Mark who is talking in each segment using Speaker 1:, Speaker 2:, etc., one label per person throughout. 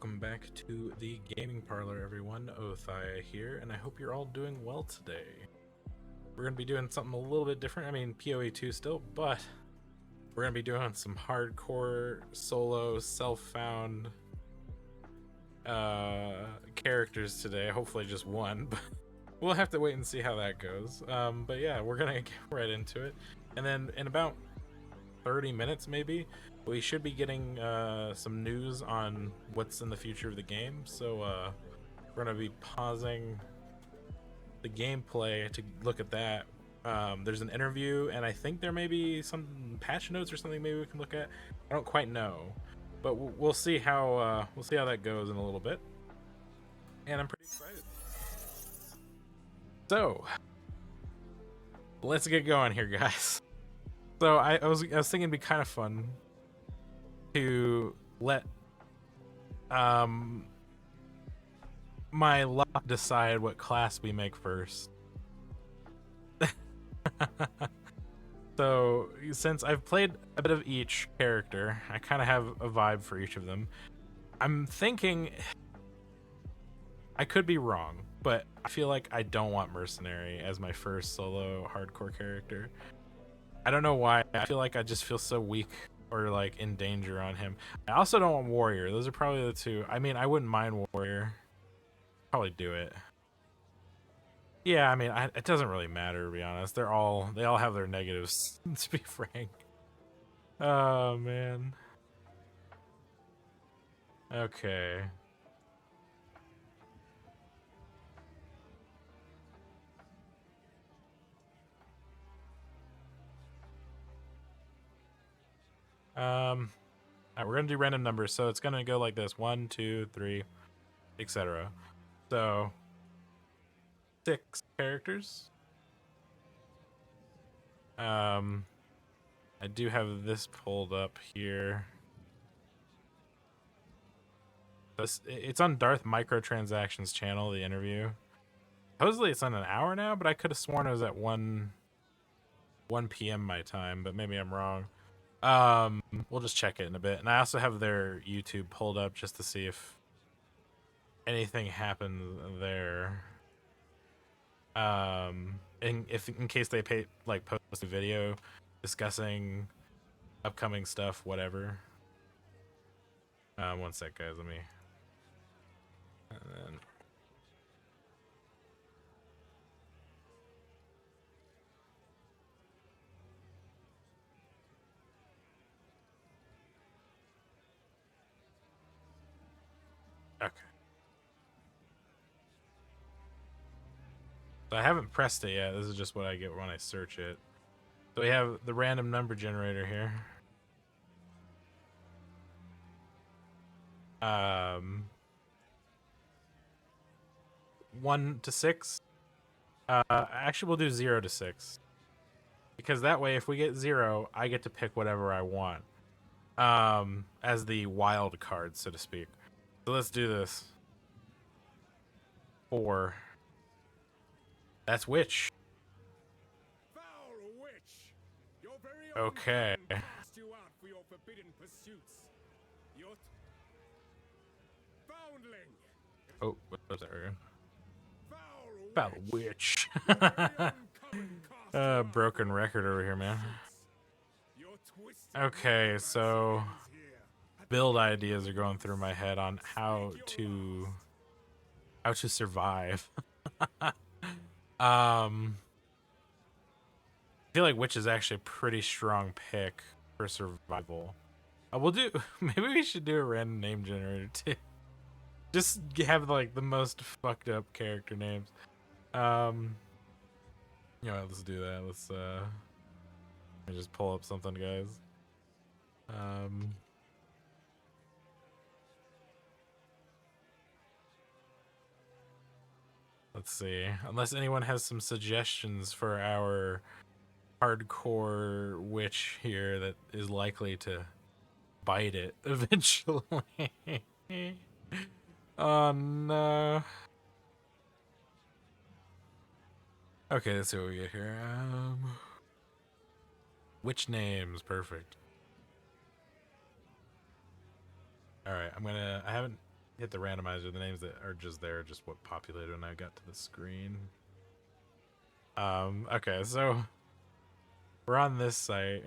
Speaker 1: welcome back to the gaming parlor, everyone. Othai here, and I hope you're all doing well today. We're going to be doing something a little bit different. I mean, PoE 2 still, but we're going to be doing some hardcore solo self-found characters today. Hopefully just one, but we'll have to wait and see how that goes. But yeah, we're going to get right into it. And then in about 30 minutes maybe, we should be getting some news on what's in the future of the game. So we're going to be pausing the gameplay to look at that. There's an interview, and I think there may be some patch notes or something maybe we can look at. I don't quite know, but we'll see how that goes in a little bit. And I'm pretty excited. So let's get going here, guys. So I was thinking it'd be kind of fun to let my luck decide what class we make first. So since I've played a bit of each character, I kind of have a vibe for each of them. I'm thinking, I could be wrong, but I feel like I don't want Mercenary as my first solo hardcore character. I don't know why. I feel like I just feel so weak or like in danger on him. I also don't want Warrior. Those are probably the two. I mean, I wouldn't mind Warrior. Probably do it. Yeah, I mean, it doesn't really matter, to be honest. They all have their negatives, to be frank. Oh man. Okay. All right, we're gonna do random numbers, so it's gonna go like this: 1, 2, 3, etc. So 6 characters. I do have this pulled up here. It's on Darth Microtransactions channel, the interview. Supposedly it's on an hour now, but I could have sworn it was at 1 p.m. my time, but maybe I'm wrong. We'll just check it in a bit. And I also have their YouTube pulled up just to see if anything happens there. In case they post a video discussing upcoming stuff, whatever. One sec, guys. Let me. And then... Okay. So I haven't pressed it yet. This is just what I get when I search it. So we have the random number generator here. 1 to 6. Actually, we'll do 0 to 6. Because that way, if we get 0, I get to pick whatever I want. As the wild card, so to speak. So let's do this. 4. That's witch. Okay. Oh, what was that? Foul witch. Broken record over here, man. Okay, so build ideas are going through my head on how to survive. I feel like witch is actually a pretty strong pick for survival. We'll do. Maybe we should do a random name generator too. Just have like the most fucked up character names. Let's do that. Let's let me just pull up something, guys. Let's see. Unless anyone has some suggestions for our hardcore witch here that is likely to bite it eventually. Oh no. Okay, let's see what we get here. Witch names, perfect. All right, I haven't hit the randomizer, the names that are just there are just what populated when I got to the screen. Okay, so we're on this site.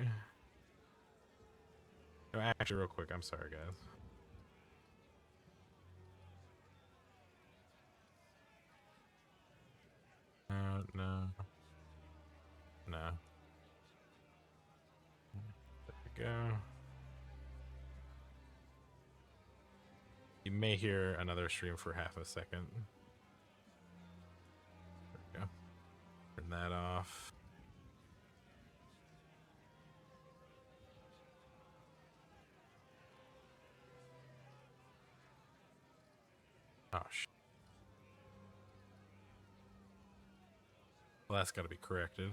Speaker 1: Oh, actually, real quick, I'm sorry, guys. No. There we go. You may hear another stream for half a second. There we go. Turn that off. Oh, shit. Well, that's got to be corrected.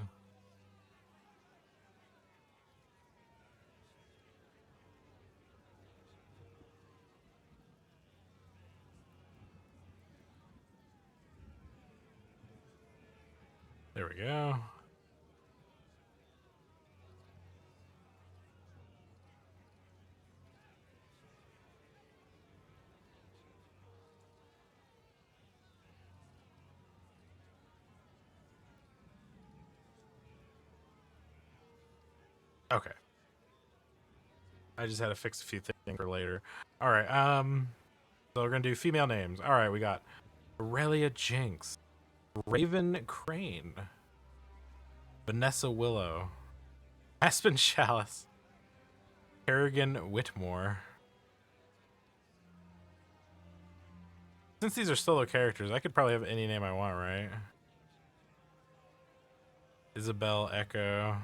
Speaker 1: There we go. Okay. I just had to fix a few things for later. All right. So we're gonna do female names. All right. We got Aurelia Jinx, Raven Crane, Vanessa Willow, Aspen Chalice, Kerrigan Whitmore. Since these are solo characters, I could probably have any name I want, right? Isabel Echo.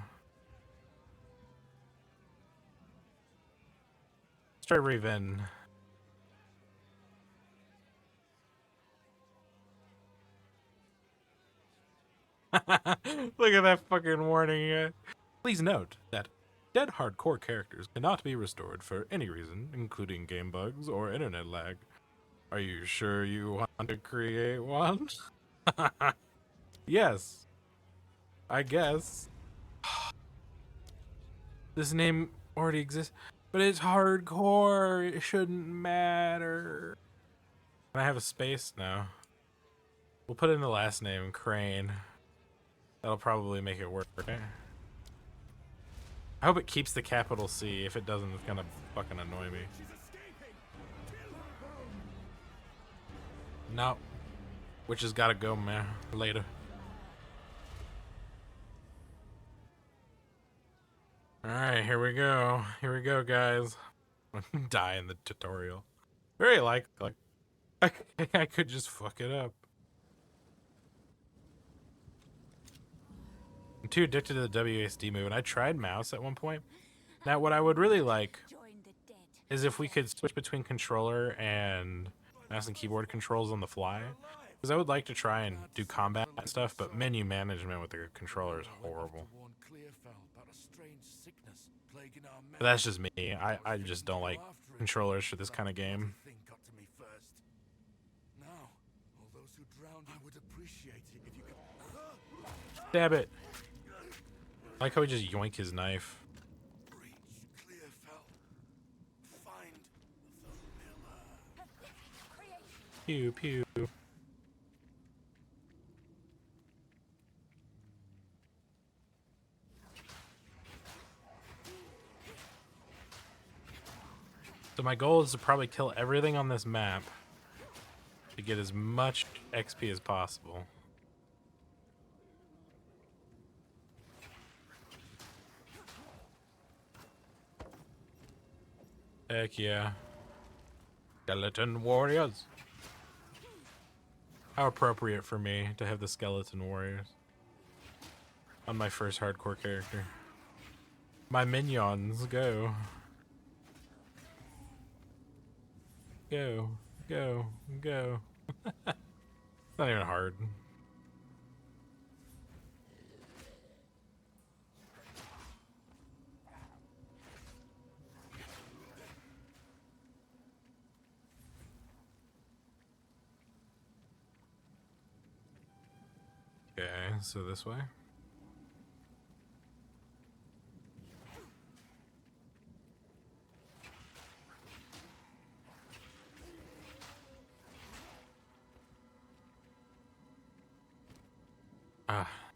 Speaker 1: Let's try Raven. Look at that fucking warning. Please note that dead hardcore characters cannot be restored for any reason, including game bugs or internet lag. Are you sure you want to create one? Yes. I guess. This name already exists, but it's hardcore. It shouldn't matter. Can I have a space? No. We'll put in the last name, Crane. That'll probably make it work, right? I hope it keeps the capital C. If it doesn't, it's gonna fucking annoy me. Nope. Which has gotta go, man. Later. Alright, here we go. Here we go, guys. Die in the tutorial. Very likely. I could just fuck it up. I'm too addicted to the WASD move, and I tried mouse at one point. Now, what I would really like is if we could switch between controller and mouse and keyboard controls on the fly. Because I would like to try and do combat and stuff, but menu management with the controller is horrible. But that's just me. I just don't like controllers for this kind of game. Stab it. I like how he just yoink his knife. Pew pew. So my goal is to probably kill everything on this map to get as much XP as possible. Heck yeah. Skeleton warriors. How appropriate for me to have the skeleton warriors on my first hardcore character. My minions, go. Go, go, go. Not even hard. Okay, so this way.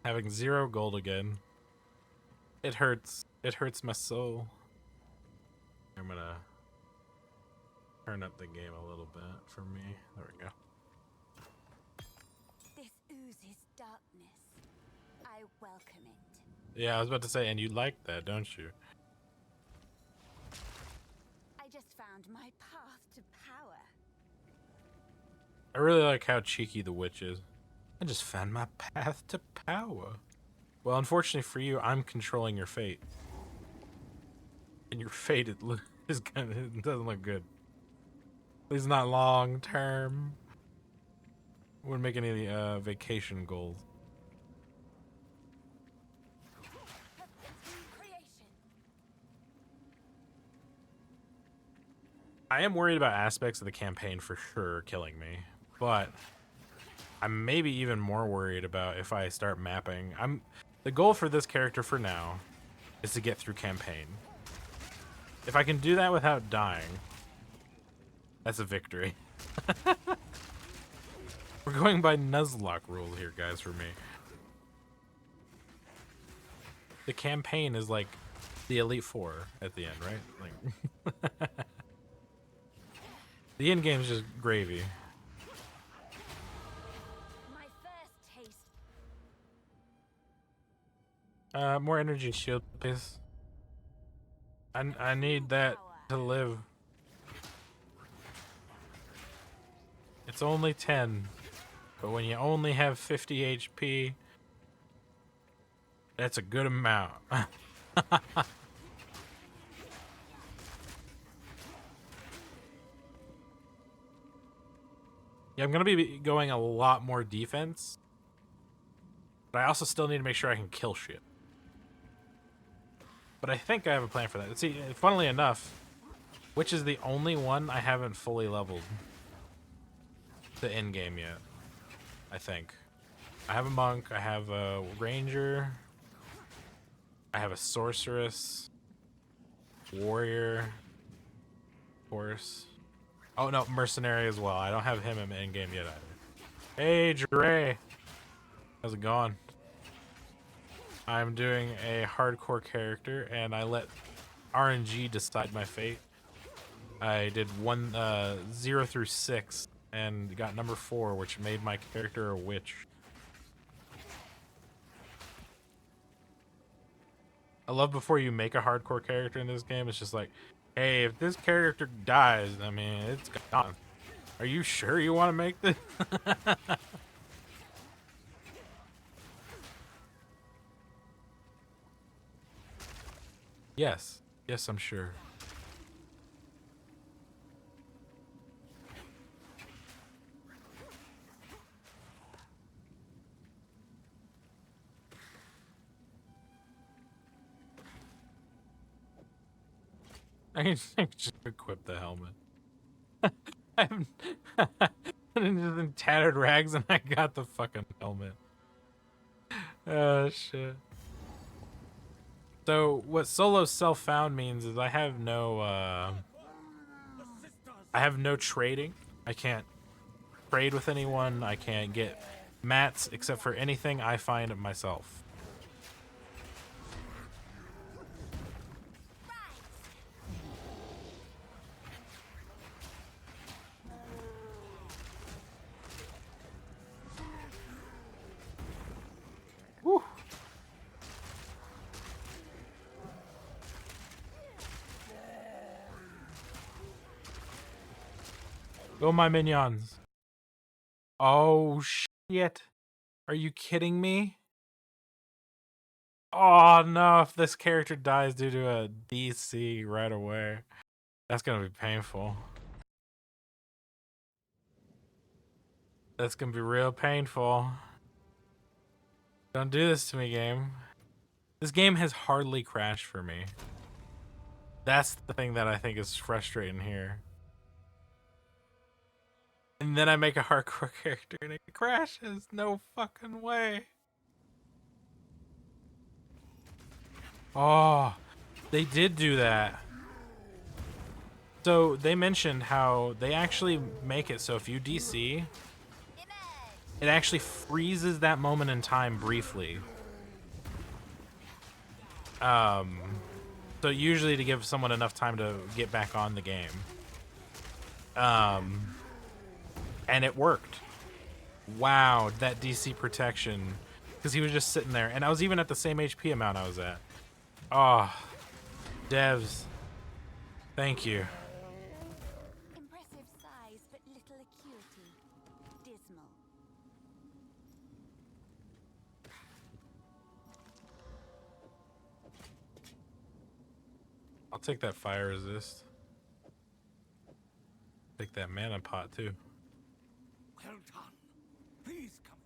Speaker 1: Having 0 gold again. It hurts. It hurts my soul. I'm gonna turn up the game a little bit for me. There we go.
Speaker 2: This oozes darkness. I welcome it.
Speaker 1: Yeah, I was about to say, and you like that, don't you?
Speaker 2: I just found my path to power.
Speaker 1: I really like how cheeky the witch is. I just found my path to power. Well, unfortunately for you, I'm controlling your fate. And your fate is kind of, it doesn't look good. At least not long term. Wouldn't make any vacation goals. I am worried about aspects of the campaign for sure killing me, but I'm maybe even more worried about if I start mapping. The goal for this character for now is to get through campaign. If I can do that without dying, that's a victory. We're going by Nuzlocke rule here, guys, for me. The campaign is like the Elite Four at the end, right? Like the end game is just gravy.
Speaker 2: My first taste.
Speaker 1: More energy shield, please. I need that to live. It's only 10, but when you only have 50 HP, that's a good amount. Yeah, I'm gonna be going a lot more defense, but I also still need to make sure I can kill shit. But I think I have a plan for that. See, funnily enough, which is the only one I haven't fully leveled to end game yet, I think. I have a monk, I have a ranger, I have a sorceress, warrior, horse. Oh no, mercenary as well. I don't have him in the end game yet either. Hey, Dre. How's it going? I'm doing a hardcore character, and I let RNG decide my fate. I did 0 through 6, and got number 4, which made my character a witch. I love before you make a hardcore character in this game, it's just like, hey, if this character dies, I mean, it's gone. Are you sure you want to make this? Yes. Yes, I'm sure. I can just equip the helmet. I'm just in tattered rags and I got the fucking helmet. Oh shit. So what solo self-found means is I have no trading. I can't trade with anyone. I can't get mats except for anything I find myself. Woo. Go my minions. Oh shit. Are you kidding me? Oh no, if this character dies due to a DC right away, that's gonna be painful. That's gonna be real painful. Don't do this to me, game. This game has hardly crashed for me. That's the thing that I think is frustrating here. And then I make a hardcore character and it crashes. No fucking way. Oh, they did do that. So they mentioned how they actually make it so if you DC, it actually freezes that moment in time briefly. So usually to give someone enough time to get back on the game. And it worked. Wow, that DC protection. Because he was just sitting there. And I was even at the same HP amount I was at. Oh, devs. Thank you.
Speaker 2: Impressive size, but little acuity. Dismal.
Speaker 1: I'll take that fire resist. Take that mana pot too.
Speaker 3: Well done. Please come.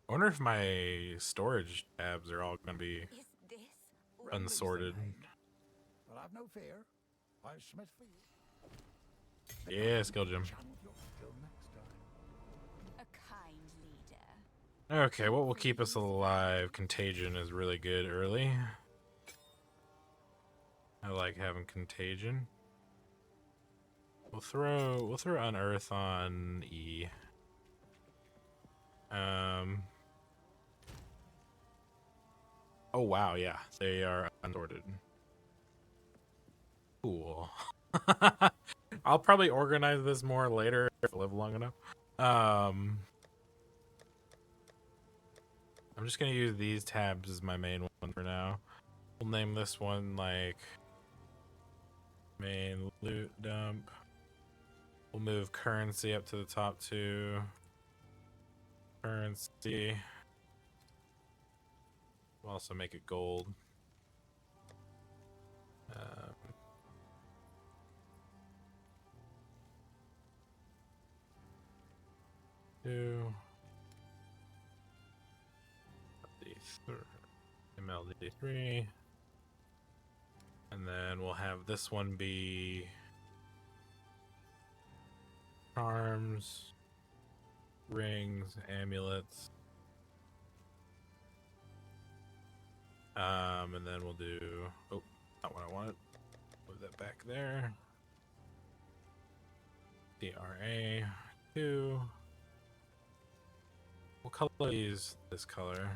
Speaker 1: I wonder if my storage tabs are all gonna be
Speaker 2: Is this
Speaker 1: unsorted.
Speaker 3: Well, I've no fear. I'll smith for you.
Speaker 1: Yeah, skill gem.
Speaker 3: Channel your skill next time.
Speaker 2: a kind leader?
Speaker 1: Okay, what will keep us alive? Contagion is really good early. I like having contagion. We'll throw unearth on E. Oh wow, yeah, they are unsorted. Cool. I'll probably organize this more later if I live long enough. I'm just gonna use these tabs as my main one for now. We'll name this one like main loot dump. We'll move currency up to the top 2. Currency. We'll also make it gold. Two. MLD3. And then we'll have this one be charms, rings, amulets. And then we'll do, oh, not what I wanted. Move that back there. DRA 2. We'll color these this color.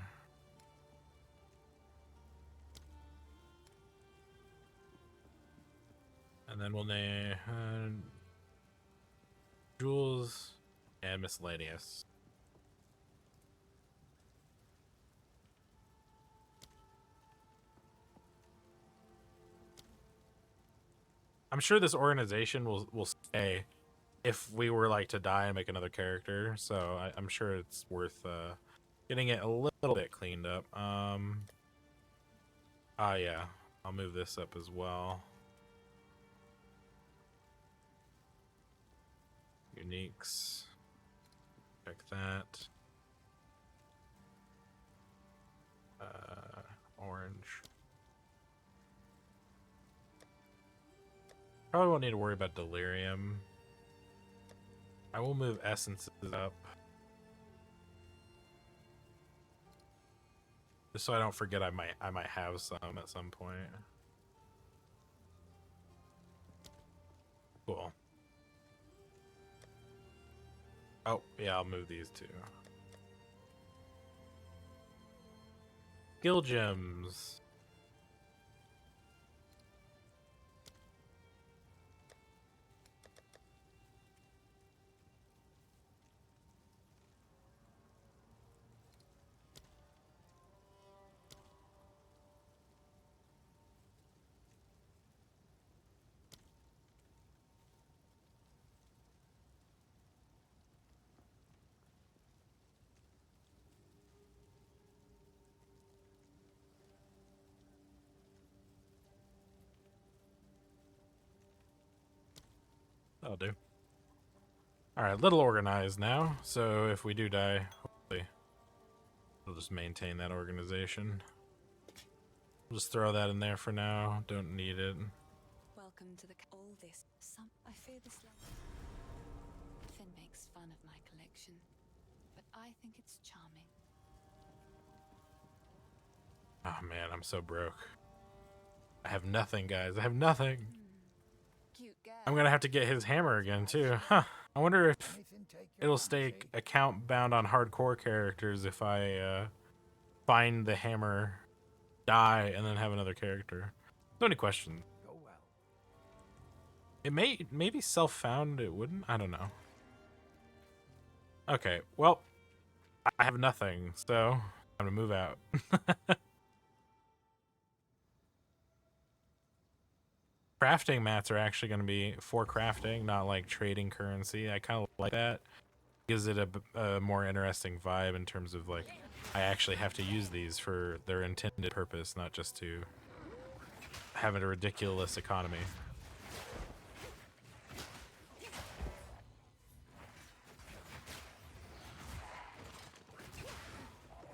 Speaker 1: And then we'll name jewels and miscellaneous. I'm sure this organization will stay if we were like to die and make another character. So I'm sure it's worth getting it a little bit cleaned up. Yeah, I'll move this up as well. Uniques. Check that. Orange. Probably won't need to worry about delirium. I will move essences up. Just so I don't forget I might have some at some point. Cool. Oh, yeah, I'll move these too. Skill gems. That'll do. Alright, little organized now. So if we do die, hopefully we'll just maintain that organization. We'll just throw that in there for now. Don't need it.
Speaker 2: Welcome to all this. I fear this. Finn makes fun of my collection, but I think it's charming.
Speaker 1: Oh man, I'm so broke. I have nothing, guys. I have nothing.
Speaker 2: cute girl.
Speaker 1: I'm gonna have to get his hammer again too. Huh. I wonder if
Speaker 3: Anything take your
Speaker 1: it'll stay
Speaker 3: fancy?
Speaker 1: account bound on hardcore characters if I find the hammer, die, and then have another character. So many questions.
Speaker 3: Go well.
Speaker 1: It maybe self-found. It wouldn't. I don't know. Okay. Well, I have nothing, so I'm gonna move out. Crafting mats are actually going to be for crafting, not like trading currency. I kind of like that. Gives it a more interesting vibe in terms of like I actually have to use these for their intended purpose, not just to have a ridiculous economy.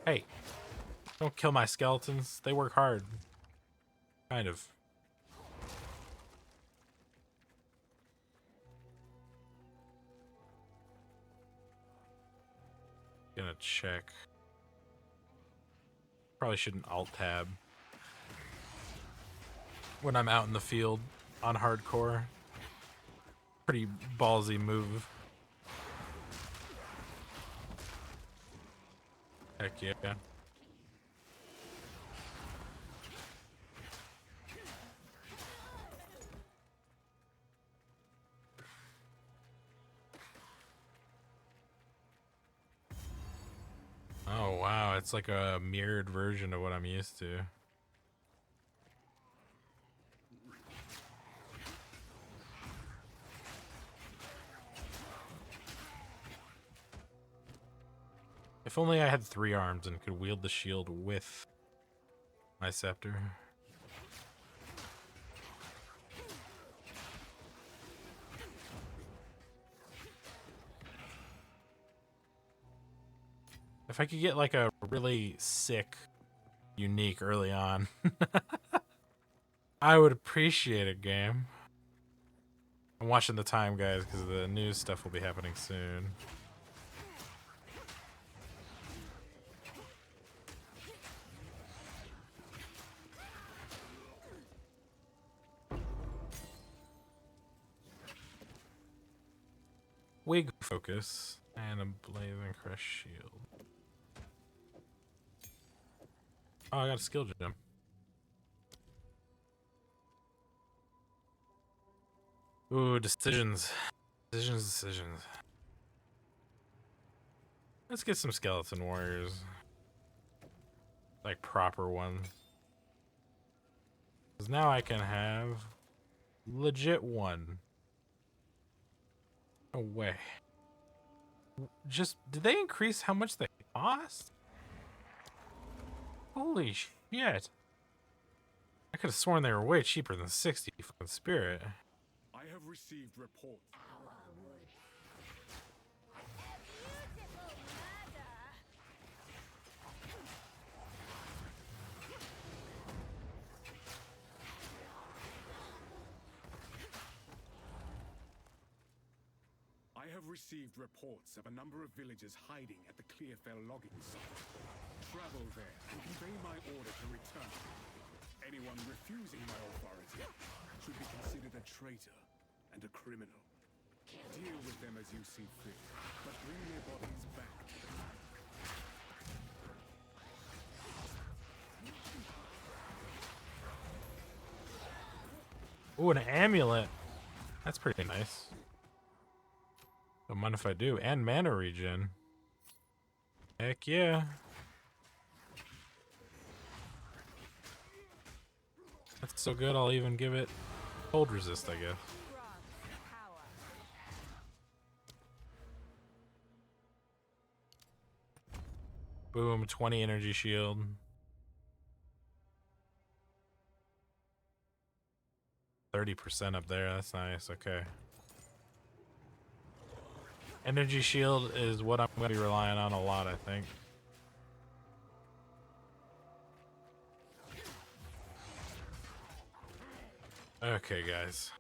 Speaker 1: Hey, don't kill my skeletons. They work hard. Kind of. Gonna check. Probably shouldn't alt tab when I'm out in the field on hardcore. Pretty ballsy move. Heck yeah. Oh wow, it's like a mirrored version of what I'm used to. If only I had 3 arms and could wield the shield with my scepter. If I could get like a really sick, unique early on, I would appreciate it, game. I'm watching the time, guys, because the news stuff will be happening soon. Wig focus and a blazing crush shield. Oh, I got a skill gem. Ooh, decisions. Decisions. Let's get some skeleton warriors. Like proper ones. Because now I can have legit one. No way. Just, did they increase how much they cost? Holy shit. I could have sworn they were way cheaper than 60 fucking spirit.
Speaker 4: I have received reports. I have received reports of a number of villagers hiding at the Clearfell logging site. Travel there and convey my order to return. Anyone refusing my authority should be considered a traitor and a criminal. Deal with them as you see fit, but bring their bodies back to the camp.
Speaker 1: Ooh, an amulet. That's pretty nice. Don't mind if I do. And mana regen. Heck yeah. That's so good, I'll even give it cold resist, I guess. Boom, 20 energy shield. %30 up there, that's nice, okay. Energy shield is what I'm going to be relying on a lot, I think. Okay, guys.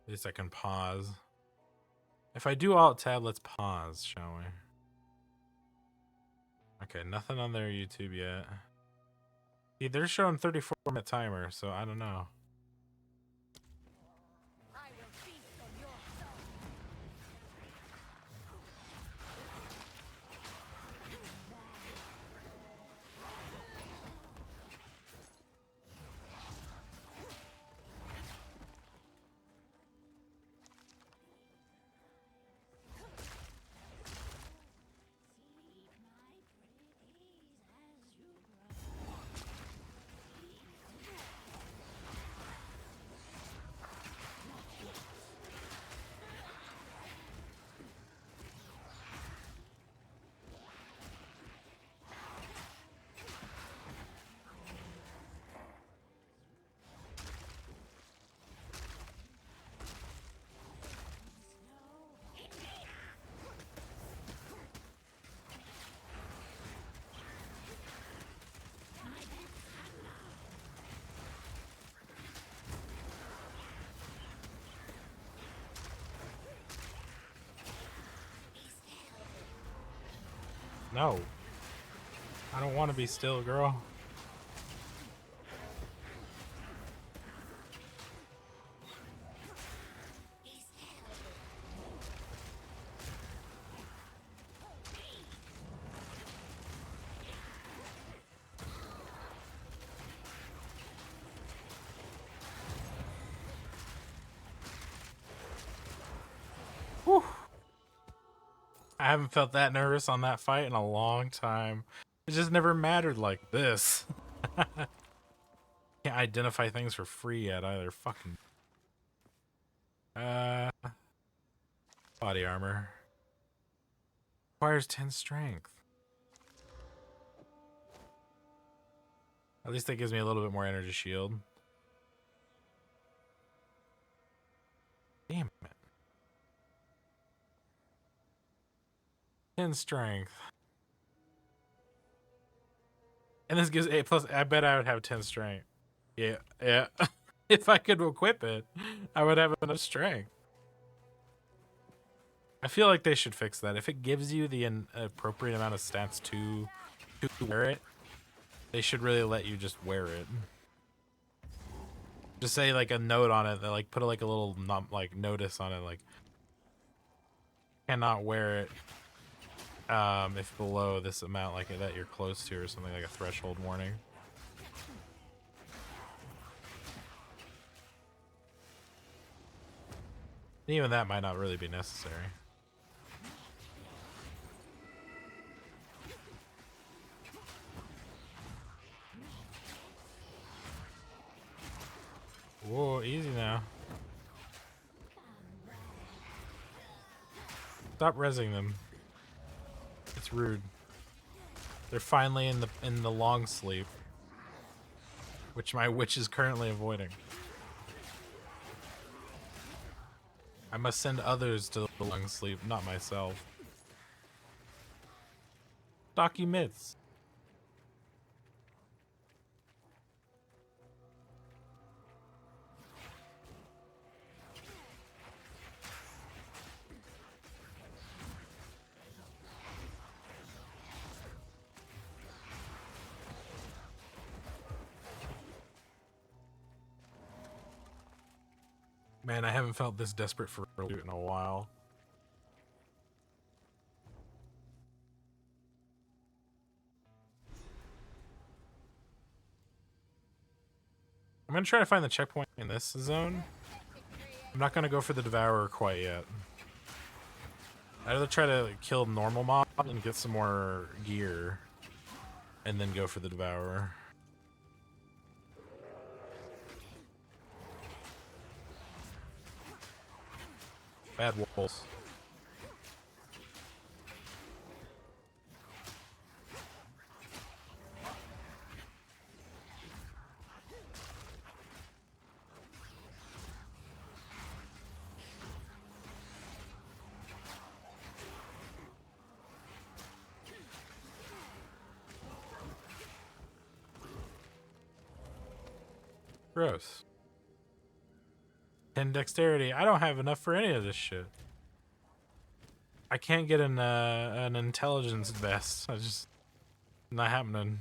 Speaker 1: At least I can pause. If I do alt tab, let's pause, shall we? Okay, nothing on their YouTube yet. Yeah, they're showing 34-minute timer, so I don't know.
Speaker 2: I will feast on your soul.
Speaker 1: No. I don't want to be still, girl. Whew. I haven't felt that nervous on that fight in a long time. It just never mattered like this. Can't identify things for free yet either. Fucking. Body armor. Requires 10 strength. At least that gives me a little bit more energy shield. Damn it. 10 strength. And this gives 8 plus. I bet I would have 10 strength. Yeah, yeah. If I could equip it, I would have enough strength. I feel like they should fix that. If it gives you the appropriate amount of stats to wear it, they should really let you just wear it. Just say like a note on it that like put like a little like notice on it like cannot wear it if below this amount like that you're close to or something like a threshold warning. Even that might not really be necessary. Whoa, easy now. Stop rezzing them. It's rude. They're finally in the long sleep, which my witch is currently avoiding. I must send others to the long sleep, not myself. Stocky mitts. Man, I haven't felt this desperate for loot in a while. I'm gonna try to find the checkpoint in this zone. I'm not gonna go for the Devourer quite yet. I'd rather try to kill normal mob and get some more gear, and then go for the Devourer. Bad wolves. Gross. 10 dexterity. I don't have enough for any of this shit. I can't get an intelligence vest. I just not happening.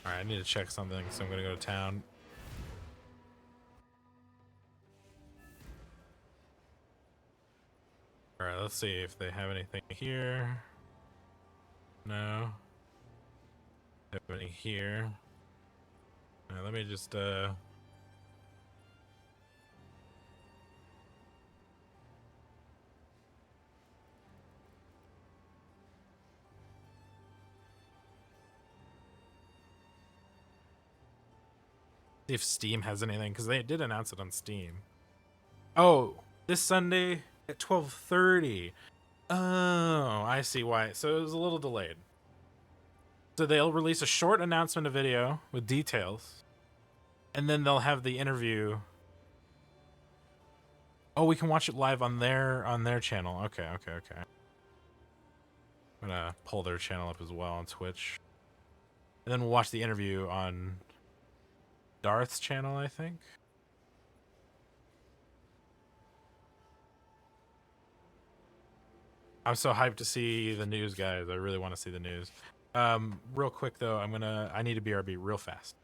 Speaker 1: Alright, I need to check something, so I'm gonna go to town. Alright, let's see if they have anything here. No. They have anything here. Alright, let me just see if Steam has anything, because they did announce it on Steam. Oh, this Sunday at 12:30. Oh, I see why. So it was a little delayed. So they'll release a short announcement video with details, and then they'll have the interview. Oh, we can watch it live on their channel. Okay. I'm gonna pull their channel up as well on Twitch, and then we'll watch the interview on Darth's channel, I think. I'm so hyped to see the news, guys. I really want to see the news. Real quick though, I need a BRB real fast.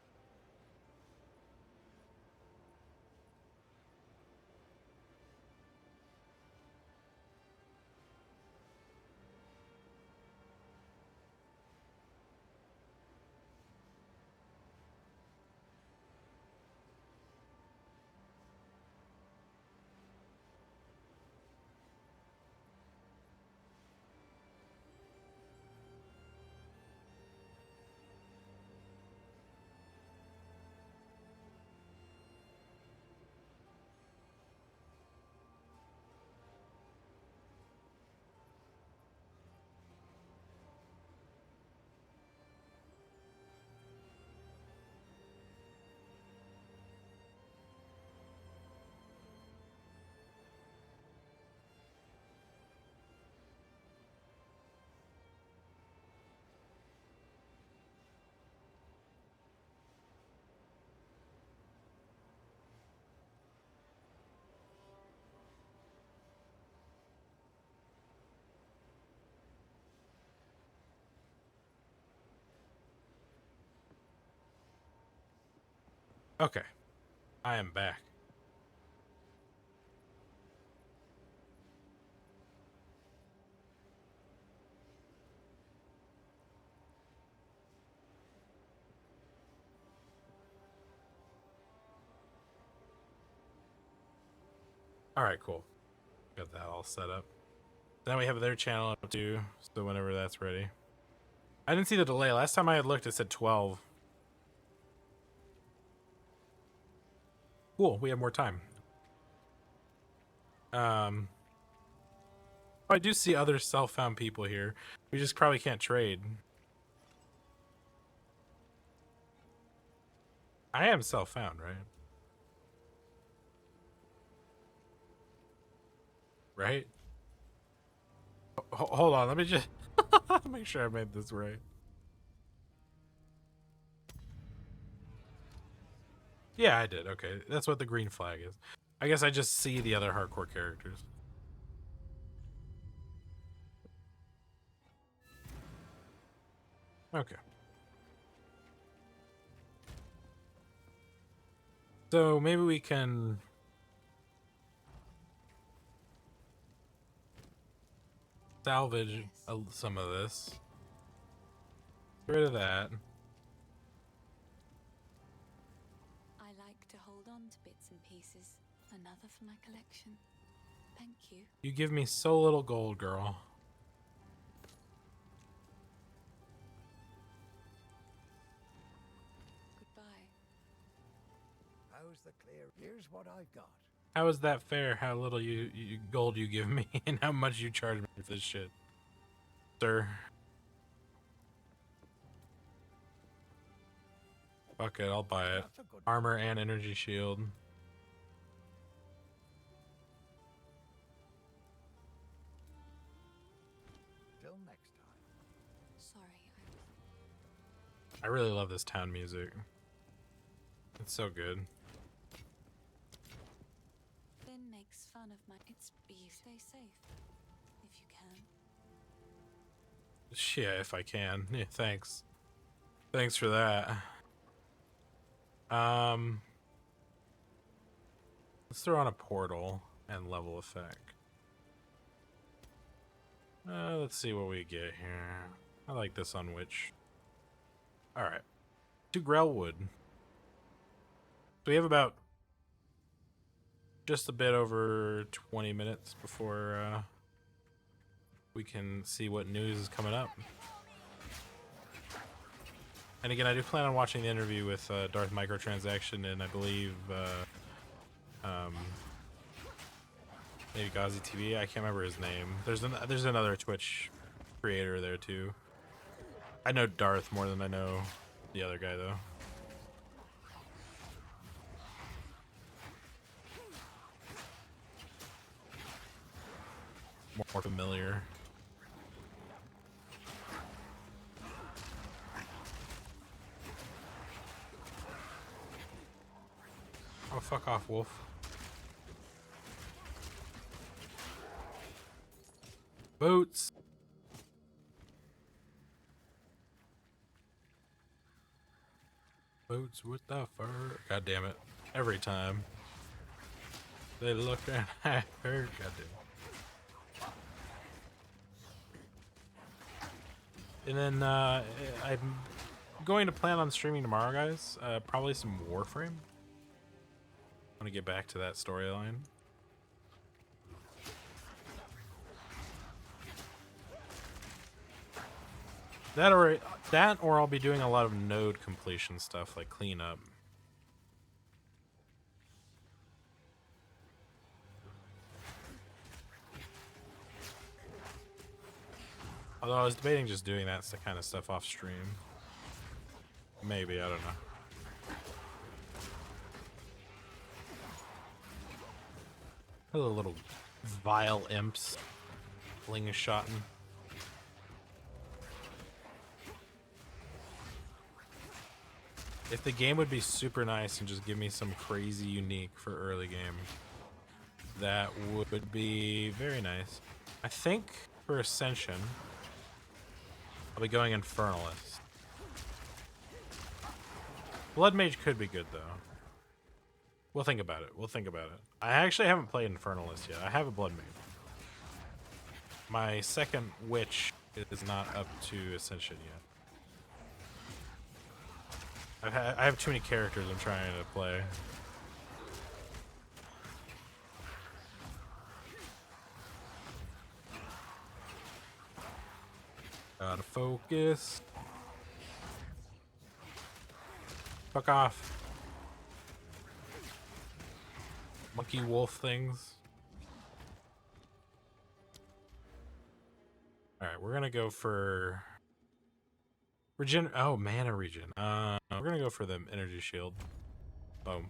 Speaker 1: Okay, I am back. All right, cool. Got that all set up. Then we have their channel up too, so whenever that's ready. I didn't see the delay. Last time I had looked, it said 12. Cool, we have more time. I do see other self-found people here. We just probably can't trade. I am self-found, right? Right? Hold on, let me just make sure I made this right. Yeah, I did. Okay, that's what the green flag is. I guess I just see the other hardcore characters. Okay. So maybe we can salvage some of this. Get rid of that.
Speaker 2: I like to hold on to bits and pieces. Another for my collection. Thank you.
Speaker 1: You give me so little gold, girl.
Speaker 2: Goodbye.
Speaker 3: How's the clear? Here's what I've got.
Speaker 1: How is that fair? How little gold you give me and how much you charge me for this shit, sir? Fuck it, I'll buy it. Armor and energy shield.
Speaker 3: Till next time.
Speaker 2: Sorry,
Speaker 1: I really love this town music. It's so good.
Speaker 2: Finn makes fun of my. It's you. Stay safe, if you can.
Speaker 1: Shit, if I can. Yeah, thanks. Thanks for that. Let's throw on a portal and level effect. Let's see what we get here. I like this on Witch. Alright. 2 Grellwood. So we have about just a bit over 20 minutes before we can see what news is coming up. And again, I do plan on watching the interview with Darth Microtransaction and I believe maybe Ghazi TV. I can't remember his name. There's another Twitch creator there too. I know Darth more than I know the other guy though. More familiar. Oh, fuck off, Wolf. Boots. Boots with the fur. God damn it. Every time. They look at her. God damn it. And then I'm going to plan on streaming tomorrow, guys. Probably some Warframe. I want to get back to that storyline. That or I'll be doing a lot of node completion stuff like cleanup. Although I was debating just doing that kind of stuff off stream. Maybe, I don't know. Hello, little vile imps. Fling-a-shotting. If the game would be super nice and just give me some crazy unique for early game, that would be very nice. I think for Ascension, I'll be going Infernalist. Blood Mage could be good, though. We'll think about it. We'll think about it. I actually haven't played Infernalist yet. I have a Blood Mage. My second Witch is not up to Ascension yet. I have too many characters I'm trying to play. Gotta focus. Fuck off. Monkey wolf things. Alright, we're gonna go for mana regen. We're gonna go for the energy shield. Boom.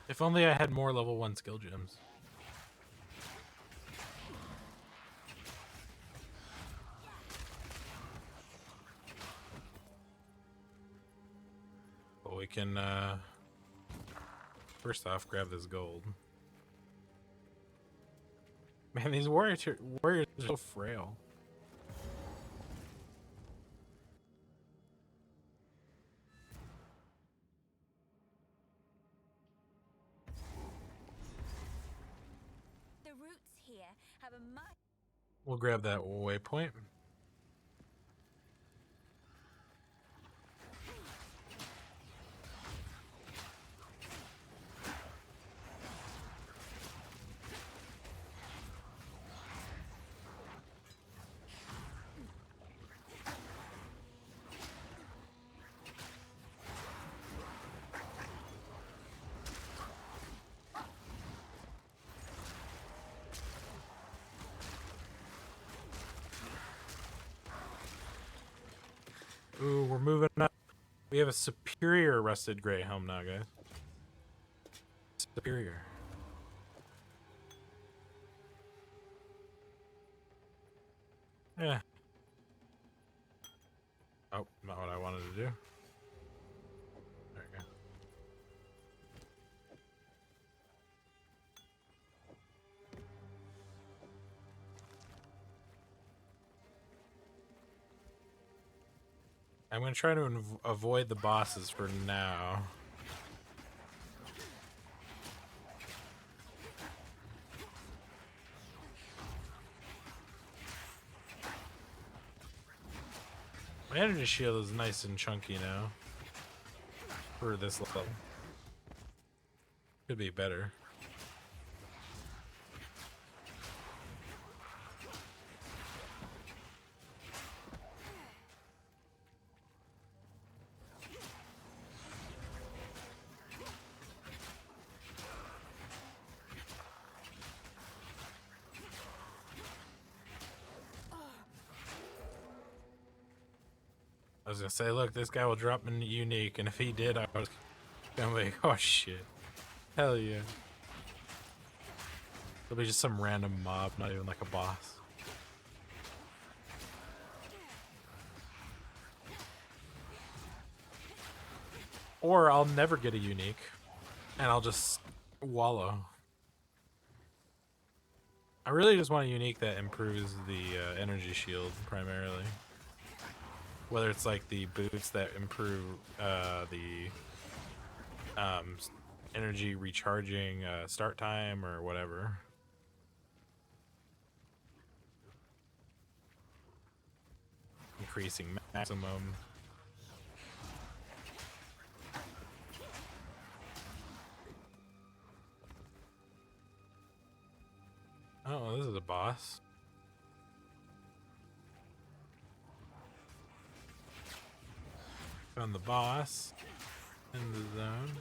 Speaker 1: If only I had more level 1 skill gems. But we can, first off, grab this gold. Man, these warriors are so frail. We'll grab that waypoint. Ooh, we're moving up. We have a superior rusted gray helm now, guys. Superior. Yeah. Oh, not what I wanted to do. There we go. I'm going to try to avoid the bosses for now. My energy shield is nice and chunky now. For this level. Could be better. I was gonna say, look, this guy will drop me unique, and if he did, I was gonna be like, oh shit. Hell yeah. It'll be just some random mob, not even like a boss. Or I'll never get a unique, and I'll just wallow. I really just want a unique that improves the energy shield, primarily. Whether it's like the boots that improve the energy recharging start time or whatever. Increasing maximum. Oh, this is a boss. Found the boss in the zone.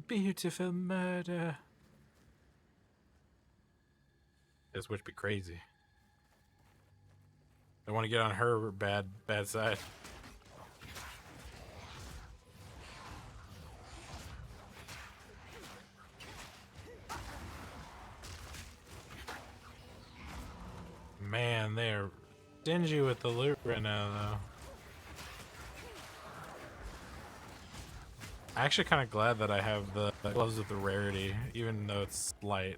Speaker 1: Beautiful murder. This would be crazy. I want to get on her bad side. Man, they're stingy with the loot right now, though. I'm actually kind of glad that I have the gloves with the rarity, even though it's light.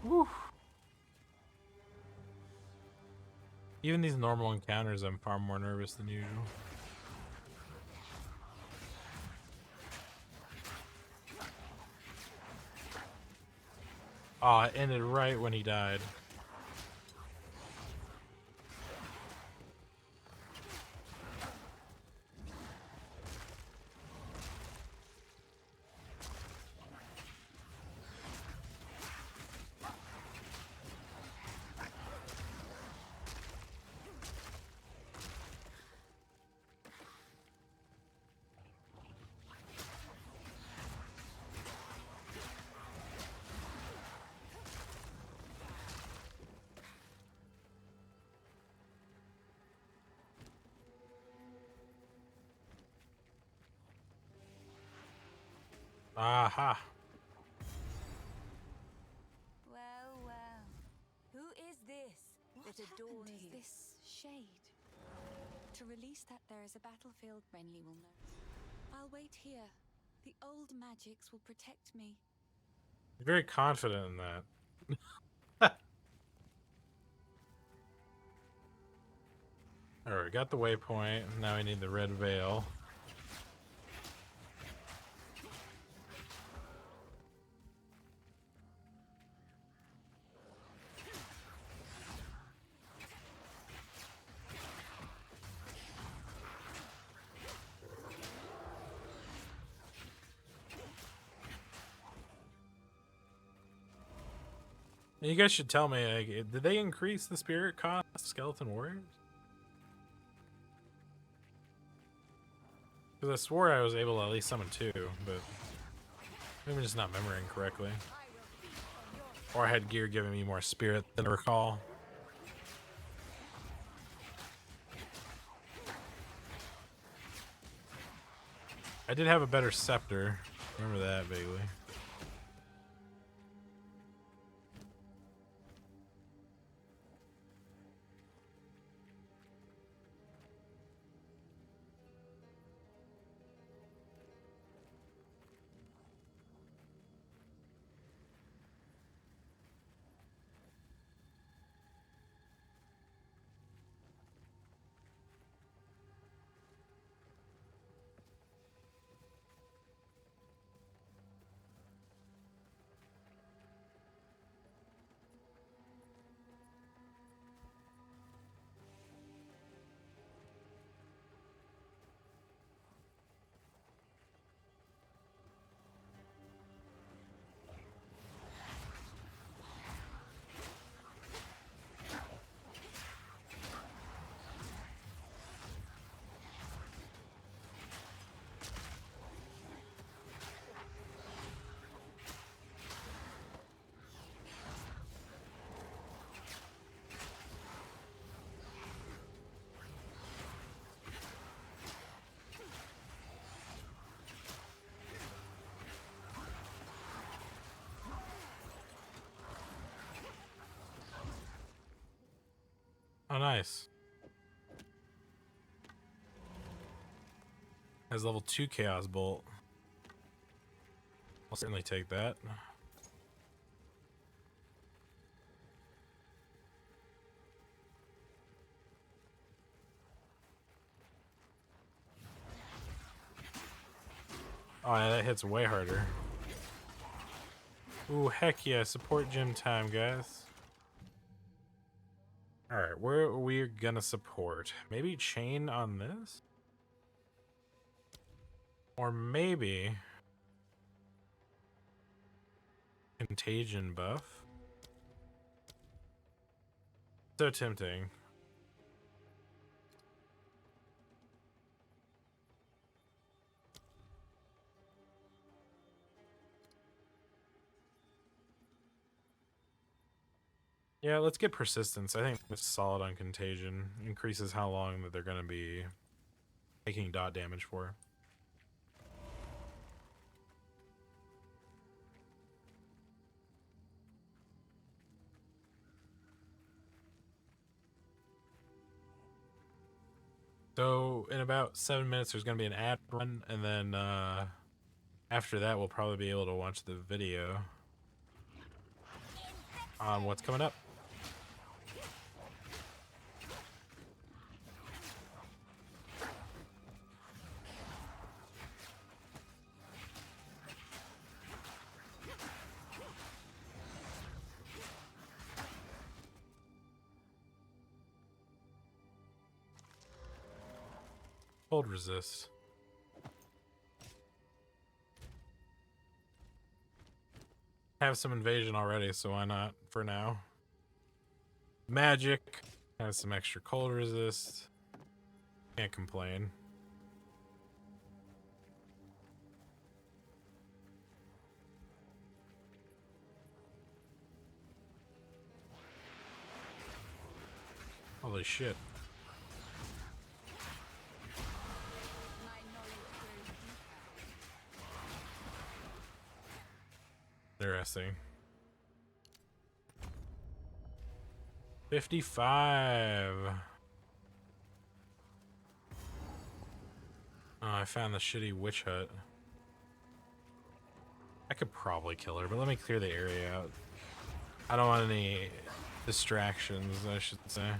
Speaker 1: Woo. Even these normal encounters, I'm far more nervous than usual. Oh, it ended right when he died. Aha.
Speaker 2: Well, well. Who is this that adorns this shade? To release that there is a battlefield, Renly will know. I'll wait here. The old magics will protect me.
Speaker 1: Very confident in that. Alright, got the waypoint. Now we need the red veil. You guys should tell me, like, did they increase the spirit cost of Skeleton Warriors? Because I swore I was able to at least summon 2, but maybe I'm just not remembering correctly. Or I had gear giving me more spirit than I recall. I did have a better scepter. Remember that vaguely. Oh, nice. Has level 2 Chaos Bolt. I'll certainly take that. Oh, yeah, that hits way harder. Ooh, heck yeah, support gym time, guys. Alright, where are we gonna support? Maybe chain on this? Or maybe contagion buff? So tempting. Yeah, let's get persistence. I think it's solid on contagion. Increases how long that they're gonna be taking dot damage for. So in about 7 minutes there's gonna be an ad run, and then after that we'll probably be able to watch the video on what's coming up. Hold resist. Have some invasion already, so why not for now? Magic has some extra cold resist. Can't complain. Holy shit. Interesting. 55. Oh, I found the shitty witch hut. I could probably kill her, but let me clear the area out. I don't want any distractions, I should say.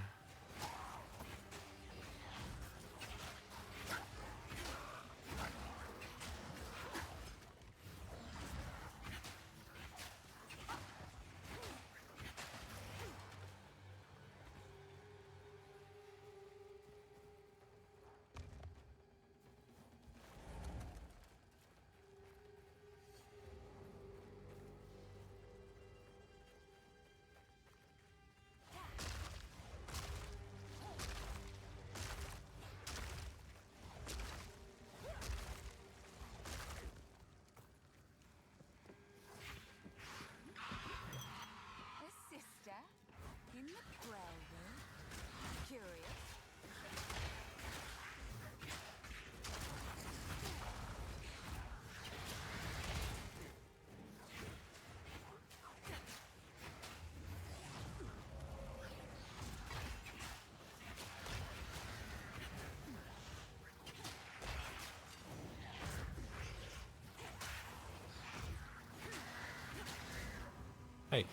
Speaker 1: Hey.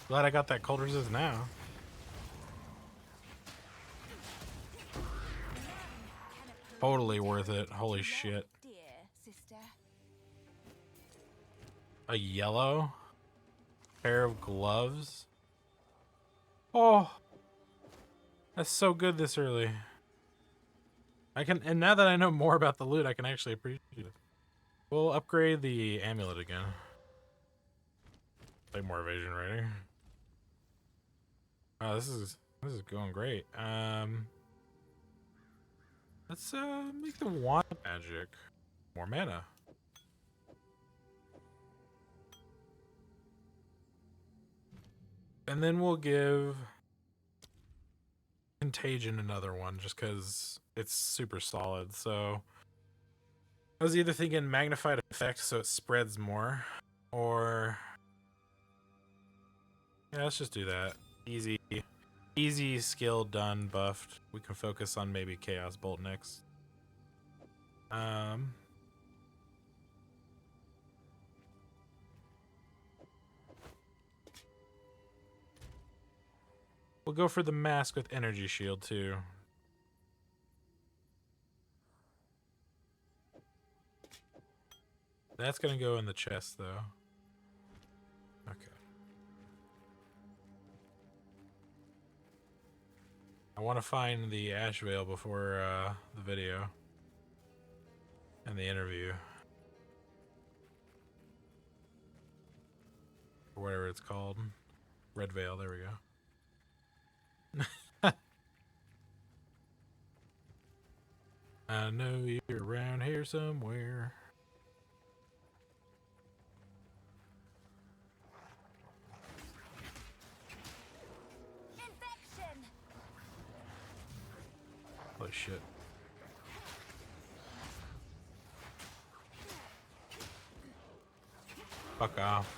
Speaker 1: Glad I got that cold resist now. Totally worth it. Holy shit.
Speaker 2: Dear sister.
Speaker 1: A yellow pair of gloves. Oh, that's so good this early. And now that I know more about the loot, I can actually appreciate it. We'll upgrade the amulet again. Like more evasion rating. Oh, this is going great. Let's make the wand magic more mana. And then we'll give Contagion another one just because it's super solid. So I was either thinking magnified effect so it spreads more, or yeah, let's just do that. Easy skill done buffed. We can focus on maybe Chaos Bolt next. We'll go for the mask with energy shield too. That's gonna go in the chest though. Okay. I want to find the Ash Veil before the video and the interview. Or whatever it's called. Red Veil, there we go. I know you're around here somewhere.
Speaker 2: Infection.
Speaker 1: Holy shit. Fuck off.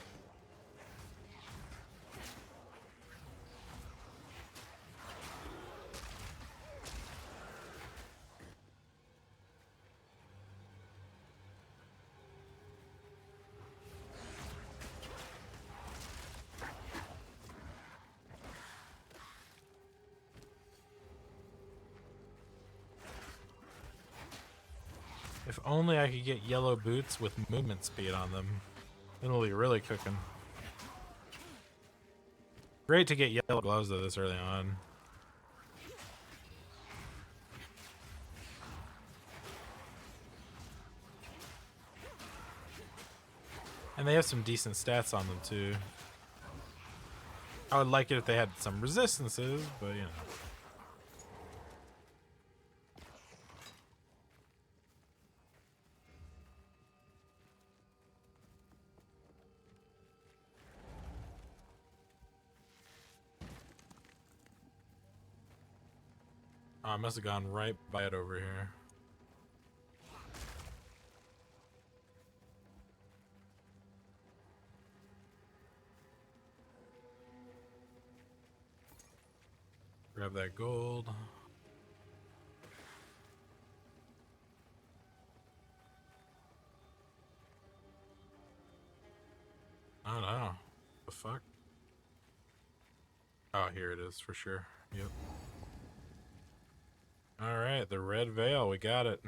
Speaker 1: If only I could get yellow boots with movement speed on them. Then we'll be really cooking. Great to get yellow gloves though this early on. And they have some decent stats on them too. I would like it if they had some resistances, but you know. Oh, I must have gone right by it over here. Grab that gold. I don't know. The fuck? Oh, here it is for sure. Yep. Alright, the red veil. We got it.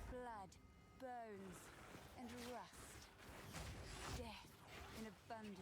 Speaker 2: Blood, bones, and rust. Death in abundance.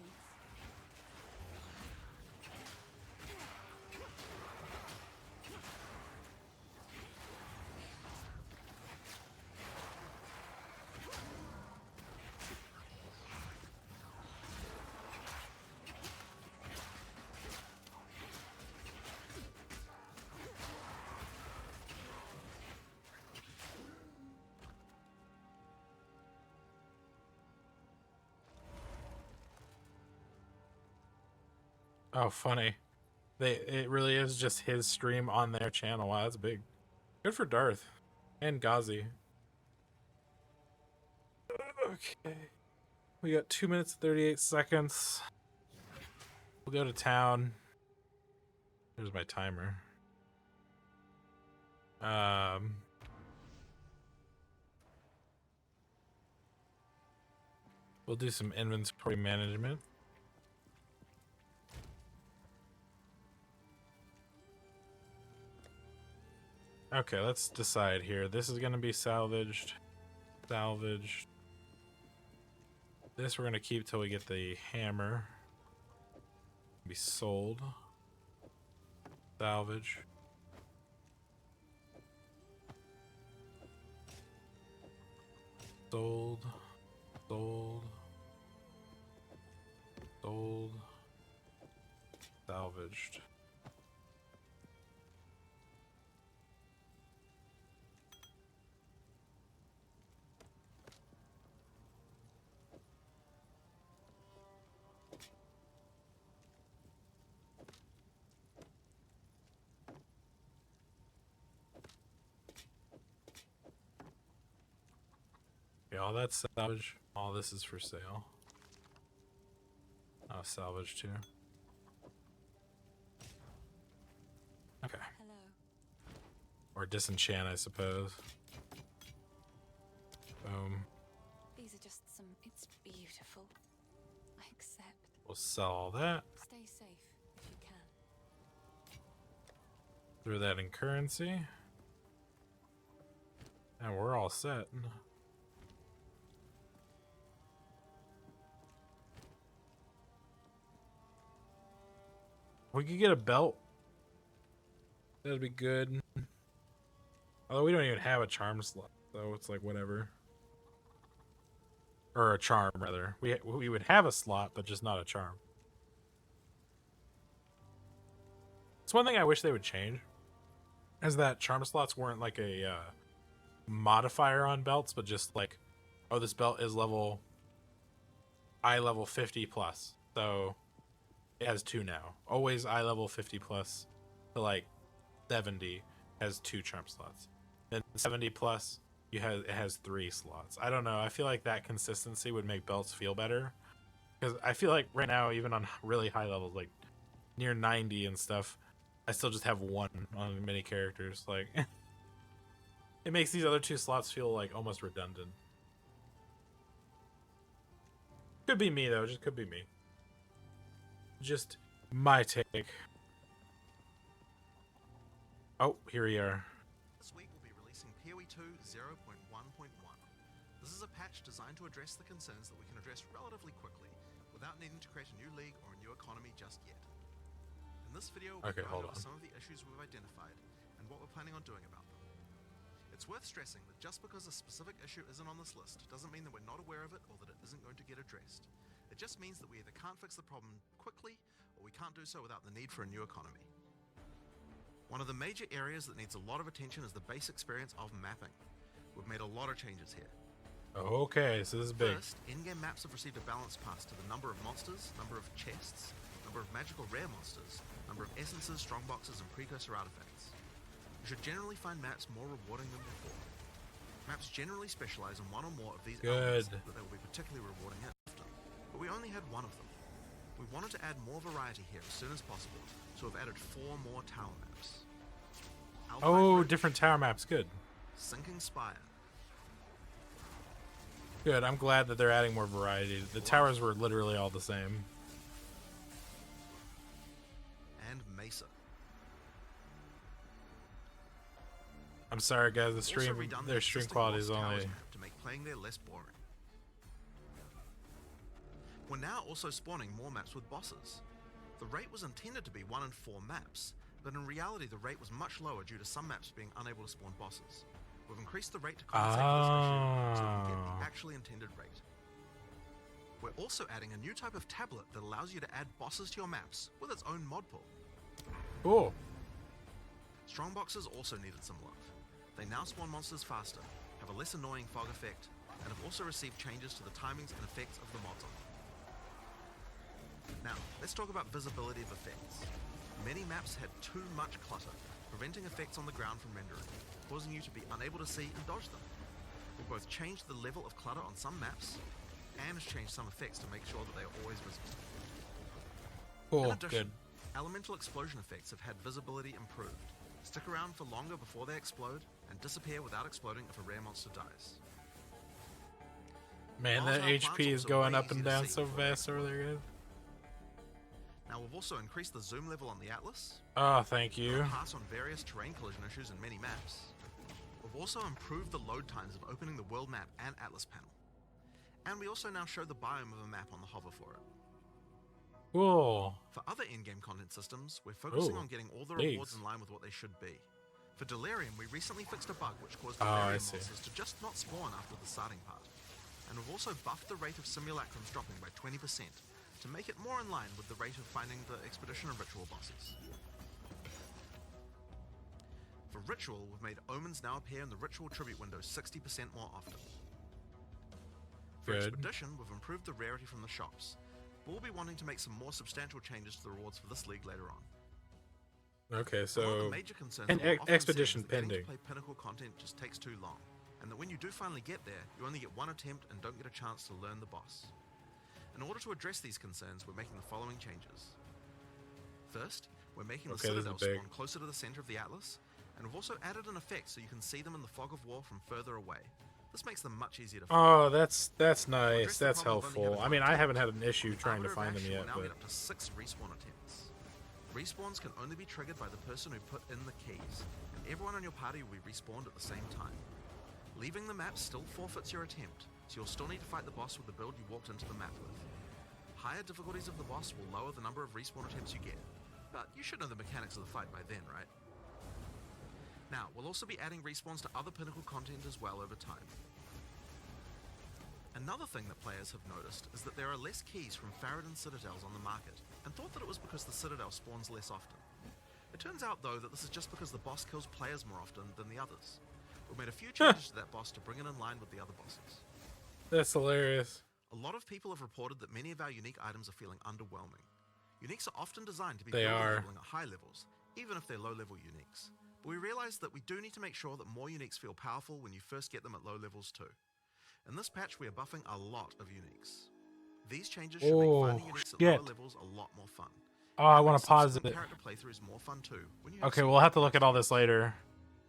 Speaker 1: Oh, funny. It really is just his stream on their channel. Wow, that's big. Good for Darth. And Ghazi. Okay. We got 2 minutes and 38 seconds. We'll go to town. There's my timer. We'll do some inventory management. Okay, let's decide here. This is gonna be salvaged. Salvaged. This we're gonna keep till we get the hammer. Be sold. Salvage. Sold. Sold. Sold. Salvaged. Okay, all that's salvage. All this is for sale. Oh, salvage too. Okay.
Speaker 2: Hello.
Speaker 1: Or disenchant, I suppose. Boom.
Speaker 2: These are just some. It's beautiful. I accept.
Speaker 1: We'll sell all that.
Speaker 2: Stay safe if you can.
Speaker 1: Throw that in currency. And we're all set. We could get a belt. That'd be good. Although we don't even have a charm slot, so it's like whatever. Or a charm, rather. We would have a slot, but just not a charm. It's one thing I wish they would change. Is that charm slots weren't like a modifier on belts, but just like, oh, this belt is eye level 50 plus. So it has 2 now. Always eye level 50 plus to like 70 has 2 charm slots. Then 70 plus, it has 3 slots. I don't know. I feel like that consistency would make belts feel better. Because I feel like right now, even on really high levels, like near 90 and stuff, I still just have 1 on many characters. Like, it makes these other 2 slots feel like almost redundant. Could be me though. Just could be me. Just my take. Oh, here we are.
Speaker 5: This week we'll be releasing PoE 2 0.1.1. This is a patch designed to address the concerns that we can address relatively quickly without needing to create a new league or a new economy just yet. In this video, we'll go over some of the issues we've identified and what we're planning on doing about them. It's worth stressing that just because a specific issue isn't on this list doesn't mean that we're not aware of it or that it isn't going to get addressed. It just means that we either can't fix the problem quickly or we can't do so without the need for a new economy. One of the major areas that needs a lot of attention is the base experience of mapping. We've made a lot of changes here.
Speaker 1: Okay, so this is big.
Speaker 5: First, in-game maps have received a balance pass to the number of monsters, number of chests, number of magical rare monsters, number of essences, strongboxes, and precursor artifacts. You should generally find maps more rewarding than before. Maps generally specialize in one or more of these elements, but they will be particularly rewarding at often. But we only had 1 of them. We wanted to add more variety here as soon as possible, so we've added 4 more tower maps.
Speaker 1: Oh, different tower maps. Good.
Speaker 5: Sinking Spire.
Speaker 1: Good. I'm glad that they're adding more variety. The towers were literally all the same.
Speaker 5: And Mesa.
Speaker 1: I'm sorry, guys. The
Speaker 5: Also
Speaker 1: stream,
Speaker 5: redone
Speaker 1: their
Speaker 5: the
Speaker 1: stream
Speaker 5: existing
Speaker 1: quality is
Speaker 5: Lost Towers
Speaker 1: only.
Speaker 5: map to make playing there less boring. We're now also spawning more maps with bosses. The rate was intended to be 1 in 4 maps, but in reality the rate was much lower due to some maps being unable to spawn bosses. We've increased the rate to compensate for this issue so we can get the actually intended rate. We're also adding a new type of tablet that allows you to add bosses to your maps with its own mod pool.
Speaker 1: Cool.
Speaker 5: Strongboxes also needed some love. They now spawn monsters faster, have a less annoying fog effect, and have also received changes to the timings and effects of the mods on them. Now, let's talk about visibility of effects. Many maps had too much clutter, preventing effects on the ground from rendering, causing you to be unable to see and dodge them. We've both changed the level of clutter on some maps, and changed some effects to make sure that they are always visible. In
Speaker 1: Cool.
Speaker 5: addition,
Speaker 1: Good.
Speaker 5: elemental explosion effects have had visibility improved. Stick around for longer before they explode, and disappear without exploding if a rare monster dies.
Speaker 1: Man,
Speaker 5: While
Speaker 1: that
Speaker 5: our plants
Speaker 1: HP is
Speaker 5: also
Speaker 1: going
Speaker 5: way
Speaker 1: up and
Speaker 5: easier to
Speaker 1: down
Speaker 5: see
Speaker 1: so
Speaker 5: before they
Speaker 1: fast over
Speaker 5: explode.
Speaker 1: there, guys.
Speaker 5: Now we've also increased the zoom level on the Atlas,
Speaker 1: Oh, thank you.
Speaker 5: pass on various terrain collision issues in many maps. We've also improved the load times of opening the world map and Atlas panel. And we also now show the biome of a map on the hover for it.
Speaker 1: Cool.
Speaker 5: For other in-game content systems, we're focusing
Speaker 1: Ooh,
Speaker 5: on getting all the
Speaker 1: leagues.
Speaker 5: rewards in line with what they should be. For Delirium, we recently fixed a bug which caused
Speaker 1: Oh, I
Speaker 5: Delirium
Speaker 1: see.
Speaker 5: monsters to just not spawn after the starting part. And we've also buffed the rate of simulacrums dropping by 20% to make it more in line with the rate of finding the Expedition and Ritual bosses. For Ritual, we've made Omens now appear in the Ritual Tribute window 60% more often. For
Speaker 1: Good.
Speaker 5: Expedition, we've improved the rarity from the shops, but we'll be wanting to make some more substantial changes to the rewards for this league later on.
Speaker 1: Okay,
Speaker 5: One of
Speaker 1: so
Speaker 5: the major concerns
Speaker 1: an
Speaker 5: that we're often
Speaker 1: expedition
Speaker 5: seeing is that getting
Speaker 1: pending.
Speaker 5: to play Pinnacle content just takes too long, and that when you do finally get there, you only get one attempt and don't get a chance to learn the boss. In order to address these concerns, we're making the following changes. First, we're making the
Speaker 1: Okay, this is
Speaker 5: Citadel
Speaker 1: big.
Speaker 5: spawn closer to the center of the Atlas, and we've also added an effect so you can see them in the fog of war from further away. This makes them much easier to find.
Speaker 1: Oh, that's
Speaker 5: address
Speaker 1: nice.
Speaker 5: the
Speaker 1: That's
Speaker 5: problem of only
Speaker 1: helpful.
Speaker 5: having
Speaker 1: I
Speaker 5: one
Speaker 1: mean, I
Speaker 5: attempt,
Speaker 1: haven't had an issue
Speaker 5: with
Speaker 1: trying to
Speaker 5: Arbiter of
Speaker 1: find them
Speaker 5: Ash,
Speaker 1: yet,
Speaker 5: we'll now
Speaker 1: but
Speaker 5: get up to 6 respawn attempts. Respawns can only be triggered by the person who put in the keys, and everyone on your party will be respawned at the same time. Leaving the map still forfeits your attempt, so you'll still need to fight the boss with the build you walked into the map with. Higher difficulties of the boss will lower the number of respawn attempts you get, but you should know the mechanics of the fight by then, right? Now, we'll also be adding respawns to other Pinnacle content as well over time. Another thing that players have noticed is that there are less keys from Faradin Citadels on the market, and thought that it was because the Citadel spawns less often. It turns out though that this is just because the boss kills players more often than the others. We've made a few changes to that boss to bring it in line with the other bosses.
Speaker 1: that's hilarious.
Speaker 5: A lot of people have reported that many of our unique items are feeling underwhelming. Uniques are often designed to be
Speaker 1: They
Speaker 5: built
Speaker 1: are.
Speaker 5: leveling at high levels, even if they're low-level uniques. But we realize that we do need to make sure that more uniques feel powerful when you first get them at low levels too. In this patch, we are buffing a lot of uniques. These changes should make finding uniques at lower
Speaker 1: shit.
Speaker 5: levels a lot more fun.
Speaker 1: Oh, I
Speaker 5: And
Speaker 1: want
Speaker 5: make
Speaker 1: to pause
Speaker 5: subsequent
Speaker 1: it.
Speaker 5: character playthroughs more fun too. When you have
Speaker 1: Okay,
Speaker 5: some
Speaker 1: we'll have to look at all
Speaker 5: characters.
Speaker 1: this later.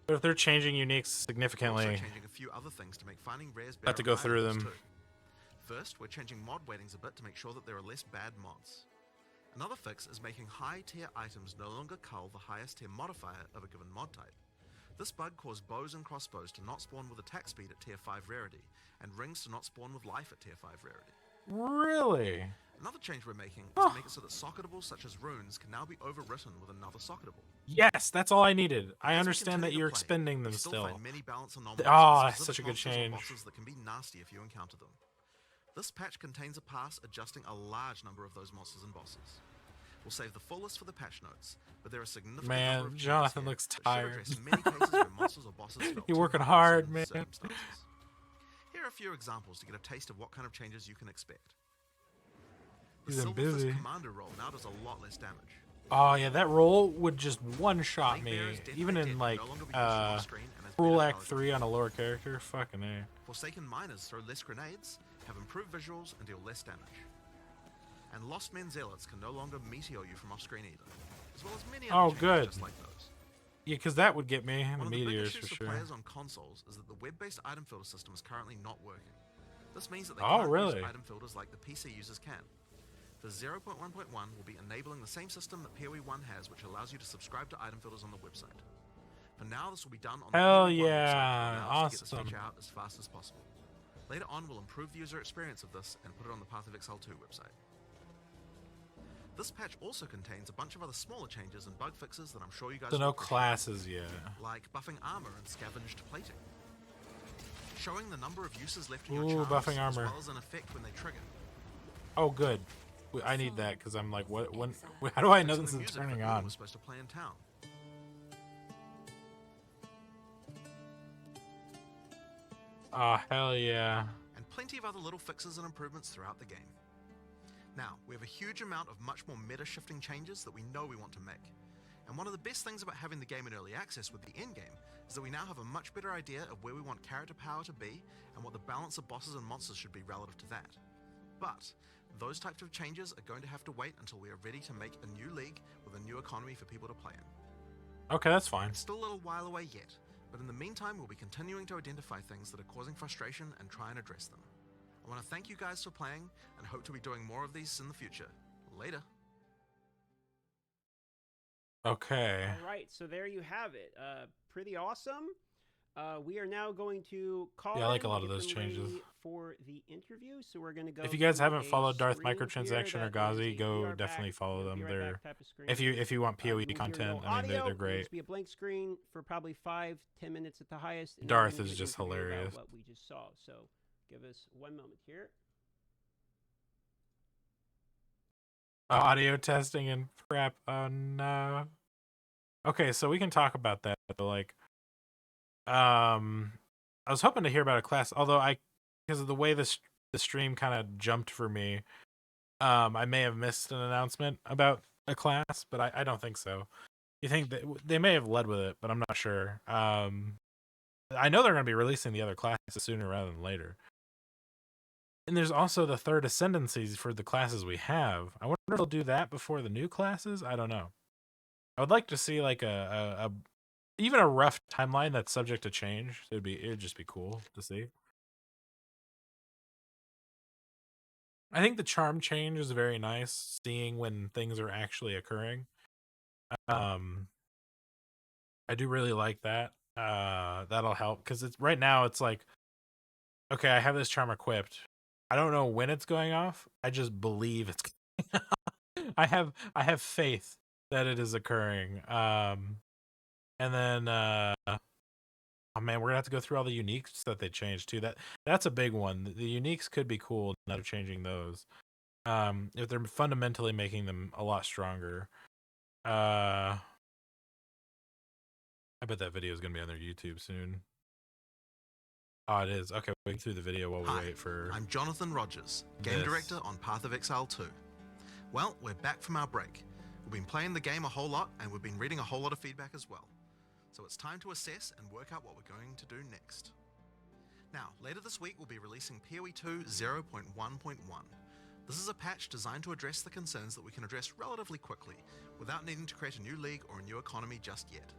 Speaker 1: But if they're changing uniques
Speaker 5: We're also
Speaker 1: significantly,
Speaker 5: changing a few other things to make finding rares
Speaker 1: have to
Speaker 5: better
Speaker 1: go
Speaker 5: at high
Speaker 1: through
Speaker 5: levels
Speaker 1: them.
Speaker 5: too. First, we're changing mod weightings a bit to make sure that there are less bad mods. Another fix is making high-tier items no longer cull the highest tier modifier of a given mod type. This bug caused bows and crossbows to not spawn with attack speed at tier 5 rarity, and rings to not spawn with life at tier 5 rarity.
Speaker 1: really?
Speaker 5: Another change we're making is to make it so that socketables such as runes can now be overwritten with another socketable.
Speaker 1: Yes, that's all I needed. I
Speaker 5: As we
Speaker 1: understand that
Speaker 5: continue to
Speaker 1: you're
Speaker 5: play,
Speaker 1: expending
Speaker 5: we
Speaker 1: them
Speaker 5: still
Speaker 1: still.
Speaker 5: find many balance anomalies
Speaker 1: Ah,
Speaker 5: and
Speaker 1: that's
Speaker 5: specific
Speaker 1: such a good
Speaker 5: monsters or
Speaker 1: change.
Speaker 5: bosses that can be nasty if you encounter them. This patch contains a pass adjusting a large number of those monsters and bosses. We'll save the full list for the patch notes, but there are significant
Speaker 1: Man,
Speaker 5: number of changes
Speaker 1: Jonathan
Speaker 5: here
Speaker 1: looks
Speaker 5: that should
Speaker 1: tired.
Speaker 5: address many cases where monsters or bosses felt
Speaker 1: You're
Speaker 5: too
Speaker 1: working
Speaker 5: hard
Speaker 1: hard,
Speaker 5: in
Speaker 1: man.
Speaker 5: certain circumstances. Here are a few examples to get a taste of what kind of changes you can expect. The
Speaker 1: He's been
Speaker 5: Silver Fist
Speaker 1: busy.
Speaker 5: Commander roll now does a lot less damage.
Speaker 1: Oh yeah, that roll would just one-shot me,
Speaker 5: Nightmare's Death
Speaker 1: even
Speaker 5: by Dead
Speaker 1: in
Speaker 5: can
Speaker 1: like
Speaker 5: no longer be used on screen and has
Speaker 1: Cruel
Speaker 5: better
Speaker 1: Act
Speaker 5: paladin.
Speaker 1: 3 on a lower character. Fucking A.
Speaker 5: Forsaken Miners throw less grenades, have improved visuals, and deal less damage. And Lost Men Zealots can no longer meteor you from off-screen either, as well as many other
Speaker 1: Oh,
Speaker 5: changes
Speaker 1: good.
Speaker 5: just like those.
Speaker 1: Yeah, because that would get me
Speaker 5: One of the big
Speaker 1: meteors
Speaker 5: issues
Speaker 1: for
Speaker 5: for
Speaker 1: sure.
Speaker 5: players on consoles is that the web-based item filter system is currently not working. This means that they
Speaker 1: Oh,
Speaker 5: can't
Speaker 1: really?
Speaker 5: use item filters like the PC users can. For 0.1.1, we'll be enabling the same system that PoE 1 has, which allows you to subscribe to item filters on the website. For now, this will be done on the
Speaker 1: Hell
Speaker 5: PoE 1
Speaker 1: yeah,
Speaker 5: website to allow us to get this
Speaker 1: awesome.
Speaker 5: feature out as fast as possible. Later on, we'll improve the user experience of this and put it on the Path of Exile 2 website. This patch also contains a bunch of other smaller changes and bug fixes that I'm sure you guys
Speaker 1: So
Speaker 5: will
Speaker 1: no
Speaker 5: appreciate,
Speaker 1: classes yet.
Speaker 5: like buffing armor and scavenged plating, showing the number of uses left in your
Speaker 1: Ooh,
Speaker 5: charms,
Speaker 1: buffing
Speaker 5: as
Speaker 1: armor.
Speaker 5: well as an effect when they trigger.
Speaker 1: Oh, good. I need that because I'm like, what? When? How do I know
Speaker 5: Fixing
Speaker 1: this
Speaker 5: the
Speaker 1: is
Speaker 5: music
Speaker 1: turning
Speaker 5: that Luna
Speaker 1: on?
Speaker 5: was supposed to play in town.
Speaker 1: Oh, hell yeah.
Speaker 5: And plenty of other little fixes and improvements throughout the game. Now, we have a huge amount of much more meta-shifting changes that we know we want to make. And one of the best things about having the game in early access with the endgame is that we now have a much better idea of where we want character power to be and what the balance of bosses and monsters should be relative to that. But those types of changes are going to have to wait until we are ready to make a new league with a new economy for people to play in.
Speaker 1: Okay, that's fine.
Speaker 5: It's still a little while away yet, but in the meantime, we'll be continuing to identify things that are causing frustration and try and address them. I want to thank you guys for playing and hope to be doing more of these in the future. Later.
Speaker 1: Okay.
Speaker 6: All right, so there you have it. Pretty awesome. We are now going to call.
Speaker 1: Yeah, I like
Speaker 6: in,
Speaker 1: a lot of
Speaker 6: get
Speaker 1: those
Speaker 6: them
Speaker 1: changes.
Speaker 6: ready for the interview. So we're going to go.
Speaker 1: If you guys
Speaker 6: to
Speaker 1: haven't
Speaker 6: a
Speaker 1: followed Darth
Speaker 6: screen
Speaker 1: Microtransaction
Speaker 6: here
Speaker 1: or
Speaker 6: that is
Speaker 1: Ghazi,
Speaker 6: a
Speaker 1: go
Speaker 6: BR
Speaker 1: definitely
Speaker 6: back,
Speaker 1: follow them.
Speaker 6: BR back
Speaker 1: They're
Speaker 6: type of screen.
Speaker 1: if you want PoE
Speaker 6: you will hear
Speaker 1: content,
Speaker 6: no
Speaker 1: I mean they're
Speaker 6: audio.
Speaker 1: great.
Speaker 6: It'll just be a blank screen for probably 5-10 minutes at the highest. And then
Speaker 1: Darth
Speaker 6: we're gonna
Speaker 1: is
Speaker 6: get
Speaker 1: just
Speaker 6: into about
Speaker 1: hilarious.
Speaker 6: What we just saw. So give us 1 moment here.
Speaker 1: Audio testing and prep. Oh no. Okay, so we can talk about that. But like, I was hoping to hear about a class, although because of the way the stream kind of jumped for me, I may have missed an announcement about a class, but I don't think so. You think that they may have led with it, but I'm not sure. I know they're going to be releasing the other classes sooner rather than later. And there's also the third ascendancies for the classes we have. I wonder if they'll do that before the new classes. I don't know. I would like to see like even a rough timeline that's subject to change. It'd just be cool to see. I think the charm change is very nice, seeing when things are actually occurring. I do really like that. That'll help because it's right now it's like, okay, I have this charm equipped. I don't know when it's going off. I just believe it's going off. I have faith that it is occurring. And then oh man, we're gonna have to go through all the uniques that they changed too. That's a big one. The uniques could be cool now they're changing those. If they're fundamentally making them a lot stronger. I bet that video is gonna be on their YouTube soon. Oh, it is. Okay, wait through the video while we
Speaker 5: Hi,
Speaker 1: wait for.
Speaker 5: I'm Jonathan Rogers, Game
Speaker 1: this.
Speaker 5: Director on Path of Exile 2. Well, we're back from our break. We've been playing the game a whole lot, and we've been reading a whole lot of feedback as well. So it's time to assess and work out what we're going to do next. Now, later this week we'll be releasing PoE 2 0.1.1. This is a patch designed to address the concerns that we can address relatively quickly, without needing to create a new league or a new economy just yet.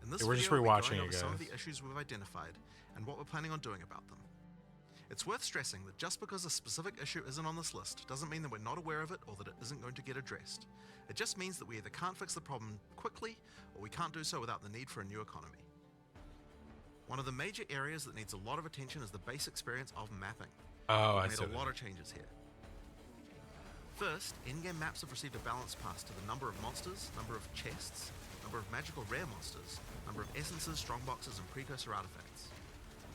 Speaker 5: In this
Speaker 1: We're just
Speaker 5: video, we'll be
Speaker 1: rewatching
Speaker 5: going
Speaker 1: it,
Speaker 5: over some of
Speaker 1: guys.
Speaker 5: the issues we've identified and what we're planning on doing about them. It's worth stressing that just because a specific issue isn't on this list doesn't mean that we're not aware of it or that it isn't going to get addressed. It just means that we either can't fix the problem quickly or we can't do so without the need for a new economy. One of the major areas that needs a lot of attention is the base experience of mapping.
Speaker 1: Oh, I
Speaker 5: We've
Speaker 1: see.
Speaker 5: made a lot of changes here. First, in-game maps have received a balance pass to the number of monsters, number of chests, number of magical rare monsters, number of essences, strongboxes, and precursor artifacts.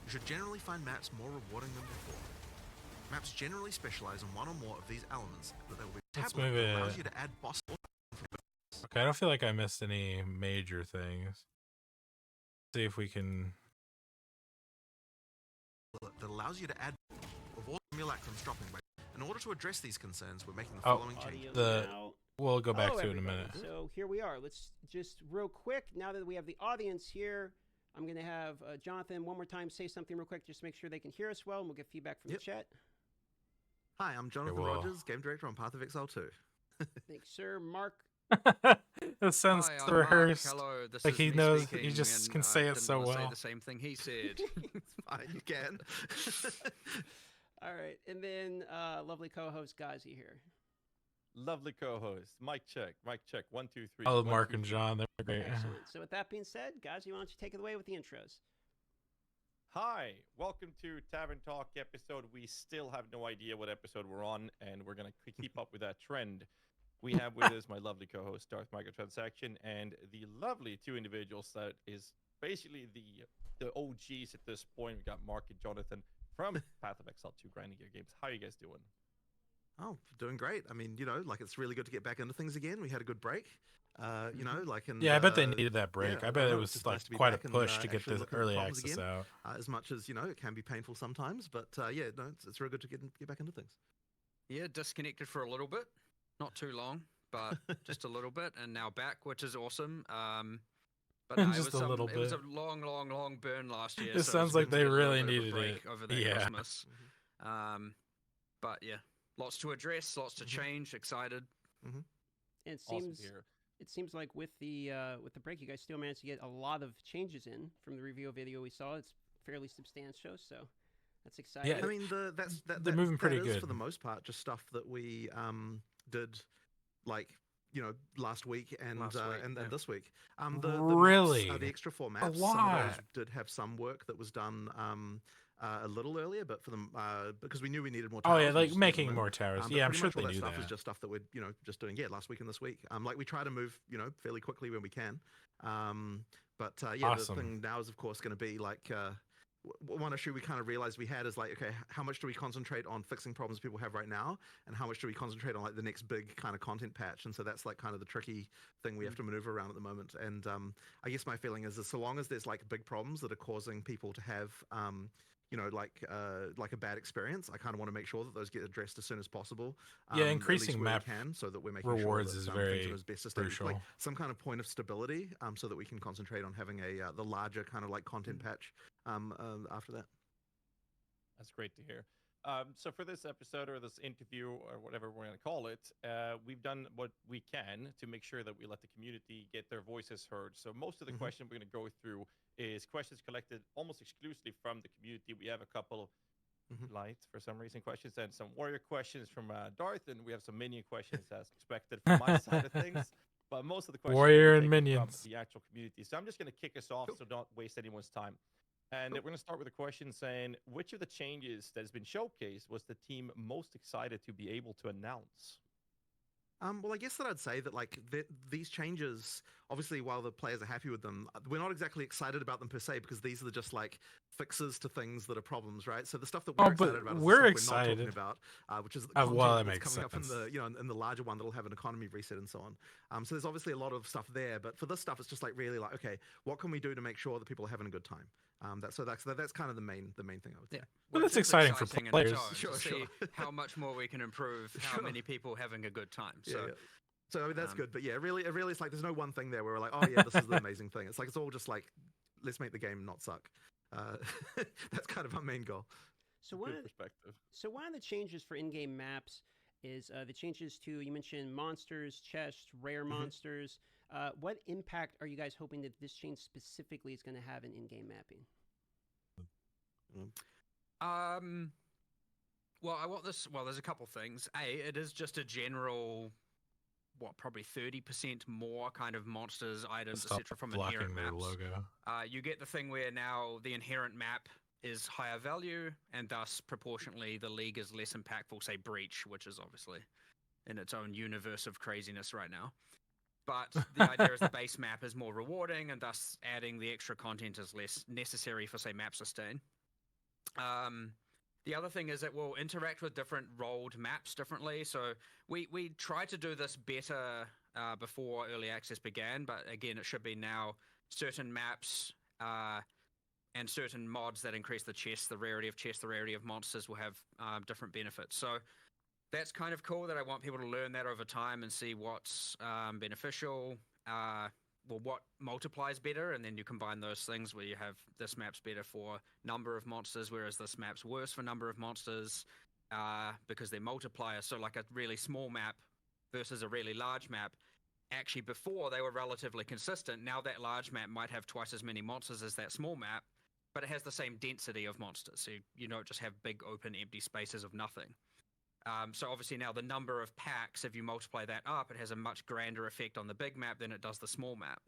Speaker 5: You should generally find maps more rewarding than before. Maps generally specialize in one or more of these elements, but there will be a
Speaker 1: Let's
Speaker 5: tablet
Speaker 1: move
Speaker 5: that allows
Speaker 1: it.
Speaker 5: you to add boss.
Speaker 1: Okay, I don't feel like I missed any major things. See if we can.
Speaker 5: That allows you to add of all simulacrums dropping by. In order to address these concerns, we're making the
Speaker 1: Oh,
Speaker 5: following changes.
Speaker 6: Audio now.
Speaker 1: We'll go back
Speaker 6: Hello,
Speaker 1: to it in a
Speaker 6: everybody.
Speaker 1: minute.
Speaker 6: So here we are. Let's just real quick, now that we have the audience here, I'm going to have Jonathan one more time say something real quick just to make sure they can hear us well, and we'll get feedback from
Speaker 5: Yep.
Speaker 6: the chat.
Speaker 5: Hi, I'm Jonathan
Speaker 1: well.
Speaker 5: Rogers, Game Director on Path of Exile 2.
Speaker 6: Thanks, sir. Mark.
Speaker 1: That sounds
Speaker 7: Hi, I'm
Speaker 1: rehearsed.
Speaker 7: Mark. Hello, this
Speaker 1: Like
Speaker 7: is
Speaker 1: he
Speaker 7: me
Speaker 1: knows.
Speaker 7: speaking,
Speaker 1: He just
Speaker 7: and
Speaker 1: can say
Speaker 7: I
Speaker 1: it
Speaker 7: didn't
Speaker 1: so
Speaker 7: wanna
Speaker 1: well.
Speaker 7: Say the same thing he said.
Speaker 5: It's fine, you can.
Speaker 6: All right. And then lovely co-host Ghazi here.
Speaker 8: Lovely co-host. Mic check. Mic check. 1, 2, 3.
Speaker 1: I love
Speaker 8: 1,
Speaker 1: Mark
Speaker 8: 2,
Speaker 1: and
Speaker 8: 3.
Speaker 1: John. They're great.
Speaker 6: Excellent. So with that being said, Ghazi, why don't you take it away with the intros?
Speaker 8: Hi, welcome to Tavern Talk episode. We still have no idea what episode we're on, and we're going to keep up with that trend. We have with us my lovely co-host, Darth Microtransaction, and the lovely two individuals that is basically the OGs at this point. We got Mark and Jonathan from Path of Exile 2 Grinding Gear Games. How are you guys doing?
Speaker 5: Oh, doing great. I mean, you know, like it's really good to get back into things again. We had a good break. You know, like and
Speaker 1: Yeah, I bet they needed that break.
Speaker 5: yeah,
Speaker 1: I bet
Speaker 5: know,
Speaker 1: it
Speaker 5: it's
Speaker 1: was
Speaker 5: just
Speaker 1: like
Speaker 5: nice to be
Speaker 1: quite a
Speaker 5: back and,
Speaker 1: push to get
Speaker 5: actually
Speaker 1: this
Speaker 5: looking at
Speaker 1: early
Speaker 5: problems
Speaker 1: access
Speaker 5: again.
Speaker 1: out.
Speaker 5: As much as you know, it can be painful sometimes, but yeah, no, it's real good to get back into things.
Speaker 7: Yeah, disconnected for a little bit, not too long, but just a little bit, and now back, which is awesome. But no,
Speaker 1: Just a little
Speaker 7: It was a
Speaker 1: bit.
Speaker 7: long burn last year.
Speaker 1: It
Speaker 7: so
Speaker 1: sounds
Speaker 7: was
Speaker 1: like
Speaker 7: good to
Speaker 1: they
Speaker 7: get a little
Speaker 1: really
Speaker 7: bit of a
Speaker 1: needed
Speaker 7: break
Speaker 1: it.
Speaker 7: over that
Speaker 1: Yeah.
Speaker 7: Christmas. But yeah, lots to address, lots to change. Excited.
Speaker 6: And it
Speaker 8: Awesome
Speaker 6: seems
Speaker 8: to hear.
Speaker 6: it seems like with the break, you guys still managed to get a lot of changes in from the reveal video we saw. It's fairly substantial, so that's exciting.
Speaker 1: Yeah,
Speaker 5: I mean,
Speaker 1: they're moving pretty
Speaker 5: that is,
Speaker 1: good.
Speaker 5: for the most part, just stuff that we did, like, last week and this week.
Speaker 1: Really?
Speaker 5: The extra 4
Speaker 1: A
Speaker 5: maps. Some of
Speaker 1: lot.
Speaker 5: those did have some work that was done a little earlier, but for them because we knew we needed more
Speaker 1: Oh
Speaker 5: towers.
Speaker 1: yeah,
Speaker 5: we
Speaker 1: like
Speaker 5: just did
Speaker 1: making
Speaker 5: them in.
Speaker 1: more towers.
Speaker 5: But
Speaker 1: Yeah, I'm
Speaker 5: pretty
Speaker 1: sure
Speaker 5: much all
Speaker 1: they
Speaker 5: that
Speaker 1: do
Speaker 5: stuff
Speaker 1: that.
Speaker 5: is just stuff that we're just doing last week and this week. Like we try to move fairly quickly when we can. But yeah,
Speaker 1: Awesome.
Speaker 5: the thing now is of course going to be like. One issue we kind of realized we had is like, okay, how much do we concentrate on fixing problems people have right now, and how much do we concentrate on like the next big kind of content patch? And so that's like kind of the tricky thing we have to maneuver around at the moment. And I guess my feeling is that so long as there's like big problems that are causing people to have like a bad experience, I kind of want to make sure that those get addressed as soon as possible.
Speaker 1: Yeah,
Speaker 5: at
Speaker 1: increasing
Speaker 5: least where
Speaker 1: map
Speaker 5: we can, so that we're making
Speaker 1: rewards
Speaker 5: sure
Speaker 1: is
Speaker 5: that
Speaker 1: very
Speaker 5: things are as best sustained. Like
Speaker 1: crucial.
Speaker 5: some kind of point of stability, so that we can concentrate on having the larger kind of like content patch after that.
Speaker 8: That's great to hear. So for this episode or this interview or whatever we're going to call it, we've done what we can to make sure that we let the community get their voices heard. So most of the questions we're going to go through is questions collected almost exclusively from the community. We have a couple light, for some reason, questions and some warrior questions from Darth, and we have some minion questions as expected from my side of things. But most of the questions
Speaker 1: Warrior
Speaker 8: will
Speaker 1: and
Speaker 8: be taken
Speaker 1: minions.
Speaker 8: from the actual community. So I'm just going to kick us off, so don't waste anyone's time. And we're going to start with a question saying, which of the changes that has been showcased was the team most excited to be able to announce?
Speaker 5: Well, I guess that I'd say that like these changes, obviously, while the players are happy with them, we're not exactly excited about them per se, because these are just like fixes to things that are problems, right? So the stuff that we're excited about is
Speaker 1: we're
Speaker 5: the
Speaker 1: excited.
Speaker 5: stuff we're not talking about, which is the
Speaker 1: Well,
Speaker 5: content
Speaker 1: that
Speaker 5: that's
Speaker 1: makes
Speaker 5: coming up in
Speaker 1: sense.
Speaker 5: the in the larger one that'll have an economy reset and so on. So there's obviously a lot of stuff there, but for this stuff, it's just like really like, okay, what can we do to make sure that people are having a good time? That's kind of the main thing I would say.
Speaker 1: Well,
Speaker 7: Which
Speaker 1: that's
Speaker 7: is
Speaker 1: exciting for
Speaker 7: in its
Speaker 1: players.
Speaker 7: own,
Speaker 5: Sure,
Speaker 7: to
Speaker 5: sure.
Speaker 7: see how much more we can improve, how many people having a good time. So
Speaker 5: Yeah. So I mean, that's good, but yeah, really, it's like there's no one thing there where we're like, oh yeah, this is the amazing thing. It's like it's all just like, let's make the game not suck. That's kind of our main goal.
Speaker 6: So
Speaker 8: Good perspective.
Speaker 6: So one of the changes for in-game maps is the changes to, you mentioned monsters, chests, rare monsters. What impact are you guys hoping that this change specifically is going to have in in-game mapping?
Speaker 7: Well, I want this. Well, there's a couple things. It is just a general, probably 30% more kind of monsters, items, etc. from inherent
Speaker 1: their
Speaker 7: maps.
Speaker 1: logo.
Speaker 7: You get the thing where now the inherent map is higher value, and thus proportionately the league is less impactful. Say Breach, which is obviously in its own universe of craziness right now. But the idea is the base map is more rewarding, and thus adding the extra content is less necessary for, say, map sustain. The other thing is it will interact with different rolled maps differently. So we tried to do this better before early access began, but again, it should be now certain maps and certain mods that increase the chests, the rarity of chests, the rarity of monsters will have different benefits. So that's kind of cool that I want people to learn that over time and see what's beneficial, what multiplies better, and then you combine those things where you have this map's better for number of monsters, whereas this map's worse for number of monsters because they're multipliers. So like a really small map versus a really large map, actually before they were relatively consistent. Now that large map might have twice as many monsters as that small map, but it has the same density of monsters. So you don't just have big open empty spaces of nothing. So obviously now the number of packs, if you multiply that up, it has a much grander effect on the big map than it does the small map.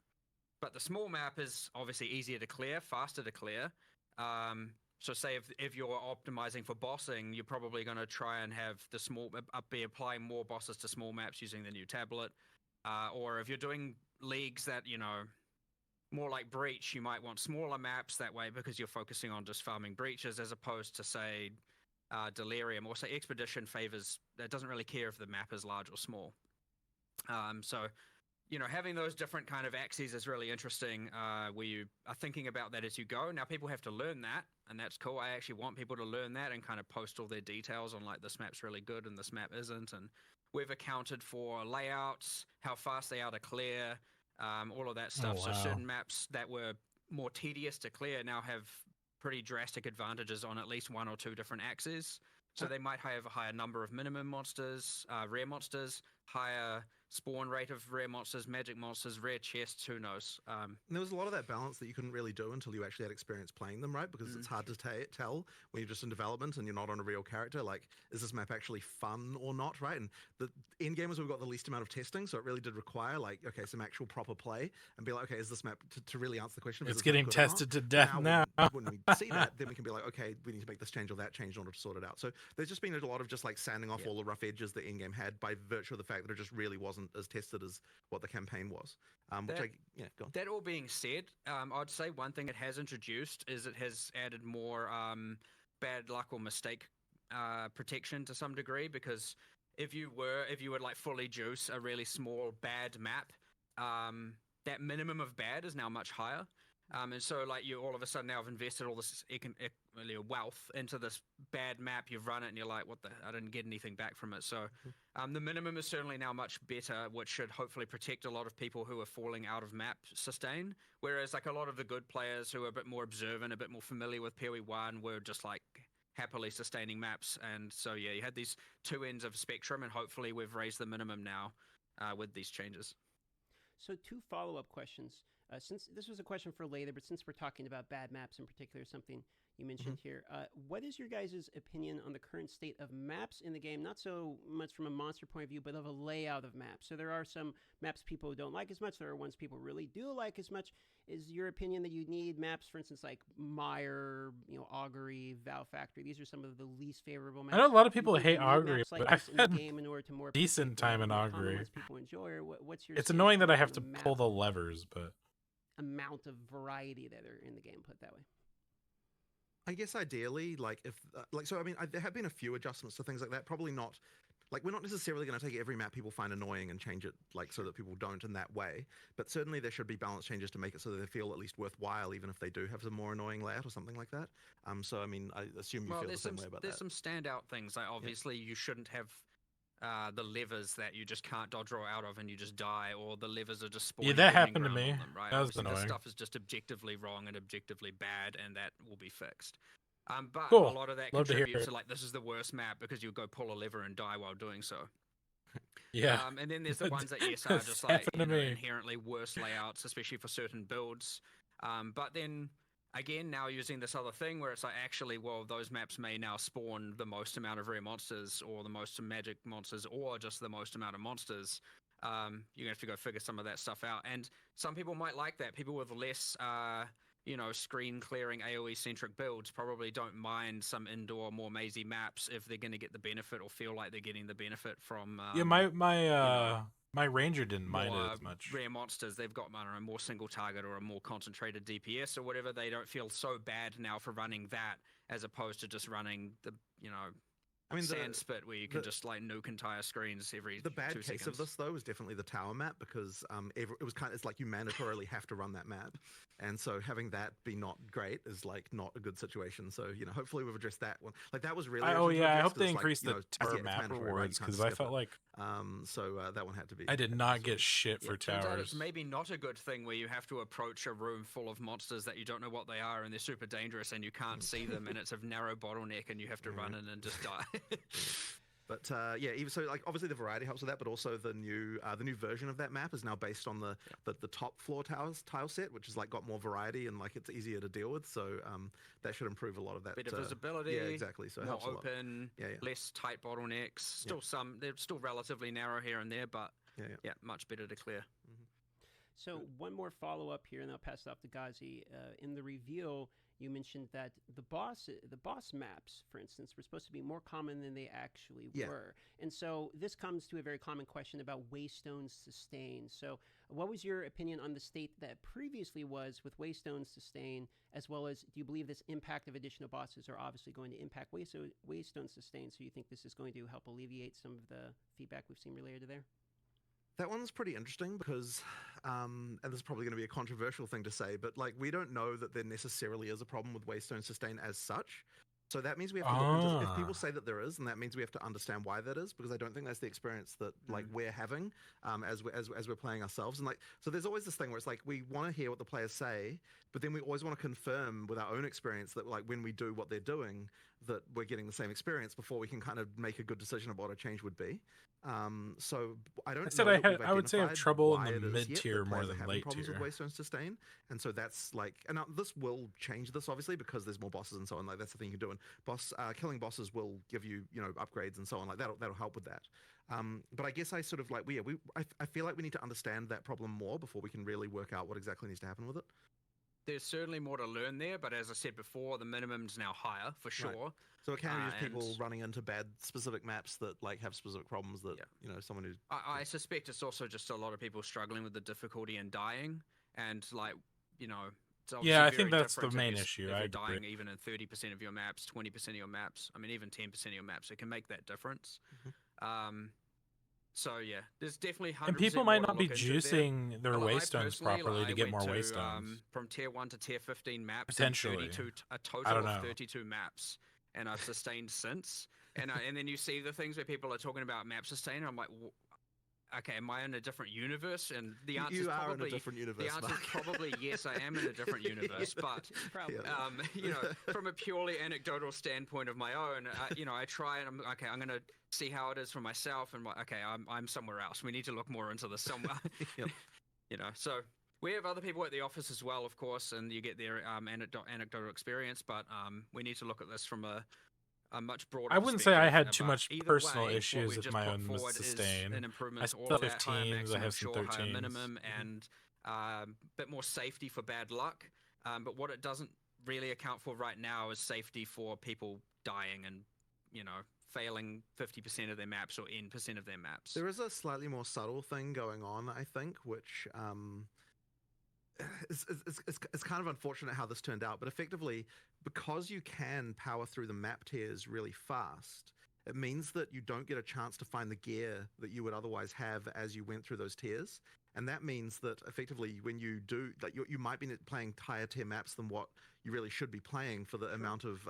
Speaker 7: But the small map is obviously easier to clear, faster to clear. So say if you're optimizing for bossing, you're probably going to try and have the be applying more bosses to small maps using the new tablet. Or if you're doing leagues that, more like Breach, you might want smaller maps that way because you're focusing on just farming breaches as opposed to, say, Delirium, or say Expedition favors, it doesn't really care if the map is large or small. So, having those different kind of axes is really interesting where you are thinking about that as you go. Now, people have to learn that, and that's cool. I actually want people to learn that and kind of post all their details on, like, this map's really good and this map isn't. And we've accounted for layouts, how fast they are to clear, all of that stuff.
Speaker 1: Oh, wow.
Speaker 7: So certain maps that were more tedious to clear now have pretty drastic advantages on at least one or two different axes. So they might have a higher number of minimum monsters, rare monsters, higher spawn rate of rare monsters, magic monsters, rare chests, who knows.
Speaker 5: And there was a lot of that balance that you couldn't really do until you actually had experience playing them, right? Because it's hard to tell when you're just in development and you're not on a real character. Like, is this map actually fun or not, right? And the end gamers we've got the least amount of testing, so it really did require, like, okay, some actual proper play and be like, okay, is this map, to really answer the question,
Speaker 1: It's getting tested to death now.
Speaker 5: When we see that, then we can be like, okay, we need to make this change or that change in order to sort it out. So there's just been a lot of just like sanding off all the rough edges that in-game had by virtue of the fact that it just really wasn't as tested as what the campaign was. Go on.
Speaker 7: That all being said, I'd say one thing it has introduced is it has added more bad luck or mistake protection to some degree, because if you would like fully juice a really small bad map, that minimum of bad is now much higher. And so, like, you all of a sudden now have invested all this wealth into this bad map. You've run it, and you're like, "What the? I didn't get anything back from it." So, the minimum is certainly now much better, which should hopefully protect a lot of people who are falling out of map sustain. Whereas, like, a lot of the good players who are a bit more observant, a bit more familiar with PoE1, were just like happily sustaining maps. And so, yeah, you had these two ends of spectrum, and hopefully we've raised the minimum now with these changes.
Speaker 6: So 2 follow-up questions. Since this was a question for later, but since we're talking about bad maps in particular, something you mentioned here, what is your guys' opinion on the current state of maps in the game? Not so much from a monster point of view, but of a layout of maps. So there are some maps people don't like as much. There are ones people really do like as much. Is your opinion that you need maps, for instance, like Mire, Augury, Vow Factory? These are some of the least favorable maps.
Speaker 1: I know a lot of people hate
Speaker 6: Augury,
Speaker 1: Augury,
Speaker 6: like
Speaker 1: but I've
Speaker 6: in the
Speaker 1: had
Speaker 6: game in order to more
Speaker 1: decent time in Augury.
Speaker 6: people enjoy, or what's your?
Speaker 1: It's
Speaker 6: stance
Speaker 1: annoying that
Speaker 6: on
Speaker 1: I have to
Speaker 6: the
Speaker 1: pull the levers, but
Speaker 6: amount of variety that are in the game, put it that way.
Speaker 5: I guess ideally, like if so, I mean, there have been a few adjustments to things like that. Probably not, like we're not necessarily going to take every map people find annoying and change it like so that people don't in that way. But certainly there should be balance changes to make it so that they feel at least worthwhile, even if they do have some more annoying layout or something like that. So I mean, I assume you feel the same way about that.
Speaker 7: There's some standout things. Like obviously, you shouldn't have the levers that you just can't dodge roll out of and you just die, or the levers are just spawning.
Speaker 1: Yeah, that
Speaker 7: burning
Speaker 1: happened to
Speaker 7: ground
Speaker 1: me.
Speaker 7: on them, right?
Speaker 1: That was
Speaker 7: Obviously,
Speaker 1: annoying.
Speaker 7: this stuff is just objectively wrong and objectively bad, and that will be fixed. But
Speaker 1: Cool.
Speaker 7: a lot of that
Speaker 1: Love to hear
Speaker 7: contributes
Speaker 1: it.
Speaker 7: to like, this is the worst map because you go pull a lever and die while doing so.
Speaker 1: yeah.
Speaker 7: And then there's the ones that yes are just like
Speaker 1: happened to me.
Speaker 7: inherently worse layouts, especially for certain builds. But then again, now using this other thing where it's like, actually, well, those maps may now spawn the most amount of rare monsters or the most magic monsters or just the most amount of monsters. You're gonna have to go figure some of that stuff out. And some people might like that. People with less screen clearing AoE centric builds probably don't mind some indoor, more mazy maps if they're going to get the benefit or feel like they're getting the benefit from.
Speaker 1: My ranger didn't mind it as much.
Speaker 7: Rare monsters, they've got, I don't know, more single target or a more concentrated DPS or whatever. They don't feel so bad now for running that as opposed to just running the sand spit where you can just like nuke entire screens every 2 seconds.
Speaker 5: The bad case of this though is definitely the tower map, because it's like you mandatorily have to run that map, and so having that be not great is like not a good situation. So hopefully we've addressed that one. Like that was really.
Speaker 1: I hope they increased the tower map rewards, because I felt like
Speaker 5: that one had to be.
Speaker 1: I did not get shit for
Speaker 7: turns out
Speaker 1: towers.
Speaker 7: it's maybe not a good thing where you have to approach a room full of monsters that you don't know what they are and they're super dangerous and you can't see them and it's a narrow bottleneck and you have to run in and just die.
Speaker 5: But even so, like obviously the variety helps with that, but also the new version of that map is now based on the top floor tile set, which has like got more variety and like it's easier to deal with. So that should improve a lot of that.
Speaker 7: Bit of visibility.
Speaker 5: Yeah, exactly. So it
Speaker 7: more
Speaker 5: helps
Speaker 7: open,
Speaker 5: a lot.
Speaker 7: less tight bottlenecks. Still they're still relatively narrow here and there, but much better to clear.
Speaker 6: So one more follow-up here, and I'll pass it off to Ghazi. In the reveal, you mentioned that the boss maps, for instance, were supposed to be more common than they actually were. And so this comes to a very common question about Waystone's sustain. So what was your opinion on the state that previously was with Waystone's sustain, as well as do you believe this impact of additional bosses are obviously going to impact Waystone's sustain? So you think this is going to help alleviate some of the feedback we've seen related to there?
Speaker 5: That one's pretty interesting because, and this is probably going to be a controversial thing to say, but like we don't know that there necessarily is a problem with Waystone Sustain as such. So that means we have to look into if people say that there is, and that means we have to understand why that is, because I don't think that's the experience that like we're having as we're playing ourselves. And like so, there's always this thing where it's like we want to hear what the players say, but then we always want to confirm with our own experience that like when we do what they're doing, that we're getting the same experience before we can kind of make a good decision about what a change would be. So I don't
Speaker 1: Instead,
Speaker 5: know that we've
Speaker 1: I would say I have
Speaker 5: identified
Speaker 1: trouble
Speaker 5: why
Speaker 1: in the
Speaker 5: it is
Speaker 1: mid
Speaker 5: yet
Speaker 1: tier
Speaker 5: that
Speaker 1: more
Speaker 5: players are
Speaker 1: than
Speaker 5: having
Speaker 1: late
Speaker 5: problems with
Speaker 1: tier.
Speaker 5: Waystone Sustain, and so that's like, and this will change this obviously because there's more bosses and so on. Like that's the thing you can do, and killing bosses will give you upgrades and so on. Like that'll help with that. But I guess I sort of like I feel like we need to understand that problem more before we can really work out what exactly needs to happen with it.
Speaker 7: There's certainly more to learn there, but as I said before, the minimum's now higher for sure.
Speaker 5: Right. So it can be just people
Speaker 7: and
Speaker 5: running into bad specific maps that like have specific problems that someone who's
Speaker 7: I suspect it's also just a lot of people struggling with the difficulty and dying, and like it's obviously
Speaker 1: Yeah, I
Speaker 7: very
Speaker 1: think that's the
Speaker 7: different if
Speaker 1: main
Speaker 7: you're-
Speaker 1: issue.
Speaker 7: If
Speaker 1: I
Speaker 7: you're
Speaker 1: agree.
Speaker 7: dying even in 30% of your maps, 20% of your maps, I mean even 10% of your maps, it can make that difference. So yeah, there's definitely 100%
Speaker 1: And people
Speaker 7: more
Speaker 1: might
Speaker 7: to
Speaker 1: not be
Speaker 7: look into there.
Speaker 1: juicing their
Speaker 7: Well, I
Speaker 1: waystones
Speaker 7: personally,
Speaker 1: properly
Speaker 7: I
Speaker 1: to get
Speaker 7: went
Speaker 1: more
Speaker 7: to,
Speaker 1: waystones.
Speaker 7: From tier 1 to tier 15 maps,
Speaker 1: Potentially.
Speaker 7: a
Speaker 1: I
Speaker 7: total
Speaker 1: don't
Speaker 7: of
Speaker 1: know.
Speaker 7: 32 maps, and I've sustained since. And then you see the things where people are talking about map sustain, and I'm like, okay, am I in a different universe? And the answer is
Speaker 5: you are
Speaker 7: probably
Speaker 5: in a different universe.
Speaker 7: the answer is
Speaker 5: Mark.
Speaker 7: probably yes, I am in a different universe. But
Speaker 6: Probably.
Speaker 7: from a purely anecdotal standpoint of my own, I try and I'm going to see how it is for myself, and okay, I'm somewhere else. We need to look more into this somewhere.
Speaker 5: Yep.
Speaker 7: So we have other people at the office as well, of course, and you get their anecdotal experience. But we need to look at this from a much broader.
Speaker 1: I wouldn't say I had
Speaker 7: perspective.
Speaker 1: too
Speaker 7: But
Speaker 1: much
Speaker 7: either
Speaker 1: personal
Speaker 7: way, what
Speaker 1: issues
Speaker 7: we've
Speaker 1: with
Speaker 7: just
Speaker 1: my
Speaker 7: put
Speaker 1: own
Speaker 7: forward is
Speaker 1: sustain.
Speaker 7: an improvement
Speaker 1: I
Speaker 7: to
Speaker 1: still
Speaker 7: all
Speaker 1: have
Speaker 7: of that, higher
Speaker 1: 15s, I
Speaker 7: maximum,
Speaker 1: have some
Speaker 7: sure, higher
Speaker 1: 13s.
Speaker 7: minimum, and a bit more safety for bad luck. But what it doesn't really account for right now is safety for people dying and failing 50% of their maps or N% of their maps.
Speaker 5: There is a slightly more subtle thing going on, I think, which it's kind of unfortunate how this turned out, but effectively, because you can power through the map tiers really fast, it means that you don't get a chance to find the gear that you would otherwise have as you went through those tiers. And that means that effectively when you do, that you might be playing higher tier maps than what you really should be playing for the amount of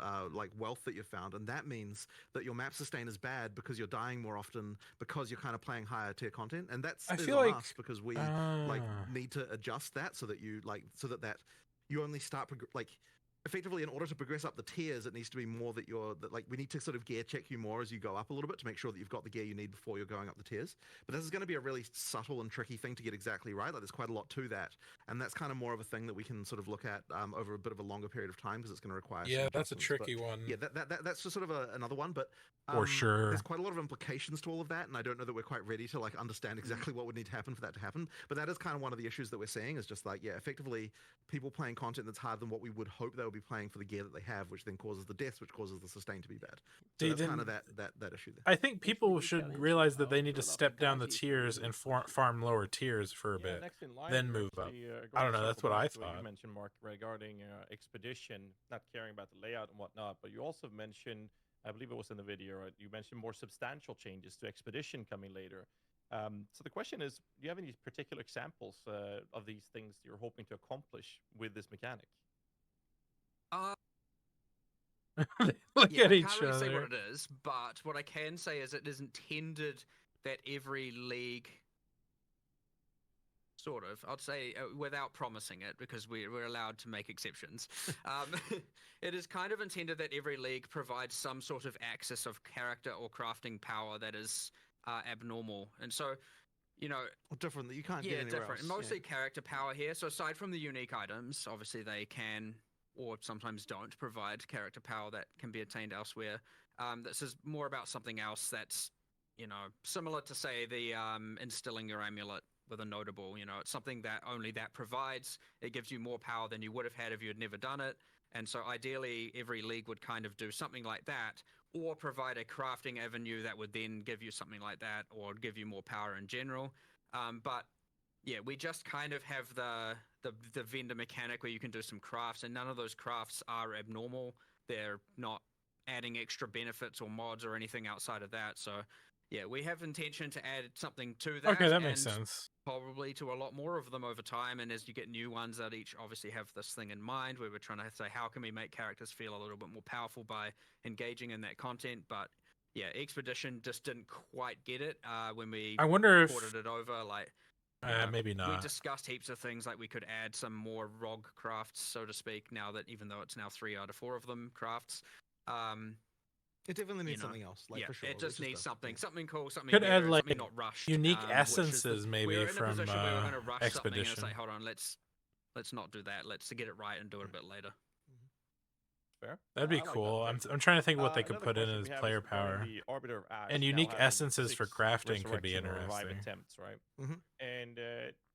Speaker 5: wealth that you've found. And that means that your map sustain is bad because you're dying more often because you're kind of playing higher tier content. And that's
Speaker 1: I
Speaker 5: is
Speaker 1: feel
Speaker 5: on
Speaker 1: like-
Speaker 5: us because we need to adjust that so that you that you only start effectively, in order to progress up the tiers, it needs to be more that we need to sort of gear check you more as you go up a little bit to make sure that you've got the gear you need before you're going up the tiers. But this is going to be a really subtle and tricky thing to get exactly right. Like there's quite a lot to that, and that's kind of more of a thing that we can sort of look at over a bit of a longer period of time because it's going to require.
Speaker 1: Yeah,
Speaker 5: some
Speaker 1: that's a
Speaker 5: adjustments.
Speaker 1: tricky
Speaker 5: But
Speaker 1: one.
Speaker 5: Yeah, that's just sort of another one, but
Speaker 1: For sure.
Speaker 5: there's quite a lot of implications to all of that, and I don't know that we're quite ready to understand exactly what would need to happen for that to happen. But that is kind of one of the issues that we're seeing is just effectively people playing content that's harder than what we would hope they would be playing for the gear that they have, which then causes the deaths, which causes the sustain to be bad. So that's kind of that issue there.
Speaker 1: I think people should
Speaker 6: challenge.
Speaker 1: realize that they need to step down the tiers and farm lower tiers for a bit.
Speaker 8: Next in line,
Speaker 1: then
Speaker 8: we're
Speaker 1: move up.
Speaker 8: actually,
Speaker 1: I don't know,
Speaker 8: going
Speaker 1: that's
Speaker 8: to
Speaker 1: what I
Speaker 8: circle back to
Speaker 1: thought.
Speaker 8: You mentioned, Mark, regarding Expedition, not caring about the layout and whatnot, but you also mentioned, I believe it was in the video, right? You mentioned more substantial changes to Expedition coming later. So the question is, do you have any particular examples of these things you're hoping to accomplish with this mechanic?
Speaker 1: Look at
Speaker 7: I
Speaker 1: each
Speaker 7: can't really say
Speaker 1: other.
Speaker 7: what it is, but what I can say is it is intended that every league, sort of, I'd say without promising it, because we're allowed to make exceptions. It is kind of intended that every league provides some sort of access of character or crafting power that is abnormal, and so.
Speaker 5: Or different that you can't get
Speaker 7: Yeah,
Speaker 5: anywhere
Speaker 7: different.
Speaker 5: else.
Speaker 7: Mostly character power here. So aside from the unique items, obviously they can or sometimes don't provide character power that can be attained elsewhere. This is more about something else that's, similar to say the instilling your amulet with a notable. It's something that only that provides. It gives you more power than you would have had if you had never done it. And so ideally every league would kind of do something like that, or provide a crafting avenue that would then give you something like that, or give you more power in general. But yeah, we just kind of have the vendor mechanic where you can do some crafts, and none of those crafts are abnormal. They're not adding extra benefits or mods or anything outside of that. So yeah, we have intention to add something to that.
Speaker 1: Okay, that makes
Speaker 7: and
Speaker 1: sense.
Speaker 7: Probably to a lot more of them over time, and as you get new ones that each obviously have this thing in mind where we're trying to say how can we make characters feel a little bit more powerful by engaging in that content. But yeah, Expedition just didn't quite get it when we
Speaker 1: I wonder if
Speaker 7: ported it over.
Speaker 1: maybe
Speaker 7: We
Speaker 1: not.
Speaker 7: discussed heaps of things, like we could add some more ROG crafts, so to speak, now that even though it's now 3 out of 4 of them crafts.
Speaker 5: It definitely needs
Speaker 7: you know,
Speaker 5: something else, like
Speaker 7: yeah,
Speaker 5: for sure.
Speaker 7: it just needs something cool, something
Speaker 1: Could
Speaker 7: better,
Speaker 1: add, like,
Speaker 7: something not rushed.
Speaker 1: unique
Speaker 7: which is
Speaker 1: essences maybe
Speaker 7: we were in a
Speaker 1: from,
Speaker 7: position we were going to rush something, and it's
Speaker 1: Expedition.
Speaker 7: like, hold on, let's not do that. Let's get it right and do it a bit later.
Speaker 8: Fair.
Speaker 1: That'd be
Speaker 8: I like
Speaker 1: cool.
Speaker 8: that.
Speaker 1: I'm trying to think what they could
Speaker 8: Another
Speaker 1: put in
Speaker 8: question
Speaker 1: as
Speaker 8: we have
Speaker 1: player
Speaker 8: is regarding
Speaker 1: power.
Speaker 8: the Arbiter of Ash
Speaker 1: And
Speaker 8: now
Speaker 1: unique
Speaker 8: having
Speaker 1: essences for
Speaker 8: 6
Speaker 1: crafting could be
Speaker 8: resurrection or revive
Speaker 1: interesting.
Speaker 8: attempts, right?
Speaker 5: Mhm.
Speaker 8: And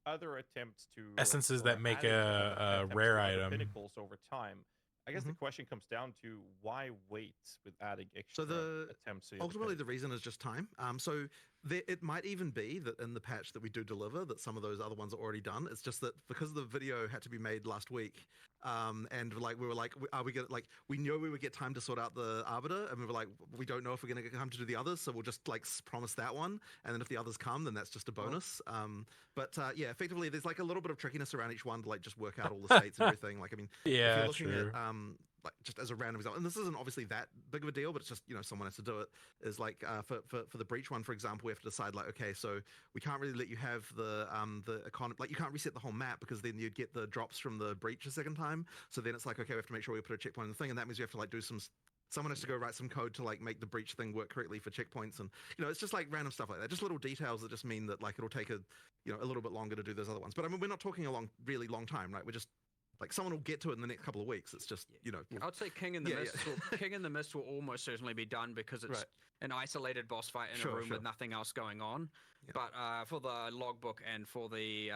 Speaker 8: other attempts to
Speaker 1: Essences
Speaker 8: or
Speaker 1: that make
Speaker 8: adding other
Speaker 1: a
Speaker 8: attempts
Speaker 1: rare
Speaker 8: to other
Speaker 1: item.
Speaker 8: pinnacles over time. I guess the question comes down to why wait with adding extra attempts to the other
Speaker 5: ultimately the
Speaker 8: pinnacles?
Speaker 5: reason is just time. So it might even be that in the patch that we do deliver, that some of those other ones are already done. It's just that because the video had to be made last week, and like we were like, are we gonna, like, we knew we would get time to sort out the Arbiter, and we were like, we don't know if we're gonna get time to do the others, so we'll just like promise that one, and then if the others come, then that's just a bonus. But yeah, effectively, there's like a little bit of trickiness around each one to like just work out all the states and everything. Like, I mean, if
Speaker 1: Yeah,
Speaker 5: you're looking
Speaker 1: true.
Speaker 5: at like just as a random example, and this isn't obviously that big of a deal, but it's just, you know, someone has to do it. Is like for the breach one, for example, we have to decide like, okay, so we can't really let you have the economy, like you can't reset the whole map because then you'd get the drops from the breach a second time. So then it's like, okay, we have to make sure we put a checkpoint in the thing, and that means we have to like do someone has to go write some code to like make the breach thing work correctly for checkpoints, and you know, it's just like random stuff like that, just little details that just mean that like it'll take a little bit longer to do those other ones. But I mean, we're not talking a really long time, right? We're just like, someone will get to it in the next couple of weeks. It's just, you know.
Speaker 7: I'd say King in the Mist. King in the Mist will almost certainly be done because it's an isolated boss fight in a room with nothing else going on.
Speaker 5: Yeah.
Speaker 7: But for the logbook and for the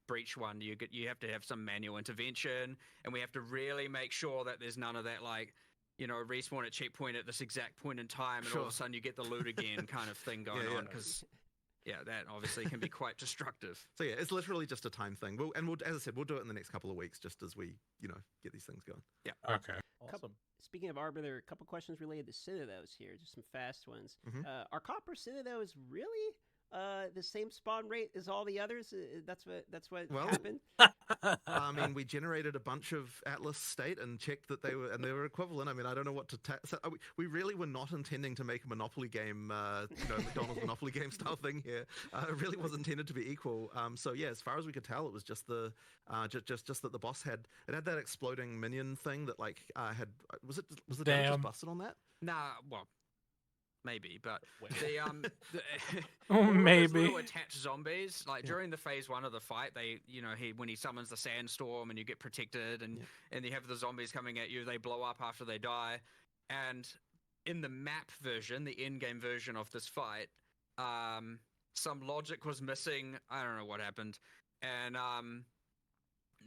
Speaker 7: breach one, you have to have some manual intervention, and we have to really make sure that there's none of that, like, you know, respawn at checkpoint at this exact point in time, and all of a sudden you get the loot again kind of thing going on, because that obviously can be quite destructive.
Speaker 5: So yeah, it's literally just a time thing. We'll, as I said, we'll do it in the next couple of weeks, just as we, you know, get these things going.
Speaker 7: Yeah.
Speaker 1: Okay.
Speaker 8: Awesome.
Speaker 6: Speaking of Arbiter, a couple questions related to Citadels here, just some fast ones.
Speaker 5: Mhm.
Speaker 6: Are Copper Citadels really the same spawn rate as all the others? That's what happened.
Speaker 5: I mean, we generated a bunch of Atlas state and checked that they were equivalent. I mean, I don't know what to so we really were not intending to make a Monopoly game, McDonald's Monopoly game style thing here. It really was intended to be equal. So yeah, as far as we could tell, it was just the just that the boss had that exploding minion thing that like was the damage just busted on that?
Speaker 7: Nah, well, maybe, but
Speaker 1: Maybe
Speaker 7: little attached zombies, like during the phase 1 of the fight, they, you know, when he summons the sandstorm and you get protected, and you have the zombies coming at you, they blow up after they die. And in the map version, the in-game version of this fight, some logic was missing. I don't know what happened, and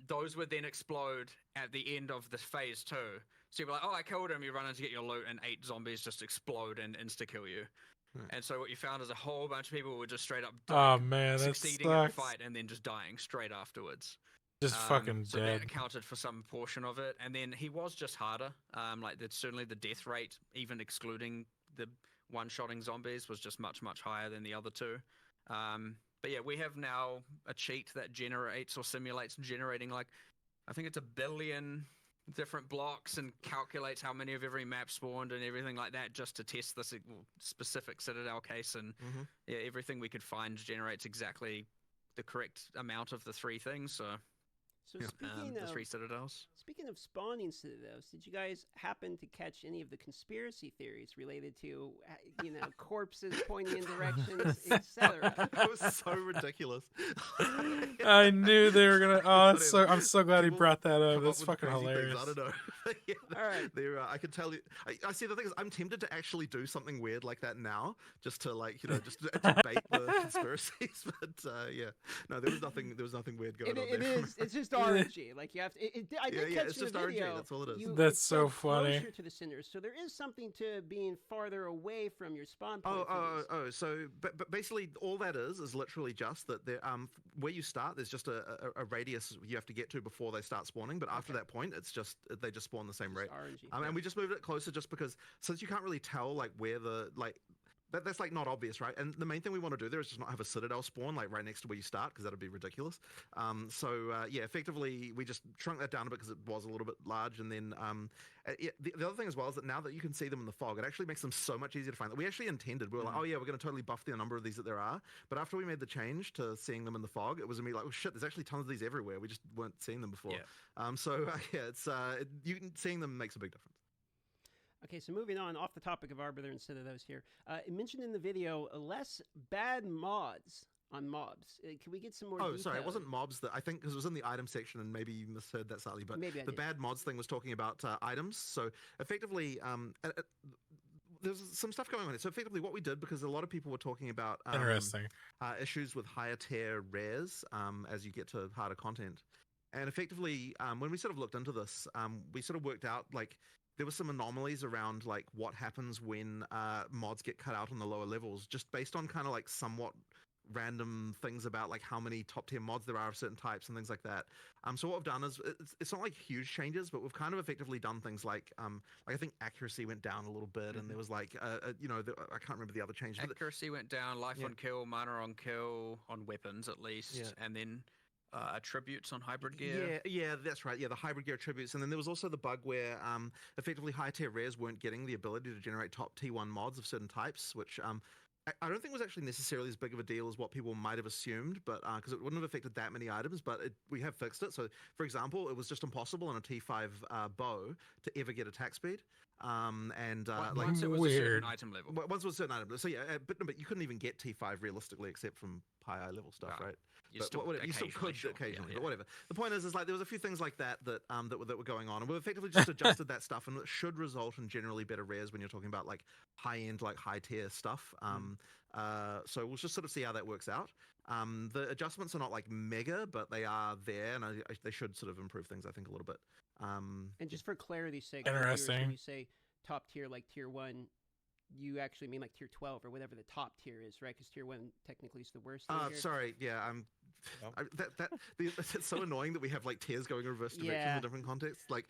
Speaker 7: those would then explode at the end of this phase 2. So you're like, oh, I killed him. You run in to get your loot, and 8 zombies just explode and insta-kill you. And so what you found is a whole bunch of people were just straight up succeeding at the fight and then just dying straight afterwards.
Speaker 1: Just fucking
Speaker 7: so
Speaker 1: dead.
Speaker 7: that accounted for some portion of it. And then he was just harder. Like, certainly the death rate, even excluding the one-shotting zombies, was just much, much higher than the other 2. But yeah, we have now a cheat that generates or simulates generating, like, I think it's 1 billion different blocks, and calculates how many of every map spawned and everything like that, just to test this specific Citadel case. And yeah, everything we could find generates exactly the correct amount of the 3 things. So
Speaker 6: speaking
Speaker 7: the
Speaker 6: of
Speaker 7: 3 Citadels.
Speaker 6: Speaking of spawning Citadels, did you guys happen to catch any of the conspiracy theories related to, you know, corpses pointing in directions, etc.?
Speaker 5: That was so ridiculous.
Speaker 1: I knew they were gonna. Oh, I'm so glad he brought that up. That's fucking hilarious.
Speaker 5: Things. I don't know.
Speaker 6: All right.
Speaker 5: I can tell you. I see. The thing is, I'm tempted to actually do something weird like that now, just to like, you know, just to bait the conspiracies. But yeah, no, there was nothing weird going on.
Speaker 6: It's just RNG. Like, you have to. I did catch
Speaker 5: it's
Speaker 6: the
Speaker 5: just
Speaker 6: video.
Speaker 5: RNG. That's all it is.
Speaker 1: That's so funny.
Speaker 6: Closer to the cinders, so there is something to being farther away from your spawn point.
Speaker 5: So but basically all that is literally just that there where you start, there's just a radius you have to get to before they start spawning. But after that point, it's just they just spawn the same rate.
Speaker 6: RNG.
Speaker 5: And we just moved it closer just because, since you can't really tell like where the that's like not obvious, right? And the main thing we want to do there is just not have a Citadel spawn like right next to where you start, because that'd be ridiculous. Yeah, effectively we just shrunk that down a bit because it was a little bit large. And then the other thing as well is that now that you can see them in the fog, it actually makes them so much easier to find. We actually intended, we were like, oh yeah, we're going to totally buff the number of these that there are. But after we made the change to seeing them in the fog, it was immediately like, oh shit, there's actually tons of these everywhere. We just weren't seeing them before. Yeah. It's seeing them makes a big difference.
Speaker 6: Okay, so moving on, off the topic of Arbiter instead of those here. It mentioned in the video less bad mods on mobs. Can we get some more detail?
Speaker 5: Sorry, it wasn't mobs. That I think, because it was in the item section, and maybe you misheard that slightly, but
Speaker 6: maybe
Speaker 5: the bad mods thing was talking about items. So effectively, there's some stuff going on here. So effectively what we did, because a lot of people were talking about
Speaker 1: Interesting.
Speaker 5: Issues with higher tier rares as you get to harder content. And effectively, when we sort of looked into this, we sort of worked out, like, there were some anomalies around like what happens when mods get cut out on the lower levels, just based on kind of like somewhat random things about like how many top tier mods there are of certain types and things like that. So what we've done is it's not like huge changes, but we've kind of effectively done things like I think accuracy went down a little bit, and there was like I can't remember the other changes.
Speaker 7: Accuracy went down, life on kill, mana on kill, on weapons at least, and then attributes on hybrid gear.
Speaker 5: Yeah, that's right. Yeah, the hybrid gear attributes. And then there was also the bug where effectively high tier rares weren't getting the ability to generate top T1 mods of certain types, which I don't think was actually necessarily as big of a deal as what people might have assumed, but because it wouldn't have affected that many items, but we have fixed it. So, for example, it was just impossible on a T5 bow to ever get attack speed.
Speaker 7: Once it was a certain item level.
Speaker 5: Once it was a certain item level. So yeah, but you couldn't even get T5 realistically except from high level stuff, right?
Speaker 7: You still could
Speaker 5: occasionally, but whatever. The point is like there was a few things like that that were going on, and we effectively just adjusted that stuff, and it should result in generally better rares when you're talking about like high end, like high tier stuff. So we'll just sort of see how that works out. The adjustments are not like mega, but they are there, and they should sort of improve things, I think, a little bit.
Speaker 6: And just for clarity's sake,
Speaker 1: interesting.
Speaker 6: When you say top tier, like tier 1, you actually mean like tier 12 or whatever the top tier is, right? Because tier 1 technically is the worst.
Speaker 5: Sorry, yeah, it's so annoying that we have like tiers going in reverse directions in different contexts. Like,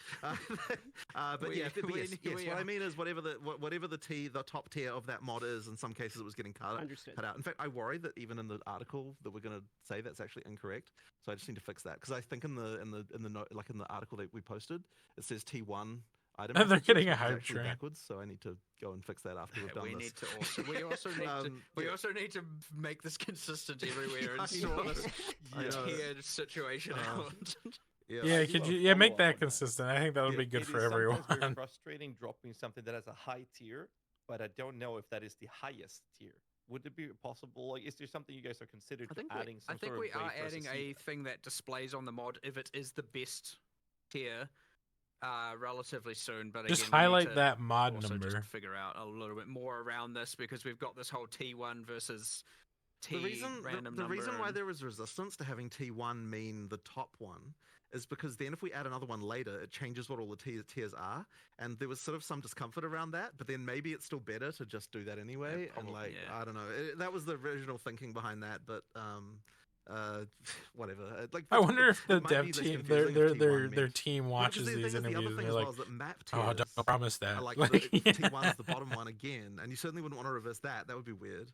Speaker 5: yes. What I mean is whatever the top tier of that mod is. In some cases, it was getting cut out. In fact, I worry that even in the article that we're going to say that's actually incorrect. So I just need to fix that, because I think in the article that we posted, it says T1.
Speaker 1: They're getting a hype train
Speaker 5: backwards, so I need to go and fix that after we've done this.
Speaker 7: We also need to make this consistent everywhere and sort this tiered situation out.
Speaker 1: Could you make that consistent? I think that would be good for everyone.
Speaker 8: It's very frustrating dropping something that has a high tier, but I don't know if that is the highest tier. Would it be possible? Like, is there something you guys are considering adding?
Speaker 7: I think we are adding a thing that displays on the mod if it is the best tier. Relatively soon, but
Speaker 1: just
Speaker 7: again,
Speaker 1: highlight that mod number.
Speaker 7: Just figure out a little bit more around this, because we've got this whole T1 versus T random
Speaker 5: the reason why there is resistance to having T1 mean the top one is because then if we add another one later, it changes what all the tiers are, and there was sort of some discomfort around that. But then maybe it's still better to just do that anyway. I don't know. That was the original thinking behind that, but. Whatever. Like,
Speaker 1: I wonder if the dev team, their team watches these interviews and they're like, "Oh, don't promise that."
Speaker 5: Like T1's the bottom one again, and you certainly wouldn't want to reverse that. That would be weird.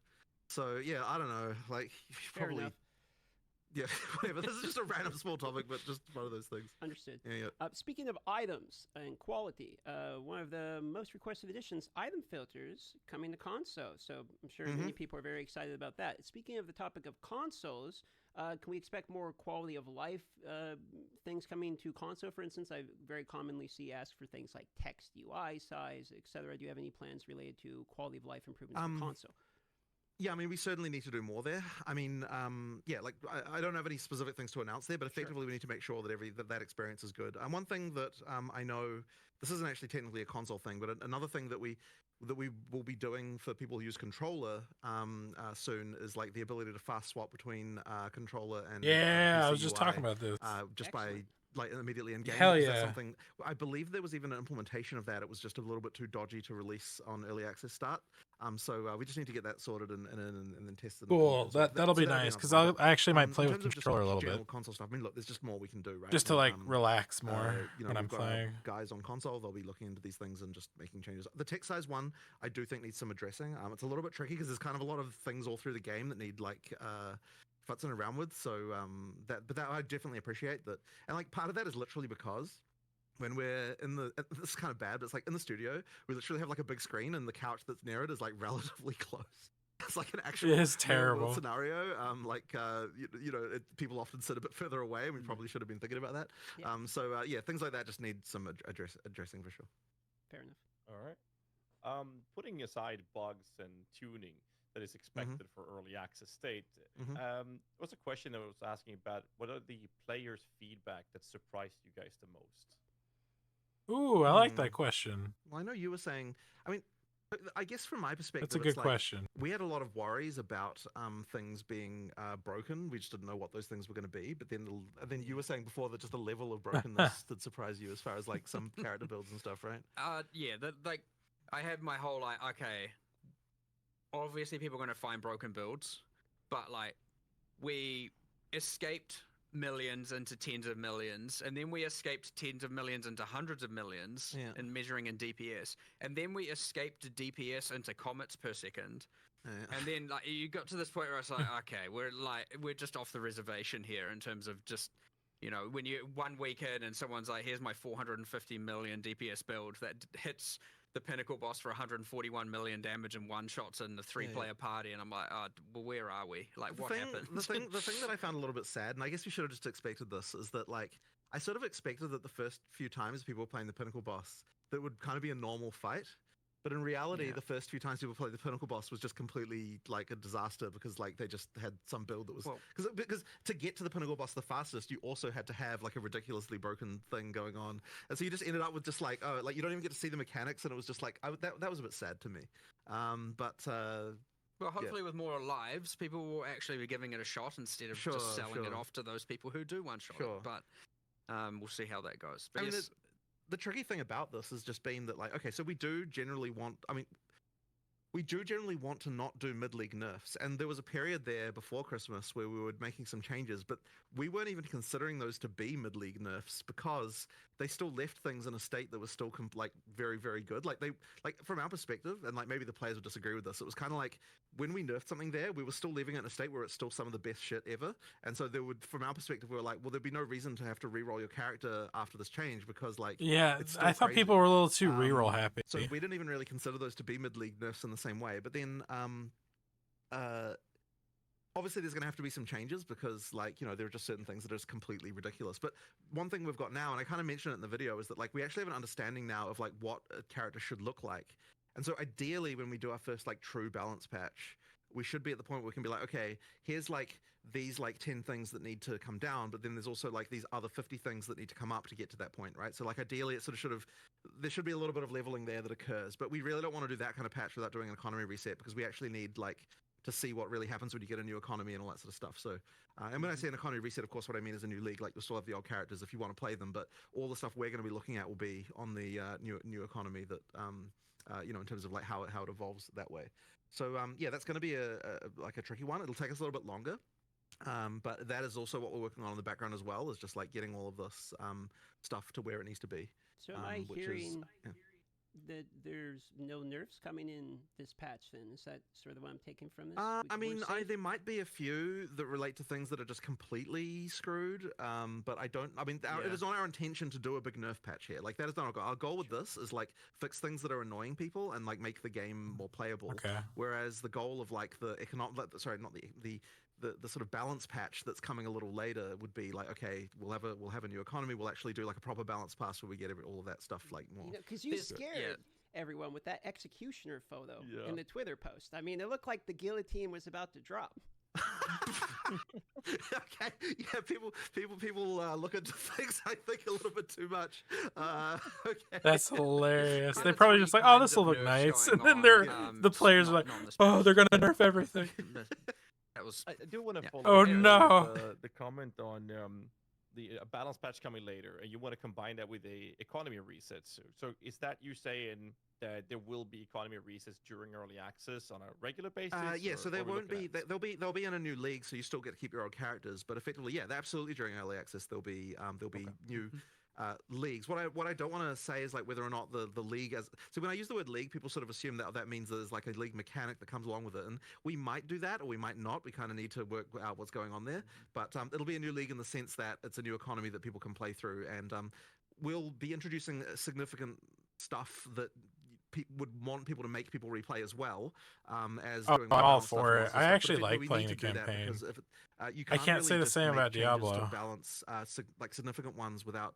Speaker 5: So yeah, I don't know. Like probably. Yeah, whatever. This is just a random small topic, but just one of those things.
Speaker 6: Understood.
Speaker 5: Yeah.
Speaker 6: Speaking of items and quality, one of the most requested additions, item filters, coming to console. So I'm sure many people are very excited about that. Speaking of the topic of consoles, can we expect more quality of life things coming to console? For instance, I very commonly see ask for things like text, UI size, etc. Do you have any plans related to quality of life improvements for console?
Speaker 5: Yeah, I mean, we certainly need to do more there. I mean, like I don't have any specific things to announce there, but effectively we need to make sure that that experience is good. And one thing that I know, this isn't actually technically a console thing, but another thing that we will be doing for people who use controller soon is like the ability to fast swap between controller and
Speaker 1: I was just talking about this.
Speaker 5: Just by like immediately in game.
Speaker 1: Hell yeah!
Speaker 5: That's something I believe there was even an implementation of that. It was just a little bit too dodgy to release on early access start. So we just need to get that sorted and then tested.
Speaker 1: Cool. That'll be nice because I actually might play
Speaker 5: in
Speaker 1: with
Speaker 5: terms of just,
Speaker 1: controller a
Speaker 5: like,
Speaker 1: little
Speaker 5: general
Speaker 1: bit
Speaker 5: console stuff. I mean, look, there's just more we can do, right?
Speaker 1: just to
Speaker 5: I
Speaker 1: like
Speaker 5: mean,
Speaker 1: relax more
Speaker 5: you know,
Speaker 1: when I'm
Speaker 5: we've got
Speaker 1: playing.
Speaker 5: guys on console. They'll be looking into these things and just making changes. The text size one, I do think needs some addressing. It's a little bit tricky because there's kind of a lot of things all through the game that need like futzing around with. So but that I definitely appreciate that. And like part of that is literally because when we're in the this is kind of bad, but it's like in the studio, we literally have like a big screen and the couch that's near it is like relatively close. It's like an actual
Speaker 1: It is
Speaker 5: real world
Speaker 1: terrible.
Speaker 5: scenario. You know, people often sit a bit further away, and we probably should have been thinking about that.
Speaker 6: Yeah.
Speaker 5: So yeah, things like that just need some addressing for sure.
Speaker 6: Fair enough.
Speaker 8: All right. Putting aside bugs and tuning that is expected for early access state, there was a question that I was asking about what are the players' feedback that surprised you guys the most?
Speaker 1: Ooh, I like that question.
Speaker 5: Well, I know you were saying. I mean, I guess from my perspective,
Speaker 1: That's a good
Speaker 5: it's like,
Speaker 1: question.
Speaker 5: we had a lot of worries about things being broken. We just didn't know what those things were going to be. But then you were saying before that just the level of brokenness that surprised you as far as like some character builds and stuff, right?
Speaker 7: Yeah, like I had my whole like, okay, obviously people are going to find broken builds, but like we escaped millions into tens of millions, and then we escaped tens of millions into hundreds of millions in measuring in DPS, and then we escaped DPS into comets per second. And then like you got to this point where it's like, okay, we're just off the reservation here in terms of just, you know, when you 1 week in and someone's like, here's my 450 million DPS build that hits the pinnacle boss for 141 million damage and one shots in the 3-player party, and I'm like, well, where are we? Like, what happened?
Speaker 5: The thing that I found a little bit sad, and I guess we should have just expected this, is that like I sort of expected that the first few times people were playing the pinnacle boss, that would kind of be a normal fight. But in reality, the first few times people played the pinnacle boss was just completely like a disaster because like they just had some build that was because to get to the pinnacle boss the fastest, you also had to have like a ridiculously broken thing going on, and so you just ended up with just like like you don't even get to see the mechanics, and it was just like that was a bit sad to me.
Speaker 7: Well, hopefully with more lives, people will actually be giving it a shot instead of just selling it off to those people who do one shot it. But we'll see how that goes. But
Speaker 5: the tricky thing about this has just been that, like, okay, so we do generally want to not do mid-league nerfs, and there was a period there before Christmas where we were making some changes, but we weren't even considering those to be mid-league nerfs because they still left things in a state that was still like very, very good. Like from our perspective, and like maybe the players would disagree with this, it was kind of like when we nerfed something there, we were still leaving it in a state where it's still some of the best shit ever. And so from our perspective, we were like, well, there'd be no reason to have to re-roll your character after this change because like it's
Speaker 1: I thought
Speaker 5: crazy.
Speaker 1: people were a little too re-roll happy.
Speaker 5: So we didn't even really consider those to be mid-league nerfs in the same way. But then obviously there's going to have to be some changes because like, you know, there are just certain things that are just completely ridiculous. But one thing we've got now, and I kind of mentioned it in the video, is that like we actually have an understanding now of like what a character should look like. And so ideally when we do our first like true balance patch, we should be at the point where we can be like, okay, here's like these like 10 things that need to come down, but then there's also like these other 50 things that need to come up to get to that point, right? So like ideally it sort of there should be a little bit of leveling there that occurs, but we really don't want to do that kind of patch without doing an economy reset because we actually need like to see what really happens when you get a new economy and all that sort of stuff. So, and when I say an economy reset, of course, what I mean is a new league. Like you'll still have the old characters if you want to play them, but all the stuff we're going to be looking at will be on the new economy that you know, in terms of like how it evolves that way. So yeah, that's going to be a tricky one. It'll take us a little bit longer. But that is also what we're working on in the background as well, is just like getting all of this stuff to where it needs to be.
Speaker 6: So am I hearing that there's no nerfs coming in this patch then? Is that sort of what I'm taking from this?
Speaker 5: I mean, there might be a few that relate to things that are just completely screwed, but I mean, it is not our intention to do a big nerf patch here. Like, that is not our goal. Our goal with this is, like, fix things that are annoying people and, like, make the game more playable.
Speaker 1: Okay.
Speaker 5: Whereas the goal of, like, the sort of balance patch that's coming a little later would be like, okay, we'll have a new economy. We'll actually do like a proper balance pass where we get all of that stuff like more.
Speaker 6: Because you scared everyone with that executioner photo in the Twitter post. I mean, it looked like the guillotine was about to drop.
Speaker 5: Okay, yeah, people look into things I think a little bit too much. Okay,
Speaker 1: that's hilarious. They probably just like, oh, this will look nice, and then the players are like, oh, they're gonna nerf everything.
Speaker 8: I do want to follow.
Speaker 1: Oh no!
Speaker 8: The comment on the balance patch coming later, and you want to combine that with a economy reset. So is that you saying that there will be economy resets during early access on a regular basis?
Speaker 5: Yeah,
Speaker 8: or
Speaker 5: so there
Speaker 8: what are we
Speaker 5: won't
Speaker 8: looking
Speaker 5: be.
Speaker 8: at?
Speaker 5: They'll be in a new league, so you still get to keep your old characters. But effectively, yeah, absolutely during early access there'll be
Speaker 8: Okay.
Speaker 5: new leagues. What I don't want to say is like whether or not the league as so when I use the word league, people sort of assume that that means there's like a league mechanic that comes along with it, and we might do that or we might not. We kind of need to work out what's going on there. But it'll be a new league in the sense that it's a new economy that people can play through, and we'll be introducing significant stuff that would want people to make people replay as well as doing
Speaker 1: I'm
Speaker 5: more
Speaker 1: all
Speaker 5: balance stuff
Speaker 1: for
Speaker 5: and
Speaker 1: it.
Speaker 5: lots of
Speaker 1: I
Speaker 5: stuff. But
Speaker 1: actually
Speaker 5: effectively,
Speaker 1: like
Speaker 5: we
Speaker 1: playing
Speaker 5: need
Speaker 1: the
Speaker 5: to do that
Speaker 1: campaign.
Speaker 5: because if you
Speaker 1: I
Speaker 5: can't
Speaker 1: can't
Speaker 5: really
Speaker 1: say the
Speaker 5: just
Speaker 1: same
Speaker 5: make
Speaker 1: about
Speaker 5: changes to
Speaker 1: Diablo.
Speaker 5: balance like significant ones without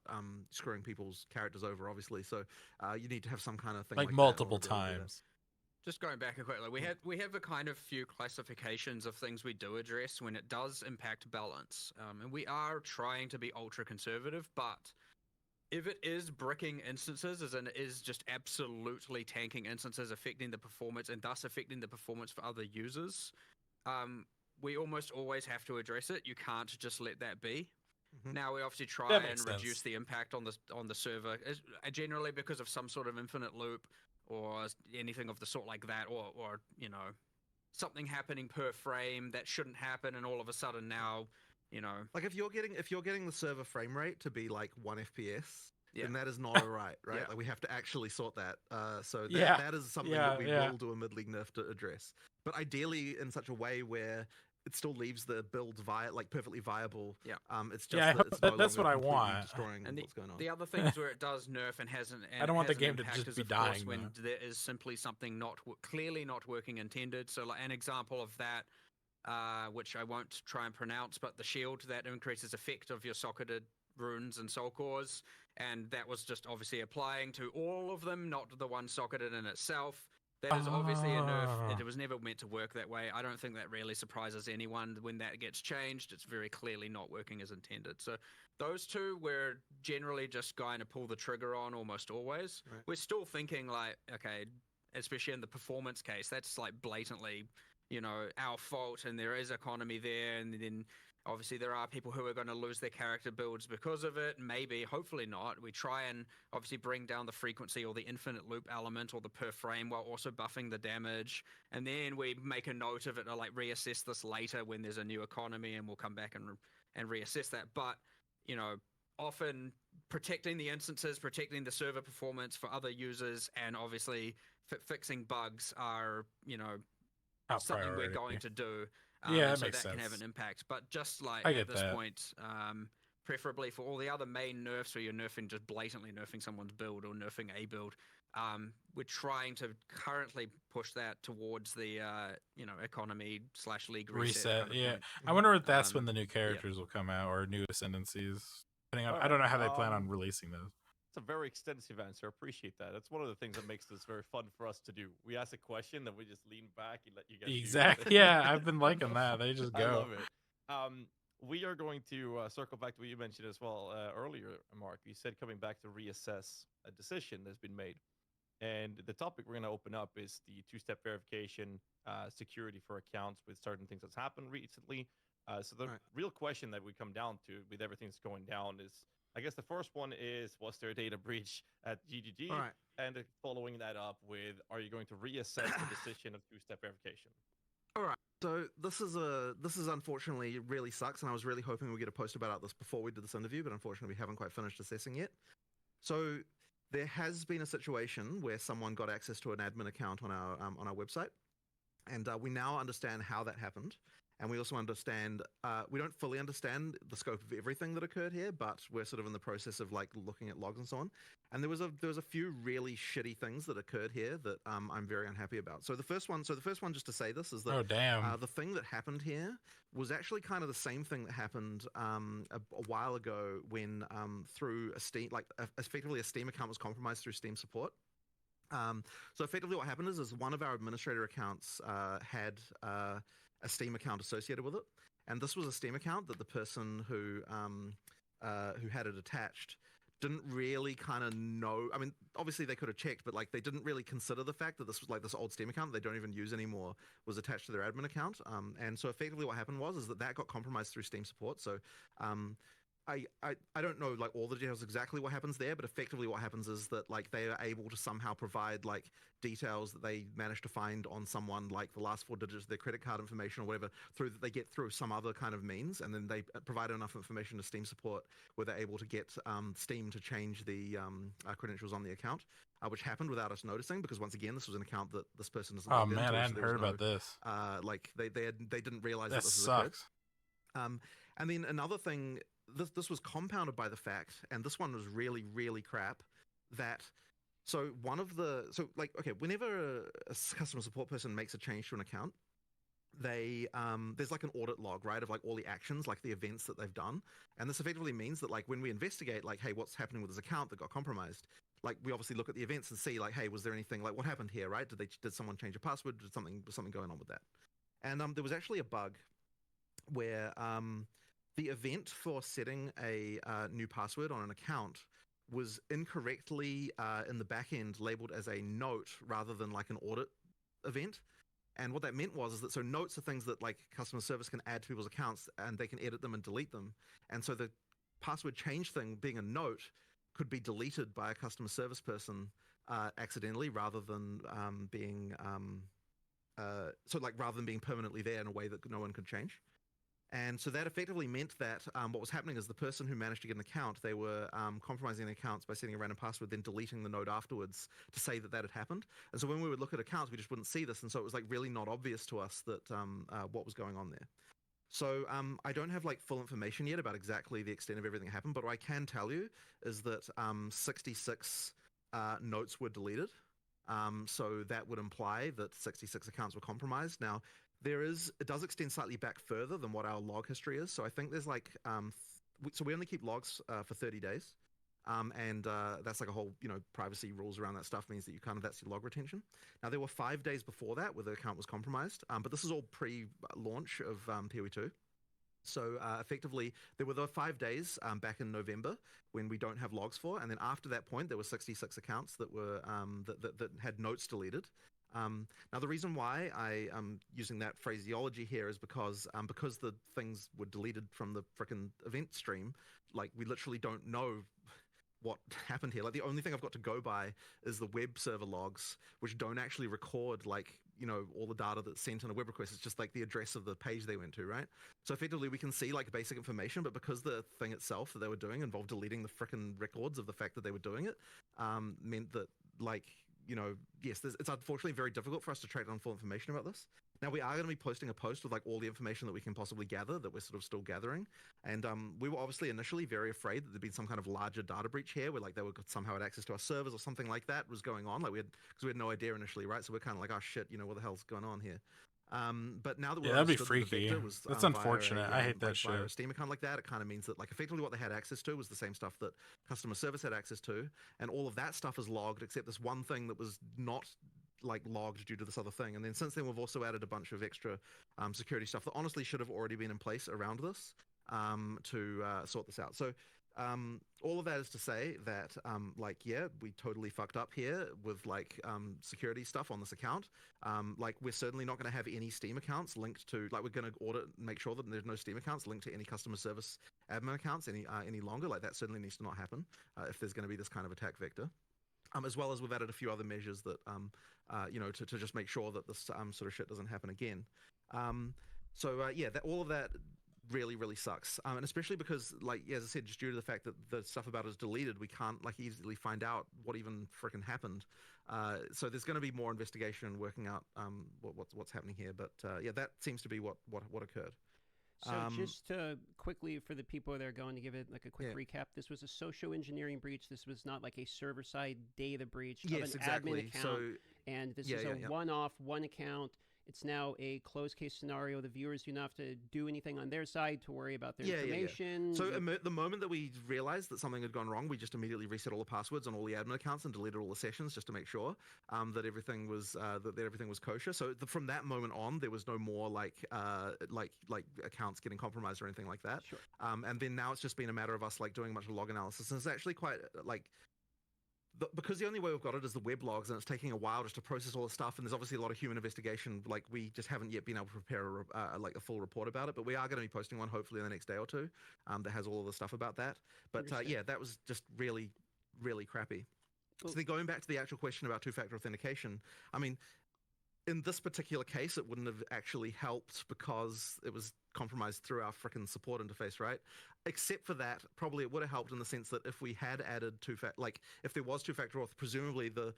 Speaker 5: screwing people's characters over, obviously. So you need to have some kind of thing
Speaker 1: Like
Speaker 5: like
Speaker 1: multiple
Speaker 5: that in order to be able to do that.
Speaker 1: times.
Speaker 7: Just going back quickly, we have a kind of few classifications of things we do address when it does impact balance, and we are trying to be ultra conservative. But if it is bricking instances, as in it is just absolutely tanking instances, affecting the performance and thus affecting the performance for other users, we almost always have to address it. You can't just let that be.
Speaker 5: Mhm.
Speaker 7: Now we obviously try
Speaker 1: That
Speaker 7: and
Speaker 1: makes
Speaker 7: reduce
Speaker 1: sense.
Speaker 7: the impact on the server, generally because of some sort of infinite loop or anything of the sort like that, or you know, something happening per frame that shouldn't happen, and all of a sudden now, you know,
Speaker 5: Like if you're getting the server frame rate to be like 1 FPS,
Speaker 7: Yeah.
Speaker 5: then that is not alright, right?
Speaker 7: Yeah.
Speaker 5: Like we have to actually sort that. So
Speaker 1: Yeah.
Speaker 5: that is something
Speaker 1: Yeah,
Speaker 5: that we
Speaker 1: yeah.
Speaker 5: will do a mid-league nerf to address. But ideally in such a way where it still leaves the build perfectly viable.
Speaker 7: Yeah.
Speaker 5: It's just
Speaker 1: Yeah, I
Speaker 5: that
Speaker 1: hope
Speaker 5: it's
Speaker 1: that-
Speaker 5: no
Speaker 1: that's
Speaker 5: longer
Speaker 1: what I
Speaker 5: completely
Speaker 1: want.
Speaker 5: destroying
Speaker 7: and
Speaker 5: what's going on.
Speaker 7: the other things where it does nerf and hasn't. And
Speaker 1: I don't want the
Speaker 7: has an
Speaker 1: game to
Speaker 7: impact
Speaker 1: just
Speaker 7: is,
Speaker 1: be
Speaker 7: of course,
Speaker 1: dying,
Speaker 7: when
Speaker 1: though.
Speaker 7: there is simply something clearly not working intended. So, like an example of that, which I won't try and pronounce, but the shield that increases effect of your socketed runes and soul cores, and that was just obviously applying to all of them, not the one socketed in itself. That is obviously a nerf.
Speaker 1: Ah.
Speaker 7: It was never meant to work that way. I don't think that really surprises anyone when that gets changed. It's very clearly not working as intended. So those two we're generally just going to pull the trigger on almost always.
Speaker 5: Right.
Speaker 7: We're still thinking like, okay, especially in the performance case, that's like blatantly, you know, our fault, and there is economy there, and then obviously there are people who are going to lose their character builds because of it. Maybe, hopefully not. We try and obviously bring down the frequency or the infinite loop element or the per frame while also buffing the damage, and then we make a note of it to like reassess this later when there's a new economy, and we'll come back and reassess that. But you know, often protecting the instances, protecting the server performance for other users, and obviously fixing bugs are, you know,
Speaker 1: Top
Speaker 7: something
Speaker 1: priority.
Speaker 7: we're going to do.
Speaker 1: Yeah,
Speaker 7: and
Speaker 1: that
Speaker 7: so
Speaker 1: makes
Speaker 7: that can have
Speaker 1: sense.
Speaker 7: an impact. But just like
Speaker 1: I
Speaker 7: at
Speaker 1: get
Speaker 7: this
Speaker 1: that.
Speaker 7: point, preferably for all the other main nerfs where you're nerfing, just blatantly nerfing someone's build or nerfing a build, we're trying to currently push that towards the you know, economy / league reset.
Speaker 1: Reset.
Speaker 7: kind of
Speaker 1: Yeah.
Speaker 7: point.
Speaker 1: I wonder if that's
Speaker 7: Um,
Speaker 1: when the new characters will come out or new ascendancies. Depending on, I
Speaker 8: Alright,
Speaker 1: don't know how they plan on releasing those.
Speaker 8: It's a very extensive answer. Appreciate that. That's one of the things that makes this very fun for us to do. We ask a question, then we just lean back and let you guys shoot.
Speaker 1: Exactly. Yeah, I've been liking that. They just
Speaker 8: I
Speaker 1: go.
Speaker 8: love it. We are going to circle back to what you mentioned as well earlier, Mark. You said coming back to reassess a decision that's been made. And the topic we're going to open up is the two-step verification security for accounts with certain things that's happened recently. So the real question that we come down to with everything that's going down is, I guess the first one is, was there a data breach at GGG?
Speaker 5: Right.
Speaker 8: And following that up with, are you going to reassess the decision of two-step verification?
Speaker 5: All right. So this is unfortunately really sucks, and I was really hoping we'd get a post about this before we did this interview, but unfortunately we haven't quite finished assessing yet. So there has been a situation where someone got access to an admin account on our website, and we now understand how that happened. And we also understand, we don't fully understand the scope of everything that occurred here, but we're sort of in the process of like looking at logs and so on. And there was a few really shitty things that occurred here that I'm very unhappy about. So the first one, just to say this, is that
Speaker 1: Oh, damn.
Speaker 5: the thing that happened here was actually kind of the same thing that happened a while ago when through a Steam, effectively a Steam account was compromised through Steam support. So effectively what happened is one of our administrator accounts had a Steam account associated with it, and this was a Steam account that the person who had it attached didn't really kind of know. I mean, obviously they could have checked, but like they didn't really consider the fact that this was like this old Steam account they don't even use anymore was attached to their admin account. And so effectively what happened was that got compromised through Steam support. So I don't know like all the details exactly what happens there, but effectively what happens is that like they are able to somehow provide like details that they managed to find on someone, like the last 4 digits of their credit card information or whatever, through that they get through some other kind of means, and then they provide enough information to Steam support where they're able to get Steam to change the credentials on the account, which happened without us noticing, because once again this was an account that this person doesn't
Speaker 1: Oh
Speaker 5: log
Speaker 1: man,
Speaker 5: into,
Speaker 1: I
Speaker 5: so
Speaker 1: hadn't
Speaker 5: there was
Speaker 1: heard
Speaker 5: no
Speaker 1: about this.
Speaker 5: like they didn't realize that
Speaker 1: This
Speaker 5: this has occurred.
Speaker 1: sucks.
Speaker 5: And then another thing, this was compounded by the fact, and this one was really, really crap, that whenever a customer support person makes a change to an account, they there's like an audit log, right, of like all the actions, like the events that they've done. And this effectively means that like when we investigate, like, hey, what's happening with this account that got compromised, like we obviously look at the events and see like, hey, was there anything, like what happened here, right? Did someone change a password? Was something going on with that? And there was actually a bug where the event for setting a new password on an account was incorrectly in the back end labeled as a note rather than like an audit event. And what that meant was that, so notes are things that like customer service can add to people's accounts and they can edit them and delete them. And so the password change thing being a note could be deleted by a customer service person accidentally, rather than being rather than being permanently there in a way that no one could change. And so that effectively meant that what was happening is the person who managed to get an account, they were compromising the accounts by setting a random password, then deleting the note afterwards to say that had happened. And so when we would look at accounts, we just wouldn't see this. And so it was like really not obvious to us that what was going on there. So I don't have like full information yet about exactly the extent of everything that happened, but what I can tell you is that 66 notes were deleted. So that would imply that 66 accounts were compromised. Now, it does extend slightly back further than what our log history is. So I think there's like, so we only keep logs for 30 days. And that's like a whole, privacy rules around that stuff means that that's your log retention. Now, there were 5 days before that where the account was compromised, but this is all pre-launch of PoE2. So effectively, there were the 5 days back in November when we don't have logs for, and then after that point, there were 66 accounts that were that had notes deleted. Now, the reason why I am using that phraseology here is because the things were deleted from the frickin' event stream, like we literally don't know what happened here. Like the only thing I've got to go by is the web server logs, which don't actually record like, all the data that's sent in a web request. It's just like the address of the page they went to, right? So effectively we can see like basic information, but because the thing itself that they were doing involved deleting the frickin' records of the fact that they were doing it, meant that like, yes, it's unfortunately very difficult for us to track down full information about this. Now, we are going to be posting a post with like all the information that we can possibly gather that we're sort of still gathering. And we were obviously initially very afraid that there'd been some kind of larger data breach here where like they would somehow had access to our servers or something like that was going on. Like because we had no idea initially, right? So we're kind of like, oh shit, what the hell's going on here? But now that we're
Speaker 1: that'd be
Speaker 5: understood that the
Speaker 1: freaky.
Speaker 5: vector was,
Speaker 1: That's
Speaker 5: via
Speaker 1: unfortunate. I hate that
Speaker 5: via a
Speaker 1: shit.
Speaker 5: Steam account like that, it kind of means that like effectively what they had access to was the same stuff that customer service had access to, and all of that stuff is logged except this one thing that was not like logged due to this other thing. And then since then we've also added a bunch of extra security stuff that honestly should have already been in place around this to sort this out. So all of that is to say that we totally fucked up here with like security stuff on this account. Like we're certainly not going to have any Steam accounts linked to, like we're going to audit and make sure that there's no Steam accounts linked to any customer service admin accounts any longer. Like that certainly needs to not happen if there's going to be this kind of attack vector. As well as we've added a few other measures that, to just make sure that this sort of shit doesn't happen again. All of that really, really sucks. And especially because, like, as I said, just due to the fact that the stuff about it is deleted, we can't, like, easily find out what even frickin' happened. So there's going to be more investigation and working out what's happening here. But, that seems to be what occurred.
Speaker 6: So just to quickly, for the people that are going to give it like a quick recap, this was a social engineering breach. This was not like a server-side data breach of an admin account. And this is a one-off, one account. It's now a closed case scenario. The viewers do not have to do anything on their side to worry about their information.
Speaker 5: So the moment that we realized that something had gone wrong, we just immediately reset all the passwords on all the admin accounts and deleted all the sessions just to make sure that everything was kosher. So from that moment on, there was no more like accounts getting compromised or anything like that.
Speaker 6: Sure.
Speaker 5: And then now it's just been a matter of us like doing a bunch of log analysis, and it's actually quite like because the only way we've got it is the web logs, and it's taking a while just to process all the stuff, and there's obviously a lot of human investigation. Like, we just haven't yet been able to prepare like a full report about it, but we are going to be posting one hopefully in the next day or two that has all of the stuff about that. But yeah, that was just really, really crappy. So then going back to the actual question about two-factor authentication, I mean, in this particular case, it wouldn't have actually helped because it was compromised through our frickin' support interface, right? Except for that, probably it would have helped in the sense that if we had added if there was two-factor auth, presumably the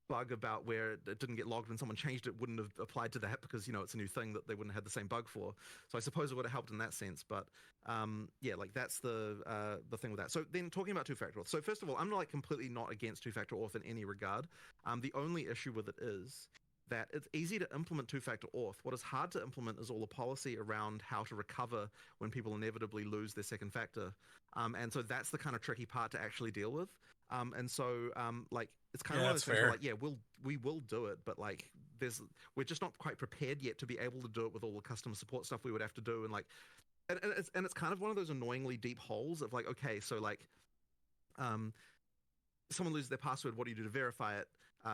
Speaker 5: bug about where it didn't get logged when someone changed it wouldn't have applied to that because, you know, it's a new thing that they wouldn't have had the same bug for. So I suppose it would have helped in that sense. But yeah, like that's the thing with that. So then talking about two-factor auth. So first of all, I'm like completely not against two-factor auth in any regard. The only issue with it is that it's easy to implement two-factor auth. What is hard to implement is all the policy around how to recover when people inevitably lose their second factor. And so that's the kind of tricky part to actually deal with. And so like it's kind of one of those things where, like, yeah, we will do it, but like we're just not quite prepared yet to be able to do it with all the customer support stuff we would have to do, and like and it's kind of one of those annoyingly deep holes of like, okay, so like someone loses their password, what do you do to verify it?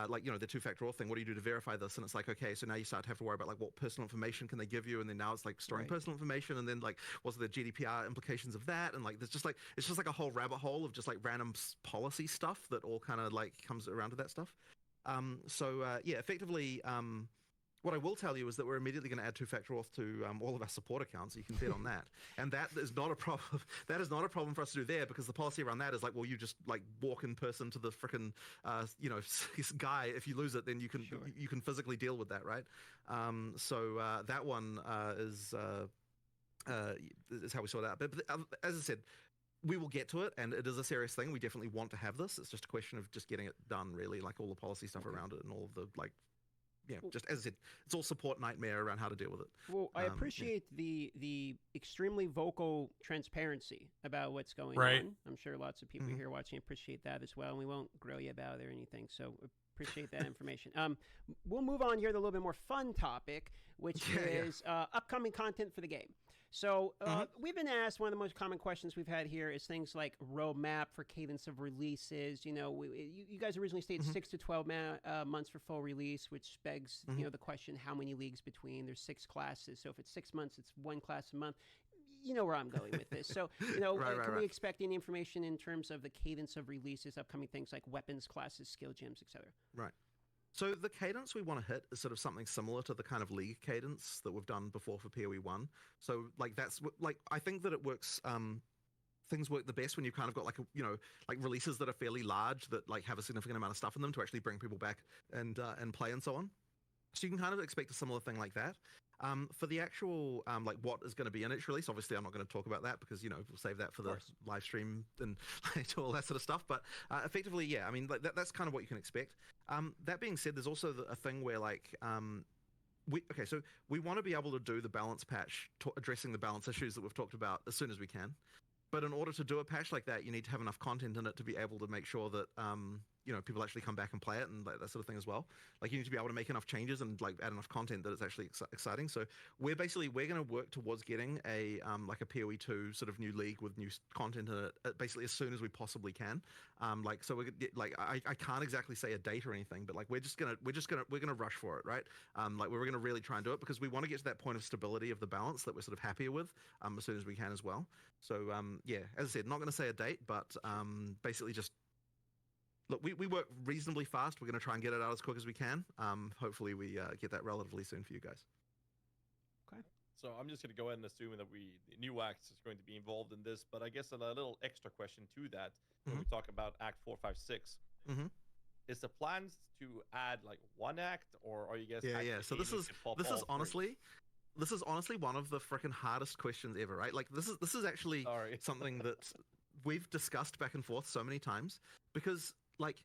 Speaker 5: Like, you know, the two-factor auth thing, what do you do to verify this? And it's like, okay, so now you start to have to worry about like what personal information can they give you, and then now it's like storing personal information, and then like what's the GDPR implications of that, and like there's just like it's just like a whole rabbit hole of just like random policy stuff that all kind of like comes around to that stuff. Yeah, effectively, what I will tell you is that we're immediately going to add two-factor auth to all of our support accounts. You can bet on that. And that is not a problem. That is not a problem for us to do there, because the policy around that is like, well, you just like walk in person to the frickin' you know, guy. If you lose it, then you can physically deal with that, right? That one is how we sort it out. But as I said, we will get to it, and it is a serious thing. We definitely want to have this. It's just a question of just getting it done, really, like all the policy stuff around it and all of the like. Yeah, just as I said, it's all support nightmare around how to deal with it.
Speaker 6: Well, I appreciate the extremely vocal transparency about what's going on. I'm sure lots of people here watching appreciate that as well, and we won't grill you about it or anything, so appreciate that information. We'll move on here to a little bit more fun topic, which is upcoming content for the game. So we've been asked, one of the most common questions we've had here is things like roadmap for cadence of releases. You know, you guys originally stated 6 to 12 months for full release, which begs you know, the question, how many leagues between? There's 6 classes, so if it's 6 months, it's 1 class a month. You know where I'm going with this. So, you know, can we expect any information in terms of the cadence of releases, upcoming things like weapons, classes, skill gems, etc.?
Speaker 5: Right. So the cadence we want to hit is sort of something similar to the kind of league cadence that we've done before for PoE 1. So like that's like, I think that it works. Things work the best when you've kind of got like you know, like releases that are fairly large that like have a significant amount of stuff in them to actually bring people back and play and so on. So you can kind of expect a similar thing like that. For the actual like what is going to be in each release, obviously I'm not going to talk about that because, you know, we'll save that for the live stream and all that sort of stuff. But effectively, yeah, I mean, like that's kind of what you can expect. That being said, there's also a thing where like so we want to be able to do the balance patch addressing the balance issues that we've talked about as soon as we can. But in order to do a patch like that, you need to have enough content in it to be able to make sure that you know, people actually come back and play it and like that sort of thing as well. Like you need to be able to make enough changes and like add enough content that it's actually exciting. So we're going to work towards getting a like a PoE 2 sort of new league with new content in it basically as soon as we possibly can. Like so we're like I can't exactly say a date or anything, but like we're gonna rush for it, right? Like we're gonna really try and do it because we want to get to that point of stability of the balance that we're sort of happier with as soon as we can as well. So yeah, as I said, not going to say a date, but basically just look, we work reasonably fast. We're going to try and get it out as quick as we can. Hopefully we get that relatively soon for you guys.
Speaker 6: Okay.
Speaker 8: So I'm just going to go ahead and assume that the new acts is going to be involved in this, but I guess a little extra question to that when we talk about Act 4, 5, 6. Is the plans to add like one act, or are you guys?
Speaker 5: Yeah. So this is honestly one of the freaking hardest questions ever, right? Like this is actually something that we've discussed back and forth so many times because like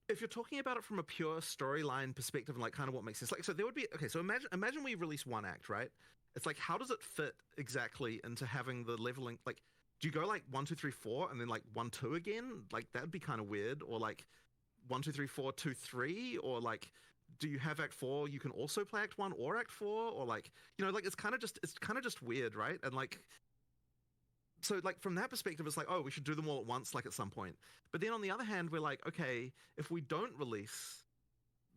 Speaker 5: if you're talking about it from a pure storyline perspective and like kind of what makes sense, like so there would be so imagine we release one act, right? It's like, how does it fit exactly into having the leveling? Like, do you go like 1, 2, 3, 4 and then like 1, 2 again? Like that'd be kind of weird. Or like 1, 2, 3, 4, 2, 3, or like do you have Act 4 you can also play Act 1 or Act 4, or like, you know, like it's kind of just weird, right? And like so like from that perspective, it's like, oh, we should do them all at once, like at some point. But then on the other hand, we're like, okay, if we don't release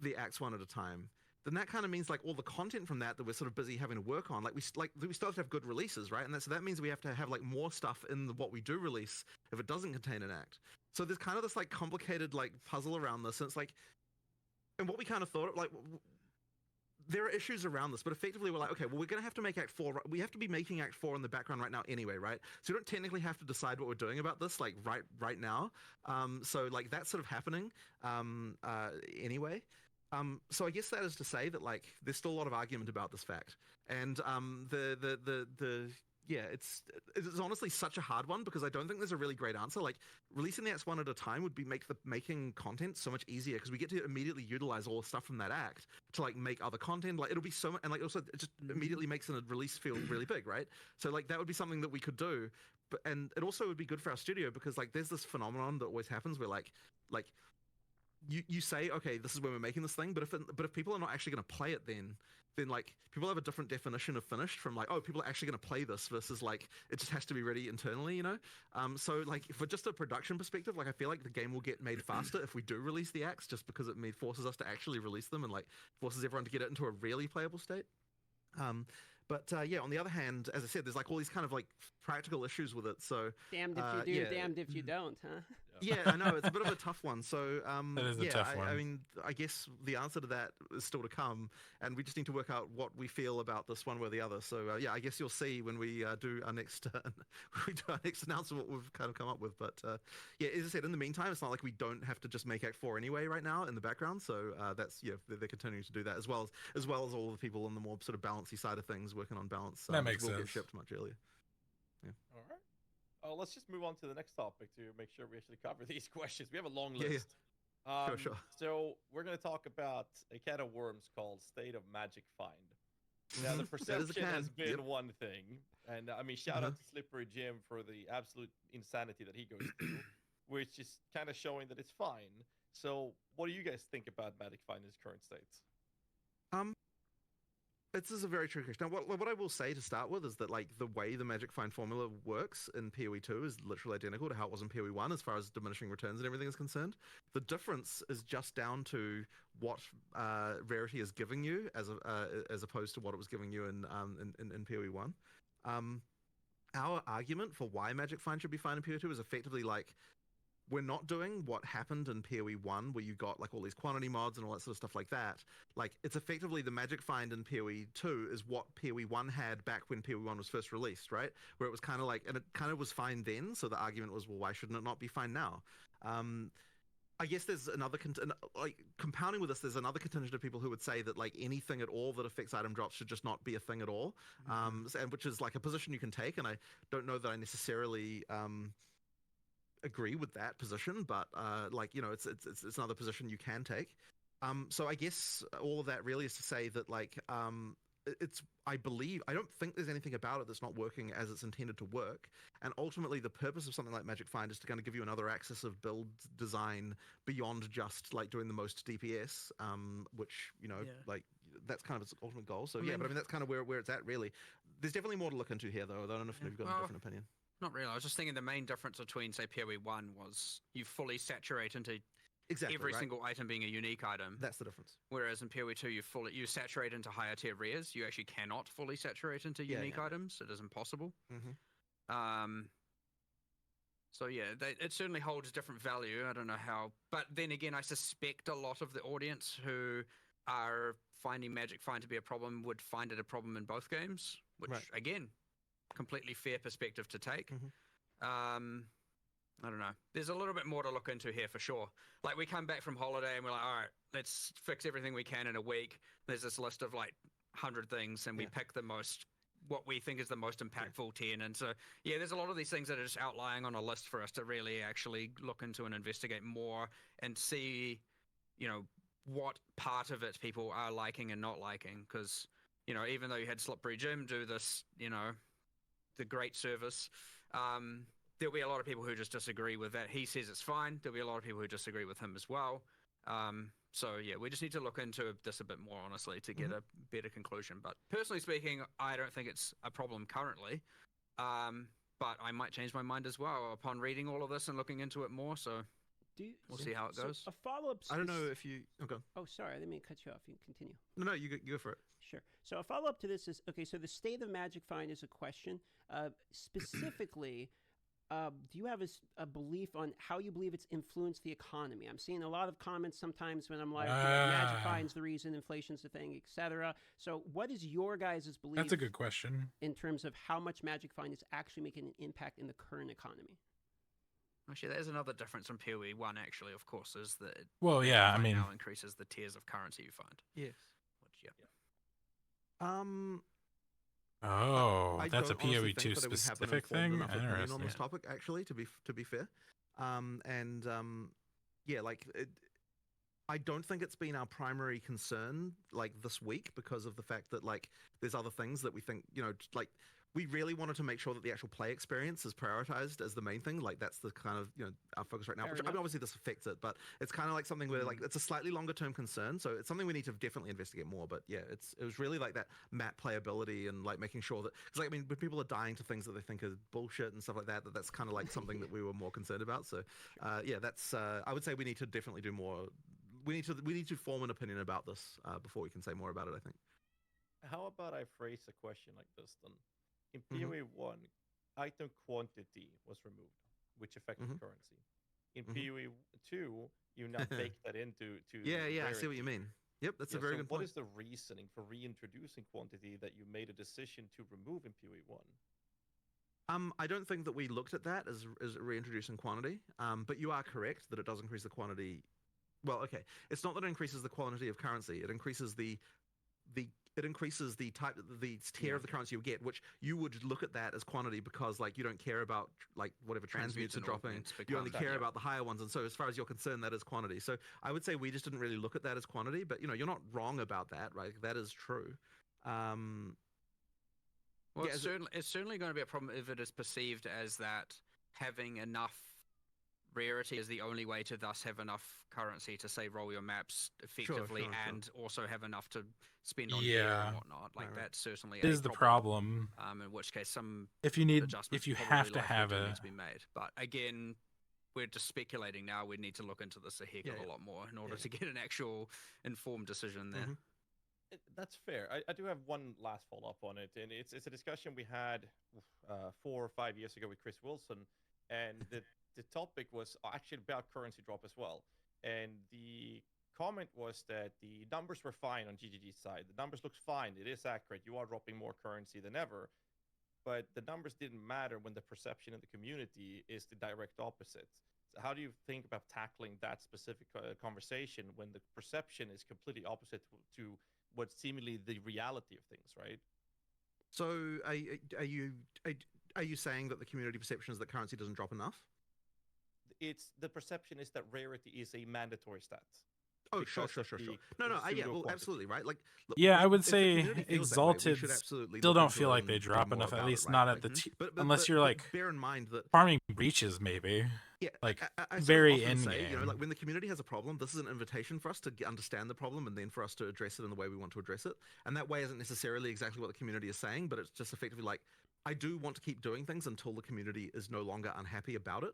Speaker 5: the acts one at a time, then that kind of means like all the content from that we're sort of busy having to work on, we still have to have good releases, right? And so that means we have to have like more stuff in what we do release if it doesn't contain an act. So there's kind of this like complicated like puzzle around this, and it's like, and what we kind of thought, like, there are issues around this, but effectively we're like, okay, well, we're going to have to make Act 4. We have to be making Act 4 in the background right now anyway, right? So we don't technically have to decide what we're doing about this, like, right now. So, like, that's sort of happening anyway. So I guess that is to say that, like, there's still a lot of argument about this fact. And yeah, it's honestly such a hard one because I don't think there's a really great answer. Like, releasing the acts one at a time would make the making content so much easier because we get to immediately utilize all the stuff from that act to like make other content. Like, it'll be so much, and like also it just immediately makes a release feel really big, right? So like that would be something that we could do, and it also would be good for our studio because like there's this phenomenon that always happens where like you say, okay, this is when we're making this thing, but if people are not actually going to play it, then like people have a different definition of finished from like, oh, people are actually going to play this versus like it just has to be ready internally, you know. So like for just a production perspective, like I feel like the game will get made faster if we do release the acts, just because it forces us to actually release them and like forces everyone to get it into a really playable state. But yeah, on the other hand, as I said, there's like all these kind of like practical issues with it. So
Speaker 6: damned if you do, damned if you don't, huh?
Speaker 5: Yeah, I know it's a bit of a tough one. So
Speaker 1: that is a tough one.
Speaker 5: I mean, I guess the answer to that is still to come, and we just need to work out what we feel about this one way or the other. So yeah, I guess you'll see when we do our next announcement what we've kind of come up with. But yeah, as I said, in the meantime, it's not like we don't have to just make Act 4 anyway right now in the background. So that's they're continuing to do that as well as all the people on the more sort of balancey side of things working on balance.
Speaker 1: That makes sense.
Speaker 5: Will get shipped much earlier. Yeah.
Speaker 8: All right. Let's just move on to the next topic to make sure we actually cover these questions. We have a long list.
Speaker 5: Yeah. Sure.
Speaker 8: So we're going to talk about a can of worms called State of Magic Find. Now, the perception has been one thing. And I mean, shout out to Slippery Jim for the absolute insanity that he goes through, which is kind of showing that it's fine. So what do you guys think about Magic Find in its current states?
Speaker 5: This is a very tricky question. Now, what I will say to start with is that like the way the Magic Find formula works in PoE 2 is literally identical to how it was in PoE 1 as far as diminishing returns and everything is concerned. The difference is just down to what Rarity is giving you as opposed to what it was giving you in PoE 1. Our argument for why Magic Find should be fine in PoE 2 is effectively like, we're not doing what happened in PoE 1 where you got like all these quantity mods and all that sort of stuff like that. Like, it's effectively the Magic Find in PoE 2 is what PoE 1 had back when PoE 1 was first released, right? Where it was kind of like, and it kind of was fine then, so the argument was, well, why shouldn't it not be fine now? I guess there's another, like, compounding with this, there's another contingent of people who would say that, like, anything at all that affects item drops should just not be a thing at all, and which is, like, a position you can take, and I don't know that I necessarily agree with that position, but like, you know, it's another position you can take. So I guess all of that really is to say that like I don't think there's anything about it that's not working as it's intended to work, and ultimately the purpose of something like Magic Find is to kind of give you another axis of build design beyond just like doing the most DPS, which, you know, like that's kind of its ultimate goal. So but I mean that's kind of where it's at really. There's definitely more to look into here though. I don't know if you've got a different opinion.
Speaker 7: Not really. I was just thinking the main difference between, say, PoE 1 was you fully saturate into every single item being a unique item.
Speaker 5: That's the difference.
Speaker 7: Whereas in PoE 2, you saturate into higher tier rares. You actually cannot fully saturate into unique items. It is impossible. So yeah, it certainly holds different value. I don't know how. But then again, I suspect a lot of the audience who are finding Magic Find to be a problem would find it a problem in both games, which, again, completely fair perspective to take. I don't know. There's a little bit more to look into here for sure. Like, we come back from holiday and we're like, all right, let's fix everything we can in a week. There's this list of like 100 things, and we pick what we think is the most impactful 10. And so, yeah, there's a lot of these things that are just outlying on a list for us to really actually look into and investigate more and see, you know, what part of it people are liking and not liking. Because, you know, even though you had Slippery Jim do this, you know, the great service, there'll be a lot of people who just disagree with that. He says it's fine. There'll be a lot of people who disagree with him as well. So yeah, we just need to look into this a bit more honestly to get a better conclusion. But personally speaking, I don't think it's a problem currently. but I might change my mind as well upon reading all of this and looking into it more. So we'll see how it goes.
Speaker 6: A follow-up.
Speaker 5: I don't know if you. Okay.
Speaker 6: Oh, sorry, I didn't mean to cut you off. You can continue.
Speaker 5: No, you go for it.
Speaker 6: Sure. So a follow-up to this is, okay, so the state of Magic Find is a question. Specifically, do you have a belief on how you believe it's influenced the economy? I'm seeing a lot of comments sometimes when I'm like, Magic Find's the reason, inflation's the thing, etc. So what is your guys' belief?
Speaker 1: That's a good question.
Speaker 6: In terms of how much Magic Find is actually making an impact in the current economy?
Speaker 7: Actually, there's another difference from PoE 1, actually, of course, is that
Speaker 1: Well, yeah, I mean,
Speaker 7: now increases the tiers of currency you find.
Speaker 5: Yes.
Speaker 7: Which, yeah.
Speaker 1: oh,
Speaker 5: I
Speaker 1: that's a
Speaker 5: don't honestly
Speaker 1: PoE2
Speaker 5: think that I would have an
Speaker 1: specific
Speaker 5: informed
Speaker 1: thing?
Speaker 5: enough opinion on
Speaker 1: Interesting.
Speaker 5: this topic, actually, to be fair. Yeah, like I don't think it's been our primary concern like this week because of the fact that like there's other things that we think, you know, like we really wanted to make sure that the actual play experience is prioritized as the main thing. Like that's the kind of, you know, our focus right now.
Speaker 6: Fair
Speaker 5: Which, I mean,
Speaker 6: enough.
Speaker 5: obviously this affects it, but it's kind of like something where like it's a slightly longer term concern. So it's something we need to definitely investigate more. But yeah, it was really like that map playability and like making sure that, because like, I mean, when people are dying to things that they think are bullshit and stuff like that, that's kind of like something that we were more concerned about. So yeah, that's I would say we need to definitely do more. We need to form an opinion about this before we can say more about it, I think.
Speaker 8: How about I phrase a question like this then? In PoE 1, item quantity was removed, which affected currency. In PoE 2, you now bake that into
Speaker 5: Yeah, I see what you
Speaker 8: rarity.
Speaker 5: mean. Yep, that's a very good
Speaker 8: What
Speaker 5: point.
Speaker 8: is the reasoning for reintroducing quantity that you made a decision to remove in PoE 1?
Speaker 5: I don't think that we looked at that as reintroducing quantity. But you are correct that it does increase the quantity. Well, okay, it's not that it increases the quantity of currency. It increases the type, the tier of the currency you get, which you would look at that as quantity because like you don't care about like whatever transmutes are
Speaker 7: and
Speaker 5: dropping.
Speaker 7: augments
Speaker 5: You only
Speaker 7: become-
Speaker 5: care
Speaker 7: yeah.
Speaker 5: about the higher ones, and so as far as you're concerned, that is quantity. So I would say we just didn't really look at that as quantity, but you know, you're not wrong about that, right? That is true.
Speaker 7: Well,
Speaker 5: Yeah,
Speaker 7: it's certainly going to be a problem if it is perceived as that having enough rarity is the only way to thus have enough currency to say roll your maps effectively
Speaker 5: sure.
Speaker 7: and also have enough to spend on gear
Speaker 1: Yeah.
Speaker 7: and whatnot. Like
Speaker 5: Right.
Speaker 7: that's certainly
Speaker 1: It is the problem.
Speaker 7: In which case some
Speaker 1: If you need,
Speaker 7: adjustments
Speaker 1: if you
Speaker 7: probably
Speaker 1: have to
Speaker 7: likely
Speaker 1: have
Speaker 7: do
Speaker 1: a,
Speaker 7: need to be made. But again, we're just speculating now. We need to look into this a heck of
Speaker 5: Yeah.
Speaker 7: a lot more in order
Speaker 5: Yeah.
Speaker 7: to get an actual informed decision there.
Speaker 8: That's fair. I do have one last follow-up on it, and it's a discussion we had 4 or 5 years ago with Chris Wilson, and the topic was actually about currency drop as well. And the comment was that the numbers were fine on GGG's side. The numbers looked fine. It is accurate. You are dropping more currency than ever. But the numbers didn't matter when the perception in the community is the direct opposite. So how do you think about tackling that specific conversation when the perception is completely opposite to what's seemingly the reality of things, right?
Speaker 5: So are you saying that the community perception is that currency doesn't drop enough?
Speaker 8: It's the perception is that rarity is a mandatory stat.
Speaker 5: Oh,
Speaker 8: because
Speaker 5: sure.
Speaker 8: of the
Speaker 5: No, yeah,
Speaker 8: pseudo
Speaker 5: well,
Speaker 8: quantity.
Speaker 5: absolutely, right? Like, look,
Speaker 1: yeah, I would
Speaker 5: if the
Speaker 1: say
Speaker 5: community feels that way, we
Speaker 1: exalted
Speaker 5: should absolutely
Speaker 1: still
Speaker 5: look
Speaker 1: don't
Speaker 5: into
Speaker 1: feel
Speaker 5: it
Speaker 1: like they
Speaker 5: and do
Speaker 1: drop
Speaker 5: more
Speaker 1: enough, at
Speaker 5: about it,
Speaker 1: least
Speaker 5: right?
Speaker 1: not at
Speaker 5: Like,
Speaker 1: the t-
Speaker 5: but
Speaker 1: unless you're like
Speaker 5: bear in mind that
Speaker 1: farming breaches, maybe.
Speaker 5: yeah,
Speaker 1: like,
Speaker 5: I
Speaker 1: very
Speaker 5: often say, you know,
Speaker 1: in-game.
Speaker 5: like when the community has a problem, this is an invitation for us to understand the problem and then for us to address it in the way we want to address it. And that way isn't necessarily exactly what the community is saying, but it's just effectively like, I do want to keep doing things until the community is no longer unhappy about it.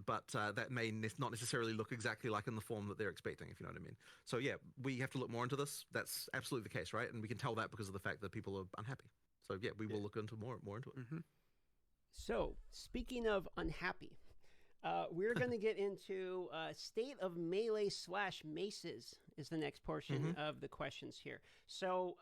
Speaker 5: But that may not necessarily look exactly like in the form that they're expecting, if you know what I mean. So yeah, we have to look more into this. That's absolutely the case, right? And we can tell that because of the fact that people are unhappy. So yeah, we will look into more into it.
Speaker 6: So, speaking of unhappy, we're going to get into state of melee / maces is the next portion of the questions here. So,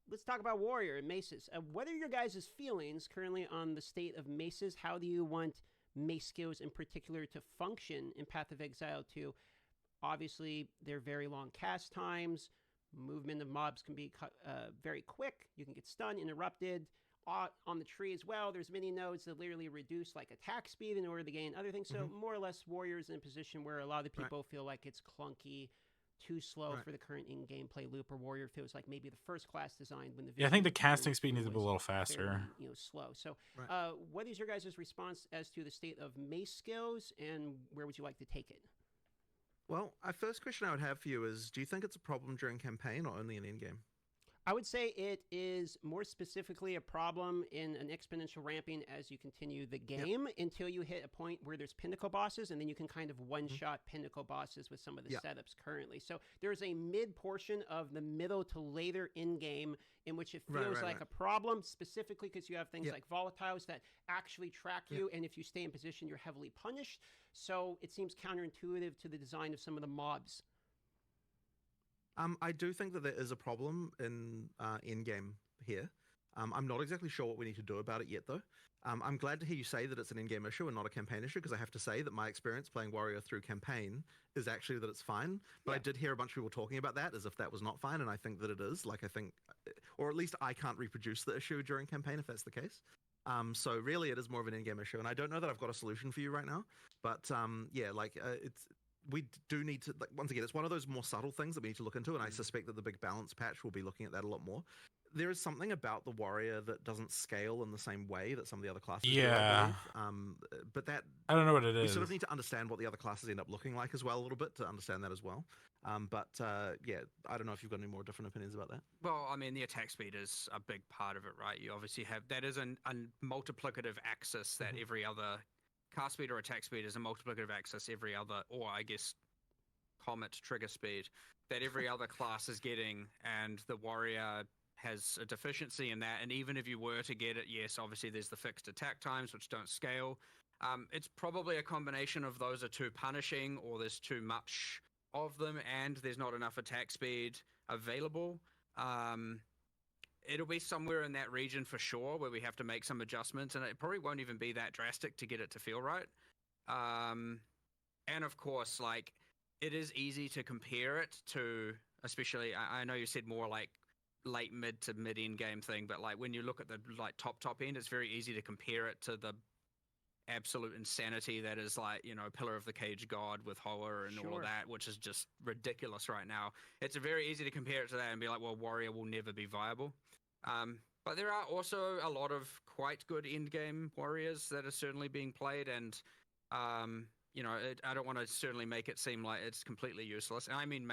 Speaker 6: let's talk about warrior and maces. What are your guys' feelings currently on the state of maces? How do you want mace skills in particular to function in Path of Exile 2? Obviously, they're very long cast times. Movement of mobs can be very quick. You can get stunned, interrupted. On the tree as well, there's many nodes that literally reduce like attack speed in order to gain other things. So more or less, warriors in a position where a lot of the people feel like it's clunky, too slow for the current in-game play loop, or warrior feels like maybe the first class design when the
Speaker 1: Yeah, I think the
Speaker 6: vision
Speaker 1: casting speed needs to be a
Speaker 6: was
Speaker 1: little faster.
Speaker 6: fairly, slow. So, what is your guys' response as to the state of mace skills, and where would you like to take it?
Speaker 5: Well, our first question I would have for you is, do you think it's a problem during campaign or only in endgame?
Speaker 6: I would say it is more specifically a problem in an exponential ramping as you continue the game until you hit a point where there's pinnacle bosses, and then you can kind of one-shot pinnacle bosses with some of the setups currently. So there's a mid portion of the middle to later in-game in which it feels like a problem, specifically because you have things like volatiles that actually track you, and if you stay in position, you're heavily punished. So it seems counterintuitive to the design of some of the mobs.
Speaker 5: I do think that there is a problem in game here. I'm not exactly sure what we need to do about it yet, though. I'm glad to hear you say that it's an in-game issue and not a campaign issue, because I have to say that my experience playing Warrior through campaign is actually that it's fine. But I did hear a bunch of people talking about that as if that was not fine, and I think that it is. Like, I think, or at least I can't reproduce the issue during campaign if that's the case. So really, it is more of an in-game issue, and I don't know that I've got a solution for you right now. But it's. We do need to, like, once again, it's one of those more subtle things that we need to look into, and I suspect that the big balance patch will be looking at that a lot more. There is something about the warrior that doesn't scale in the same way that some of the other classes do, I believe. But that,
Speaker 1: I don't know what it
Speaker 5: we
Speaker 1: is.
Speaker 5: sort of need to understand what the other classes end up looking like as well a little bit to understand that as well. I don't know if you've got any more different opinions about that.
Speaker 7: Well, I mean, the attack speed is a big part of it, right? You obviously have, that is a multiplicative axis that every other cast speed or attack speed is a multiplicative axis every other, or I guess comet trigger speed, that every other class is getting, and the warrior has a deficiency in that. And even if you were to get it, yes, obviously there's the fixed attack times which don't scale. It's probably a combination of those are too punishing, or there's too much of them, and there's not enough attack speed available. It'll be somewhere in that region for sure where we have to make some adjustments, and it probably won't even be that drastic to get it to feel right. And of course, like, it is easy to compare it to, especially, I know you said more like late mid to mid end game thing, but like when you look at the like top end, it's very easy to compare it to the absolute insanity that is, like, you know, Pillar of the Cage God with Hoa and all of that, which is just ridiculous right now. It's very easy to compare it to that and be like, well, Warrior will never be viable. But there are also a lot of quite good end-game warriors that are certainly being played, and you know, I don't want to certainly make it seem like it's completely useless. And I mean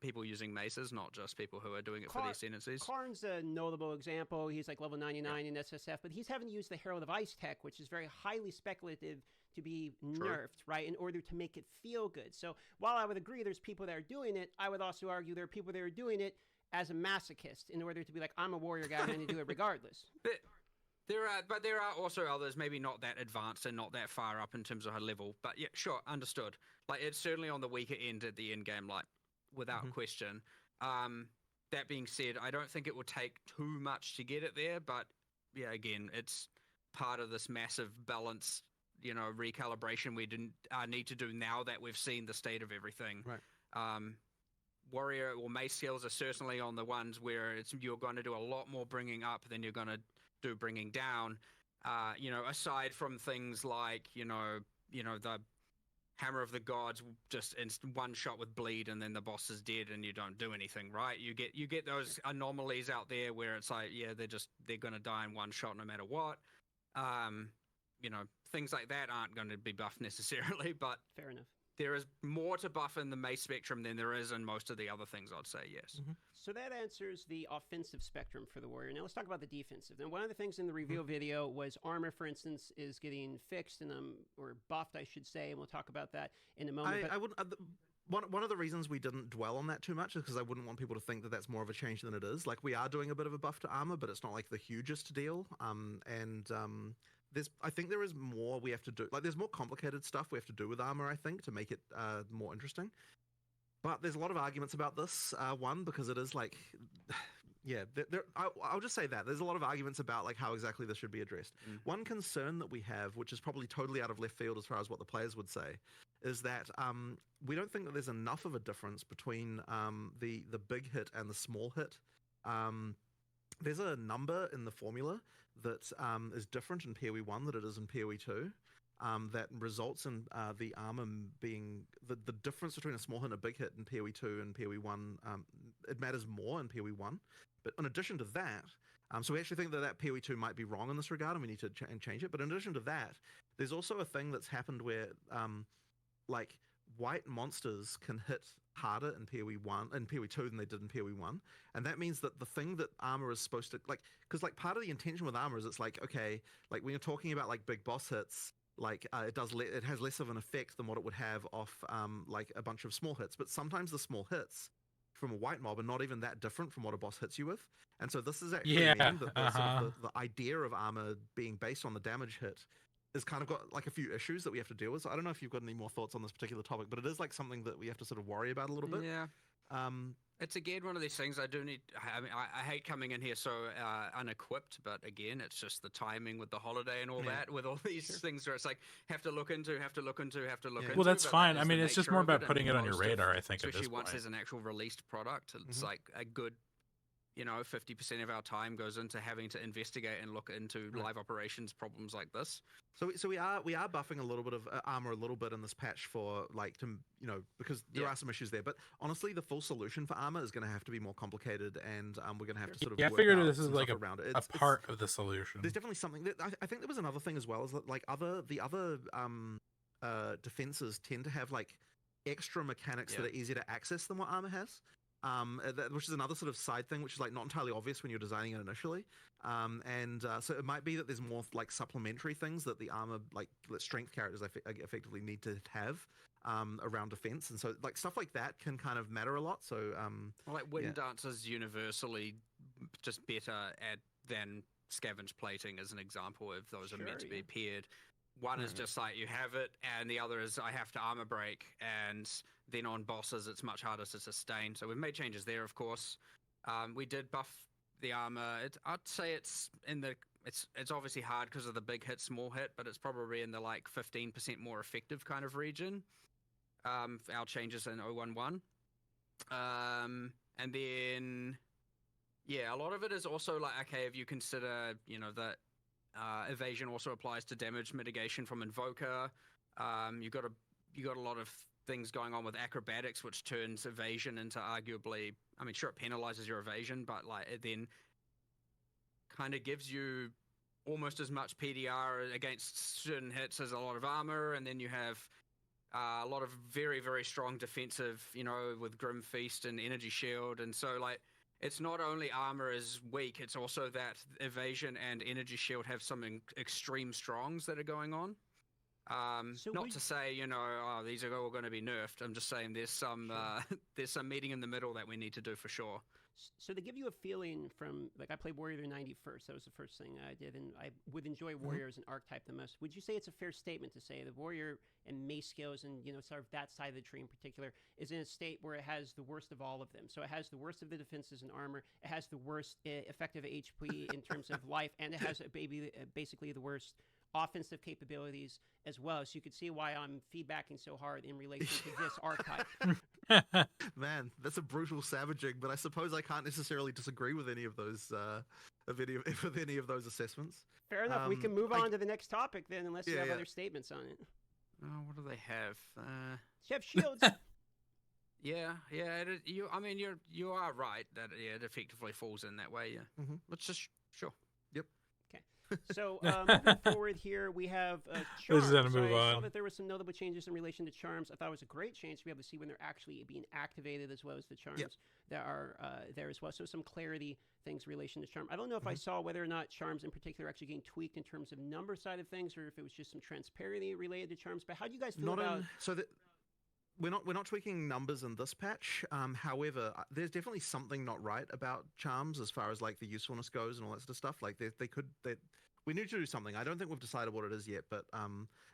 Speaker 7: people using maces, not just people who are doing it for the ascendancies.
Speaker 6: Karn's a notable example. He's like level 99 in SSF, but he's having to use the Herald of Ice tech, which is very highly speculative to be nerfed, right, in order to make it feel good. So while I would agree there's people that are doing it, I would also argue there are people that are doing it as a masochist in order to be like, I'm a warrior guy, I'm going to do it regardless.
Speaker 7: But there are also others, maybe not that advanced and not that far up in terms of her level. But yeah, sure, understood. Like, it's certainly on the weaker end at the end game, like, without question. That being said, I don't think it will take too much to get it there. But yeah, again, it's part of this massive balance, you know, recalibration we need to do now that we've seen the state of everything.
Speaker 5: Right.
Speaker 7: Warrior or mace skills are certainly on the ones where you're going to do a lot more bringing up than you're going to do bringing down. You know, aside from things like, you know, the Hammer of the Gods, just in one shot with bleed and then the boss is dead and you don't do anything, right? You get those anomalies out there where it's like, yeah, they're going to die in one shot no matter what. You know, things like that aren't going to be buffed necessarily, but
Speaker 6: fair enough.
Speaker 7: There is more to buff in the mace spectrum than there is in most of the other things, I'd say, yes.
Speaker 6: So that answers the offensive spectrum for the warrior. Now let's talk about the defensive. And one of the things in the reveal video was armor, for instance, is getting fixed and or buffed, I should say, and we'll talk about that in a moment.
Speaker 5: I wouldn't. One of the reasons we didn't dwell on that too much is because I wouldn't want people to think that that's more of a change than it is. Like, we are doing a bit of a buff to armor, but it's not like the hugest deal. I think there is more we have to do. Like, there's more complicated stuff we have to do with armor, I think, to make it more interesting. But there's a lot of arguments about this. One, because it is like, yeah, I'll just say that. There's a lot of arguments about, like, how exactly this should be addressed. One concern that we have, which is probably totally out of left field as far as what the players would say, is that we don't think that there's enough of a difference between the big hit and the small hit. There's a number in the formula that is different in PoE 1 than it is in PoE 2 that results in the armor being... The difference between a small hit and a big hit in PoE 2 and PoE 1, it matters more in PoE 1. But in addition to that, so we actually think that PoE 2 might be wrong in this regard and we need to change it. But in addition to that, there's also a thing that's happened where, like, white monsters can hit harder in PoE 2 than they did in PoE 1, and that means that the thing that armor is supposed to because like part of the intention with armor is it's like, okay, like when you're talking about like big boss hits, like it has less of an effect than what it would have off like a bunch of small hits, but sometimes the small hits from a white mob are not even that different from what a boss hits you with. And so this is actually
Speaker 1: Yeah,
Speaker 5: meaning that sort of the idea of armor being based on the damage hit is kind of got like a few issues that we have to deal with. So I don't know if you've got any more thoughts on this particular topic, but it is like something that we have to sort of worry about a little bit.
Speaker 7: Yeah. It's again one of these things I do need. I mean, I hate coming in here so unequipped, but again, it's just the timing with the holiday and all that, with all these things where it's like have to look into.
Speaker 1: Well, that's
Speaker 7: but
Speaker 1: fine.
Speaker 7: that
Speaker 1: I
Speaker 7: is
Speaker 1: mean,
Speaker 7: the
Speaker 1: it's just
Speaker 7: nature
Speaker 1: more
Speaker 7: of
Speaker 1: about
Speaker 7: it,
Speaker 1: putting
Speaker 7: and
Speaker 1: it on your
Speaker 7: most of-
Speaker 1: radar, I think, at
Speaker 7: especially
Speaker 1: this
Speaker 7: once
Speaker 1: point.
Speaker 7: there's an actual released product. It's like a good, 50% of our time goes into having to investigate and look into live operations problems like this.
Speaker 5: So we are buffing a little bit of armor a little bit in this patch for like to because there are some issues there. But honestly, the full solution for armor is going to have to be more complicated, and we're going to have to sort of
Speaker 1: Yeah, I
Speaker 5: work
Speaker 1: figured
Speaker 5: out
Speaker 1: this is
Speaker 5: some
Speaker 1: like
Speaker 5: stuff around it.
Speaker 1: a part of the solution.
Speaker 5: There's definitely something that I think there was another thing as well, is that like the other defenses tend to have like extra mechanics that are easier to access than what armor has. Which is another sort of side thing, which is like not entirely obvious when you're designing it initially. So it might be that there's more like supplementary things that the armor, like that strength characters effectively need to have around defense, and so like stuff like that can kind of matter a lot. So
Speaker 7: like Wind Dancer's universally just better than Scavenge Plating, as an example, if those are meant to be paired. One is just like you have it, and the other is I have to armor break, and then on bosses it's much harder to sustain. So we've made changes there, of course. We did buff the armor. I'd say it's obviously hard because of the big hit, small hit, but it's probably in the like 15% more effective kind of region. Our changes in 011. And then a lot of it is also like, okay, if you consider that evasion also applies to damage mitigation from Invoker. You got a lot of things going on with acrobatics, which turns evasion into arguably, I mean, sure, it penalizes your evasion, but like it then kind of gives you almost as much PDR against certain hits as a lot of armor, and then you have a lot of very, very strong defensive, with Grim Feast and Energy Shield, and so like it's not only armor is weak, it's also that evasion and energy shield have some extreme strongs that are going on. Not to say, these are all going to be nerfed. I'm just saying there's some meeting in the middle that we need to do for sure.
Speaker 6: So they give you a feeling from, like, I played Warrior 90 first. That was the first thing I did, and I would enjoy Warrior as an archetype the most. Would you say it's a fair statement to say the Warrior and mace skills and, sort of that side of the tree in particular is in a state where it has the worst of all of them? So it has the worst of the defenses and armor, it has the worst effective HP in terms of life, and it has basically the worst offensive capabilities as well. So you could see why I'm feedbacking so hard in relation to this archetype.
Speaker 5: Man, that's a brutal savaging, but I suppose I can't necessarily disagree with any of those assessments.
Speaker 6: Fair enough. We can move on to the next topic then, unless you have other statements on it.
Speaker 7: Oh, what do they have?
Speaker 6: You have shields.
Speaker 7: You are right that it effectively falls in that way. Yeah, let's just sure.
Speaker 5: Yep.
Speaker 6: So moving forward here, we have charms.
Speaker 1: This is gonna move
Speaker 6: I saw
Speaker 1: on.
Speaker 6: that there were some notable changes in relation to charms. I thought it was a great change to be able to see when they're actually being activated, as well as the charms that are there as well. So some clarity things in relation to charm. I don't know if I saw whether or not charms in particular are actually getting tweaked in terms of number side of things, or if it was just some transparency related to charms. But how do you guys feel about?
Speaker 5: We're not tweaking numbers in this patch. However, there's definitely something not right about charms as far as like the usefulness goes and all that sort of stuff. Like we need to do something. I don't think we've decided what it is yet, but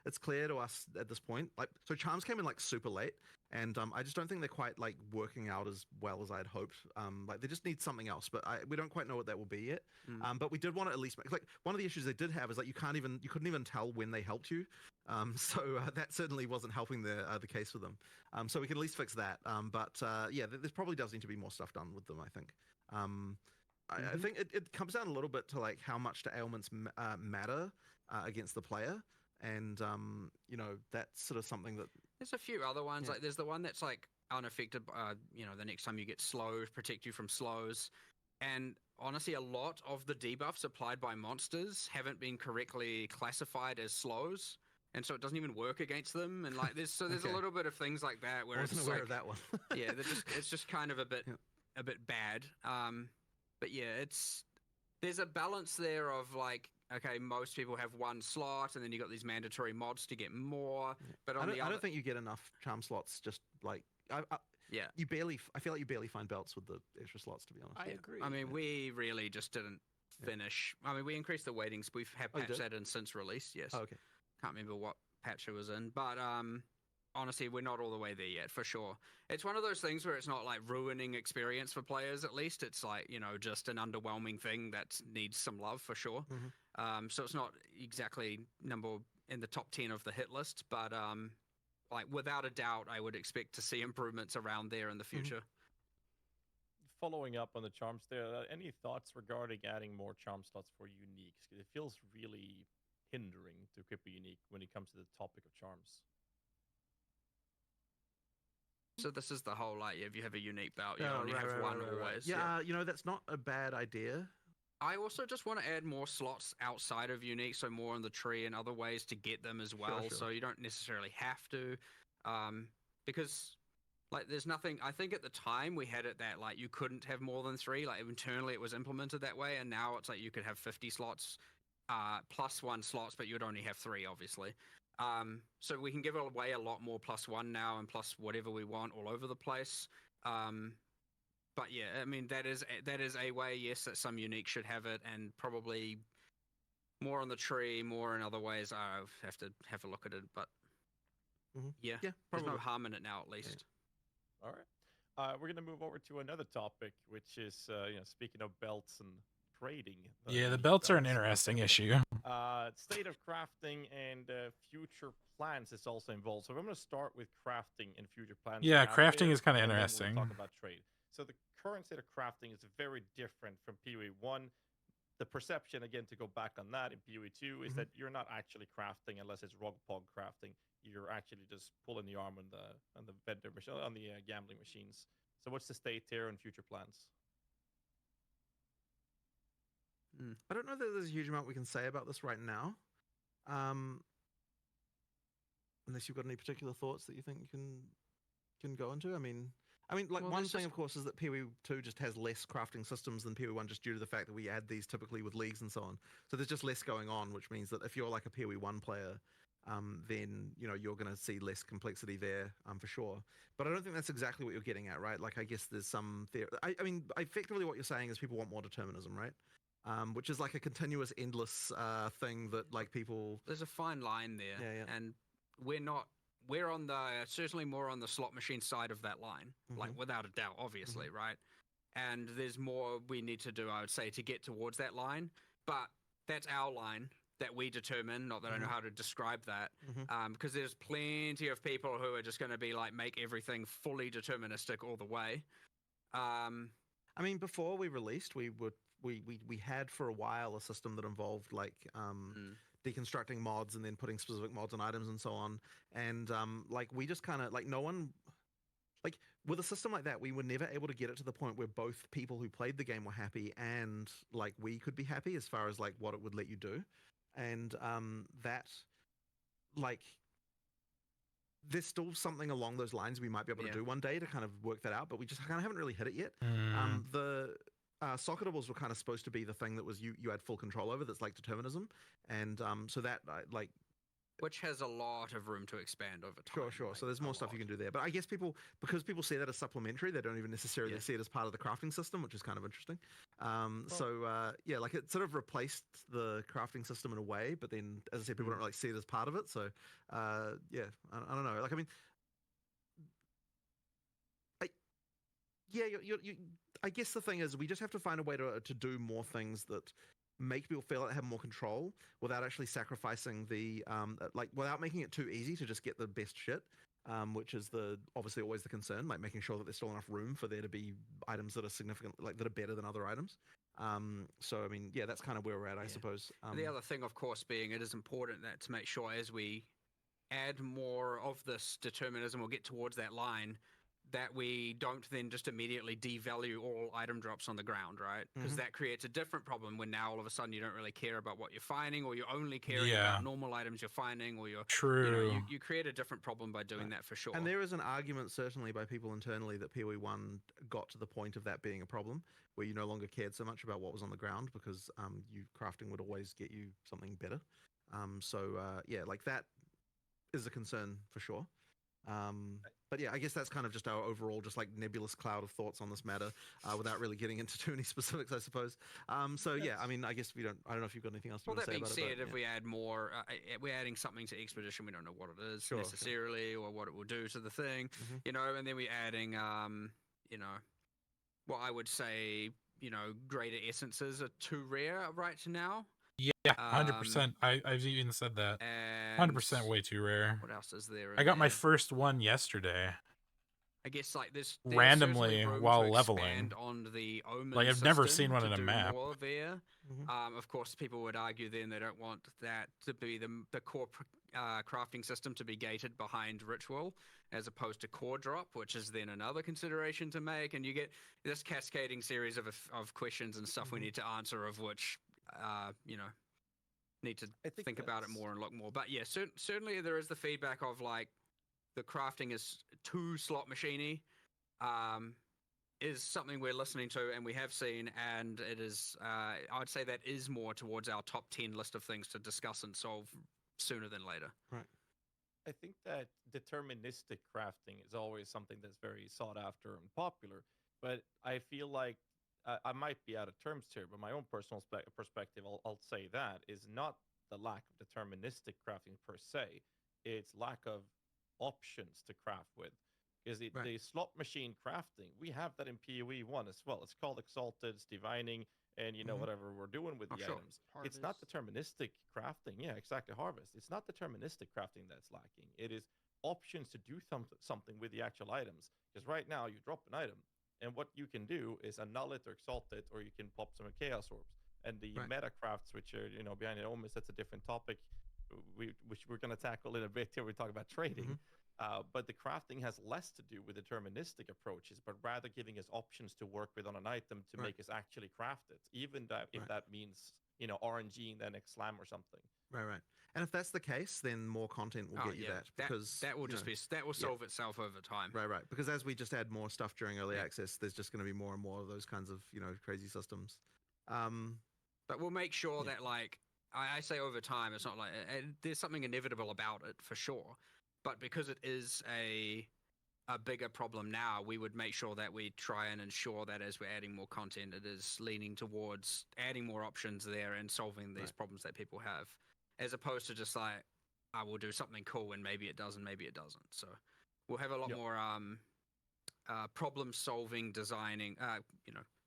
Speaker 5: it's clear to us at this point. Like, so charms came in like super late, and I just don't think they're quite like working out as well as I'd hoped. Like they just need something else, but we don't quite know what that will be yet. But we did want to at least make, like, one of the issues they did have is like you couldn't even tell when they helped you. So that certainly wasn't helping the case for them. So we can at least fix that. But there probably does need to be more stuff done with them, I think. I think it comes down a little bit to like how much do ailments matter against the player, and that's sort of something that
Speaker 7: there's a few other ones. Like there's the one that's like unaffected. The next time you get slowed, protect you from slows, and honestly, a lot of the debuffs applied by monsters haven't been correctly classified as slows. and so it doesn't even work against them. And like there's a little bit of things like that where
Speaker 5: I
Speaker 7: it's
Speaker 5: wasn't aware
Speaker 7: like,
Speaker 5: of that one.
Speaker 7: yeah, it's just kind of a bit bad. But yeah, there's a balance there of like, okay, most people have one slot, and then you got these mandatory mods to get more. But
Speaker 5: I
Speaker 7: on the other,
Speaker 5: don't think you get enough charm slots. Just like
Speaker 7: yeah,
Speaker 5: I feel like you barely find belts with the extra slots. To be honest,
Speaker 6: I agree.
Speaker 7: I mean, we really just didn't finish. I mean, we increased the weightings. We've had
Speaker 5: Oh, you
Speaker 7: patched
Speaker 5: did?
Speaker 7: that in since release. Yes.
Speaker 5: Oh, okay.
Speaker 7: Can't remember what patch it was in, but honestly, we're not all the way there yet, for sure. It's one of those things where it's not like ruining experience for players. At least it's like, you know, just an underwhelming thing that needs some love for sure. So it's not exactly in the top 10 of the hit list, but like without a doubt, I would expect to see improvements around there in the future.
Speaker 8: Following up on the charms there, any thoughts regarding adding more charm slots for uniques? 'Cause it feels really hindering to equip a unique when it comes to the topic of charms.
Speaker 7: So this is the whole, like, if you have a unique belt, you only have one always.
Speaker 5: Yeah, you know, that's not a bad idea.
Speaker 7: I also just want to add more slots outside of unique, so more on the tree and other ways to get them as well.
Speaker 5: Sure.
Speaker 7: So you don't necessarily have to, because like there's nothing. I think at the time we had it that like you couldn't have more than 3. Like internally it was implemented that way, and now it's like you could have 50 slots, plus 1 slots, but you'd only have 3, obviously. So we can give away a lot more +1 now and plus whatever we want all over the place. But yeah, I mean that is a way, yes, that some unique should have it, and probably more on the tree, more in other ways. I have to have a look at it, but yeah, there's
Speaker 5: probably.
Speaker 7: no harm in it now, at least.
Speaker 8: All right. We're gonna move over to another topic, which is speaking of belts and trading.
Speaker 1: The
Speaker 8: unique
Speaker 1: belts are an
Speaker 8: belts.
Speaker 1: interesting issue.
Speaker 8: State of crafting and future plans is also involved. So I'm going to start with crafting and future plans.
Speaker 1: Yeah,
Speaker 8: out
Speaker 1: crafting
Speaker 8: there,
Speaker 1: is kind of
Speaker 8: and then
Speaker 1: interesting.
Speaker 8: We'll talk about trade. So the current state of crafting is very different from PoE 1. The perception, again, to go back on that in PoE 2 is that you're not actually crafting unless it's rog-pog crafting. You're actually just pulling the arm on the vendor machine, on the gambling machines. So what's the state here and future plans?
Speaker 5: I don't know that there's a huge amount we can say about this right now. Unless you've got any particular thoughts that you think you can go into. I mean, like
Speaker 7: Well,
Speaker 5: one
Speaker 7: there's
Speaker 5: thing,
Speaker 7: just-
Speaker 5: of course, is that PoE 2 just has less crafting systems than PoE 1, just due to the fact that we add these typically with leagues and so on. So there's just less going on, which means that if you're like a PoE 1 player, then you're going to see less complexity there, for sure. But I don't think that's exactly what you're getting at, right? Like I guess there's some theory. I mean, effectively what you're saying is people want more determinism, right? Which is like a continuous, endless thing that like people.
Speaker 7: There's a fine line there,
Speaker 5: Yeah.
Speaker 7: and we're on the certainly more on the slot machine side of that line, like without a doubt, obviously, right? And there's more we need to do, I would say, to get towards that line. But that's our line that we determine. Not that I know how to describe that, because there's plenty of people who are just going to be like make everything fully deterministic all the way.
Speaker 5: I mean, before we released, we had for a while a system that involved like deconstructing mods and then putting specific mods on items and so on. And like we just kind of like no one like with a system like that, we were never able to get it to the point where both people who played the game were happy and like we could be happy as far as like what it would let you do. And that like there's still something along those lines we might be able to do one day to kind of work that out, but we just kind of haven't really hit it yet. The socketables were kind of supposed to be the thing that was you had full control over, that's like determinism, and so that like
Speaker 7: Which has a lot of room to expand over time.
Speaker 5: sure.
Speaker 7: like,
Speaker 5: So there's
Speaker 7: a
Speaker 5: more stuff you
Speaker 7: lot.
Speaker 5: can do there, but I guess because people see that as supplementary, they don't even necessarily see it as part of the crafting system, which is kind of interesting. Yeah, like it sort of replaced the crafting system in a way, but then as I said, people don't really see it as part of it. So yeah, I don't know. Like I mean, I guess the thing is we just have to find a way to do more things that make people feel like they have more control without actually sacrificing the like without making it too easy to just get the best shit, which is obviously always the concern, like making sure that there's still enough room for there to be items that are significant, like that are better than other items. So I mean, yeah, that's kind of where we're at, I suppose.
Speaker 7: The other thing, of course, being it is important that to make sure as we add more of this determinism or get towards that line, that we don't then just immediately devalue all item drops on the ground, right? Because that creates a different problem when now all of a sudden you don't really care about what you're finding, or you're only caring about normal items you're finding, or
Speaker 1: True.
Speaker 7: you create a different problem by doing that for sure.
Speaker 5: And there is an argument, certainly by people internally, that PoE 1 got to the point of that being a problem, where you no longer cared so much about what was on the ground because you crafting would always get you something better. Yeah, like that is a concern for sure. But yeah, I guess that's kind of just our overall, just like nebulous cloud of thoughts on this matter, without really getting into too many specifics, I suppose. Yeah, I mean, I guess I don't know if you've got anything else to say about it.
Speaker 7: Well, that being said,
Speaker 5: but,
Speaker 7: if we add more, we're adding something to Expedition, we don't know what it is necessarily, or what it will do to the thing, and then we're adding, what I would say, greater essences are too rare right now.
Speaker 1: Yeah, 100%. I've even said that. 100% way too rare.
Speaker 7: What else is there?
Speaker 1: I got my first one yesterday.
Speaker 7: I guess like there's
Speaker 1: randomly
Speaker 7: room
Speaker 1: while
Speaker 7: to
Speaker 1: leveling.
Speaker 7: On the Omen
Speaker 1: like I've never seen one
Speaker 7: to
Speaker 1: in a
Speaker 7: do
Speaker 1: map.
Speaker 7: More there. Of course, people would argue then they don't want that to be the core crafting system to be gated behind ritual, as opposed to core drop, which is then another consideration to make. And you get this cascading series of questions and stuff we need to answer, of which need to think about it more and look more. But yeah, certainly there is the feedback of like the crafting is too slot machiney, is something we're listening to and we have seen, and it is I'd say that is more towards our top 10 list of things to discuss and solve sooner than later.
Speaker 5: Right.
Speaker 8: I think that deterministic crafting is always something that's very sought after and popular, but I feel like I might be out of terms here, but my own personal perspective, I'll say that, is not the lack of deterministic crafting per se. It's lack of options to craft with. Because the slot machine crafting, we have that in PoE 1 as well. It's called Exalted, it's divining, and whatever we're doing with the items.
Speaker 6: Harvest.
Speaker 8: It's not deterministic crafting. Yeah, exactly, harvest. It's not deterministic crafting that's lacking. It is options to do something with the actual items. Because right now, you drop an item, and what you can do is annul it or exalt it, or you can pop some chaos orbs. And the meta crafts, which are behind the Omis, that's a different topic, which we're going to tackle in a bit here. We talk about trading. But the crafting has less to do with deterministic approaches, but rather giving us options to work with on an item to make us actually craft it, even if that means RNG in the next slam or something.
Speaker 5: Right. And if that's the case, then more content will get you that, because
Speaker 7: that will just that will solve itself over time.
Speaker 5: Right. Because as we just add more stuff during early access, there's just going to be more and more of those kinds of crazy systems.
Speaker 7: But we'll make sure that, like I say, over time, it's not like there's something inevitable about it for sure. But because it is a bigger problem now, we would make sure that we try and ensure that as we're adding more content, it is leaning towards adding more options there and solving these problems that people have, as opposed to just like, I will do something cool and maybe it does and maybe it doesn't. So we'll have a lot more problem solving, designing,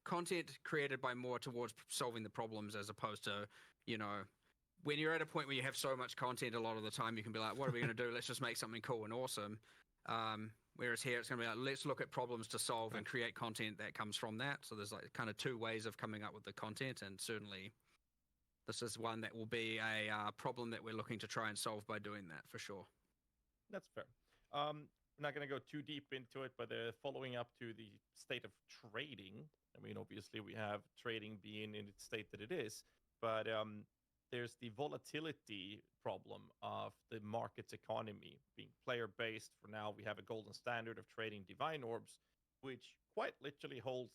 Speaker 7: content created by more towards solving the problems, as opposed to, when you're at a point where you have so much content, a lot of the time you can be like, what are we going to do? Let's just make something cool and awesome. Whereas here it's going to be like, let's look at problems to solve and create content that comes from that. So there's like kind of two ways of coming up with the content. And certainly this is one that will be a problem that we're looking to try and solve by doing that for sure.
Speaker 8: That's fair. I'm not going to go too deep into it, but following up to the state of trading, I mean, obviously we have trading being in its state that it is, but there's the volatility problem of the market's economy being player-based. For now, we have a golden standard of trading divine orbs, which quite literally holds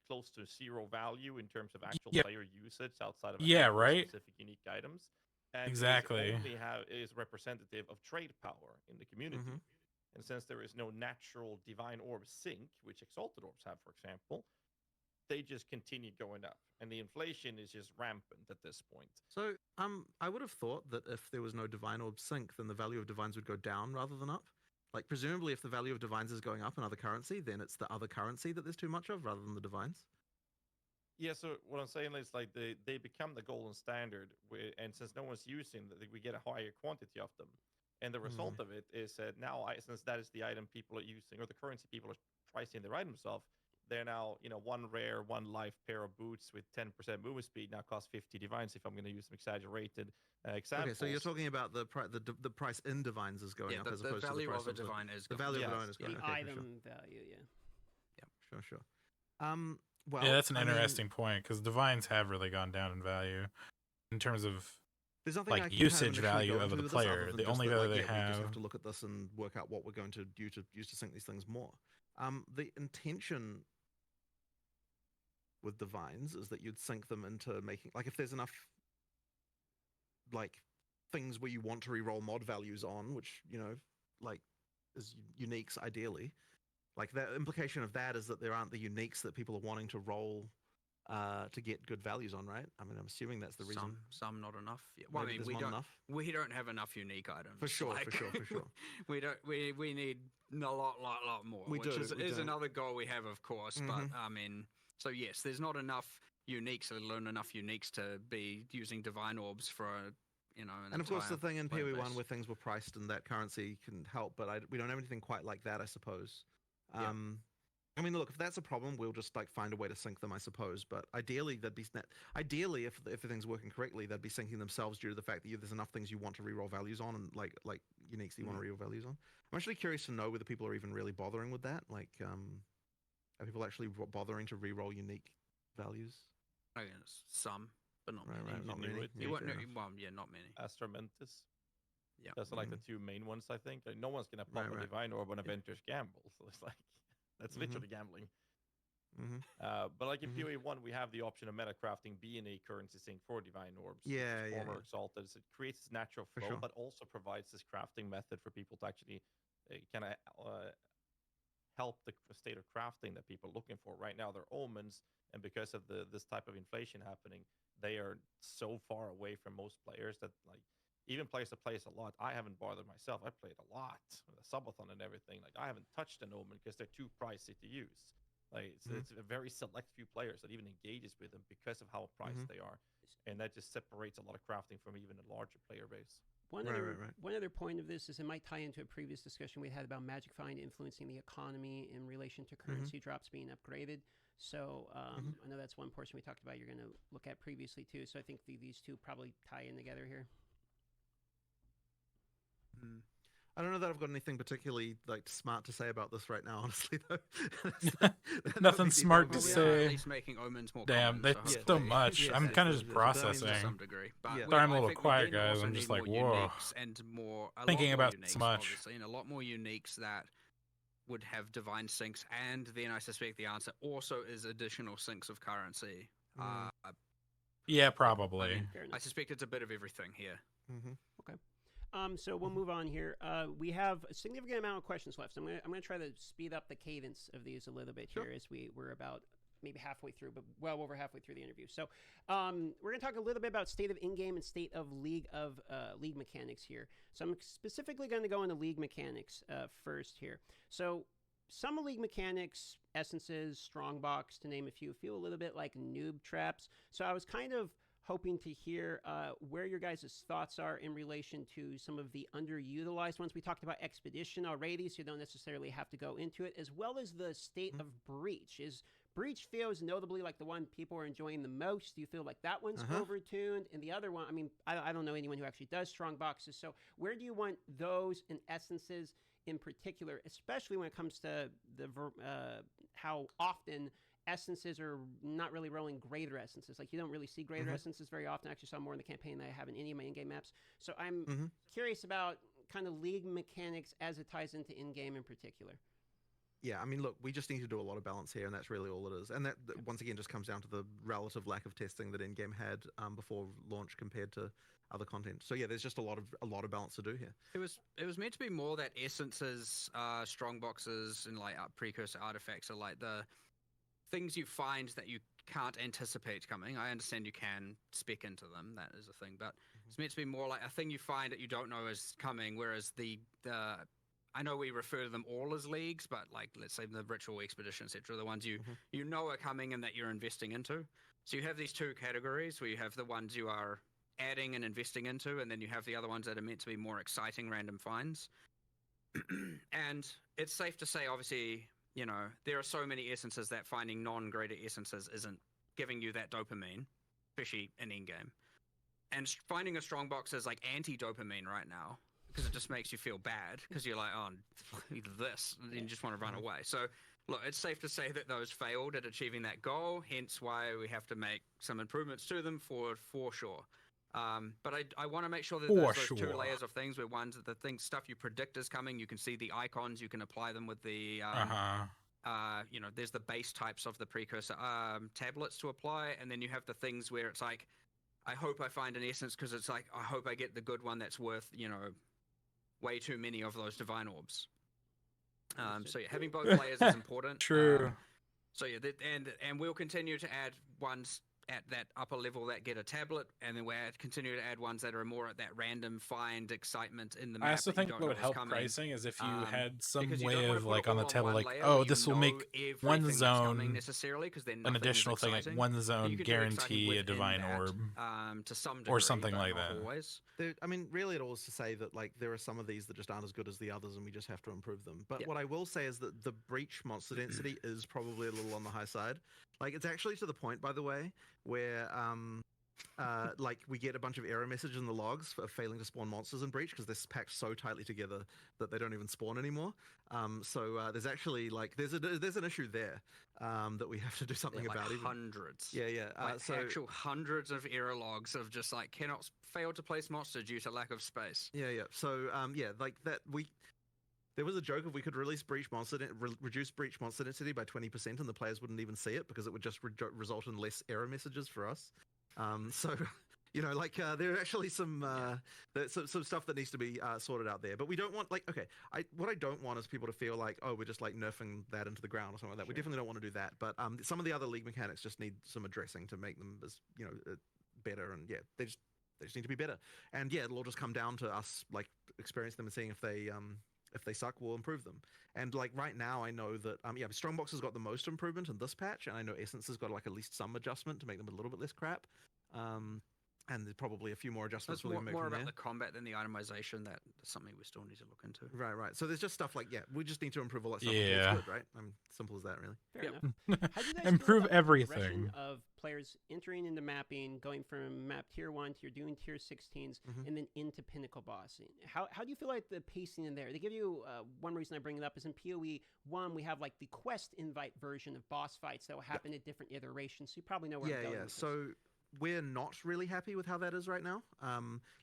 Speaker 8: close to zero value in terms of actual player usage outside of specific unique items. And
Speaker 1: exactly.
Speaker 8: only is representative of trade power in the community. And since there is no natural divine orb sink, which exalted orbs have, for example, they just continue going up, and the inflation is just rampant at this point.
Speaker 5: So, I would have thought that if there was no divine orb sink, then the value of divines would go down rather than up. Like, presumably, if the value of divines is going up in other currency, then it's the other currency that there's too much of rather than the divines.
Speaker 8: Yeah, so what I'm saying is, like, they become the golden standard, and since no one's using them, we get a higher quantity of them. And the result of it is that now, since that is the item people are using, or the currency people are pricing their items off, they're now, one rare, one life pair of boots with 10% movement speed now cost 50 divines if I'm going to use some exaggerated examples.
Speaker 5: Okay, so you're talking about the price in divines is going
Speaker 7: Yeah,
Speaker 5: up
Speaker 7: the,
Speaker 5: as
Speaker 7: the
Speaker 5: opposed to the
Speaker 7: value
Speaker 5: price
Speaker 7: of a divine is
Speaker 5: the
Speaker 7: going
Speaker 5: value of a
Speaker 8: Yes.
Speaker 5: divine is
Speaker 6: The
Speaker 5: going. Okay,
Speaker 6: item
Speaker 5: for
Speaker 6: value, yeah.
Speaker 5: sure. Sure, sure. Well,
Speaker 1: Yeah, that's an
Speaker 5: I mean,
Speaker 1: interesting point because divines have really gone down in value in terms of
Speaker 5: there's nothing I
Speaker 1: like
Speaker 5: can kind of
Speaker 1: usage
Speaker 5: initially
Speaker 1: value
Speaker 5: go
Speaker 1: of
Speaker 5: into
Speaker 1: the
Speaker 5: with this other
Speaker 1: player.
Speaker 5: than
Speaker 1: The
Speaker 5: just
Speaker 1: only
Speaker 5: that,
Speaker 1: value they
Speaker 5: we just have
Speaker 1: have.
Speaker 5: to look at this and work out what we're going to use to sync these things more. The intention with divines is that you'd sync them into making, like, if there's enough like things where you want to reroll mod values on, which like is uniques ideally. Like the implication of that is that there aren't the uniques that people are wanting to roll to get good values on, right? I mean, I'm assuming that's the reason.
Speaker 7: Some not enough. Yeah. Well,
Speaker 5: Maybe
Speaker 7: I mean,
Speaker 5: there's
Speaker 7: we
Speaker 5: not
Speaker 7: don't
Speaker 5: enough.
Speaker 7: we don't have enough unique items.
Speaker 5: For sure, for sure.
Speaker 7: we don't. We need a lot more.
Speaker 5: We
Speaker 7: which
Speaker 5: do,
Speaker 7: is,
Speaker 5: we
Speaker 7: is
Speaker 5: do.
Speaker 7: another goal we have, of course. But
Speaker 5: Mhm.
Speaker 7: I mean, so yes, there's not enough uniques, let alone enough uniques to be using divine orbs for an
Speaker 5: And of course, the
Speaker 7: entire
Speaker 5: thing in
Speaker 7: player
Speaker 5: PoE1
Speaker 7: base.
Speaker 5: where things were priced and that currency can help, but we don't have anything quite like that, I suppose.
Speaker 7: Yeah.
Speaker 5: I mean, look, if that's a problem, we'll just like find a way to sync them, I suppose. But ideally, ideally, if everything's working correctly, they'd be syncing themselves due to the fact that there's enough things you want to reroll values on, and like uniques that you want to reroll values on. I'm actually curious to know whether people are even really bothering with that. Like, are people actually bothering to reroll unique values?
Speaker 7: I guess some, but not
Speaker 5: Right,
Speaker 7: many.
Speaker 5: right, not many.
Speaker 8: Ingenuity.
Speaker 5: Yeah,
Speaker 7: You won't
Speaker 5: fair
Speaker 7: know,
Speaker 5: enough.
Speaker 7: well, yeah, not many.
Speaker 8: Astramentis.
Speaker 7: Yeah.
Speaker 8: Those are like the two main ones, I think. Like, no one's gonna pop
Speaker 5: Right,
Speaker 8: a
Speaker 5: right.
Speaker 8: divine orb on Avengers Gamble, so it's like that's literally gambling.
Speaker 5: Mm-hmm.
Speaker 8: But like in PoE1, we have the option of metacrafting B and A currency sync for divine orbs.
Speaker 5: Yeah, yeah,
Speaker 8: Former
Speaker 5: yeah.
Speaker 8: exalted, so it creates this natural
Speaker 5: For
Speaker 8: flow,
Speaker 5: sure.
Speaker 8: but also provides this crafting method for people to actually kind of help the state of crafting that people are looking for. Right now, they're omens, and because of this type of inflation happening, they are so far away from most players that like even players that plays a lot. I haven't bothered myself. I played a lot with a subathon and everything. Like I haven't touched an omen because they're too pricey to use. Like it's a very select few players that even engages with them because of how priced they are, and that just separates a lot of crafting from even a larger player base.
Speaker 6: One
Speaker 5: Right,
Speaker 6: other
Speaker 5: right, right.
Speaker 6: one other point of this is it might tie into a previous discussion we had about Magic Find influencing the economy in relation to currency drops being upgraded. So I know that's one portion we talked about. You're going to look at previously too. So I think these two probably tie in together here.
Speaker 5: I don't know that I've got anything particularly like smart to say about this right now, honestly. Though
Speaker 1: Nothing smart to
Speaker 7: Well, we are
Speaker 1: say.
Speaker 7: at least making omens more
Speaker 1: Damn,
Speaker 7: common,
Speaker 1: that's
Speaker 7: so
Speaker 1: so
Speaker 7: hopefully-
Speaker 1: much.
Speaker 5: yes,
Speaker 1: I'm
Speaker 5: yes,
Speaker 1: kind of
Speaker 5: yes,
Speaker 1: just
Speaker 5: yes, but I mean,
Speaker 1: processing.
Speaker 7: to some degree. But
Speaker 5: Yeah.
Speaker 7: we-
Speaker 1: Sorry, I'm a
Speaker 7: I
Speaker 1: little
Speaker 7: think we
Speaker 1: quiet,
Speaker 7: then
Speaker 1: guys.
Speaker 7: also
Speaker 1: I'm
Speaker 7: need
Speaker 1: just like,
Speaker 7: more
Speaker 1: whoa.
Speaker 7: uniques and a
Speaker 1: Thinking
Speaker 7: lot more
Speaker 1: about so
Speaker 7: uniques,
Speaker 1: much.
Speaker 7: obviously, and a lot more uniques that would have divine syncs, and then I suspect the answer also is additional syncs of currency.
Speaker 1: Yeah,
Speaker 7: I
Speaker 1: probably.
Speaker 7: mean,
Speaker 6: Fair
Speaker 7: I
Speaker 6: enough.
Speaker 7: suspect it's a bit of everything here.
Speaker 6: So we'll move on here. We have a significant amount of questions left. So I'm gonna try to speed up the cadence of these a little bit here as we're about maybe halfway through, but well over halfway through the interview. So we're gonna talk a little bit about state of in-game and state of league mechanics here. So I'm specifically going to go into league mechanics first here. So some league mechanics, essences, strongbox, to name a few, feel a little bit like noob traps. So I was kind of hoping to hear where your guys' thoughts are in relation to some of the underutilized ones. We talked about Expedition already, so you don't necessarily have to go into it, as well as the state of Breach. Is Breach feels notably like the one people are enjoying the most? Do you feel like that one's overtuned? And the other one, I mean, I don't know anyone who actually does strong boxes, so where do you want those and essences in particular, especially when it comes to the how often essences are not really rolling greater essences. Like you don't really see greater essences very often. I actually saw more in the campaign than I have in any of my in-game maps. So I'm curious about kind of league mechanics as it ties into in-game in particular.
Speaker 5: Yeah, I mean, look, we just need to do a lot of balance here, and that's really all it is. And that once again just comes down to the relative lack of testing that in-game had before launch compared to other content. So yeah, there's just a lot of balance to do here.
Speaker 7: It was meant to be more that essences, strong boxes, and like precursor artifacts are like the things you find that you can't anticipate coming. I understand you can spec into them, that is a thing, but it's meant to be more like a thing you find that you don't know is coming, whereas the I know we refer to them all as leagues, but like let's say the ritual, expedition, etc., the ones you know are coming and that you're investing into. So you have these two categories where you have the ones you are adding and investing into, and then you have the other ones that are meant to be more exciting random finds. And it's safe to say, obviously, you know, there are so many essences that finding non-greater essences isn't giving you that dopamine, especially in in-game. And finding a strong box is like anti-dopamine right now because it just makes you feel bad because you're like, oh, either this, and you just want to run away. So, look, it's safe to say that those failed at achieving that goal, hence why we have to make some improvements to them for sure. But I want to make sure that there's those two layers of things where one's the things, stuff you predict is coming, you can see the icons, you can apply them with the, you know, there's the base types of the precursor tablets to apply, and then you have the things where it's like, I hope I find an essence because it's like, I hope I get the good one that's worth, you know, way too many of those divine orbs. So yeah, having both layers is important.
Speaker 1: True.
Speaker 7: So yeah, and we'll continue to add ones at that upper level that get a tablet, and then we'll continue to add ones that are more at that random find excitement in the map.
Speaker 1: I also think what would help pricing is if you had some way of like on the tablet, like, oh, this will make one zone
Speaker 7: necessarily because then
Speaker 1: an additional thing, like one zone guarantee a divine orb,
Speaker 7: to some degree,
Speaker 1: or something like that.
Speaker 7: Always.
Speaker 5: I mean, really, it all is to say that like there are some of these that just aren't as good as the others, and we just have to improve them. But what I will say is that the breach monster density is probably a little on the high side. Like, it's actually to the point, by the way, where like we get a bunch of error messages in the logs for failing to spawn monsters in breach because they're packed so tightly together that they don't even spawn anymore. So there's actually like there's an issue there that we have to do something
Speaker 7: like
Speaker 5: about.
Speaker 7: Hundreds.
Speaker 5: Yeah.
Speaker 7: Like
Speaker 5: so
Speaker 7: actual hundreds of error logs of just like cannot fail to place monster due to lack of space.
Speaker 5: Yeah. So like that There was a joke if we could release reduce breach monster density by 20% and the players wouldn't even see it because it would just result in less error messages for us. So, you know, like there are actually some stuff that needs to be sorted out there. But we don't want, like, okay, what I don't want is people to feel like, oh, we're just like nerfing that into the ground or something like that. We definitely don't want to do that. But some of the other league mechanics just need some addressing to make them, as you know, better. And yeah, they just need to be better. And yeah, it'll all just come down to us like experiencing them and seeing if they suck, we'll improve them. And like right now, I know that Strongbox has got the most improvement in this patch, and I know Essence has got like at least some adjustment to make them a little bit less crap. And there's probably a few more adjustments.
Speaker 7: That's more about the combat than the itemization. That's something we still need to look into.
Speaker 5: Right. So there's just stuff like we just need to improve all that stuff.
Speaker 1: Yeah.
Speaker 5: It's good, right? Simple as that, really.
Speaker 6: Fair enough. How do you guys
Speaker 1: Improve
Speaker 6: feel about
Speaker 1: everything.
Speaker 6: The progression of players entering into mapping, going from map tier 1 to you're doing tier 16s, and then into pinnacle bossing. How do you feel like the pacing in there? They give you one reason I bring it up is in PoE 1 we have like the quest invite version of boss fights that will happen at different iterations. So you probably know where I'm going with this.
Speaker 5: So we're not really happy with how that is right now.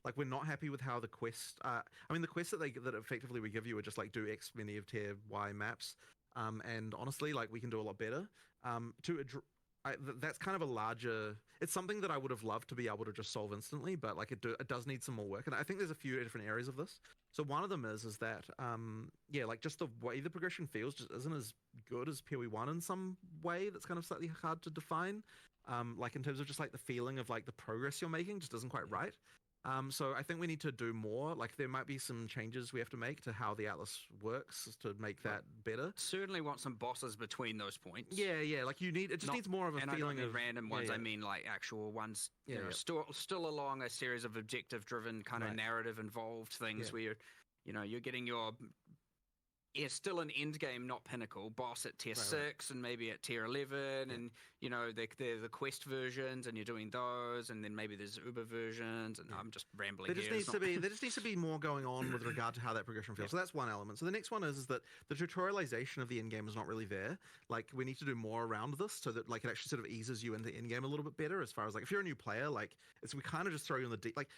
Speaker 5: Like we're not happy with how the quest. The quests that effectively we give you are just like do X many of tier Y maps. And honestly, like we can do a lot better. That's kind of a larger. It's something that I would have loved to be able to just solve instantly, but like it does need some more work. And I think there's a few different areas of this. So one of them is that like just the way the progression feels just isn't as good as PoE 1 in some way. That's kind of slightly hard to define. Like in terms of just like the feeling of like the progress you're making just isn't quite right. So I think we need to do more. Like there might be some changes we have to make to how the Atlas works to make that better.
Speaker 7: Certainly want some bosses between those points.
Speaker 5: Yeah. Like it just needs more of a feeling of
Speaker 7: random ones.
Speaker 5: Yeah.
Speaker 7: I mean like actual ones. You know, still along a series of objective-driven kind of narrative-involved things where you're getting your. It's still an end game, not pinnacle. Boss at tier 6 and maybe at tier 11, and they're the quest versions, and you're doing those, and then maybe there's Uber versions, and I'm just rambling.
Speaker 5: There just needs to be more going on with regard to how that progression feels. So that's one element. So the next one is that the tutorialization of the end game is not really there. Like we need to do more around this so that like it actually sort of eases you into end game a little bit better. As far as like if you're a new player, like we kind of just throw you in the deep. Like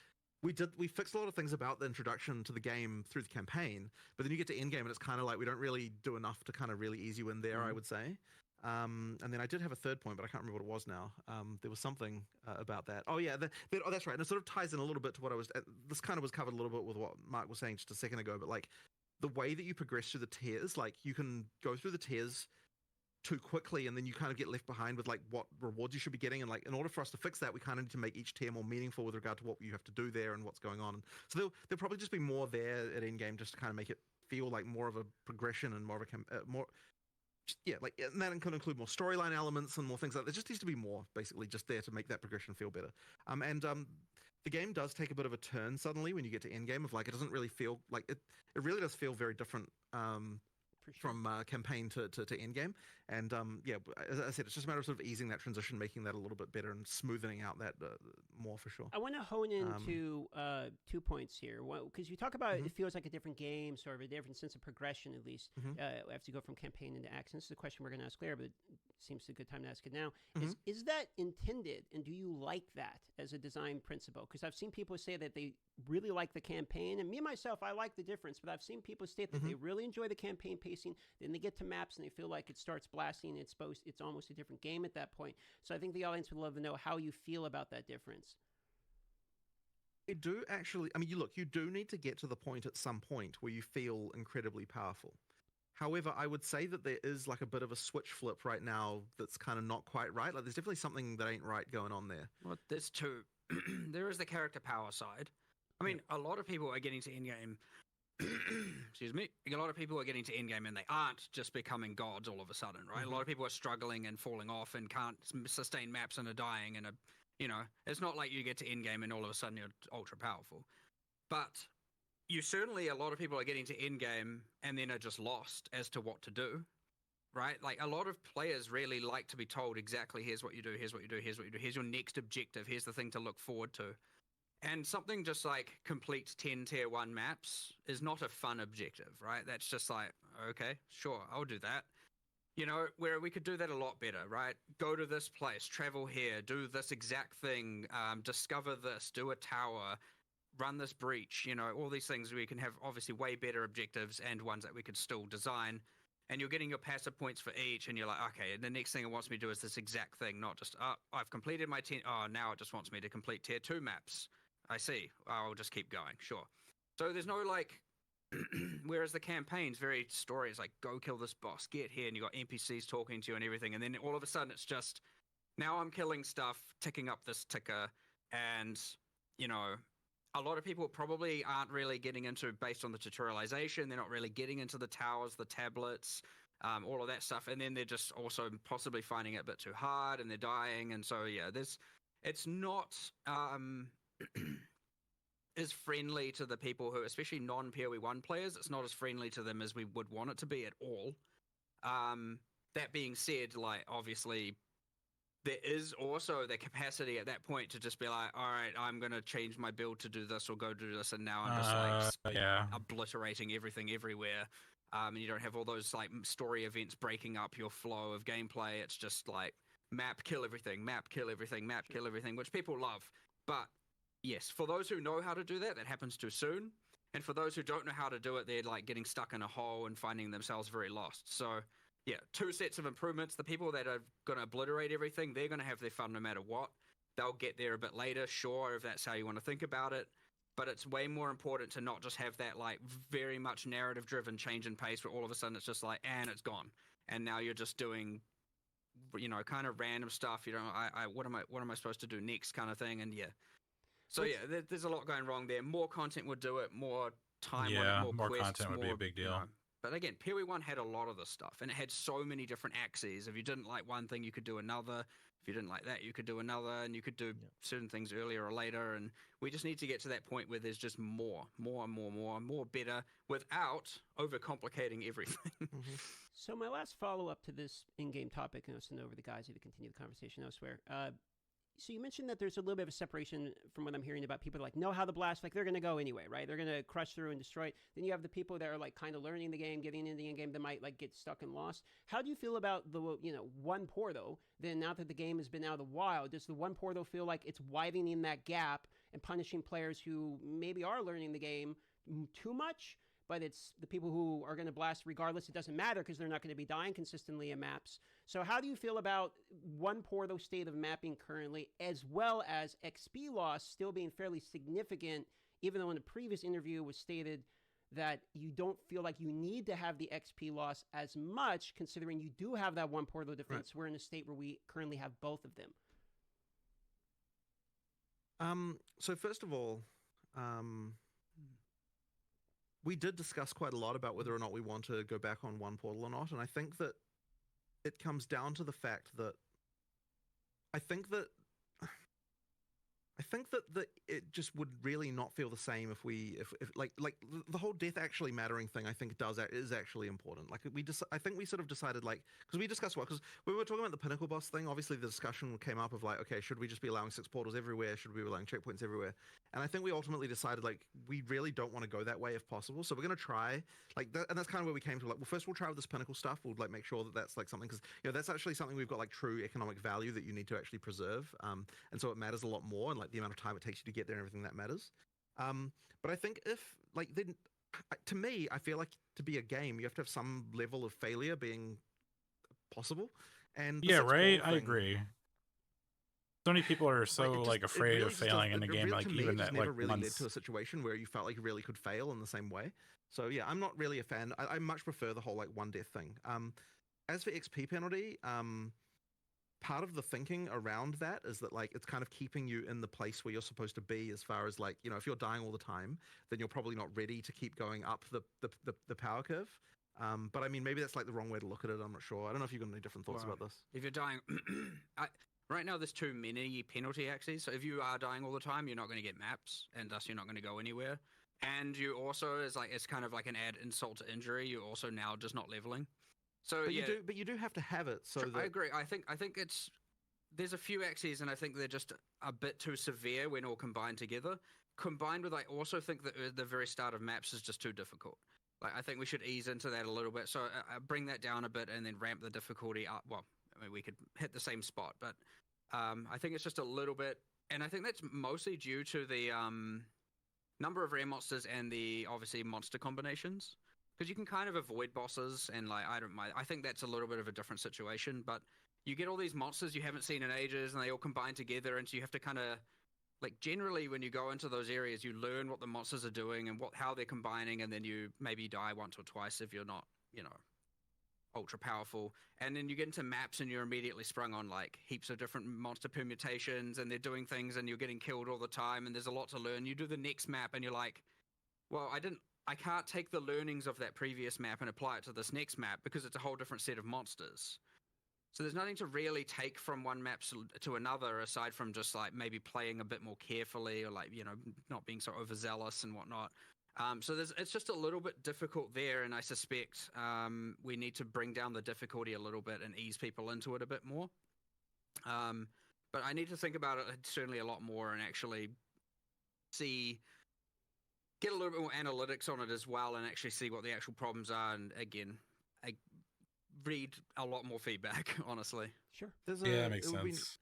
Speaker 5: we fixed a lot of things about the introduction to the game through the campaign, but then you get to endgame and it's kind of like we don't really do enough to kind of really ease you in there, I would say. And then I did have a third point, but I can't remember what it was now. There was something about that. Oh yeah, that's right. And it sort of ties in a little bit to what I was. This kind of was covered a little bit with what Mark was saying just a second ago. But like the way that you progress through the tiers, like you can go through the tiers too quickly and then you kind of get left behind with like what rewards you should be getting, and like in order for us to fix that we kind of need to make each tier more meaningful with regard to what you have to do there and what's going on. So there'll probably just be more there at endgame just to kind of make it feel like more of a progression and more of a and that can include more storyline elements and more things like that. There just needs to be more basically just there to make that progression feel better. The game does take a bit of a turn suddenly when you get to endgame of like it doesn't really feel like it really does feel very different.
Speaker 6: For sure.
Speaker 5: from campaign to end game. And yeah, as I said, it's just a matter of sort of easing that transition, making that a little bit better and smoothing out that more for sure.
Speaker 6: I want to hone into 2 points here. Because you talk about it feels like a different game, sort of a different sense of progression, at least, as you go from campaign into action. This is a question we're going to ask later, but it seems a good time to ask it now. Is that intended, and do you like that as a design principle? Because I've seen people say that they really like the campaign, and me, myself, I like the difference, but I've seen people state that they really enjoy the campaign pacing, then they get to maps and they feel like it starts blasting, it's almost a different game at that point. So I think the audience would love to know how you feel about that difference.
Speaker 5: You do actually, I mean, you do need to get to the point at some point where you feel incredibly powerful. However, I would say that there is like a bit of a switch flip right now that's kind of not quite right. Like there's definitely something that ain't right going on there.
Speaker 7: Well, there's two. There is the character power side. I mean, a lot of people are getting to endgame. Excuse me. A lot of people are getting to endgame and they aren't just becoming gods all of a sudden, right? A lot of people are struggling and falling off and can't sustain maps and are dying. And, it's not like you get to endgame and all of a sudden you're ultra powerful. But a lot of people are getting to endgame and then are just lost as to what to do, right? Like a lot of players really like to be told exactly, here's what you do, here's what you do, here's what you do, here's your next objective, here's the thing to look forward to. And something just like complete 10 tier 1 maps is not a fun objective, right? That's just like, okay, sure, I'll do that. Where we could do that a lot better, right? Go to this place, travel here, do this exact thing, discover this, do a tower, run this breach, all these things. We can have obviously way better objectives and ones that we could still design. And you're getting your passive points for each, and you're like, okay, the next thing it wants me to do is this exact thing, not just, I've completed my 10, now it just wants me to complete tier 2 maps. I see. I'll just keep going. Sure. So there's no like, whereas the campaign's very stories like go kill this boss, get here, and you got NPCs talking to you and everything. And then all of a sudden it's just, now I'm killing stuff, ticking up this ticker. And, a lot of people probably aren't really getting into based on the tutorialization. They're not really getting into the towers, the tablets, all of that stuff. And then they're just also possibly finding it a bit too hard and they're dying. And so, yeah, it's not, is friendly to the people who, especially non-PoE1 players, it's not as friendly to them as we would want it to be at all. That being said, like, obviously, there is also the capacity at that point to just be like, all right, I'm going to change my build to do this or go do this, and now I'm just, obliterating everything everywhere. And you don't have all those, like, story events breaking up your flow of gameplay. It's just, like, map, kill everything, map, kill everything, map, kill everything, which people love. But yes, for those who know how to do that, that happens too soon. And for those who don't know how to do it, they're like getting stuck in a hole and finding themselves very lost. So yeah, 2 sets of improvements. The people that are going to obliterate everything, they're going to have their fun no matter what. They'll get there a bit later, sure, if that's how you want to think about it. But it's way more important to not just have that like very much narrative-driven change in pace where all of a sudden it's just like, and it's gone. And now you're just doing, kind of random stuff. What am I supposed to do next kind of thing? And yeah. So yeah, there's a lot going wrong there. More content would do it, more time on it, more quests,
Speaker 1: content would be a big deal.
Speaker 7: But again, PoE1 had a lot of this stuff, and it had so many different axes. If you didn't like one thing, you could do another. If you didn't like that, you could do another, and you could do certain things earlier or later. And we just need to get to that point where there's just more better, without overcomplicating everything.
Speaker 6: So my last follow-up to this in-game topic, and I'll send over the guys to continue the conversation elsewhere. So you mentioned that there's a little bit of a separation from what I'm hearing about people that like know how to blast, like they're going to go anyway, right? They're going to crush through and destroy it. Then you have the people that are like kind of learning the game, getting into the end game that might like get stuck and lost. How do you feel about the, one Porto? Then now that the game has been out of the wild, does the one Porto feel like it's widening that gap and punishing players who maybe are learning the game too much? But it's the people who are going to blast regardless. It doesn't matter because they're not going to be dying consistently in maps. So how do you feel about one Porto state of mapping currently, as well as XP loss still being fairly significant, even though in the previous interview was stated that you don't feel like you need to have the XP loss as much, considering you do have that one Porto defense. Right. We're in a state where we currently have both of them.
Speaker 5: So first of all, we did discuss quite a lot about whether or not we want to go back on one portal or not, and I think that it comes down to the fact that I think I think that it just would really not feel the same if the whole death actually mattering thing. I think is actually important. Like I think we sort of decided because we discussed because we were talking about the pinnacle boss thing. Obviously, the discussion came up of okay, should we just be allowing 6 portals everywhere? Should we be allowing checkpoints everywhere? And I think we ultimately decided we really don't want to go that way if possible. So we're gonna try and that's kind of where we came to well, first we'll try with this pinnacle stuff. We'll make sure that that's something because that's actually something we've got true economic value that you need to actually preserve. And so it matters a lot more, and the amount of time it takes you to get there and everything that matters. But I think if then to me, I feel like to be a game, you have to have some level of failure being possible. And
Speaker 1: yeah, right. I agree. So many people are so afraid
Speaker 5: really
Speaker 1: of failing in a game, even that
Speaker 5: never really
Speaker 1: months.
Speaker 5: led to a situation where you felt like you really could fail in the same way. So yeah, I'm not really a fan. I much prefer the whole one death thing. As for XP penalty, part of the thinking around that is that it's kind of keeping you in the place where you're supposed to be, as far as if you're dying all the time, then you're probably not ready to keep going up the power curve. But I mean, maybe that's the wrong way to look at it. I'm not sure. I don't know if you've got any different thoughts about this.
Speaker 7: If you're dying, right now there's too many penalty axes. So if you are dying all the time, you're not going to get maps, and thus you're not going to go anywhere. And you also it's kind of an add insult to injury. You're also now just not leveling. So
Speaker 5: but you do have to have it. So
Speaker 7: I agree. I think there's a few axes, and I think they're just a bit too severe when all combined together. Combined with, I also think that the very start of maps is just too difficult. I think we should ease into that a little bit. So bring that down a bit, and then ramp the difficulty up. Well, I mean, we could hit the same spot, but I think it's just a little bit, and I think that's mostly due to the number of rare monsters and the obviously monster combinations. Because you can kind of avoid bosses, and I don't mind. I think that's a little bit of a different situation, but you get all these monsters you haven't seen in ages, and they all combine together, and so you have to kind of generally when you go into those areas, you learn what the monsters are doing and how they're combining, and then you maybe die once or twice if you're not ultra powerful, and then you get into maps and you're immediately sprung on heaps of different monster permutations, and they're doing things, and you're getting killed all the time, and there's a lot to learn. You do the next map, and you're like, well, I can't take the learnings of that previous map and apply it to this next map because it's a whole different set of monsters. So there's nothing to really take from one map to another aside from just maybe playing a bit more carefully or not being so overzealous and whatnot. So it's just a little bit difficult there, and I suspect we need to bring down the difficulty a little bit and ease people into it a bit more. But I need to think about it certainly a lot more and actually get a little bit more analytics on it as well, and actually see what the actual problems are. And again, I read a lot more feedback, honestly.
Speaker 6: Sure.
Speaker 1: Yeah, that makes sense.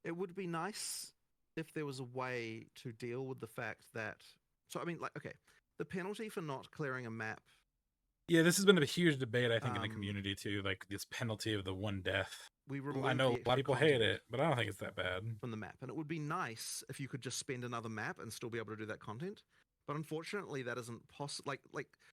Speaker 5: It would be nice if there was a way to deal with the fact that. So I mean, okay, the penalty for not clearing a map.
Speaker 1: Yeah, this has been a huge debate, I think, in the community too. This penalty of the one death. I know a lot of people hate it, but I don't think it's that bad.
Speaker 5: From the map, and it would be nice if you could just spend another map and still be able to do that content. But unfortunately, that isn't possible.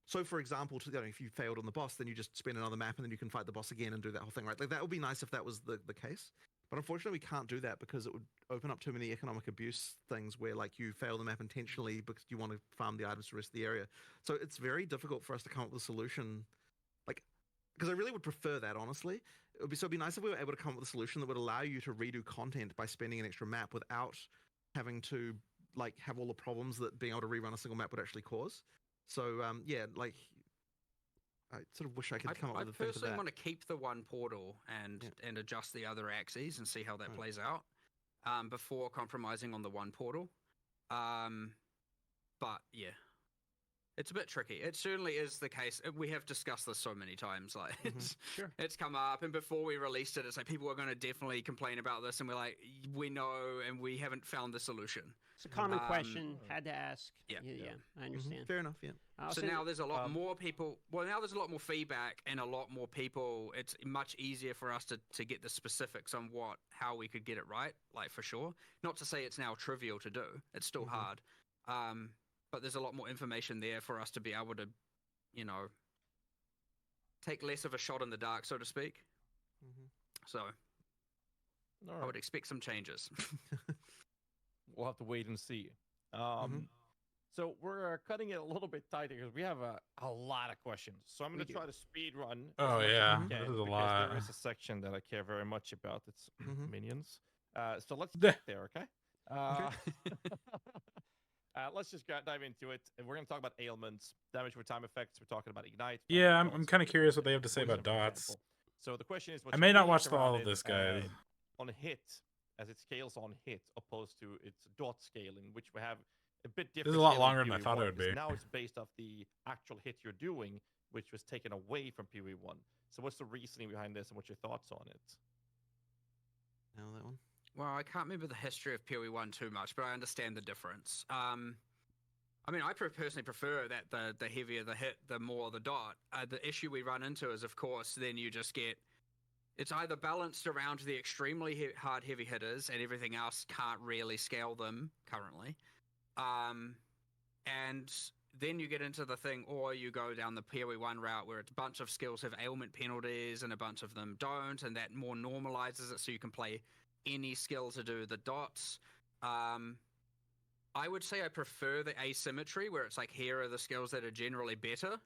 Speaker 5: So for example, if you failed on the boss, then you just spend another map and then you can fight the boss again and do that whole thing, right? That would be nice if that was the case. But unfortunately, we can't do that because it would open up too many economic abuse things where you fail the map intentionally because you want to farm the items to the rest of the area. So it's very difficult for us to come up with a solution. Because I really would prefer that, honestly. It'd be nice if we were able to come up with a solution that would allow you to redo content by spending an extra map without having to have all the problems that being able to rerun a single map would actually cause. So I sort of wish I could come up with a thing for that. I
Speaker 7: personally want to keep the one portal and adjust the other axes and see how that plays out before compromising on the one portal. But yeah, it's a bit tricky. It certainly is the case. We have discussed this so many times. It's come up, and before we released it, it's people are going to definitely complain about this, and we're we know, and we haven't found the solution.
Speaker 6: It's a common question. Had to ask.
Speaker 7: Yeah,
Speaker 6: I understand.
Speaker 5: Fair enough. Yeah.
Speaker 7: So now there's a lot more people. Well, now there's a lot more feedback and a lot more people. It's much easier for us to get the specifics on how we could get it right, for sure. Not to say it's now trivial to do. It's still hard. But there's a lot more information there for us to be able to, take less of a shot in the dark, so to speak. So I would expect some changes.
Speaker 8: We'll have to wait and see. So we're cutting it a little bit tighter because we have a lot of questions. So I'm going to try to speed run.
Speaker 1: Oh, yeah. This is a lot.
Speaker 8: There is a section that I care very much about. It's minions. So let's get there, okay? Uh, let's just dive into it. We're going to talk about ailments, damage for time effects. We're talking about ignite.
Speaker 1: Yeah, I'm
Speaker 8: dots,
Speaker 1: kind of curious what they have to say
Speaker 8: poison,
Speaker 1: about
Speaker 8: for
Speaker 1: dots.
Speaker 8: example. So the question is,
Speaker 1: I
Speaker 8: what's
Speaker 1: may
Speaker 8: your
Speaker 1: not
Speaker 8: feelings
Speaker 1: watch all
Speaker 8: around
Speaker 1: of
Speaker 8: it,
Speaker 1: this, guys.
Speaker 8: on hit, as it scales on hit, opposed to its dot scaling, which we have a bit different.
Speaker 1: This is a lot
Speaker 8: scaling
Speaker 1: longer
Speaker 8: in
Speaker 1: than I thought it
Speaker 8: PoE1,
Speaker 1: would
Speaker 8: because
Speaker 1: be.
Speaker 8: now it's based off the actual hit you're doing, which was taken away from PoE1. So what's the reasoning behind this, and what's your thoughts on it?
Speaker 5: Now that one.
Speaker 7: Well, I can't remember the history of PoE1 too much, but I understand the difference. I mean, I personally prefer that the heavier the hit, the more the dot. The issue we run into is, of course, then you just get... It's either balanced around the extremely hard heavy hitters and everything else can't really scale them currently. And then you get into the thing, or you go down the PoE1 route where it's a bunch of skills have ailment penalties and a bunch of them don't, and that more normalizes it so you can play any skill to do the dots. I would say I prefer the asymmetry where it's like, here are the skills that are generally better.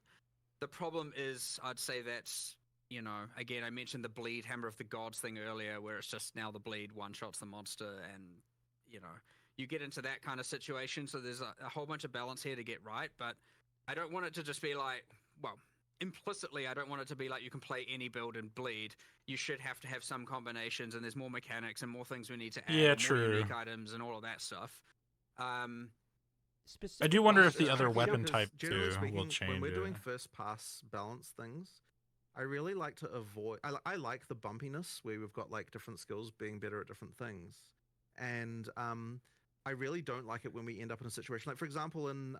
Speaker 7: The problem is, I'd say that's, you know, again, I mentioned the bleed Hammer of the Gods thing earlier, where it's just now the bleed one-shots the monster, and, you know, you get into that kind of situation, so there's a whole bunch of balance here to get right, but I don't want it to just be like, well, implicitly, I don't want it to be like you can play any build and bleed. You should have to have some combinations, and there's more mechanics and more things we need to add,
Speaker 1: Yeah,
Speaker 7: and more
Speaker 1: true.
Speaker 7: unique items and all of that stuff.
Speaker 1: I do wonder if
Speaker 5: It's
Speaker 1: the other
Speaker 5: tricky
Speaker 1: weapon
Speaker 5: because
Speaker 1: type
Speaker 5: generally
Speaker 1: too will
Speaker 5: speaking,
Speaker 1: change.
Speaker 5: when we're doing
Speaker 1: it.
Speaker 5: first pass balance things, I really like to avoid. I like the bumpiness where we've got like different skills being better at different things, and I really don't like it when we end up in a situation like, for example, in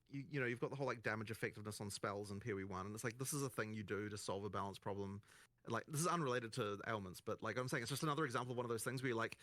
Speaker 5: you know, you've got the whole like damage effectiveness on spells in PoE1, and it's like, this is a thing you do to solve a balance problem. Like, this is unrelated to ailments, but like I'm saying, it's just another example of one of those things where you like,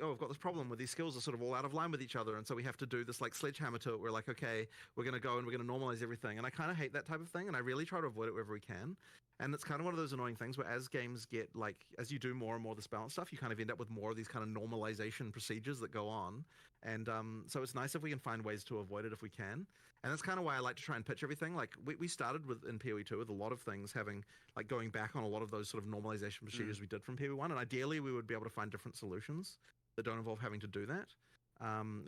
Speaker 5: oh, I've got this problem where these skills are sort of all out of line with each other, and so we have to do this like sledgehammer to it. We're like, okay, we're gonna go and we're gonna normalize everything, and I kind of hate that type of thing, and I really try to avoid it wherever we can. And it's kind of one of those annoying things where as games get like, as you do more and more of this balance stuff, you kind of end up with more of these kind of normalization procedures that go on. And so it's nice if we can find ways to avoid it if we can. And that's kind of why I like to try and pitch everything. Like we started with in PoE2 with a lot of things having like going back on a lot of those sort of normalization procedures we did from PoE1. And ideally we would be able to find different solutions that don't involve having to do that.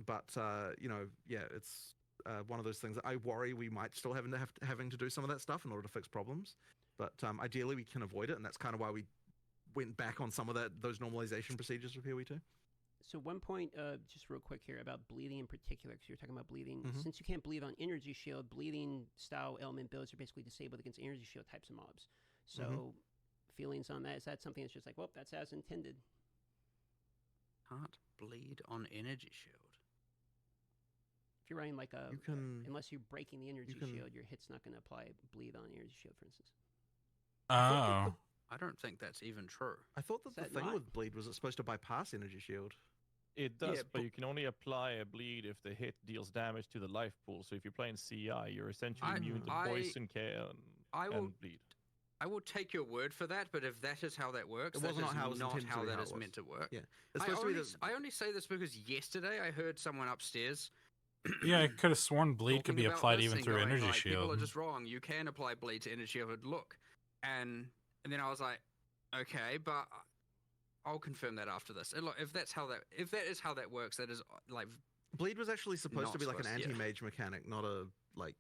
Speaker 5: But you know, yeah, it's one of those things that I worry we might still having to do some of that stuff in order to fix problems. But ideally we can avoid it, and that's kind of why we went back on some of those normalization procedures for PoE2.
Speaker 6: So one point, just real quick here about bleeding in particular, because you're talking about bleeding.
Speaker 5: Mhm.
Speaker 6: Since you can't bleed on energy shield, bleeding style element builds are basically disabled against energy shield types of mobs. So feelings on that? Is that something that's just like, well, that's as intended?
Speaker 7: Can't bleed on energy shield.
Speaker 6: If you're running like a,
Speaker 5: You can-
Speaker 6: unless you're breaking the energy
Speaker 5: can-
Speaker 6: shield, your hit's not going to apply bleed on energy shield, for instance.
Speaker 1: Oh,
Speaker 7: I don't think that's even true.
Speaker 5: I thought that
Speaker 6: Is
Speaker 5: the
Speaker 6: that
Speaker 5: thing
Speaker 6: not?
Speaker 5: with bleed was it's supposed to bypass energy shield.
Speaker 8: It does,
Speaker 7: Yeah,
Speaker 8: but you can only apply a bleed if the hit deals damage to the life pool. So if you're playing CI, you're essentially immune to poison, care, and bleed.
Speaker 7: I will take your word for that, but if that is how that works,
Speaker 5: It
Speaker 7: that
Speaker 5: was not
Speaker 7: is
Speaker 5: how it was
Speaker 7: not
Speaker 5: intended to
Speaker 7: how
Speaker 5: be,
Speaker 7: that
Speaker 5: how
Speaker 7: is
Speaker 5: it was.
Speaker 7: meant to work.
Speaker 5: Yeah, it's
Speaker 7: I
Speaker 5: supposed to be
Speaker 7: only, I only say this because yesterday I heard someone upstairs
Speaker 1: yeah. I could have sworn bleed could
Speaker 7: talking
Speaker 1: be
Speaker 7: about
Speaker 1: applied
Speaker 7: this
Speaker 1: even
Speaker 7: and
Speaker 1: through
Speaker 7: going,
Speaker 1: energy
Speaker 7: like,
Speaker 1: shield.
Speaker 7: People are just wrong. You can apply bleed to energy shield. Look, and then I was like, okay, but I'll confirm that after this. And look, if that is how that works, that is like
Speaker 5: bleed was actually supposed to
Speaker 7: Not
Speaker 5: be like an
Speaker 7: supposed- yeah.
Speaker 5: anti-mage mechanic, not a like,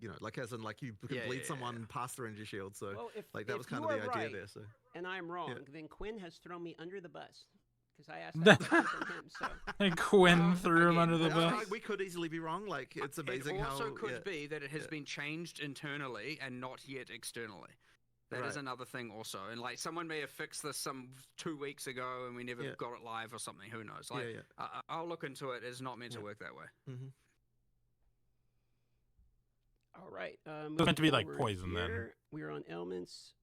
Speaker 5: you know, like as in like you can
Speaker 7: Yeah,
Speaker 5: bleed
Speaker 7: yeah,
Speaker 5: someone past their energy shield. So
Speaker 6: Well, if
Speaker 5: like that
Speaker 6: if
Speaker 5: was kind
Speaker 6: you
Speaker 5: of the
Speaker 6: are
Speaker 5: idea
Speaker 6: right,
Speaker 5: there. So
Speaker 6: and I'm wrong,
Speaker 5: Yeah.
Speaker 6: then Quinn has thrown me under the bus because I asked that question from him. So
Speaker 1: And Quinn
Speaker 7: Well,
Speaker 1: threw him
Speaker 7: again,
Speaker 1: under the
Speaker 7: that's
Speaker 1: bus.
Speaker 7: like-
Speaker 5: we could easily be wrong. Like it's amazing
Speaker 7: it
Speaker 5: how
Speaker 7: also could
Speaker 5: yeah.
Speaker 7: be that it has
Speaker 5: Yeah.
Speaker 7: been changed internally and not yet externally. That is
Speaker 5: Right.
Speaker 7: another thing also. And like someone may have fixed this some 2 weeks ago and we never
Speaker 5: Yeah.
Speaker 7: got it live or something. Who knows? Like
Speaker 5: Yeah.
Speaker 7: I'll look into it. It's not meant to
Speaker 5: Yeah.
Speaker 7: work that way.
Speaker 5: Mm-hmm.
Speaker 6: all right,
Speaker 1: meant to be like
Speaker 6: moving
Speaker 1: poison then.
Speaker 6: here, we're on ailments,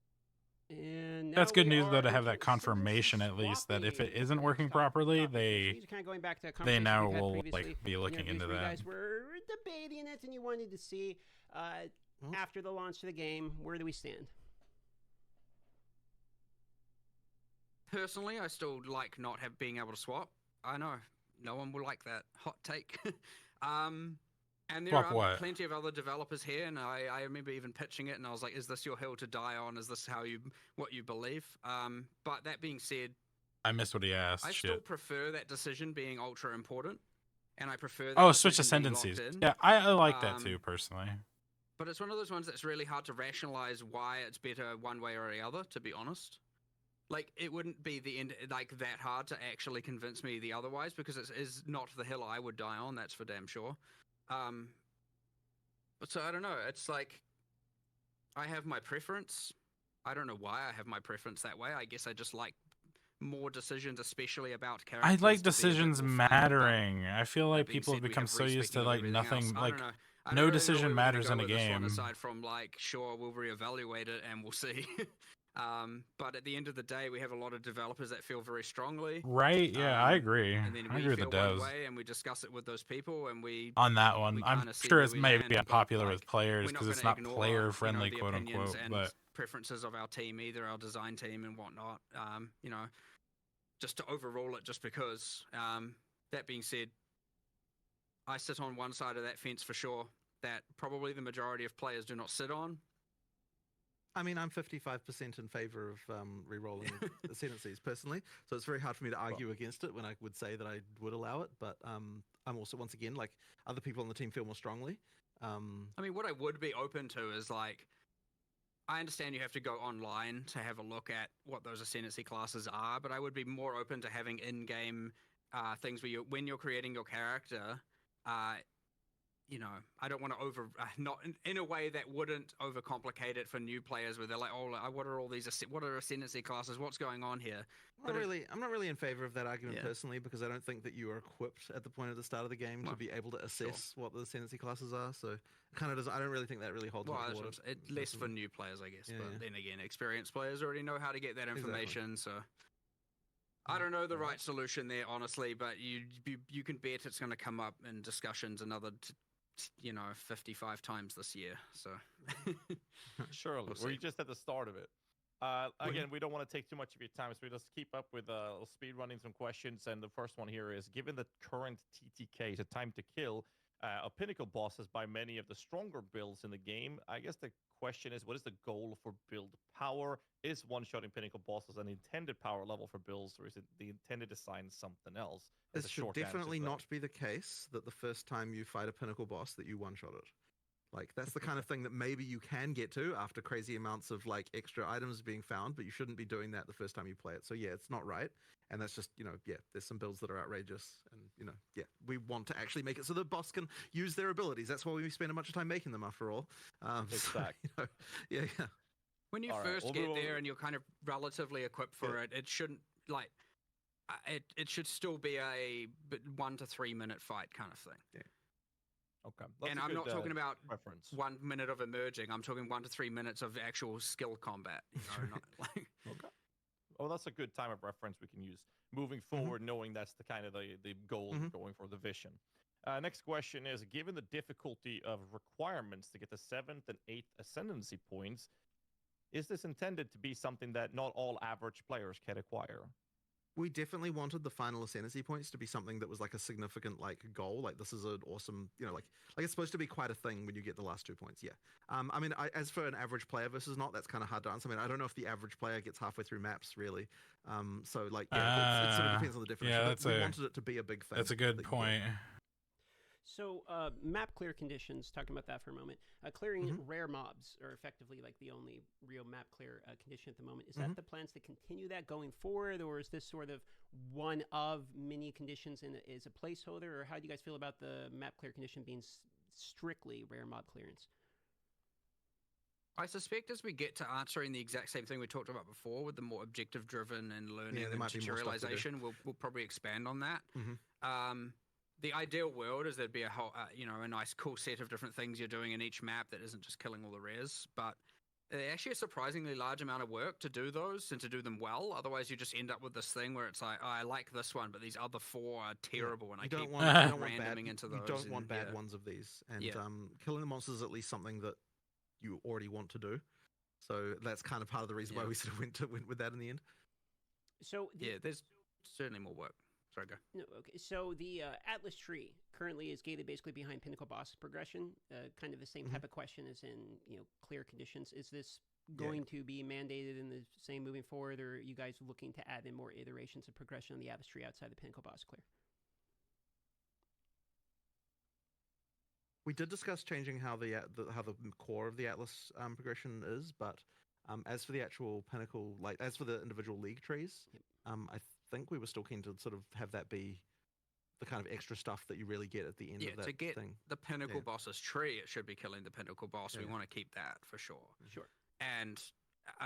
Speaker 6: and
Speaker 1: That's
Speaker 6: now
Speaker 1: good
Speaker 6: we
Speaker 1: news though
Speaker 6: are
Speaker 1: to have that
Speaker 6: into solution
Speaker 1: confirmation at least that if it
Speaker 6: swapping.
Speaker 1: isn't working
Speaker 6: Stop,
Speaker 1: properly,
Speaker 6: stop.
Speaker 1: they
Speaker 6: These are kind of going back to a
Speaker 1: they
Speaker 6: conversation
Speaker 1: now
Speaker 6: we've had
Speaker 1: will
Speaker 6: previously
Speaker 1: like be
Speaker 6: in
Speaker 1: looking
Speaker 6: interviews
Speaker 1: into
Speaker 6: where you
Speaker 1: that.
Speaker 6: guys were debating it, and you wanted to see
Speaker 5: Well-
Speaker 6: after the launch of the game, where do we stand?
Speaker 7: Personally, I still like not being able to swap. I know no one will like that hot take. And there
Speaker 1: Swap
Speaker 7: are
Speaker 1: what?
Speaker 7: plenty of other developers here, and I remember even pitching it, and I was like, "Is this your hill to die on? Is this what you believe?" But that being said,
Speaker 1: I missed what he asked.
Speaker 7: I
Speaker 1: Shit.
Speaker 7: still prefer that decision being ultra important, and I prefer that
Speaker 1: Oh, switch
Speaker 7: decision being
Speaker 1: ascendancies.
Speaker 7: locked in.
Speaker 1: Yeah, I like that too, personally.
Speaker 7: But it's one of those ones that's really hard to rationalize why it's better one way or the other, to be honest. Like, it wouldn't be the end, like, that hard to actually convince me the otherwise, because it is not the hill I would die on, that's for damn sure. But so, I don't know, it's like, I have my preference. I don't know why I have my preference that way. I guess I just like more decisions, especially about characters.
Speaker 1: I like decisions mattering. I feel like people have
Speaker 7: we
Speaker 1: become
Speaker 7: have
Speaker 1: so used to
Speaker 7: respecting of
Speaker 1: like
Speaker 7: everything
Speaker 1: nothing,
Speaker 7: else. I
Speaker 1: like
Speaker 7: don't know. I
Speaker 1: no
Speaker 7: don't really know
Speaker 1: decision
Speaker 7: where we're gonna
Speaker 1: matters
Speaker 7: go
Speaker 1: in a
Speaker 7: with this one,
Speaker 1: game.
Speaker 7: aside from like, sure, we'll reevaluate it and we'll see. But at the end of the day, we have a lot of developers that feel very strongly.
Speaker 1: Right? Yeah, I agree.
Speaker 7: And then
Speaker 1: I
Speaker 7: we
Speaker 1: agree with the
Speaker 7: feel one
Speaker 1: devs
Speaker 7: way, and we discuss it with those people, and we
Speaker 1: on that one. I'm
Speaker 7: kinda see
Speaker 1: sure
Speaker 7: where
Speaker 1: it's
Speaker 7: we
Speaker 1: maybe
Speaker 7: land, but,
Speaker 1: unpopular
Speaker 7: like,
Speaker 1: with players
Speaker 7: we're not
Speaker 1: because it's
Speaker 7: gonna
Speaker 1: not
Speaker 7: ignore,
Speaker 1: player friendly,
Speaker 7: the
Speaker 1: quote
Speaker 7: opinions
Speaker 1: unquote.
Speaker 7: and
Speaker 1: But
Speaker 7: preferences of our team, either our design team and whatnot. Just to overrule it, just because. That being said, I sit on one side of that fence for sure, that probably the majority of players do not sit on.
Speaker 5: I mean, I'm 55% in favor of re-rolling ascendancies personally, so it's very hard for me to argue against it when I would say that I would allow it. But I'm also, once again, like, other people on the team feel more strongly.
Speaker 7: I mean, what I would be open to is, like, I understand you have to go online to have a look at what those ascendancy classes are, but I would be more open to having in-game things where when you're creating your character, I don't want to not in a way that wouldn't overcomplicate it for new players, where they're like, oh, what are all these, what are ascendancy classes? What's going on here?
Speaker 5: I'm not really in favor of that argument personally, because I don't think that you are equipped at the point of the start of the game to be able to assess what the ascendancy classes are. So kind of I don't really think that really holds much water.
Speaker 7: Less for new players, I guess. But then again, experienced players already know how to get that information. So I don't know the right solution there, honestly. But you can bet it's going to come up in discussions another 55 times this year. So
Speaker 8: surely we're just at the start of it. Again, we don't want to take too much of your time, so we just keep up with speed running some questions. And the first one here is: given the current TTK, so time to kill, of pinnacle bosses by many of the stronger builds in the game, I guess the question is, what is the goal for build power? Is one-shotting pinnacle bosses an intended power level for builds, or is it the intended assign something else?
Speaker 5: It should definitely not be the case that the first time you fight a pinnacle boss that you one-shot it. Like, that's the kind of thing that maybe you can get to after crazy amounts of, like, extra items being found, but you shouldn't be doing that the first time you play it. So yeah, it's not right. And that's just, there's some builds that are outrageous. And, we want to actually make it so the boss can use their abilities. That's why we spend a bunch of time making them, after all.
Speaker 8: Exactly.
Speaker 5: So, yeah.
Speaker 7: When you first get there and you're kind of relatively equipped for it, it shouldn't, like, it should still be a 1 to 3 minute fight kind of thing.
Speaker 5: Yeah.
Speaker 8: Okay.
Speaker 7: And I'm not talking about
Speaker 8: reference.
Speaker 7: 1 minute of emerging. I'm talking 1 to 3 minutes of actual skill combat. Not like...
Speaker 8: Okay. Oh, that's a good time of reference we can use moving forward, knowing that's the kind of the goal going for the vision. Next question is: given the difficulty of requirements to get the 7th and 8th ascendancy points, is this intended to be something that not all average players can acquire?
Speaker 5: We definitely wanted the final ascendancy points to be something that was like a significant goal. Like, this is an awesome, like it's supposed to be quite a thing when you get the last 2 points. Yeah. I mean, as for an average player versus not, that's kind of hard to answer. I mean, I don't know if the average player gets halfway through maps really. So it sort of depends on the definition.
Speaker 1: Yeah,
Speaker 5: but we wanted it to be a big thing.
Speaker 1: That's a good point.
Speaker 6: So, map clear conditions, talking about that for a moment. Clearing rare mobs are effectively like the only real map clear condition at the moment. Is that the plans to continue that going forward, or is this sort of one of many conditions and is a placeholder, or how do you guys feel about the map clear condition being strictly rare mob clearance?
Speaker 7: I suspect as we get to answering the exact same thing we talked about before, with the more objective-driven and learning and tutorialization, we'll probably expand on that. The ideal world is there'd be a whole, a nice, cool set of different things you're doing in each map that isn't just killing all the rares. But actually a surprisingly large amount of work to do those and to do them well. Otherwise, you just end up with this thing where it's like, oh, I like this one, but these other 4 are terrible, and I keep randoming into those.
Speaker 5: You don't want bad ones of these. And killing the monsters is at least something that you already want to do. So that's kind of part of the reason why we sort of went with that in the end.
Speaker 6: So
Speaker 7: there's certainly more work. Sorry, go.
Speaker 6: No, okay. So the Atlas tree currently is gated basically behind pinnacle boss progression. Kind of the same type of question as in clear conditions. Is this going to be mandated in the same moving forward, or are you guys looking to add in more iterations of progression on the Atlas tree outside the Pinnacle boss clear?
Speaker 5: We did discuss changing how the core of the Atlas progression is, but as for the actual Pinnacle, like as for the individual league trees, I think we were still keen to sort of have that be the kind of extra stuff that you really get at the end of that
Speaker 7: to get
Speaker 5: thing.
Speaker 7: the Pinnacle boss's tree, it should be killing the Pinnacle boss. We
Speaker 5: Yeah.
Speaker 7: want to keep that for sure.
Speaker 6: Sure.
Speaker 7: And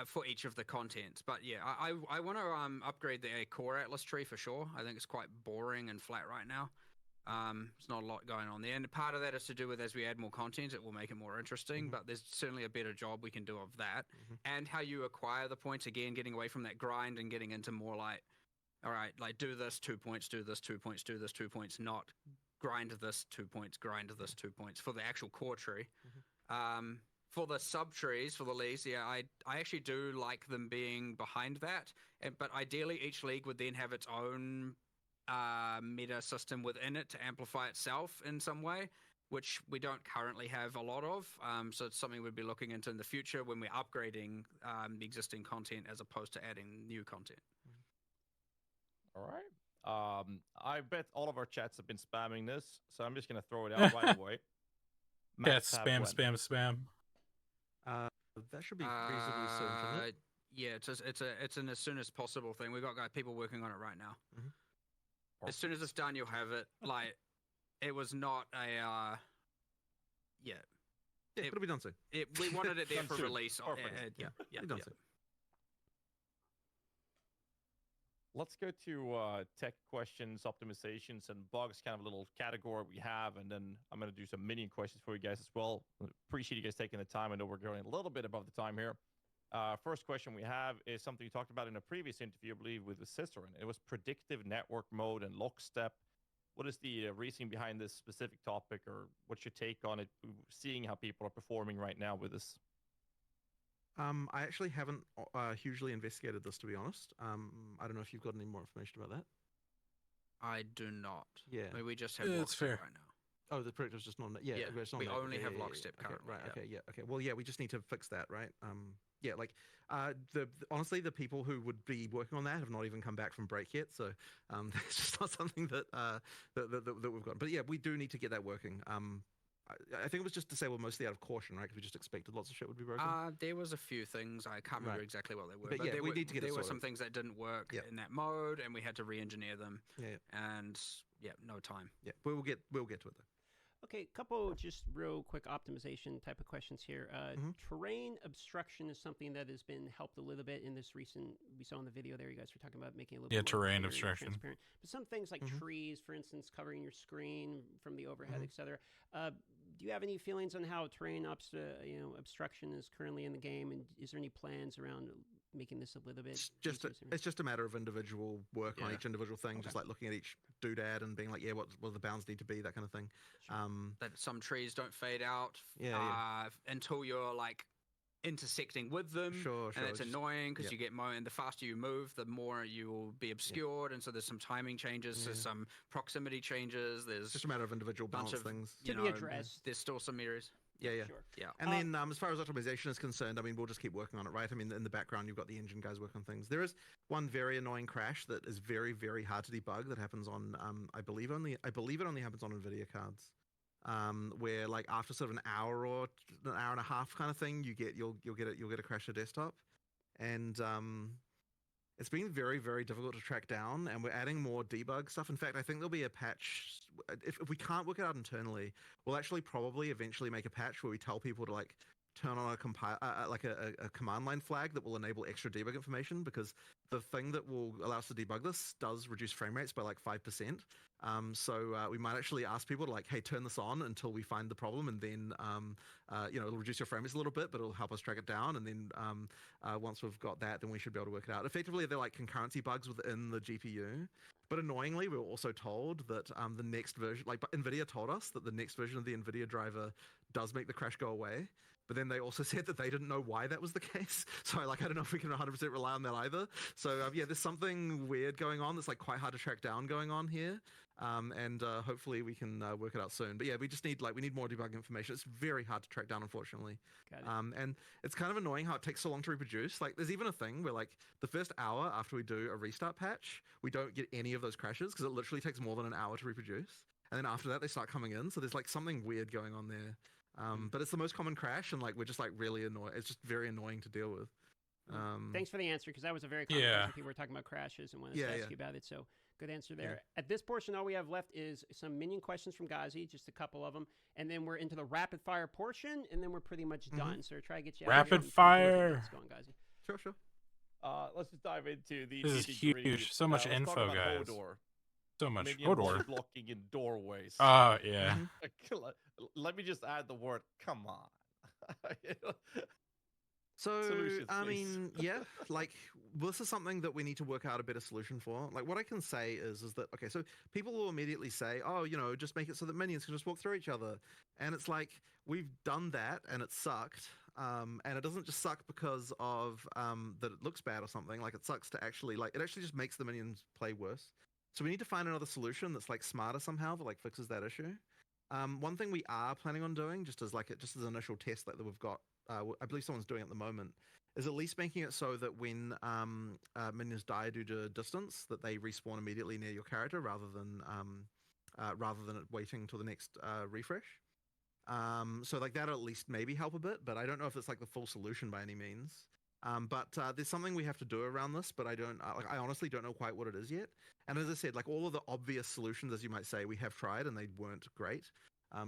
Speaker 7: for each of the contents. But yeah, I want to upgrade the core Atlas tree for sure. I think it's quite boring and flat right now. There's not a lot going on there. And part of that is to do with as we add more content, it will make it more interesting. But there's certainly a better job we can do of that. And how you acquire the points, again, getting away from that grind and getting into more like, all right, like do this 2 points, do this 2 points, do this 2 points, not grind this 2 points, grind this 2 points for the actual core tree. For the sub trees, for the leagues, yeah, I actually do like them being behind that. But ideally, each league would then have its own meta system within it to amplify itself in some way, which we don't currently have a lot of. So it's something we'd be looking into in the future when we're upgrading the existing content as opposed to adding new content.
Speaker 8: All right. I bet all of our chats have been spamming this, so I'm just gonna throw it out right away.
Speaker 1: Yeah, spam.
Speaker 5: That should be reasonably soon, shouldn't it?
Speaker 7: Yeah, it's an as soon as possible thing. We've got people working on it right now. As soon as it's done, you'll have it. Like, it was not a yeah.
Speaker 5: It'll be done soon.
Speaker 7: We wanted it there
Speaker 8: Done
Speaker 7: for
Speaker 8: soon.
Speaker 7: release.
Speaker 8: Perfect.
Speaker 7: Yeah.
Speaker 5: Be done soon.
Speaker 8: Let's go to tech questions, optimizations, and bugs, kind of a little category we have, and then I'm going to do some mini questions for you guys as well. Appreciate you guys taking the time. I know we're going a little bit above the time here. First question we have is something you talked about in a previous interview, I believe, with the Cicerin. It was predictive network mode and lockstep. What is the reasoning behind this specific topic, or what's your take on it, seeing how people are performing right now with this?
Speaker 5: I actually haven't hugely investigated this, to be honest. I don't know if you've got any more information about that.
Speaker 7: I do not.
Speaker 5: Yeah.
Speaker 7: I mean, we just have
Speaker 1: It's
Speaker 7: lockstep
Speaker 1: fair.
Speaker 7: right now.
Speaker 5: Oh, the predictor's just not. Yeah,
Speaker 7: Yeah,
Speaker 5: it's not
Speaker 7: we
Speaker 5: that.
Speaker 7: only have
Speaker 5: Yeah,
Speaker 7: lockstep
Speaker 5: okay,
Speaker 7: currently,
Speaker 5: right.
Speaker 7: yeah.
Speaker 5: Okay. Yeah. Okay. Well, yeah. We just need to fix that, right? Yeah. Like, honestly, the people who would be working on that have not even come back from break yet. So, it's just not something that that we've got. But yeah, we do need to get that working. I think it was just disabled mostly out of caution, right? Because we just expected lots of shit would be broken.
Speaker 7: There was a few things. I can't remember
Speaker 5: Right.
Speaker 7: exactly what they were.
Speaker 5: But yeah,
Speaker 7: there
Speaker 5: we
Speaker 7: were,
Speaker 5: need to get it
Speaker 7: there were
Speaker 5: sorted.
Speaker 7: some things that didn't work
Speaker 5: Yep.
Speaker 7: in that mode, and we had to re-engineer them.
Speaker 5: Yeah.
Speaker 7: And yeah, no time.
Speaker 5: Yeah. We'll get to it though.
Speaker 6: Okay, couple just real quick optimization type of questions here. Terrain obstruction is something that has been helped a little bit in this recent. We saw in the video there, you guys were talking about making it a little bit more
Speaker 1: terrain
Speaker 6: clear and
Speaker 1: obstruction.
Speaker 6: transparent. But some things like trees, for instance, covering your screen from the overhead, etc. Do you have any feelings on how terrain obstruction is currently in the game, and is there any plans around making this a little bit?
Speaker 5: It's just a matter of individual work on
Speaker 7: Yeah.
Speaker 5: each individual thing, just like looking at each doodad and being like, yeah, what the bounds need to be, that kind of thing.
Speaker 7: That some trees don't fade out
Speaker 5: Yeah,
Speaker 7: until you're like intersecting with them.
Speaker 5: Sure.
Speaker 7: And it's
Speaker 5: Just-
Speaker 7: annoying because
Speaker 5: yeah.
Speaker 7: you get more, and the faster you move, the more you will be obscured. And so there's some timing changes, there's some proximity changes. There's
Speaker 5: just a matter of individual
Speaker 7: bunch
Speaker 5: balance
Speaker 7: of
Speaker 5: things.
Speaker 7: you
Speaker 6: To be
Speaker 7: know,
Speaker 6: addressed.
Speaker 7: There's still some areas.
Speaker 5: Yeah.
Speaker 6: Sure.
Speaker 7: Yeah.
Speaker 5: And then as far as optimization is concerned, I mean, we'll just keep working on it, right? I mean, in the background, you've got the engine guys working on things. There is one very annoying crash that is very, very hard to debug that happens on, I believe it only happens on NVIDIA cards. Where like after sort of an hour or an hour and a half kind of thing, you'll get a crash to desktop, and it's been very, very difficult to track down, and we're adding more debug stuff. In fact, I think there'll be a patch. If we can't work it out internally, we'll actually probably eventually make a patch where we tell people to like turn on a command line flag that will enable extra debug information, because the thing that will allow us to debug this does reduce frame rates by like 5%. So we might actually ask people to like, hey, turn this on until we find the problem, and then it'll reduce your frame rates a little bit, but it'll help us track it down. And then once we've got that, then we should be able to work it out. Effectively, they're like concurrency bugs within the GPU. But annoyingly, we were also told that the next version, like NVIDIA told us that the next version of the NVIDIA driver does make the crash go away. But then they also said that they didn't know why that was the case. So I don't know if we can 100% rely on that either. So yeah, there's something weird going on that's quite hard to track down going on here. And hopefully we can work it out soon. But yeah, we just need we need more debug information. It's very hard to track down, unfortunately.
Speaker 6: Got it.
Speaker 5: And it's kind of annoying how it takes so long to reproduce. There's even a thing where the first hour after we do a restart patch, we don't get any of those crashes because it literally takes more than an hour to reproduce. And then after that, they start coming in. So there's something weird going on there. But it's the most common crash, and we're just really annoyed. It's just very annoying to deal with.
Speaker 6: Thanks for the answer, because that was a very common question. People were talking about crashes and wanted to ask you about it. So good answer there.
Speaker 5: Yeah.
Speaker 6: At this portion, all we have left is some minion questions from Ghazi, just a couple of them, and then we're into the rapid fire portion, and then we're pretty much done. So try to get you out
Speaker 1: rapid
Speaker 6: of here
Speaker 1: fire.
Speaker 6: Let's go on, Ghazi.
Speaker 5: Sure.
Speaker 8: Let's just dive into the.
Speaker 1: This is huge. So much info, guys.
Speaker 8: Hodor.
Speaker 1: So much
Speaker 8: Minion
Speaker 1: Hodor.
Speaker 8: blocking in doorways.
Speaker 1: Oh yeah.
Speaker 8: Let me just add the word. Come on.
Speaker 5: So,
Speaker 8: Solutions,
Speaker 5: I
Speaker 8: please.
Speaker 5: mean, yeah, this is something that we need to work out a better solution for. What I can say is that, okay, so people will immediately say, oh, just make it so that minions can just walk through each other. And it's we've done that and it sucked. And it doesn't just suck because of that it looks bad or something. It sucks to actually, it actually just makes the minions play worse. So we need to find another solution that's smarter somehow that fixes that issue. One thing we are planning on doing, just as an initial test that we've got, I believe someone's doing at the moment, is at least making it so that when minions die due to distance, that they respawn immediately near your character rather than it waiting until the next refresh. So that'll at least maybe help a bit, but I don't know if it's the full solution by any means. But there's something we have to do around this, but I honestly don't know quite what it is yet. And as I said, all of the obvious solutions, as you might say, we have tried and they weren't great.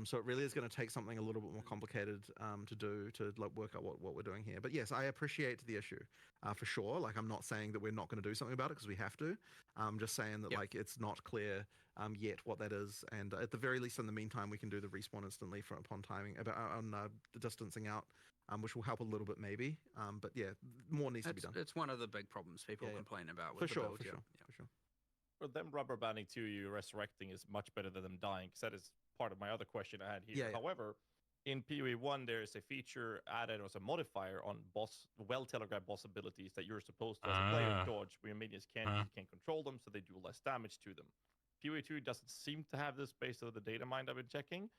Speaker 5: So it really is going to take something a little bit more complicated to do to work out what we're doing here. But yes, I appreciate the issue for sure. I'm not saying that we're not going to do something about it because we have to. I'm just saying that it's not clear yet what that is. And at the very least, in the meantime, we can do the respawn instantly upon timing on the distancing out. Which will help a little bit maybe. But yeah, more needs to be done.
Speaker 7: It's one of the big problems people complain about with
Speaker 5: For
Speaker 7: the
Speaker 5: sure.
Speaker 8: For them rubber banding to you resurrecting is much better than them dying, because that is part of my other question I had here.
Speaker 5: Yeah.
Speaker 8: However, in PoE 1, there is a feature added as a modifier on well-telegraphed boss abilities that you're supposed to, as a player, dodge when your minions can't control them, so they do less damage to them. PoE 2 doesn't seem to have this based on the data mine I've been checking,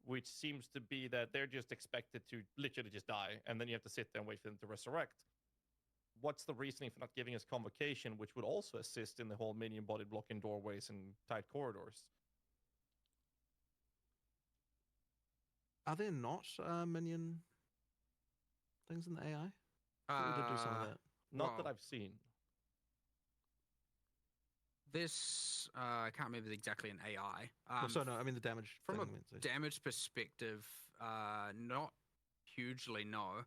Speaker 8: which seems to be that they're just expected to literally just die, and then you have to sit there and wait for them to resurrect. What's the reasoning for not giving us convocation, which would also assist in the whole minion body blocking doorways and tight corridors?
Speaker 5: Are there not minion things in the AI? I thought we did do some of that.
Speaker 8: Not that I've seen.
Speaker 7: This, I can't remember exactly an AI.
Speaker 5: No, I mean the damage.
Speaker 7: From
Speaker 5: thing,
Speaker 7: a damage perspective, not hugely, no.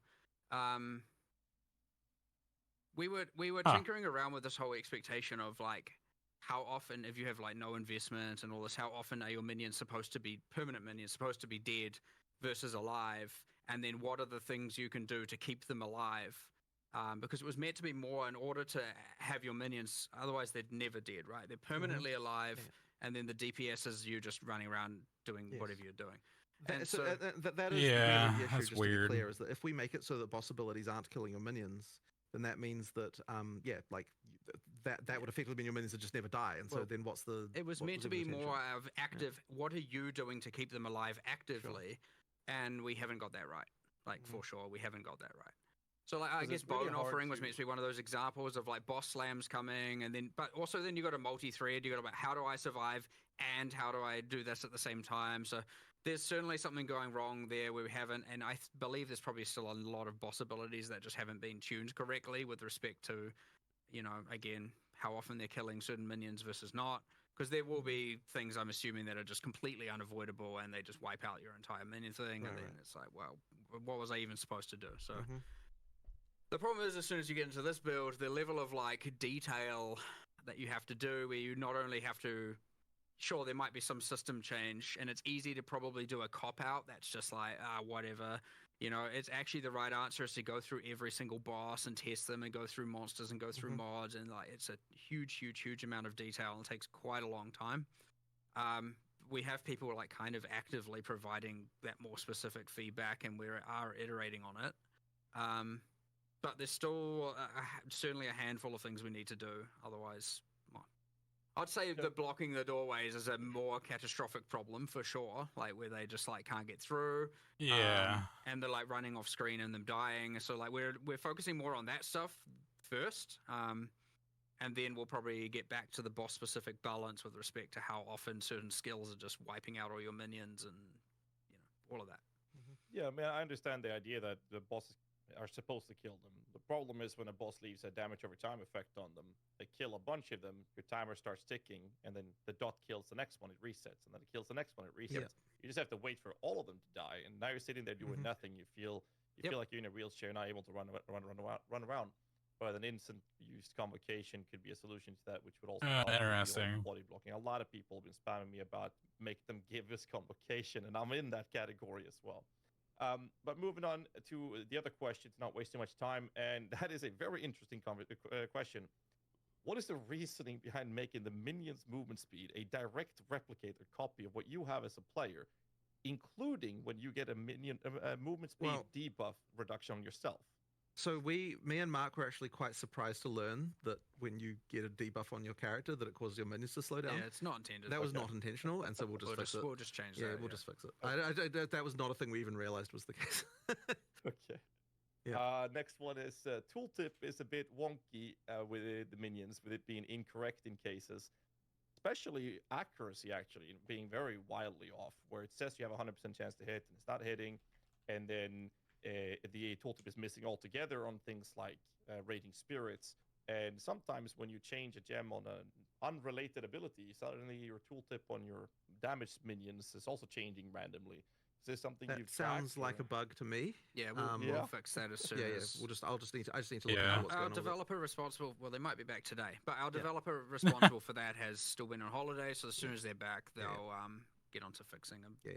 Speaker 7: We were tinkering around with this whole expectation of how often, if you have no investment and all this, how often are your minions supposed to be permanent minions, supposed to be dead versus alive, and then what are the things you can do to keep them alive? Because it was meant to be more in order to have your minions, otherwise they're never dead, right? They're permanently alive, and then the DPS is you just running around doing whatever you're doing. And
Speaker 5: that is
Speaker 1: Yeah,
Speaker 5: really the issue,
Speaker 1: that's
Speaker 5: just
Speaker 1: weird.
Speaker 5: to be clear, is that if we make it so that boss abilities aren't killing your minions, then that means that that would effectively mean your minions would just never die. And so then what's the...
Speaker 7: It was meant to be more of active, what are you doing to keep them alive actively? And we haven't got that right. For sure, we haven't got that right. So I guess Bone Offering was meant to be one of those examples of boss slams coming, and then but also then you got a multi-thread. You got about how do I survive and how do I do this at the same time. So there's certainly something going wrong there where we haven't, and I believe there's probably still a lot of boss abilities that just haven't been tuned correctly with respect to, again, how often they're killing certain minions versus not. Because there will be things, I'm assuming, that are just completely unavoidable and they just wipe out your entire minion thing, and then it's well, what was I even supposed to do? So. The problem is, as soon as you get into this build, the level of detail that you have to do, where you not only have to, sure, there might be some system change, and it's easy to probably do a cop out that's just whatever. It's actually the right answer is to go through every single boss and test them and go through monsters and go through mods, and it's a huge amount of detail and takes quite a long time. we have people like kind of actively providing that more specific feedback, and we are iterating on it. But there's still certainly a handful of things we need to do. Otherwise, well, I'd say that blocking the doorways is a more catastrophic problem for sure. Like where they just like can't get through.
Speaker 1: Yeah.
Speaker 7: And they're like running off screen and them dying. So like we're focusing more on that stuff first. And then we'll probably get back to the boss specific balance with respect to how often certain skills are just wiping out all your minions and all of that.
Speaker 8: Yeah, I mean, I understand the idea that the bosses are supposed to kill them. The problem is when a boss leaves a damage over time effect on them, they kill a bunch of them, your timer starts ticking, and then the dot kills the next one, it resets, and then it kills the next one, it resets.
Speaker 5: Yeah.
Speaker 8: You just have to wait for all of them to die, and now you're sitting there doing nothing. You feel like you're in a wheelchair, not able to run around. But an instant used convocation could be a solution to that, which would also help with the whole
Speaker 1: Interesting.
Speaker 8: body blocking. A lot of people have been spamming me about make them give us convocation, and I'm in that category as well. But moving on to the other question, to not waste too much time, and that is a very interesting question. What is the reasoning behind making the minions' movement speed a direct replicator copy of what you have as a player, including when you get a minion movement speed debuff reduction on yourself?
Speaker 5: So me and Mark were actually quite surprised to learn that when you get a debuff on your character, that it causes your minions to slow down.
Speaker 7: Yeah, it's not intended.
Speaker 5: That was not intentional, and so we'll just fix it.
Speaker 7: We'll just change that.
Speaker 5: Yeah, we'll just fix it. That was not a thing we even realized was the case.
Speaker 8: Okay.
Speaker 5: Yeah.
Speaker 8: Next one is tooltip is a bit wonky with the minions, with it being incorrect in cases, especially accuracy actually being very wildly off, where it says you have a 100% chance to hit and it's not hitting, and then the tooltip is missing altogether on things like rating spirits. And sometimes when you change a gem on an unrelated ability, suddenly your tooltip on your damaged minions is also changing randomly. Is this something
Speaker 5: That
Speaker 8: you've
Speaker 5: sounds
Speaker 8: tracked,
Speaker 5: like
Speaker 8: or?
Speaker 5: a bug to me.
Speaker 7: Yeah, we'll fix that as soon as.
Speaker 5: I just need to look
Speaker 1: Yeah.
Speaker 5: at what's
Speaker 7: Our
Speaker 5: going on.
Speaker 7: developer responsible, well, they might be back today, but our developer responsible for that has still been on holiday. So as soon as they're back, they'll get onto fixing them.
Speaker 5: Yeah.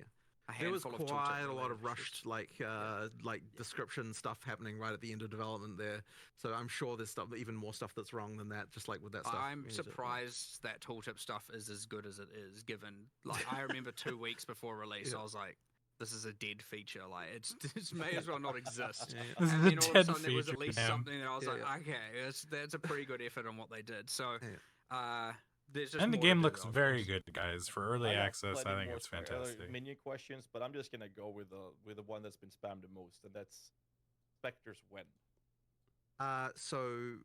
Speaker 7: A
Speaker 5: There was
Speaker 7: handful of
Speaker 5: quite
Speaker 7: tooltip
Speaker 5: a lot of
Speaker 7: related
Speaker 5: rushed, like description stuff happening right at the end of development there. So I'm sure there's stuff, even more stuff that's wrong than that. Just like with that stuff.
Speaker 7: I'm surprised that tooltip stuff is as good as it is. Given, like, I remember 2 weeks before release, I was like, "This is a dead feature. Like, it may as well not exist."
Speaker 1: This
Speaker 7: And
Speaker 1: is
Speaker 7: then
Speaker 1: a
Speaker 7: all of a
Speaker 1: dead
Speaker 7: sudden there was at
Speaker 1: feature,
Speaker 7: least
Speaker 1: damn.
Speaker 7: something that I was like, "Okay, that's a pretty good effort on what they did." So, there's just
Speaker 1: And the
Speaker 7: more to
Speaker 1: game
Speaker 7: do,
Speaker 1: looks
Speaker 7: of
Speaker 1: very
Speaker 7: course.
Speaker 1: good, guys. For early
Speaker 8: I got
Speaker 1: access,
Speaker 8: plenty
Speaker 1: I think
Speaker 8: more
Speaker 1: it's
Speaker 8: other
Speaker 1: fantastic.
Speaker 8: minion questions, but I'm just gonna go with the one that's been spammed the most, and that's Spectres when.
Speaker 5: So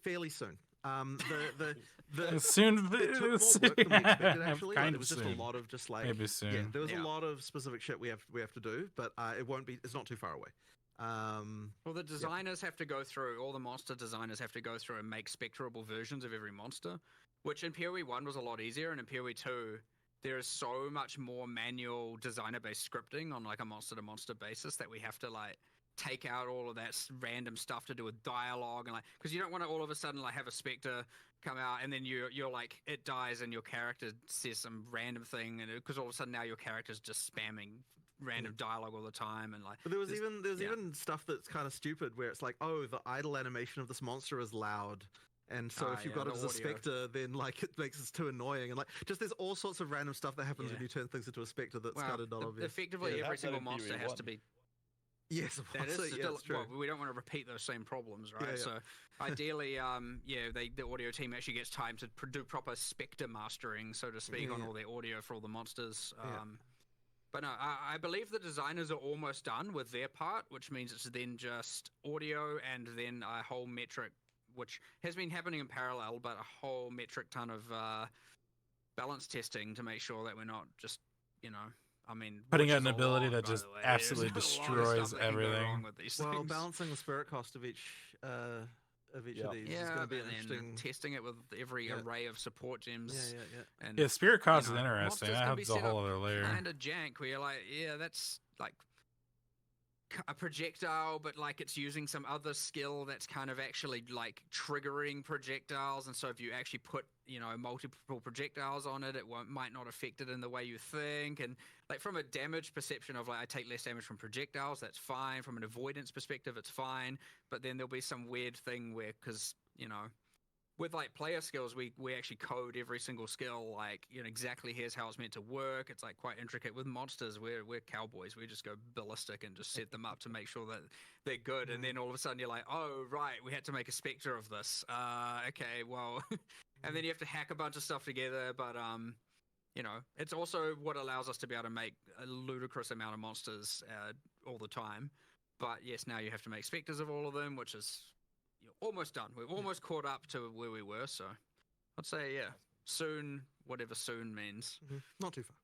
Speaker 5: fairly soon.
Speaker 1: Soon,
Speaker 5: it took more work than we expected, actually. Like,
Speaker 1: kind
Speaker 5: it
Speaker 1: of
Speaker 5: was just
Speaker 1: soon.
Speaker 5: a lot of just like
Speaker 1: Maybe soon.
Speaker 5: Yeah, there was
Speaker 7: Yeah.
Speaker 5: a lot of specific shit we have to do, but it won't be. It's not too far away.
Speaker 7: Well, the designers have to go through, all the monster designers have to go through and make spectrable versions of every monster, which in PoE 1 was a lot easier, and in PoE 2, there is so much more manual designer-based scripting on like a monster-to-monster basis that we have to like take out all of that random stuff to do with dialogue and like, because you don't want to all of a sudden like have a spectre come out and then you're like, it dies and your character says some random thing, and because all of a sudden now your character's just spamming random dialogue all the time, and like.
Speaker 5: But there was even stuff that's kind of stupid where it's like, oh, the idle animation of this monster is loud. And so if you've got it as a spectre, then like it makes it too annoying, and like just there's all sorts of random stuff that happens when you turn things into a spectre that's kind of not obvious.
Speaker 7: Effectively, every single monster has to be.
Speaker 5: Yes, of
Speaker 7: that
Speaker 5: course.
Speaker 7: is
Speaker 5: Yeah, that's true.
Speaker 7: well, we don't want to repeat those same problems, right?
Speaker 5: Yeah, yeah.
Speaker 7: So ideally, the audio team actually gets time to do proper spectre mastering, so to speak, on all their audio for all the monsters. But no, I believe the designers are almost done with their part, which means it's then just audio and then a whole metric, which has been happening in parallel, but a whole metric ton of balance testing to make sure that we're not just,
Speaker 1: Putting
Speaker 7: which
Speaker 1: out
Speaker 7: is
Speaker 1: an
Speaker 7: a
Speaker 1: ability
Speaker 7: lot,
Speaker 1: that
Speaker 7: by
Speaker 1: just
Speaker 7: the way.
Speaker 1: absolutely
Speaker 7: There's a lot of
Speaker 1: destroys
Speaker 7: stuff that can go
Speaker 1: everything.
Speaker 7: wrong with these
Speaker 5: Well,
Speaker 7: things.
Speaker 5: balancing the spirit cost of each of these is going to be an interesting.
Speaker 7: Testing it with every array of support gems.
Speaker 5: Yeah.
Speaker 7: And,
Speaker 1: Yeah, spirit cost is interesting.
Speaker 7: monsters
Speaker 1: That
Speaker 7: can be
Speaker 1: adds a
Speaker 7: set
Speaker 1: whole
Speaker 7: up
Speaker 1: other layer.
Speaker 7: kind of jank where you're like, yeah, that's like a projectile, but like it's using some other skill that's kind of actually like triggering projectiles. And so if you actually put, multiple projectiles on it, it might not affect it in the way you think. And like from a damage perception of like, I take less damage from projectiles, that's fine. From an avoidance perspective, it's fine. But then there'll be some weird thing where, because, with like player skills, we actually code every single skill, like, you know, exactly here's how it's meant to work. It's like quite intricate. With monsters, we're cowboys. We just go ballistic and just set them up to make sure that they're good. And then all of a sudden you're like, oh right, we had to make a spectre of this. Okay, well, and then you have to hack a bunch of stuff together. But you know, it's also what allows us to be able to make a ludicrous amount of monsters all the time. But yes, now you have to make specters of all of them, which is you're almost done. We've almost caught up to where we were, so I'd say, yeah, soon, whatever soon means.
Speaker 5: Not too far.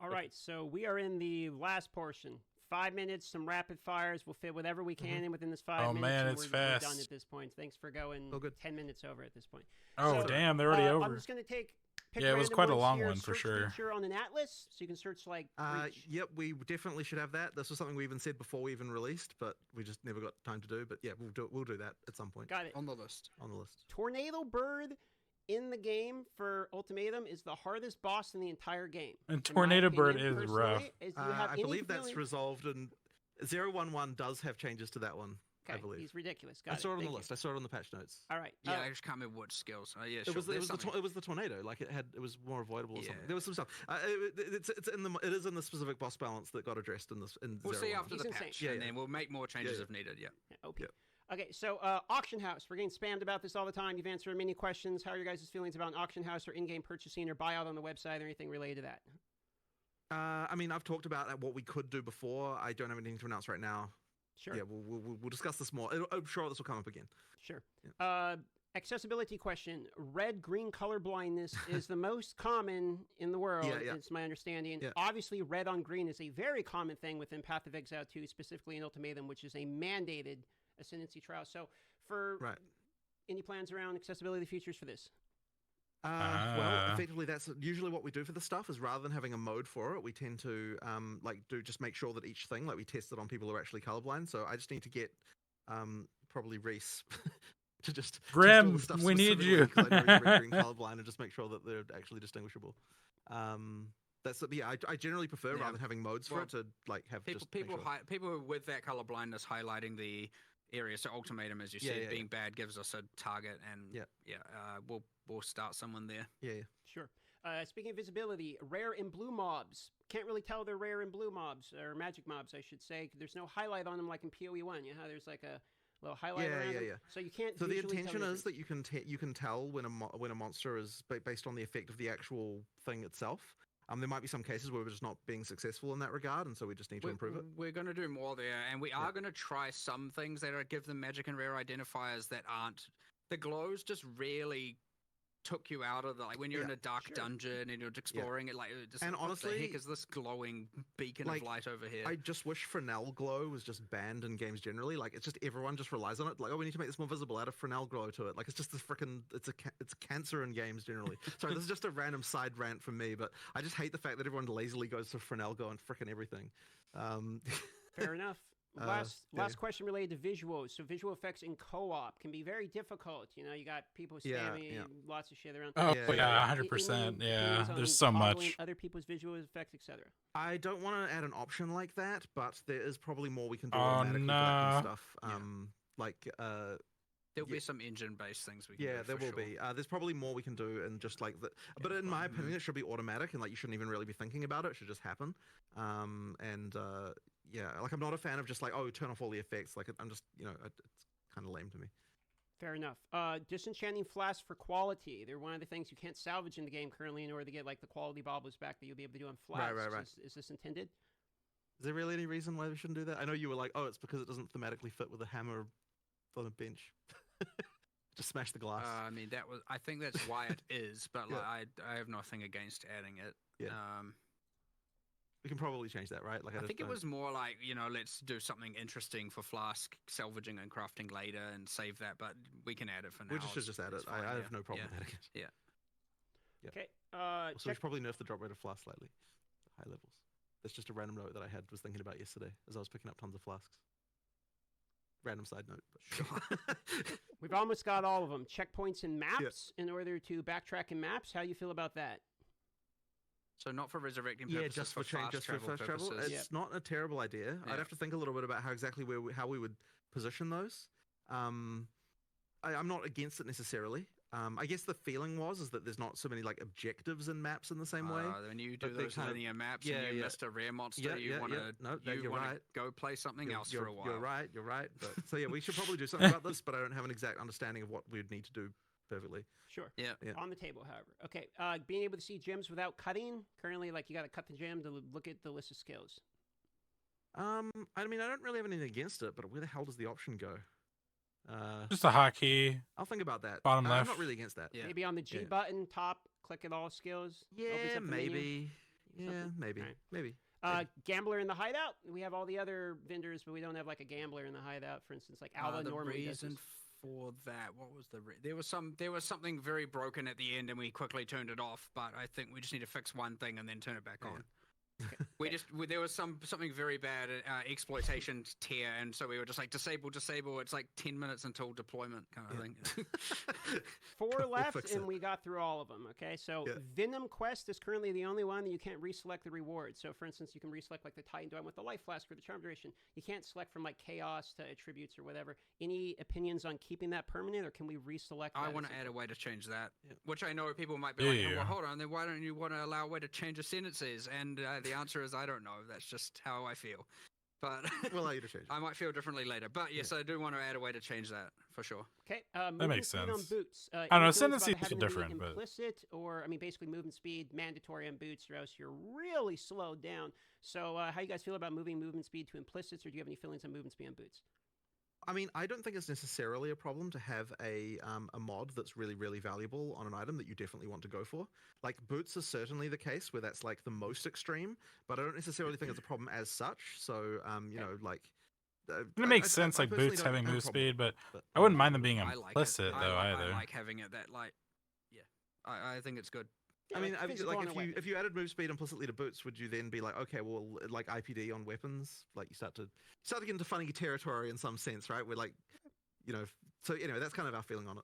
Speaker 6: All right, so we are in the last portion. 5 minutes, some rapid fires. We'll fit whatever we can in within this 5 minutes.
Speaker 1: Oh, man,
Speaker 6: and
Speaker 1: it's
Speaker 6: we're done
Speaker 1: fast.
Speaker 6: at this point. Thanks for going
Speaker 5: Oh, good.
Speaker 6: 10 minutes over at this point.
Speaker 1: Oh,
Speaker 6: So,
Speaker 1: damn, they're already over.
Speaker 6: I'm just going to pick
Speaker 1: Yeah, it was
Speaker 6: random
Speaker 1: quite a
Speaker 6: ones
Speaker 1: long
Speaker 6: here.
Speaker 1: one for
Speaker 6: Search
Speaker 1: sure.
Speaker 6: feature on an atlas, so you can search like for each.
Speaker 5: Yep, we definitely should have that. This was something we even said before we even released, but we just never got time to do. But yeah, we'll do that at some point.
Speaker 6: Got it.
Speaker 7: On the list.
Speaker 5: On the list.
Speaker 6: Tornado Bird in the game for Ultimatum is the hardest boss in the entire game.
Speaker 1: And
Speaker 6: in my
Speaker 1: Tornado Bird
Speaker 6: opinion,
Speaker 1: is
Speaker 6: personally.
Speaker 1: rough.
Speaker 6: Do you have
Speaker 5: I
Speaker 6: any
Speaker 5: believe that's
Speaker 6: feeling-
Speaker 5: resolved, and 011 does have changes to that one. I
Speaker 6: Okay,
Speaker 5: believe.
Speaker 6: he's ridiculous.
Speaker 5: I
Speaker 6: Got
Speaker 5: saw it on
Speaker 6: Thank
Speaker 5: the
Speaker 6: you.
Speaker 5: list. I saw it on the patch notes.
Speaker 6: All right.
Speaker 7: Yeah, I just can't remember what skills. Oh, yeah,
Speaker 5: It
Speaker 7: sure.
Speaker 5: was
Speaker 7: there's something.
Speaker 5: it was the tornado. Like it was more avoidable or something.
Speaker 7: Yeah.
Speaker 5: There was some stuff. It is in the specific boss balance that got addressed in this.
Speaker 7: We'll see
Speaker 5: 011.
Speaker 7: after
Speaker 6: He's
Speaker 7: the
Speaker 6: insane.
Speaker 7: patch,
Speaker 5: Yeah,
Speaker 7: and
Speaker 5: yeah.
Speaker 7: then we'll make more changes
Speaker 5: Yeah.
Speaker 7: if needed. Yeah.
Speaker 6: OP.
Speaker 5: Yep.
Speaker 6: Okay, so auction house. We're getting spammed about this all the time. You've answered many questions. How are your guys' feelings about an auction house or in-game purchasing or buyout on the website or anything related to that?
Speaker 5: I mean, I've talked about what we could do before. I don't have anything to announce right now.
Speaker 6: Sure.
Speaker 5: Yeah, we'll discuss this more. I'm sure this will come up again.
Speaker 6: Sure. Accessibility question. Red-green color blindness is the most common in the world,
Speaker 5: Yeah.
Speaker 6: it's my understanding.
Speaker 5: Yeah.
Speaker 6: Obviously, red on green is a very common thing within Path of Exile 2, specifically in Ultimatum, which is a mandated Ascendancy trial. So, for
Speaker 5: Right.
Speaker 6: any plans around accessibility features for this?
Speaker 5: Well, effectively, that's usually what we do for the stuff. Is rather than having a mode for it, we tend to just make sure that each thing, like we test it on people who are actually colorblind. So I just need to get probably Reese to just test all
Speaker 1: Grim,
Speaker 5: the stuff
Speaker 1: we need
Speaker 5: specifically,
Speaker 1: you.
Speaker 5: 'cause I know he's red, green, colorblind, and just make sure that they're actually distinguishable. I generally prefer
Speaker 7: Yeah.
Speaker 5: rather than having modes for
Speaker 7: Well,
Speaker 5: it to like have
Speaker 7: People,
Speaker 5: just make
Speaker 7: people,
Speaker 5: sure.
Speaker 7: people with that color blindness highlighting the area. So Ultimatum, as you
Speaker 5: Yeah,
Speaker 7: said,
Speaker 5: yeah,
Speaker 7: being bad gives us a target, and we'll start someone there.
Speaker 5: Yeah.
Speaker 6: Sure. Speaking of visibility, rare and blue mobs. Can't really tell they're rare and blue mobs, or magic mobs, I should say. There's no highlight on them like in PoE1. You know how there's like a little highlight around them?
Speaker 5: Yeah.
Speaker 6: So you can't
Speaker 5: So the
Speaker 6: visually tell
Speaker 5: intention
Speaker 6: the
Speaker 5: is that you can tell when a monster is based on the effect of the actual thing itself. There might be some cases where we're just not being successful in that regard, and so we just need to improve it.
Speaker 7: We're going to do more there, and we are going to try some things that are give them magic and rare identifiers that aren't. The glows just really took you out of the, like, when you're in a dark dungeon and you're exploring it, like, just,
Speaker 5: And
Speaker 7: what
Speaker 5: honestly,
Speaker 7: the heck is this glowing beacon
Speaker 5: like,
Speaker 7: of light over here?
Speaker 5: I just wish Fresnel glow was just banned in games generally. Like, it's just everyone just relies on it. Like, oh, we need to make this more visible. Add a Fresnel glow to it. Like, it's just this freaking it's a cancer in games generally. Sorry, this is just a random side rant from me, but I just hate the fact that everyone lazily goes to Fresnel glow and freaking everything.
Speaker 6: Fair enough. Last question related to visuals. So visual effects in co-op can be very difficult. You know, you got people spamming lots of shit around.
Speaker 1: Oh,
Speaker 5: Yeah.
Speaker 1: 100%.
Speaker 6: Any
Speaker 1: Yeah,
Speaker 6: opinions on
Speaker 1: there's so
Speaker 6: toggling
Speaker 1: much.
Speaker 6: Other people's visual effects, etc.
Speaker 5: I don't want to add an option like that, but there is probably more we can do
Speaker 1: Oh,
Speaker 5: automatically for that kind of
Speaker 1: no.
Speaker 5: stuff.
Speaker 7: There'll be some engine-based things we can
Speaker 5: Yeah,
Speaker 7: do
Speaker 5: there
Speaker 7: for
Speaker 5: will
Speaker 7: sure.
Speaker 5: be. There's probably more we can do, and just like that. But in my opinion, it should be automatic, and like you shouldn't even really be thinking about it. It should just happen. Like I'm not a fan of just like, oh, turn off all the effects. Like I'm just, it's kind of lame to me.
Speaker 6: Fair enough. Disenchanting flasks for quality. They're one of the things you can't salvage in the game currently in order to get like the quality baubles back that you'll be able to do on flasks.
Speaker 5: Right.
Speaker 6: Is this intended?
Speaker 5: Is there really any reason why we shouldn't do that? I know you were like, oh, it's because it doesn't thematically fit with a hammer on a bench. Just smash the glass.
Speaker 7: I mean, I think that's why it is, but like, I have nothing against adding it.
Speaker 5: Yeah. We can probably change that, right? Like
Speaker 7: I think it was more like, let's do something interesting for flask salvaging and crafting later and save that, but we can add it for now.
Speaker 5: We should just add it. I have no problem adding it.
Speaker 7: Yeah.
Speaker 5: Yep.
Speaker 6: Okay.
Speaker 5: So we should probably nerf the drop rate of flasks slightly. High levels. That's just a random note that I was thinking about yesterday as I was picking up tons of flasks. Random side note. But
Speaker 6: We've almost got all of them. Checkpoints and maps in order to backtrack in maps. How you feel about that?
Speaker 7: So not for resurrecting purposes,
Speaker 5: just
Speaker 7: for fast travel
Speaker 5: travel.
Speaker 7: purposes.
Speaker 5: It's not a terrible idea.
Speaker 7: Yeah.
Speaker 5: I'd have to think a little bit about how we would position those. I'm not against it necessarily. I guess the feeling is that there's not so many like objectives in maps in the same way.
Speaker 7: When you do
Speaker 5: but they
Speaker 7: those
Speaker 5: kind of-
Speaker 7: linear maps
Speaker 5: yeah,
Speaker 7: and you
Speaker 5: yeah.
Speaker 7: missed a rare monster,
Speaker 5: Yeah,
Speaker 7: you
Speaker 5: yeah,
Speaker 7: want
Speaker 5: yeah.
Speaker 7: to
Speaker 5: No, that- you're right.
Speaker 7: go play something else for a while.
Speaker 5: You're right. But so yeah, we should probably do something about this, but I don't have an exact understanding of what we would need to do perfectly.
Speaker 6: Sure.
Speaker 7: Yeah.
Speaker 6: On the table, however. Okay. Being able to see gems without cutting. Currently, like you got to cut the gem to look at the list of skills.
Speaker 5: I mean, I don't really have anything against it, but where the hell does the option go?
Speaker 1: Just a hotkey.
Speaker 5: I'll think about that.
Speaker 1: Bottom
Speaker 5: I'm
Speaker 1: left.
Speaker 5: not really against that.
Speaker 7: Yeah.
Speaker 6: Maybe on the G button, top, click at all skills. opens
Speaker 5: Yeah,
Speaker 6: up the menu.
Speaker 5: maybe. Yeah,
Speaker 6: Something.
Speaker 5: maybe.
Speaker 6: Alright.
Speaker 5: Maybe.
Speaker 6: Gambler in the hideout. We have all the other vendors, but we don't have like a gambler in the hideout. For instance, like Alva
Speaker 7: The
Speaker 6: normally does
Speaker 7: reason
Speaker 6: this.
Speaker 7: for that, what was there was something very broken at the end, and we quickly turned it off. But I think we just need to fix one thing and then turn it back on. There was something very bad exploitation tier, and so we were just like disable. It's like 10 minutes until deployment kind of thing.
Speaker 6: 4
Speaker 5: We'll
Speaker 6: left,
Speaker 5: fix
Speaker 6: and
Speaker 5: it.
Speaker 6: we got through all of them. Okay, so
Speaker 5: Yeah.
Speaker 6: Venom Quest is currently the only one that you can't reselect the rewards. So, for instance, you can reselect like the Titan Dome with the Life Flask or the Charm Duration. You can't select from like Chaos to Attributes or whatever. Any opinions on keeping that permanent, or can we reselect?
Speaker 7: I
Speaker 6: that
Speaker 7: want
Speaker 6: at
Speaker 7: to
Speaker 6: some
Speaker 7: add a
Speaker 6: point?
Speaker 7: way to change that,
Speaker 5: Yeah.
Speaker 7: which I know people might be
Speaker 1: Yeah,
Speaker 7: like, oh,
Speaker 1: yeah.
Speaker 7: well, hold on, then why don't you want to allow a way to change the sentences? And the answer is I don't know. That's just how I feel. But
Speaker 5: We'll allow you to change.
Speaker 7: I might feel differently later. But yes, I do want to add a way to change that for sure.
Speaker 6: Okay,
Speaker 1: makes
Speaker 6: speed on
Speaker 1: sense.
Speaker 6: boots.
Speaker 1: I don't know,
Speaker 6: any feelings
Speaker 1: sentences
Speaker 6: about
Speaker 1: are
Speaker 6: having to be
Speaker 1: different, but-
Speaker 6: implicit, or I mean, basically movement speed mandatory on boots, or else you're really slowed down. So, how you guys feel about moving movement speed to implicits, or do you have any feelings on movement speed on boots?
Speaker 5: I mean, I don't think it's necessarily a problem to have a mod that's really, really valuable on an item that you definitely want to go for. Like, boots is certainly the case where that's like the most extreme, but I don't necessarily think it's a problem as such. So, you know, like...
Speaker 1: It makes sense, like
Speaker 5: personally
Speaker 1: boots
Speaker 5: don't
Speaker 1: having
Speaker 5: have a
Speaker 1: move
Speaker 5: problem,
Speaker 1: speed, but
Speaker 5: but-
Speaker 1: I wouldn't mind them being
Speaker 7: I like
Speaker 1: implicit
Speaker 7: it.
Speaker 1: though
Speaker 7: I
Speaker 1: either.
Speaker 7: like having it that I think it's good.
Speaker 5: I mean,
Speaker 6: like
Speaker 5: like
Speaker 6: physical on a weapon.
Speaker 5: if you added move speed implicitly to boots, would you then be like, okay, well, like IPD on weapons, like you start to get into funny territory in some sense, right? We're like, you know, so anyway, that's kind of our feeling on it.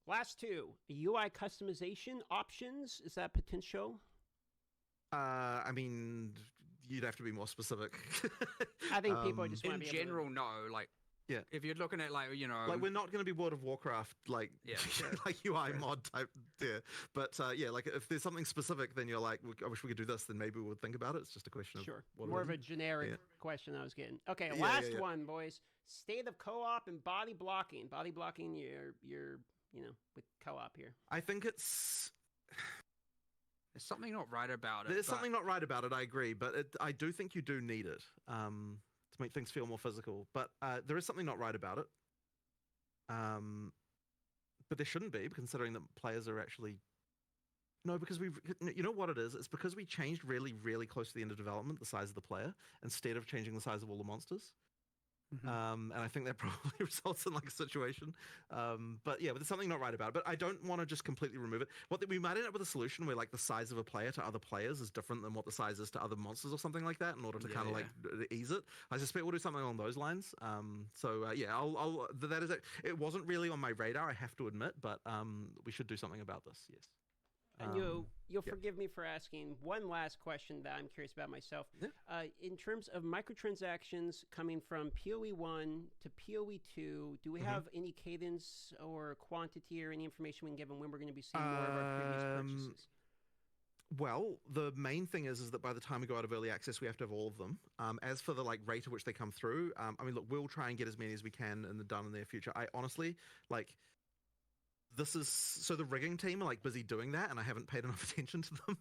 Speaker 6: Last two, UI customization options. Is that potential?
Speaker 5: I mean, you'd have to be more specific.
Speaker 6: I think people just want
Speaker 7: In
Speaker 6: to be able to-
Speaker 7: general, no. Like,
Speaker 5: Yeah.
Speaker 7: if you're looking at like, you know,
Speaker 5: like we're not going to be World of Warcraft like
Speaker 7: Yeah.
Speaker 5: like UI mod type there, but yeah, like if there's something specific, then you're like, I wish we could do this. Then maybe we would think about it. It's just a question of
Speaker 6: Sure.
Speaker 5: what it
Speaker 6: More of
Speaker 5: is.
Speaker 6: a generic
Speaker 5: Yeah.
Speaker 6: question I was getting. Okay,
Speaker 5: Yeah,
Speaker 6: last
Speaker 5: yeah.
Speaker 6: one, boys. State of co-op and body blocking. Body blocking, you're with co-op here.
Speaker 5: I think it's
Speaker 7: there's something not right about it.
Speaker 5: there's
Speaker 7: but
Speaker 5: something not right about it. I agree, but I do think you do need it to make things feel more physical. But there is something not right about it. But there shouldn't be, considering that players are actually. No, because you know what it is? It's because we changed really, really close to the end of development the size of the player instead of changing the size of all the monsters. And I think that probably results in like a situation. But yeah, but there's something not right about it. But I don't want to just completely remove it. We might end up with a solution where like the size of a player to other players is different than what the size is to other monsters or something like that in order to
Speaker 7: Yeah,
Speaker 5: kind of
Speaker 7: yeah.
Speaker 5: like ease it. I suspect we'll do something along those lines. So yeah, I'll that is it. It wasn't really on my radar, I have to admit, but we should do something about this. Yes.
Speaker 6: And you'll
Speaker 5: yeah.
Speaker 6: forgive me for asking one last question that I'm curious about myself.
Speaker 5: Yeah.
Speaker 6: In terms of microtransactions coming from PoE 1 to PoE 2, do we have any cadence or quantity or any information we can give them when we're going to be seeing more of our previous purchases?
Speaker 5: Well, the main thing is that by the time we go out of early access, we have to have all of them. As for the like rate at which they come through, I mean, look, we'll try and get as many as we can in the near future. I honestly like. This is so the rigging team are like busy doing that, and I haven't paid enough attention to them.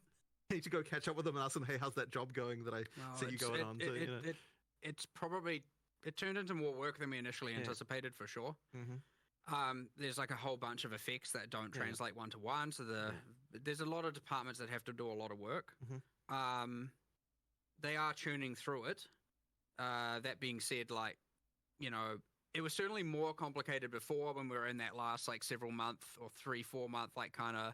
Speaker 5: I need to go catch up with them and ask them, hey, how's that job going that I see you going on? So, you know.
Speaker 7: It's probably it turned into more work than we initially
Speaker 5: Yeah.
Speaker 7: anticipated for sure.
Speaker 5: Mm-hmm.
Speaker 7: There's like a whole bunch of effects that don't
Speaker 5: Yeah.
Speaker 7: translate one to one, so there's a lot of departments that have to do a lot of work. They are tuning through it. That being said, like, you know, it was certainly more complicated before when we were in that last like several month or 3-4 month like kind of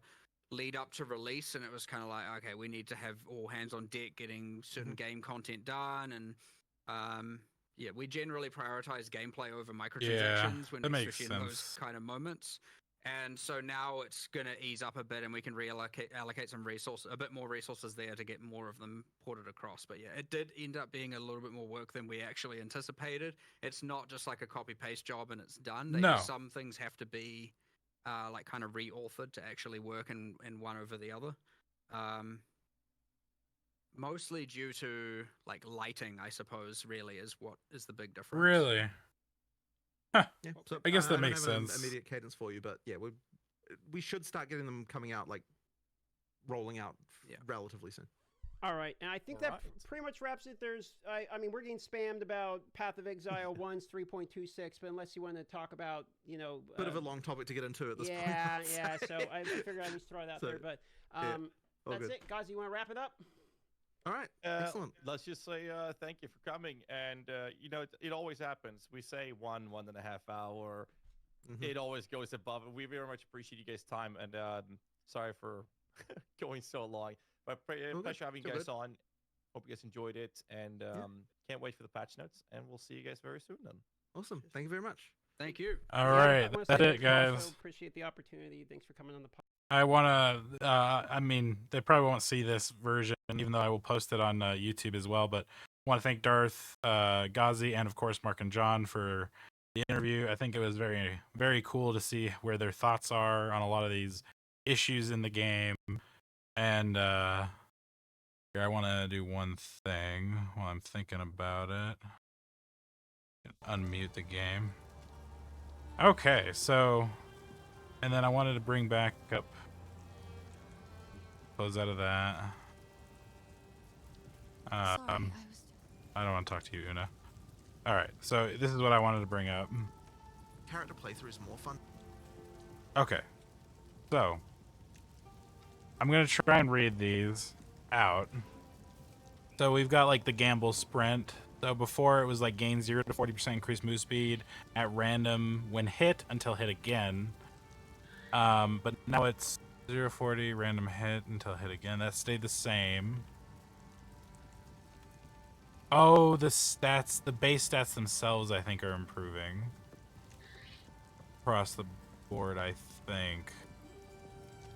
Speaker 7: lead up to release, and it was kind of like, okay, we need to have all hands on deck getting certain game content done, and yeah, we generally prioritize gameplay over microtransactions when
Speaker 1: that makes
Speaker 7: especially in those
Speaker 1: sense.
Speaker 7: kind of moments. And so now it's going to ease up a bit, and we can allocate some resources, a bit more resources there to get more of them ported across. But yeah, it did end up being a little bit more work than we actually anticipated. It's not just like a copy paste job and it's done.
Speaker 1: No.
Speaker 7: Some things have to be like kind of re-authored to actually work in one over the other. Mostly due to like lighting, I suppose. Really, is what is the big difference.
Speaker 1: Really? Huh.
Speaker 5: Yeah, so
Speaker 1: I guess that
Speaker 5: don't
Speaker 1: makes
Speaker 5: have
Speaker 1: sense.
Speaker 5: An immediate cadence for you, but yeah, we should start getting them coming out, like rolling out relatively soon.
Speaker 6: All right, and I think that pretty much wraps it. I mean, we're getting spammed about Path of Exile 1's 3.26, but unless you want to talk about,
Speaker 5: bit of a long topic to get into at this point.
Speaker 6: Yeah. So I figured I'd just throw that there, but that's
Speaker 5: good.
Speaker 6: it, guys. You want to wrap it up?
Speaker 5: All right, excellent.
Speaker 8: Let's just say thank you for coming. And, it always happens. We say 1.5 hour. It always goes above. We very much appreciate you guys' time. And sorry for going so long. But pleasure having you guys on. Hope you guys enjoyed it. And can't wait for the patch notes. And we'll see you guys very soon then.
Speaker 5: Awesome. Thank you very much.
Speaker 7: Thank you.
Speaker 1: All right. That's it, guys.
Speaker 6: Also appreciate the opportunity. Thanks for coming on the podcast.
Speaker 1: I want to, I mean, they probably won't see this version, even though I will post it on YouTube as well, but I want to thank Darth, Ghazi, and of course Mark and John for the interview. I think it was very, very cool to see where their thoughts are on a lot of these issues in the game. And here, I want to do one thing while I'm thinking about it. Unmute the game. Okay, so... And then I wanted to bring back up, close out of that. I don't want to talk to you, Una. All right, so this is what I wanted to bring up.
Speaker 5: Character playthrough is more fun.
Speaker 1: Okay, so I'm gonna try and read these out. So we've got like the gamble sprint. So before it was like gain 0 to 40% increased move speed at random when hit until hit again. But now it's 0-40 random hit until hit again. That stayed the same. Oh, the stats, the base stats themselves, I think, are improving across the board. I think.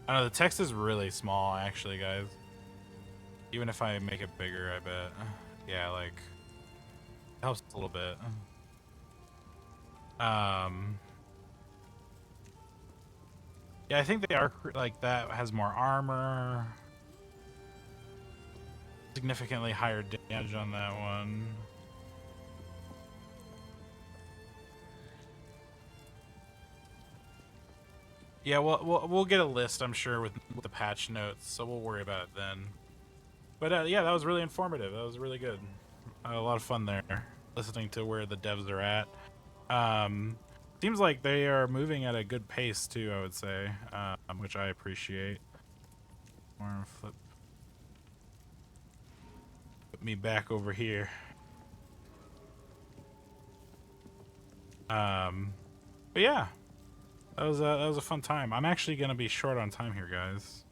Speaker 1: I don't know. The text is really small, actually, guys. Even if I make it bigger, I bet. Yeah, like it helps a little bit. Yeah, I think they are like that has more armor. Significantly higher damage on that one. Yeah, we'll get a list, I'm sure, with the patch notes, so we'll worry about it then. But yeah, that was really informative. That was really good. A lot of fun there, listening to where the devs are at. Seems like they are moving at a good pace too, I would say, which I appreciate. Or put me back over here. But yeah, that was a fun time. I'm actually gonna be short on time here, guys.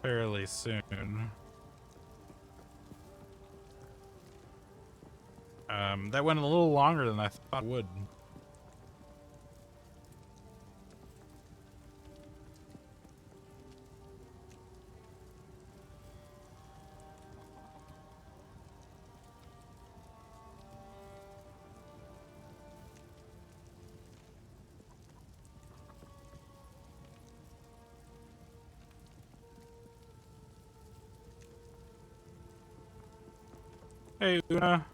Speaker 1: Fairly soon. That went a little longer than I thought it would. Hey, Una.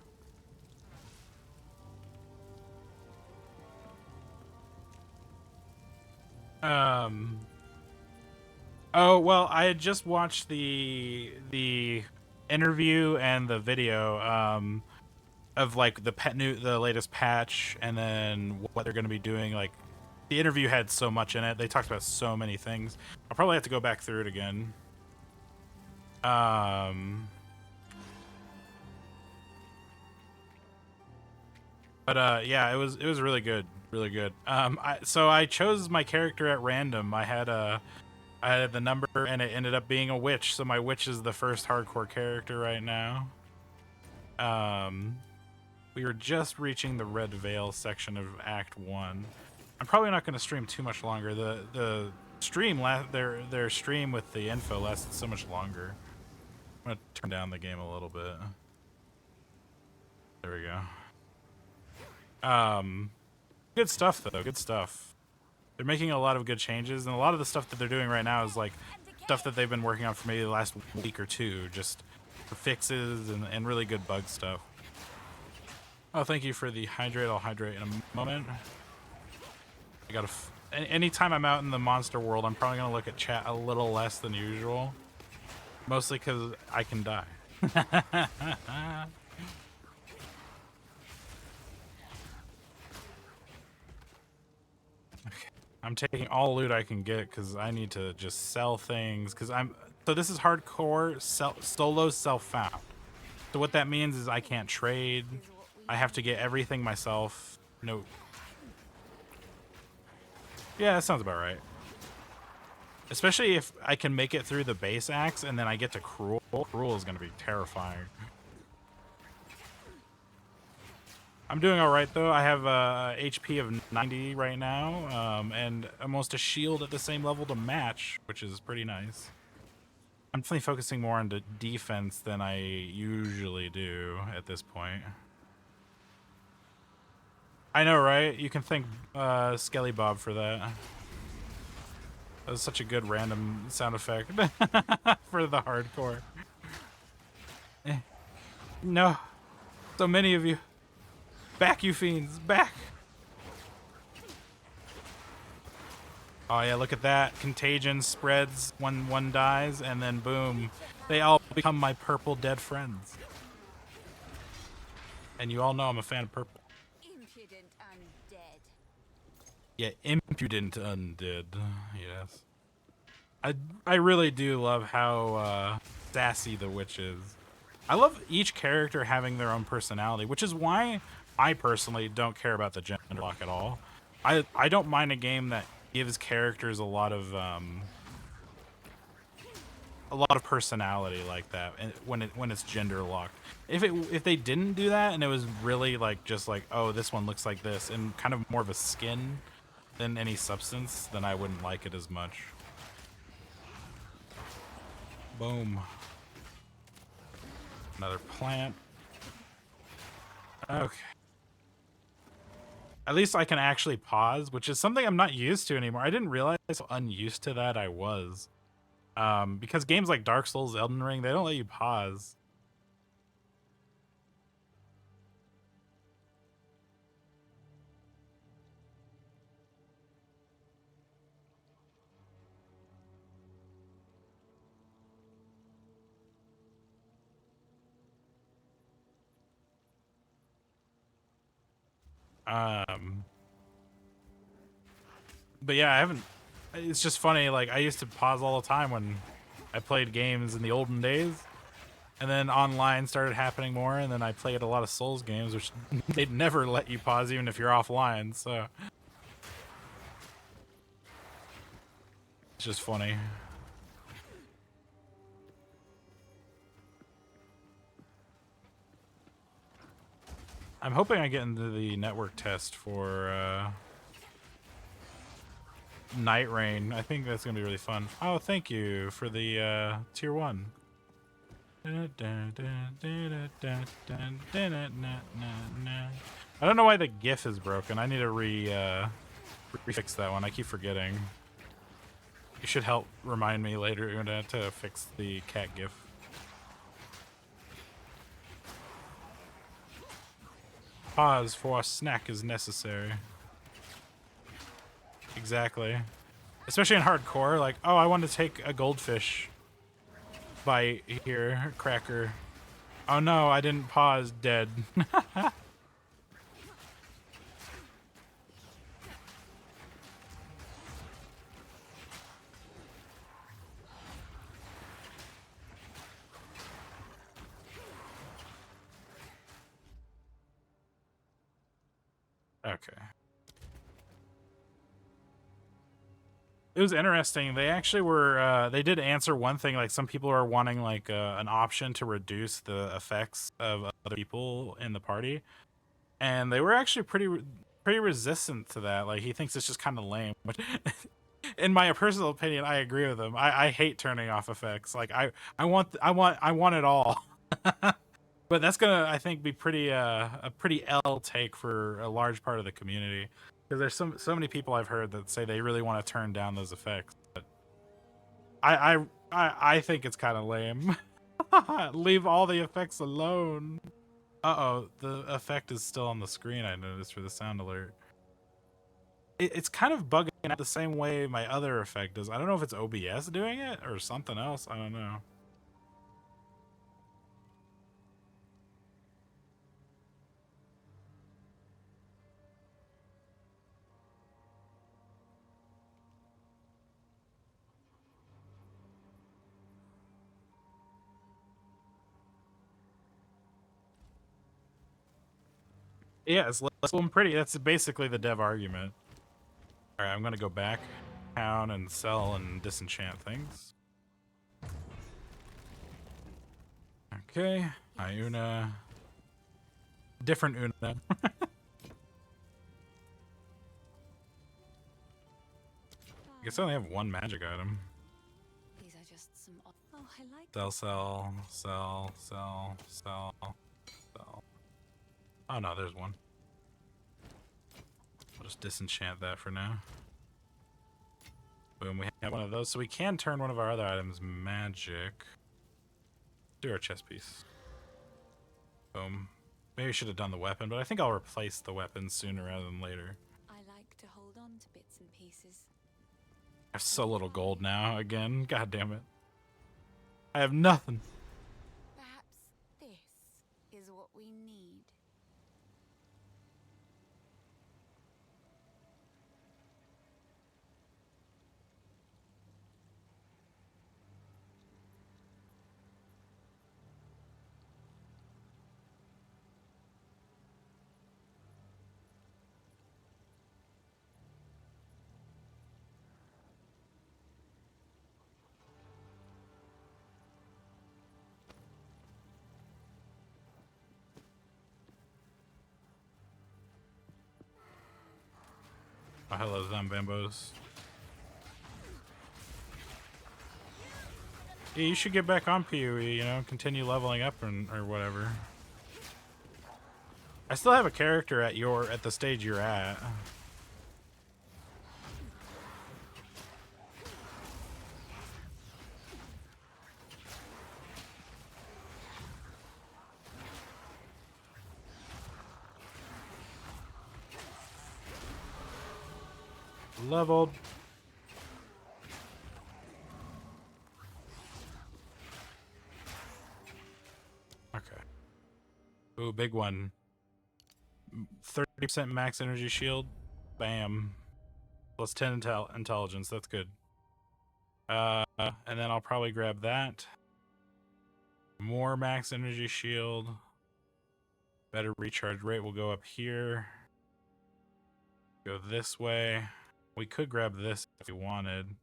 Speaker 1: Oh, well, I had just watched the interview and the video of like the latest patch, and then what they're going to be doing. Like, the interview had so much in it. They talked about so many things. I'll probably have to go back through it again. But yeah, it was really good, really good. So I chose my character at random. I had the number, and it ended up being a witch. So my witch is the first hardcore character right now. We were just reaching the Red Veil section of Act 1. I'm probably not going to stream too much longer. The stream, their stream with the info lasted so much longer. I'm going to turn down the game a little bit. There we go. Good stuff, though. Good stuff. They're making a lot of good changes, and a lot of the stuff that they're doing right now is like stuff that they've been working on for maybe the last week or two, just for fixes and really good bug stuff. Oh, thank you for the hydrate. I'll hydrate in a moment. I gotta. Anytime I'm out in the monster world, I'm probably gonna look at chat a little less than usual, mostly because I can die. I'm taking all loot I can get because I need to just sell things. So this is hardcore solo self-found. So what that means is I can't trade. I have to get everything myself. No. Yeah, that sounds about right. Especially if I can make it through the base axe and then I get to Cruel. Cruel is going to be terrifying. I'm doing all right, though. I have a HP of 90 right now, and almost a shield at the same level to match, which is pretty nice. I'm definitely focusing more on the defense than I usually do at this point. I know, right? You can thank Skelly Bob for that. That was such a good random sound effect for the hardcore. No. So many of you. Back, you fiends, back! Oh yeah, look at that. Contagion spreads when one dies, and then boom. They all become my purple dead friends. And you all know I'm a fan of purple.
Speaker 2: Impudent undead.
Speaker 1: Yeah, impudent undead. Yes. I really do love how sassy the witch is. I love each character having their own personality, which is why I personally don't care about the gender lock at all. I don't mind a game that gives characters a lot of personality like that, and when it's gender locked. If they didn't do that and it was really like just like, oh, this one looks like this and kind of more of a skin than any substance, then I wouldn't like it as much. Boom. Another plant. Okay. At least I can actually pause, which is something I'm not used to anymore. I didn't realize how unused to that I was. Because games like Dark Souls, Elden Ring, they don't let you pause. But yeah, I haven't. It's just funny. Like I used to pause all the time when I played games in the olden days, and then online started happening more, and then I played a lot of Souls games, which they'd never let you pause even if you're offline. So it's just funny. I'm hoping I get into the network test for Night Rain. I think that's gonna be really fun. Oh, thank you for the tier 1. I don't know why the GIF is broken. I need to refix that one. I keep forgetting. You should help remind me later to fix the cat GIF. Pause for a snack is necessary. Exactly. Especially in hardcore, like, oh, I want to take a goldfish bite here, cracker. Oh no, I didn't pause, dead. Okay. It was interesting. They actually were, they did answer one thing, like some people are wanting like an option to reduce the effects of other people in the party. and they were actually pretty resistant to that. Like he thinks it's just kind of lame. But in my personal opinion, I agree with him. I hate turning off effects. Like I want it all. But that's gonna, I think, be pretty a pretty L take for a large part of the community, because there's so many people I've heard that say they really want to turn down those effects. But I think it's kind of lame. Leave all the effects alone. Uh-oh, the effect is still on the screen, I noticed, for the sound alert. It's kind of bugging out the same way my other effect does. I don't know if it's OBS doing it or something else. I don't know. Yeah, it's less and pretty. That's basically the dev argument. Alright, I'm gonna go back town and sell and disenchant things. Okay, hi Una. Different Una. I guess I only have one magic item.
Speaker 2: These are just some. Oh, I like.
Speaker 1: Sell. Oh no, there's one. I'll just disenchant that for now. Boom, we have one of those. So we can turn one of our other items magic. Do our chess piece. Boom. Maybe I should have done the weapon, but I think I'll replace the weapon sooner rather than later.
Speaker 2: I like to hold on to bits and pieces.
Speaker 1: I have so little gold now, again. God damn it. I have nothing.
Speaker 2: Perhaps this is what we need.
Speaker 1: Oh, hello, Zambambos. Yeah, you should get back on PoE, you know, continue leveling up or whatever. I still have a character at the stage you're at. Leveled. Okay. Ooh, big one. 30% max energy shield. Bam. Plus 10 intelligence. That's good. And then I'll probably grab that. More max energy shield. Better recharge rate will go up here. Go this way. We could grab this if we wanted.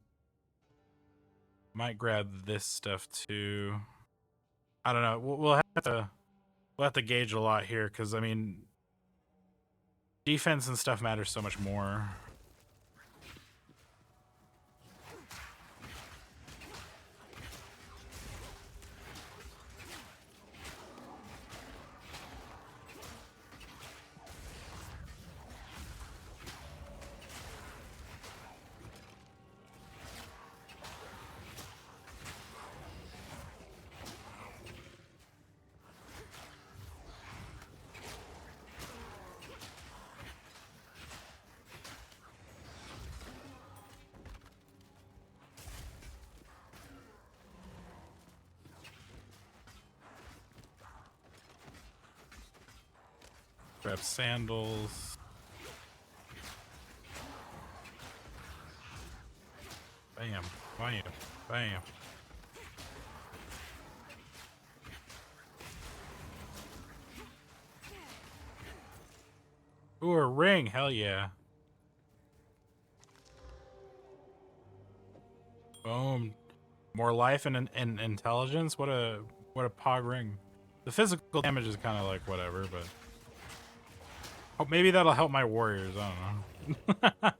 Speaker 1: Might grab this stuff too. I don't know. We'll have to gauge a lot here, because I mean, defense and stuff matters so much more. Grab sandals. Bam, bam, bam. Ooh, a ring, hell yeah. Boom. More life and intelligence. What a pog ring. The physical damage is kind of like whatever, but Oh, maybe that'll help my warriors. I don't know.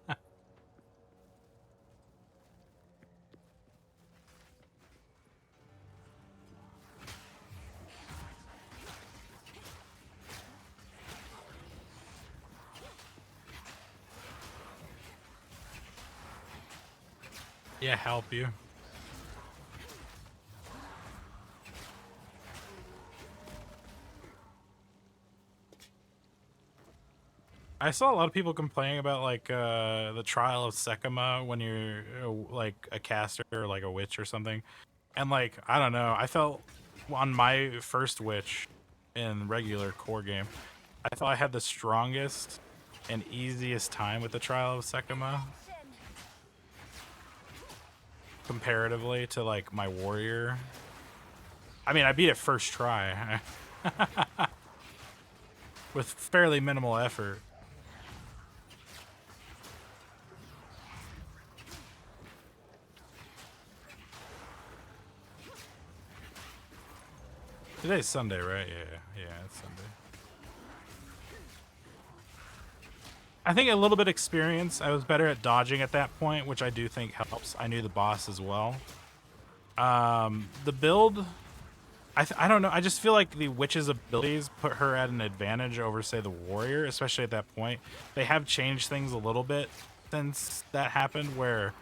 Speaker 1: Yeah, help you. I saw a lot of people complaining about like the trial of Sekima when you're like a caster or like a witch or something, and like I don't know, I felt on my first witch in regular core game, I thought I had the strongest and easiest time with the trial of Sekima comparatively to like my warrior. I mean, I beat it first try with fairly minimal effort. Today's Sunday, right? Yeah, it's Sunday. I think a little bit experience. I was better at dodging at that point, which I do think helps. I knew the boss as well. The build, I don't know. I just feel like the witch's abilities put her at an advantage over, say, the warrior, especially at that point. They have changed things a little bit since that happened, where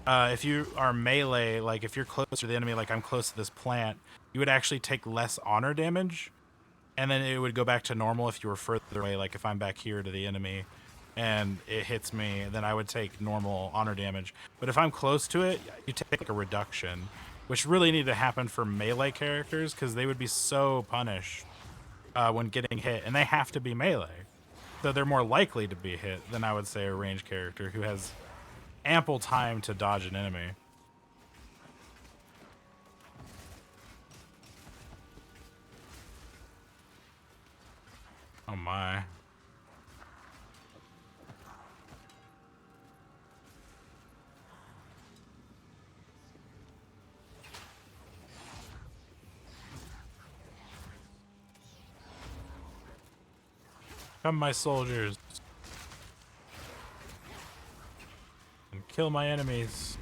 Speaker 1: if you are melee, like if you're close to the enemy, like I'm close to this plant, you would actually take less honor damage, and then it would go back to normal if you were further away. Like if I'm back here to the enemy and it hits me, then I would take normal honor damage. But if I'm close to it, you take a reduction, which really need to happen for melee characters because they would be so punished when getting hit, and they have to be melee. So they're more likely to be hit than I would say a ranged character who has ample time to dodge an enemy. Oh my. Come, my soldiers. And kill my enemies.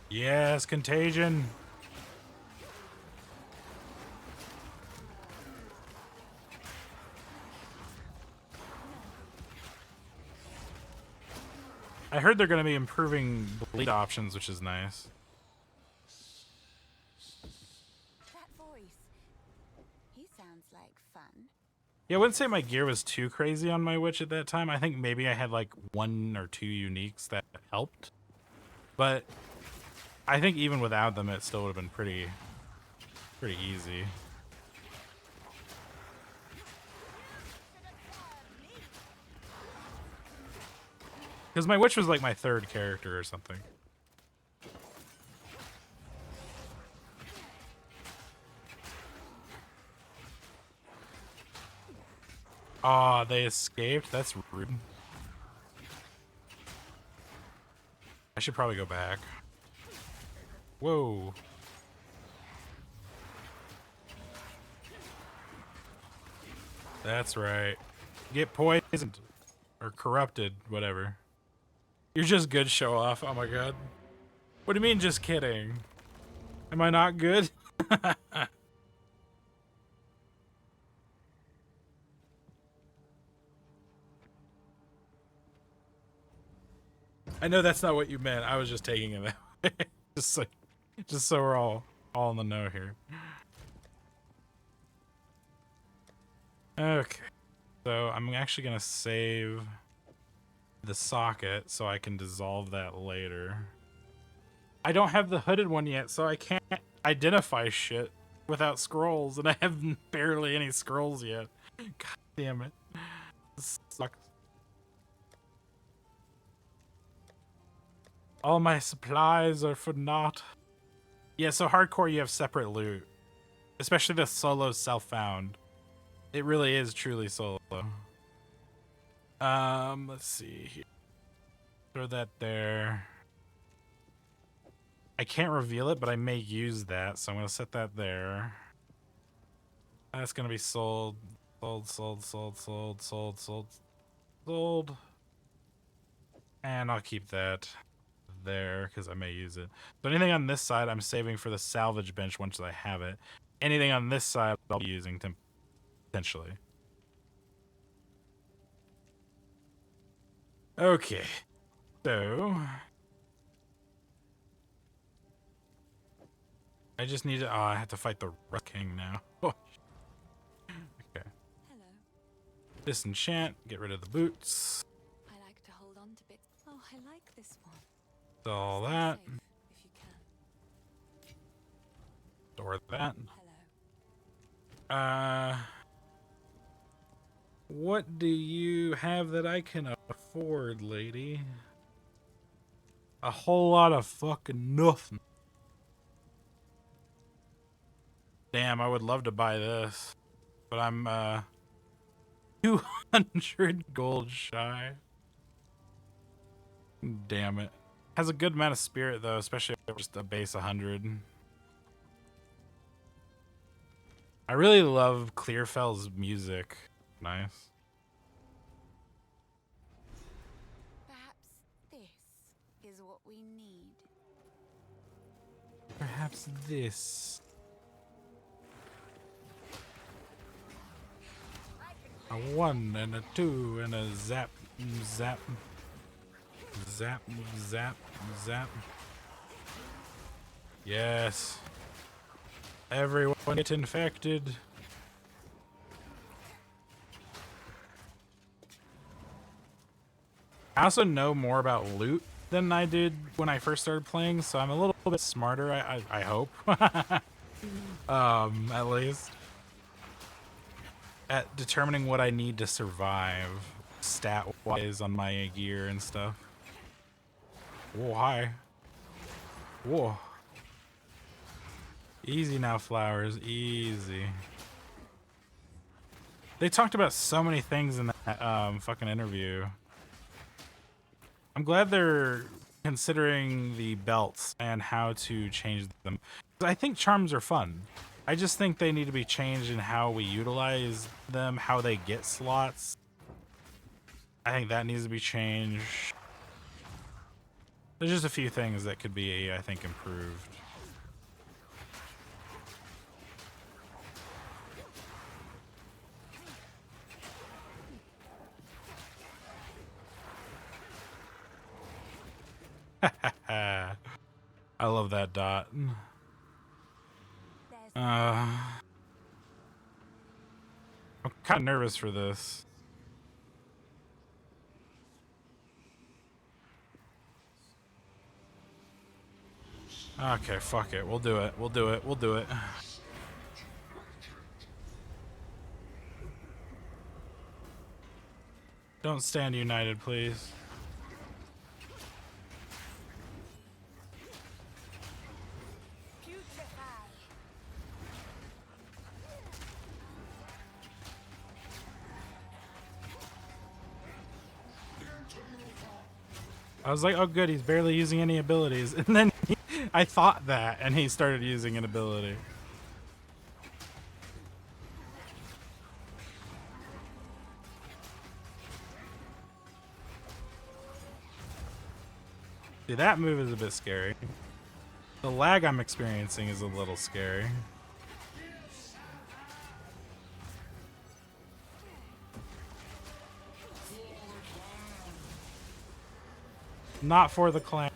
Speaker 1: Yes, contagion. I heard they're going to be improving bleed options, which is nice.
Speaker 2: That voice. He sounds like fun.
Speaker 1: Yeah, I wouldn't say my gear was too crazy on my witch at that time. I think maybe I had like 1 or 2 uniques that helped. But I think even without them, it still would have been pretty easy. Because my witch was like my 3rd character or something. Aw, they escaped? That's rude. I should probably go back. Whoa. That's right. Get poisoned. Or corrupted, whatever. You're just good, show off. Oh my god. What do you mean, just kidding? Am I not good? I know that's not what you meant. I was just taking it that way. just so we're all in the know here. Okay. So I'm actually gonna save the socket so I can dissolve that later. I don't have the hooded one yet, so I can't identify shit without scrolls, and I have barely any scrolls yet. God damn it. This sucks. All my supplies are for naught. Yeah, so hardcore you have separate loot. Especially the solo self-found. It really is truly solo. Let's see here. Throw that there. I can't reveal it, but I may use that, so I'm gonna set that there. That's gonna be sold. Sold. And I'll keep that there because I may use it. So anything on this side I'm saving for the salvage bench once I have it. Anything on this side I'll be using potentially. Okay. So I just need to I have to fight the Rock King now. Okay.
Speaker 2: Hello.
Speaker 1: Disenchant, get rid of the boots.
Speaker 2: I like to hold on to bits. Oh, I like this one.
Speaker 1: So all
Speaker 2: Stay
Speaker 1: that.
Speaker 2: safe if you can.
Speaker 1: Store that.
Speaker 2: Hello.
Speaker 1: What do you have that I can afford, lady? A whole lot of fucking nothing. Damn, I would love to buy this. But I'm 200 gold shy. Damn it. Has a good amount of spirit though, especially if just a base 100. I really love Clearfell's music. Nice.
Speaker 2: Perhaps this is what we need.
Speaker 1: Perhaps this. A 1 and a 2 and a zap, zap, zap, zap, zap. Yes. Everyone get infected. I also know more about loot than I did when I first started playing, so I'm a little bit smarter, I hope. At least. At determining what I need to survive, stat-wise on my gear and stuff. Whoa, hi. Whoa. Easy now, flowers. Easy. They talked about so many things in that fucking interview. I'm glad they're considering the belts and how to change them. I think charms are fun. I just think they need to be changed in how we utilize them, how they get slots. I think that needs to be changed. There's just a few things that could be, I think, improved. I love that dot. I'm kind of nervous for this. Okay, fuck it. We'll do it. We'll do it. We'll do it. Don't stand united, please. I was like, oh good, he's barely using any abilities. And then I thought that, and he started using an ability. See, that move is a bit scary. The lag I'm experiencing is a little scary. Not for the clan.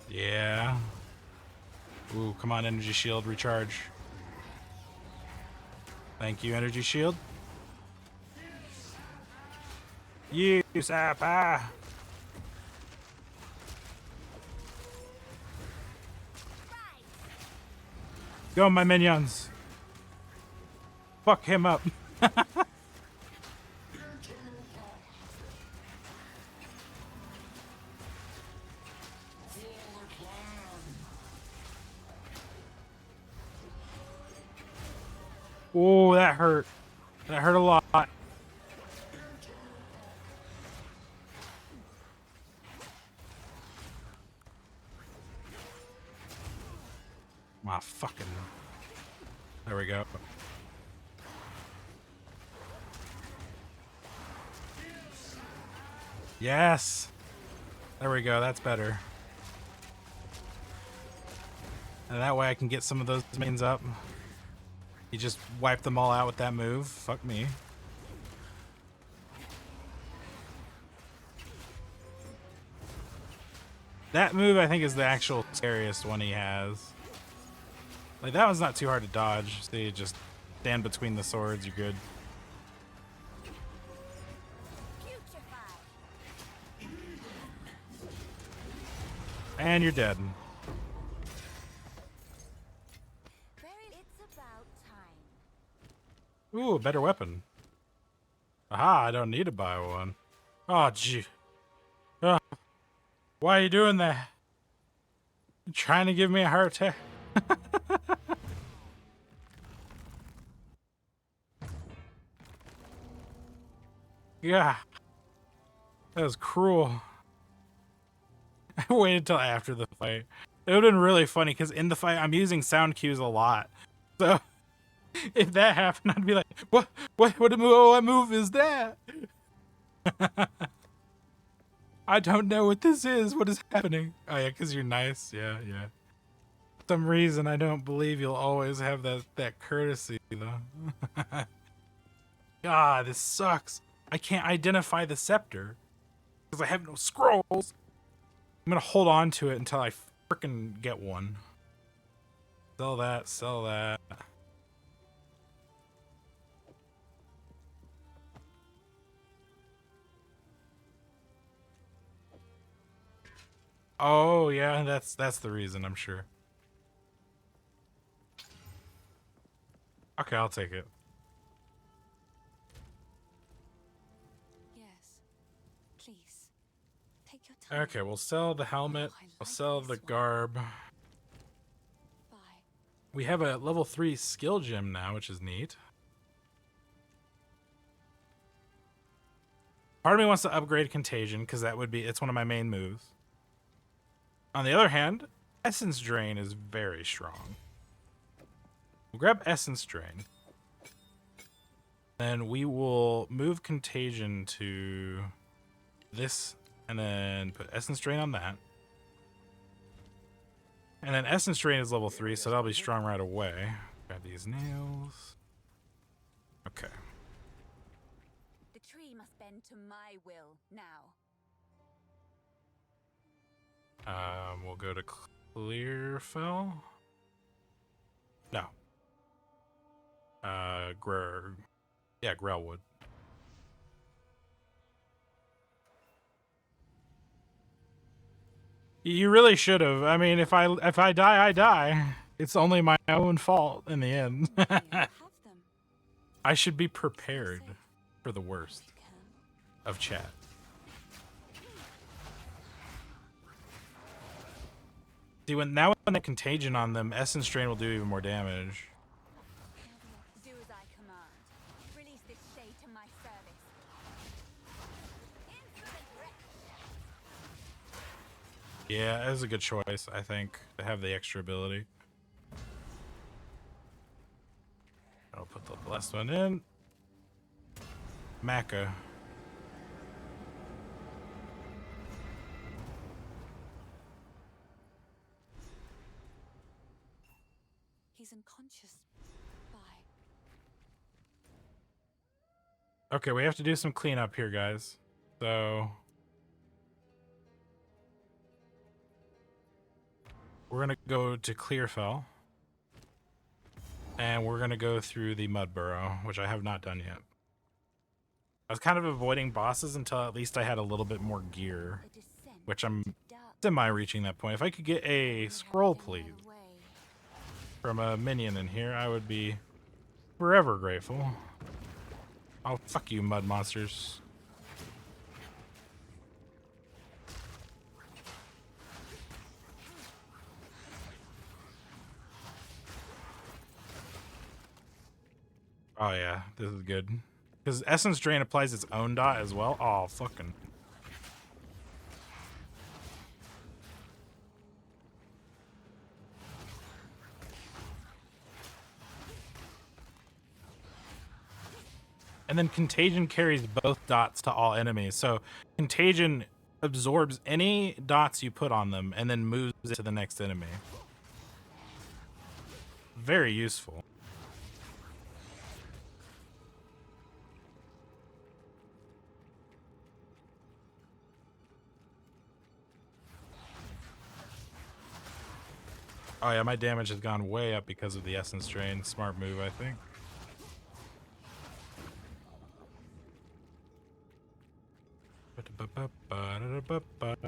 Speaker 1: Yeah. Ooh, come on, energy shield, recharge. Thank you, energy shield. You Zappa. Go, my minions. Fuck him up. Oh, that hurt. That hurt a lot. My fucking. There we go. Yes. There we go. That's better. And that way I can get some of those minions up. You just wipe them all out with that move. Fuck me. That move, I think, is the actual scariest one he has. Like, that one's not too hard to dodge. So you just stand between the swords, you're good. And you're dead. Ooh, a better weapon. Aha, I don't need to buy one. Oh, gee. Why are you doing that? You trying to give me a heart attack? Yeah. That was cruel. I waited till after the fight. It would have been really funny because in the fight I'm using sound cues a lot. So if that happened, I'd be like, what move is that? I don't know what this is. What is happening? Oh yeah, because you're nice. Yeah. For some reason, I don't believe you'll always have that courtesy, though. God, this sucks. I can't identify the scepter because I have no scrolls. I'm gonna hold on to it until I frickin' get one. Sell that. Sell that. Oh yeah, that's the reason, I'm sure. Okay, I'll take it.
Speaker 2: Yes. Please. Take your time.
Speaker 1: Okay, we'll sell the helmet. We'll sell the garb.
Speaker 2: Bye.
Speaker 1: We have a level 3 skill gem now, which is neat. Part of me wants to upgrade Contagion, because it's one of my main moves. On the other hand, Essence Drain is very strong. We'll grab Essence Drain. Then we will move Contagion to this, and then put Essence Drain on that. And then Essence Drain is level 3, so that'll be strong right away. Grab these nails. Okay.
Speaker 2: The tree must bend to my will now.
Speaker 1: We'll go to Clearfell. No. Grellwood. You really should have. I mean, if I die, I die. It's only my own fault in the end. I should be prepared for the worst of chat. See, when the Contagion on them, Essence Drain will do even more damage.
Speaker 2: Do as I command. Release this shade to my service.
Speaker 1: Yeah, it was a good choice, I think, to have the extra ability. I'll put the last one in. Maca.
Speaker 2: He's unconscious. Bye.
Speaker 1: Okay, we have to do some cleanup here, guys. So we're gonna go to Clearfell, and we're gonna go through the Mud Burrow, which I have not done yet. I was kind of avoiding bosses until at least I had a little bit more gear, which I'm semi-reaching that point. If I could get a scroll, please, from a minion in here, I would be forever grateful. Oh, fuck you, mud monsters. Oh yeah, this is good. Because Essence Drain applies its own dot as well. Oh, fucking. And then Contagion carries both dots to all enemies. So Contagion absorbs any dots you put on them and then moves it to the next enemy. Very useful. Oh yeah, my damage has gone way up because of the Essence Drain. Smart move, I think.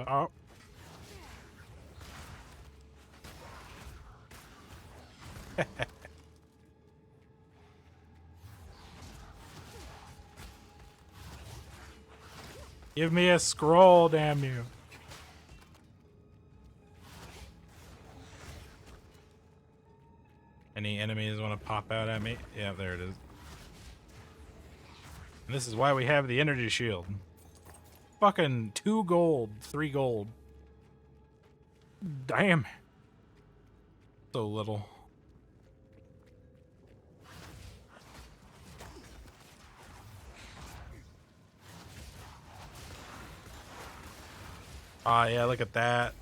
Speaker 1: Oh. Give me a scroll, damn you. Any enemies want to pop out at me? Yeah, there it is. And this is why we have the energy shield. Fucking 2 gold, 3 gold. Damn. So little. Ah, yeah, look at that.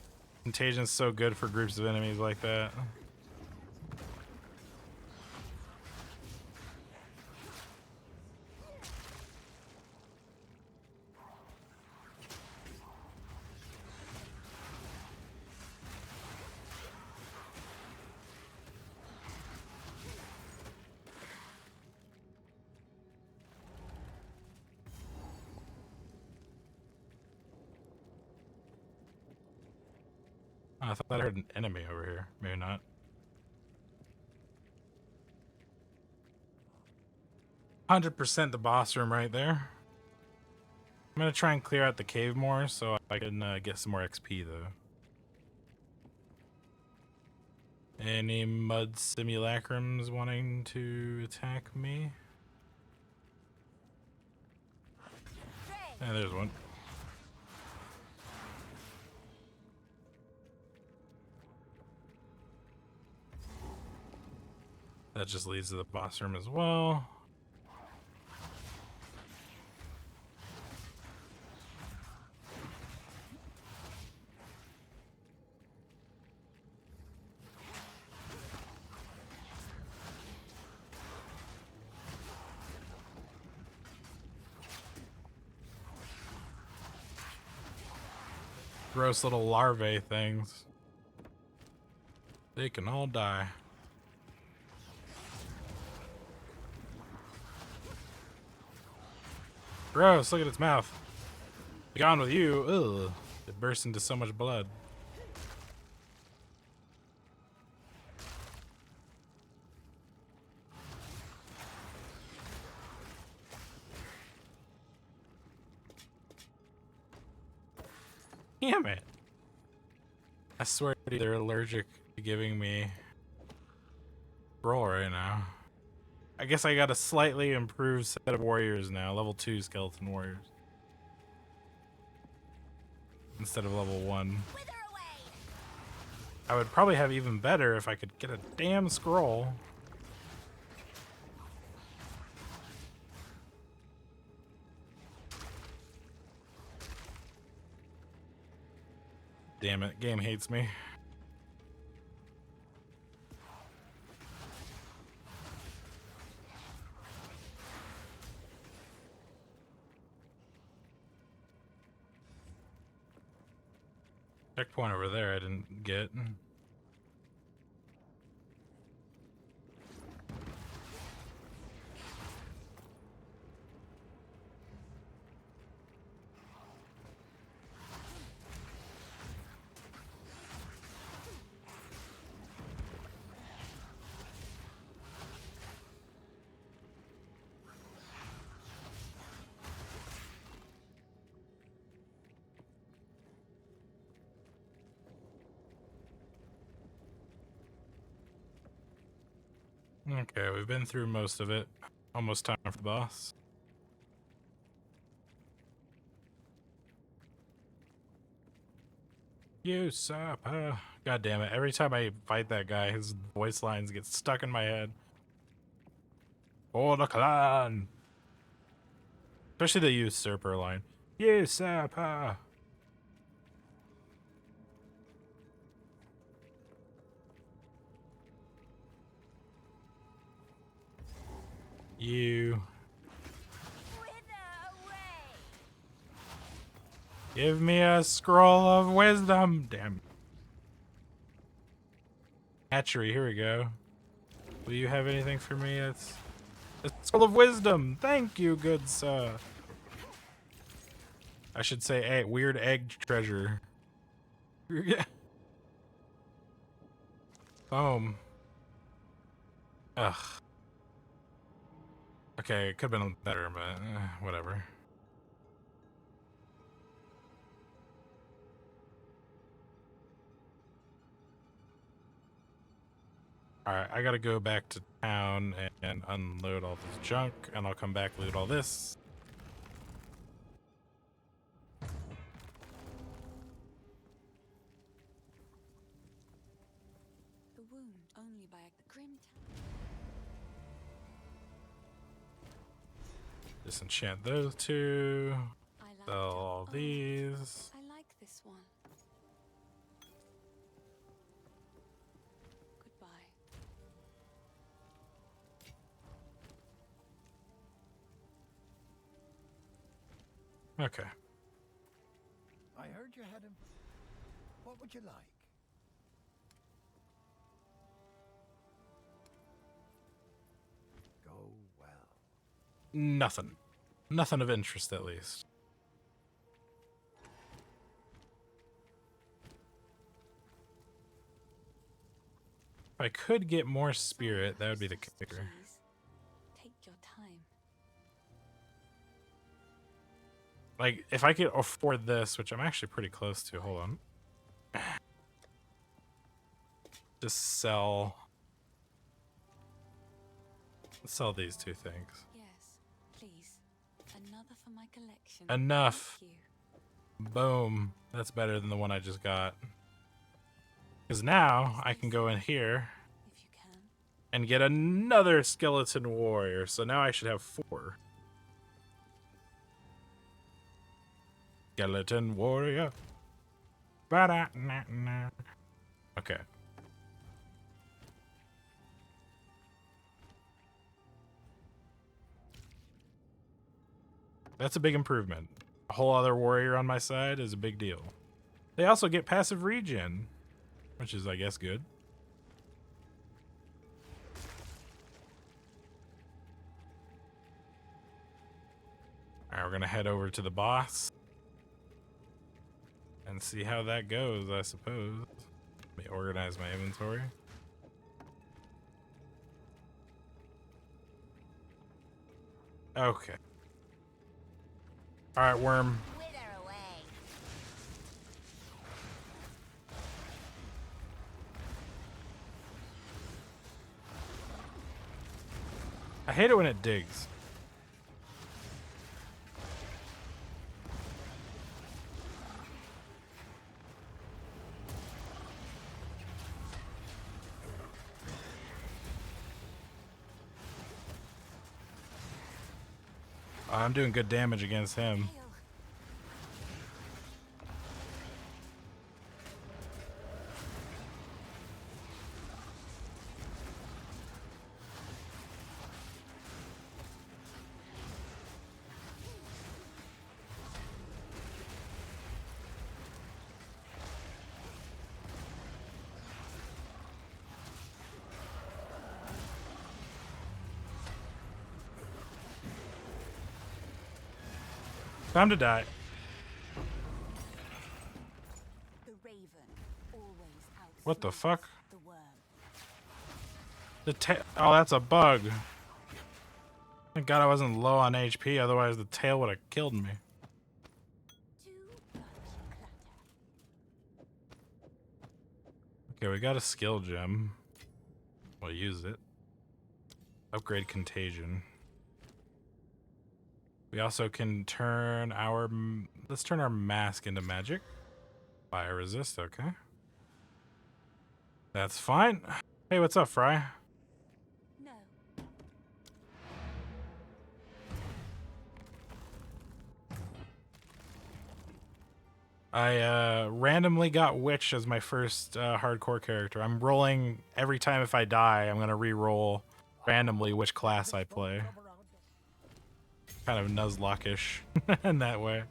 Speaker 1: Contagion's so good for groups of enemies like that. Oh, I thought I heard an enemy over here. Maybe not. "100% the boss room right there. I'm gonna try and clear out the cave more so I can get some more XP though. Any mud simulacrums wanting to attack me? Yeah, there's one. That just leads to the boss room as well. Gross little larvae things. They can all die. Gross, look at its mouth. Be gone with you. Ugh. It bursts into so much blood. Damn it. I swear to you, they're allergic to giving me roll right now. I guess I got a slightly improved set of warriors now. Level 2 skeleton warriors. Instead of level 1. I would probably have even better if I could get a damn scroll. Damn it, game hates me. Checkpoint over there I didn't get. Okay, we've been through most of it. Almost time for the boss. Usurper. God damn it. Every time I fight that guy, his voice lines get stuck in my head. For the clan! Especially the usurper line. Usurper! You. Give me a scroll of wisdom. Damn. Hatchery, here we go. Will you have anything for me? It's a scroll of wisdom. Thank you, good sir. I should say a weird egg treasure. Boom. Ugh. Okay, it could have been better, but whatever. Alright, I gotta go back to town and unload all this junk, and I'll come back, loot all this.
Speaker 2: The wound only by the grim.
Speaker 1: Disenchant those two. Sell all these.
Speaker 2: I like this one. Goodbye.
Speaker 1: Okay.
Speaker 3: I heard you had him. What would you like? Go well.
Speaker 1: Nothing. Nothing of interest, at least. If I could get more spirit, that would be the kicker.
Speaker 2: Please, take your time.
Speaker 1: Like, if I could afford this, which I'm actually pretty close to, hold on. Just sell these two things.
Speaker 2: Yes, please. Another for my collection.
Speaker 1: Enough.
Speaker 2: Thank you.
Speaker 1: Boom. That's better than the one I just got. Because now I can go in here
Speaker 2: If you can.
Speaker 1: and get another skeleton warrior. So now I should have 4. Skeleton warrior. Ba-da-na-na. Okay. That's a big improvement. A whole other warrior on my side is a big deal. They also get passive regen, which is, I guess, good. Alright, we're gonna head over to the boss and see how that goes, I suppose. Let me organize my inventory. Okay. Alright, worm.
Speaker 2: Wither away.
Speaker 1: I hate it when it digs. I'm doing good damage against him.
Speaker 2: Hail.
Speaker 1: Time to die.
Speaker 2: The raven always
Speaker 1: What the fuck?
Speaker 2: the worm.
Speaker 1: The tail. Oh, that's a bug. Thank God I wasn't low on HP, otherwise the tail would have killed me.
Speaker 2: Too much clutter.
Speaker 1: Okay, we got a skill gem. We'll use it. Upgrade contagion. We also can turn our... Let's turn our mask into magic. Fire resist, okay. That's fine. Hey, what's up, Fry?
Speaker 2: No.
Speaker 1: I randomly got Witch as my first hardcore character. I'm rolling every time if I die, I'm going to re-roll randomly which class I play. Kind of Nuzlocke-ish in that way.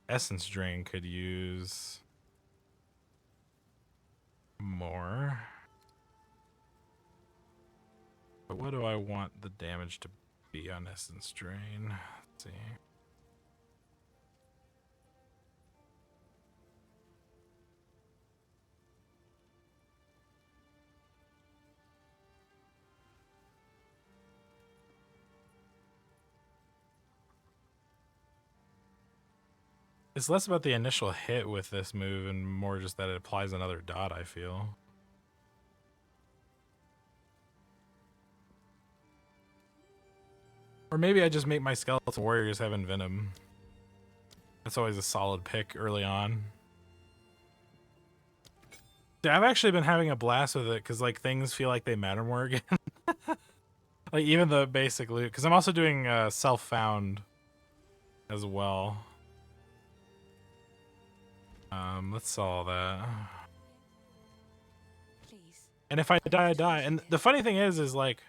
Speaker 1: Essence Drain could use more. But what do I want the damage to be on Essence Drain? Let's see. It's less about the initial hit with this move and more just that it applies another dot, I feel. Or maybe I just make my Skeleton Warriors have Envenom. That's always a solid pick early on. Yeah, I've actually been having a blast with it because like things feel like they matter more again. Like even the basic loot, because I'm also doing self-found as well. Let's solve that.
Speaker 2: Please.
Speaker 1: And if I die, I die. And the funny thing is like,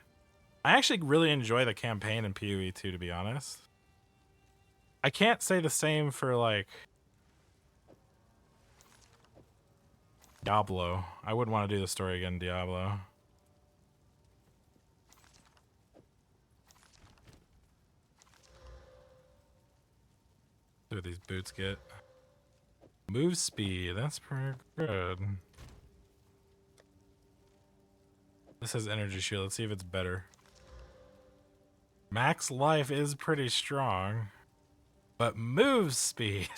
Speaker 1: I actually really enjoy the campaign in PoE 2, to be honest. I can't say the same for like Diablo. I wouldn't want to do the story again, Diablo. See what these boots get. Move speed, that's pretty good. This has energy shield, let's see if it's better. Max life is pretty strong, but move speed.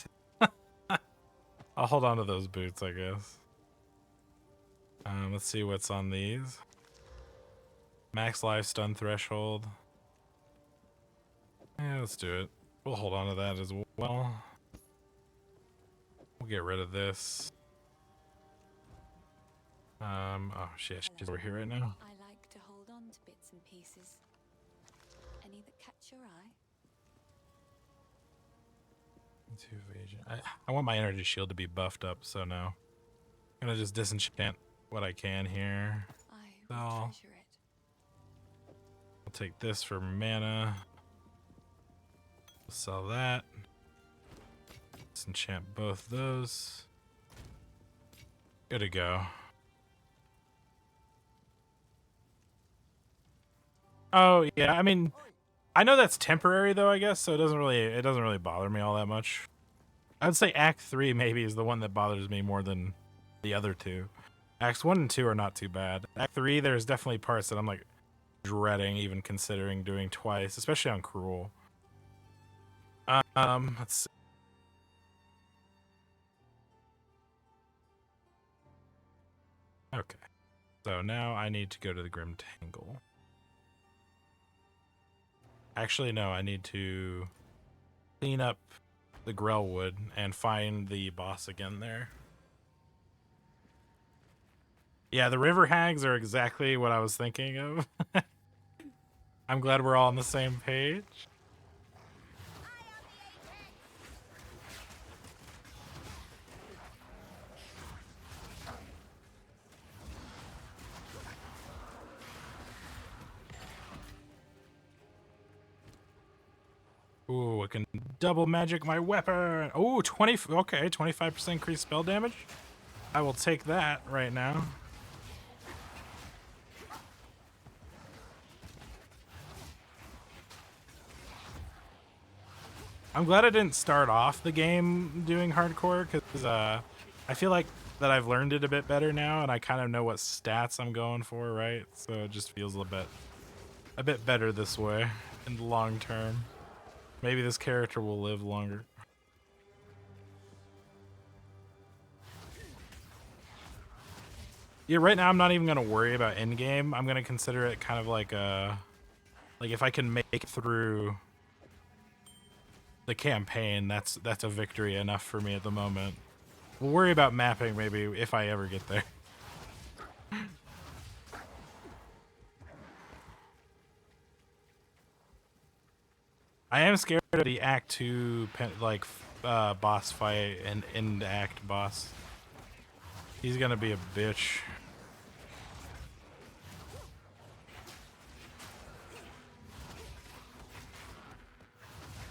Speaker 1: I'll hold on to those boots, I guess. Let's see what's on these. Max life, stun threshold. Yeah, let's do it. We'll hold on to that as well. We'll get rid of this. Oh shit, she's over here right now.
Speaker 2: I like to hold on to bits and pieces. Any that catch your eye?
Speaker 1: Two evasion. I want my energy shield to be buffed up, so no. I'm gonna just disenchant what I can here.
Speaker 2: I will treasure it.
Speaker 1: I'll take this for mana. Sell that. Disenchant both those. Good to go. Oh yeah, I mean, I know that's temporary though, I guess, so it doesn't really bother me all that much. I'd say Act 3 maybe is the one that bothers me more than the other two. Acts 1 and 2 are not too bad. Act 3, there's definitely parts that I'm like dreading even considering doing twice, especially on Cruel. Let's see. Okay. So now I need to go to the Grim Tangle. Actually, no, I need to clean up the Grellwood and find the boss again there. Yeah, the River Hags are exactly what I was thinking of. I'm glad we're all on the same page. Ooh, I can double magic my weapon. Ooh, 20, okay, 25% increased spell damage. I will take that right now. I'm glad I didn't start off the game doing hardcore because I feel like that I've learned it a bit better now and I kind of know what stats I'm going for, right? So it just feels a bit better this way in the long term. Maybe this character will live longer. Yeah, right now I'm not even gonna worry about endgame. I'm gonna consider it kind of like a, like if I can make it through the campaign, that's a victory enough for me at the moment. We'll worry about mapping maybe if I ever get there. I am scared of the Act 2 boss fight and end act boss. He's gonna be a bitch.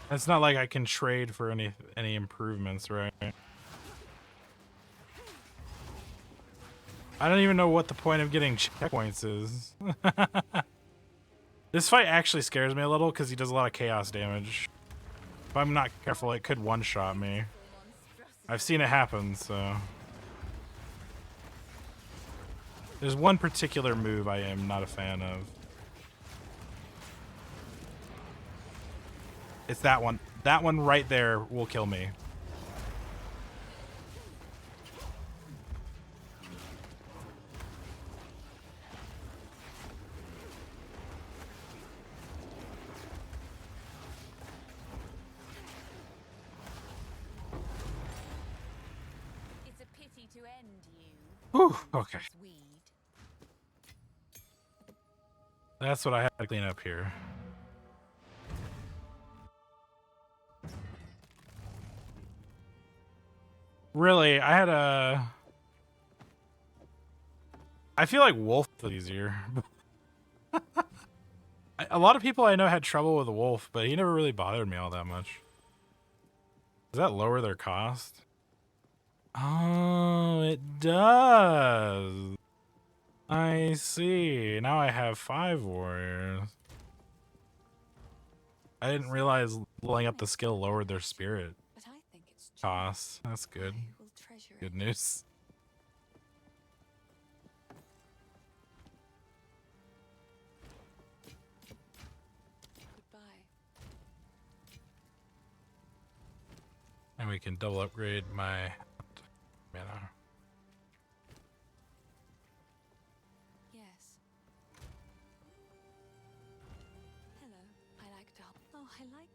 Speaker 1: It's not like I can trade for any improvements, right? I don't even know what the point of getting checkpoints is. This fight actually scares me a little because he does a lot of chaos damage. If I'm not careful, it could one-shot me. I've seen it happen, so... There's one particular move I am not a fan of. It's that one. That one right there will kill me.
Speaker 2: It's a pity to end you.
Speaker 1: Whew, okay. That's what I have to clean up here. Really, I had a... I feel like Wolf was easier. A lot of people I know had trouble with Wolf, but he never really bothered me all that much. Does that lower their cost? Oh, it does. I see. Now I have 5 warriors. I didn't realize leveling up the skill lowered their spirit cost. That's good. Good news. And we can double upgrade my mana.
Speaker 2: Yes. Hello. I like to. Oh, I like.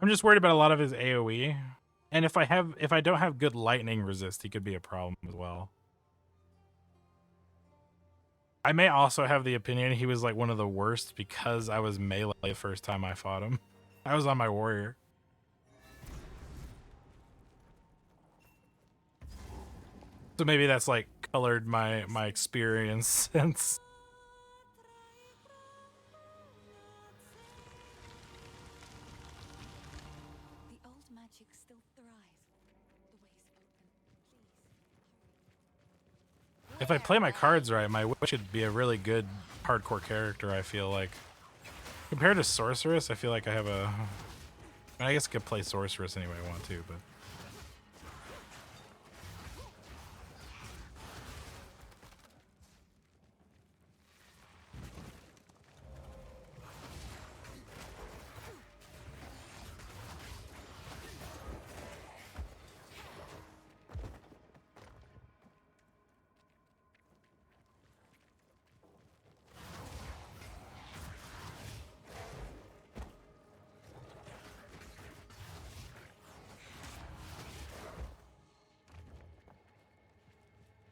Speaker 1: I'm just worried about a lot of his AoE. And if I don't have good lightning resist, he could be a problem as well. I may also have the opinion he was like one of the worst because I was melee the first time I fought him. I was on my warrior. So maybe that's like colored my experience since.
Speaker 2: The old magic still thrives. The way's open. Please.
Speaker 1: If I play my cards right, my witch should be a really good hardcore character, I feel like. Compared to Sorceress, I feel like I have a... I guess I could play Sorceress any way I want to, but...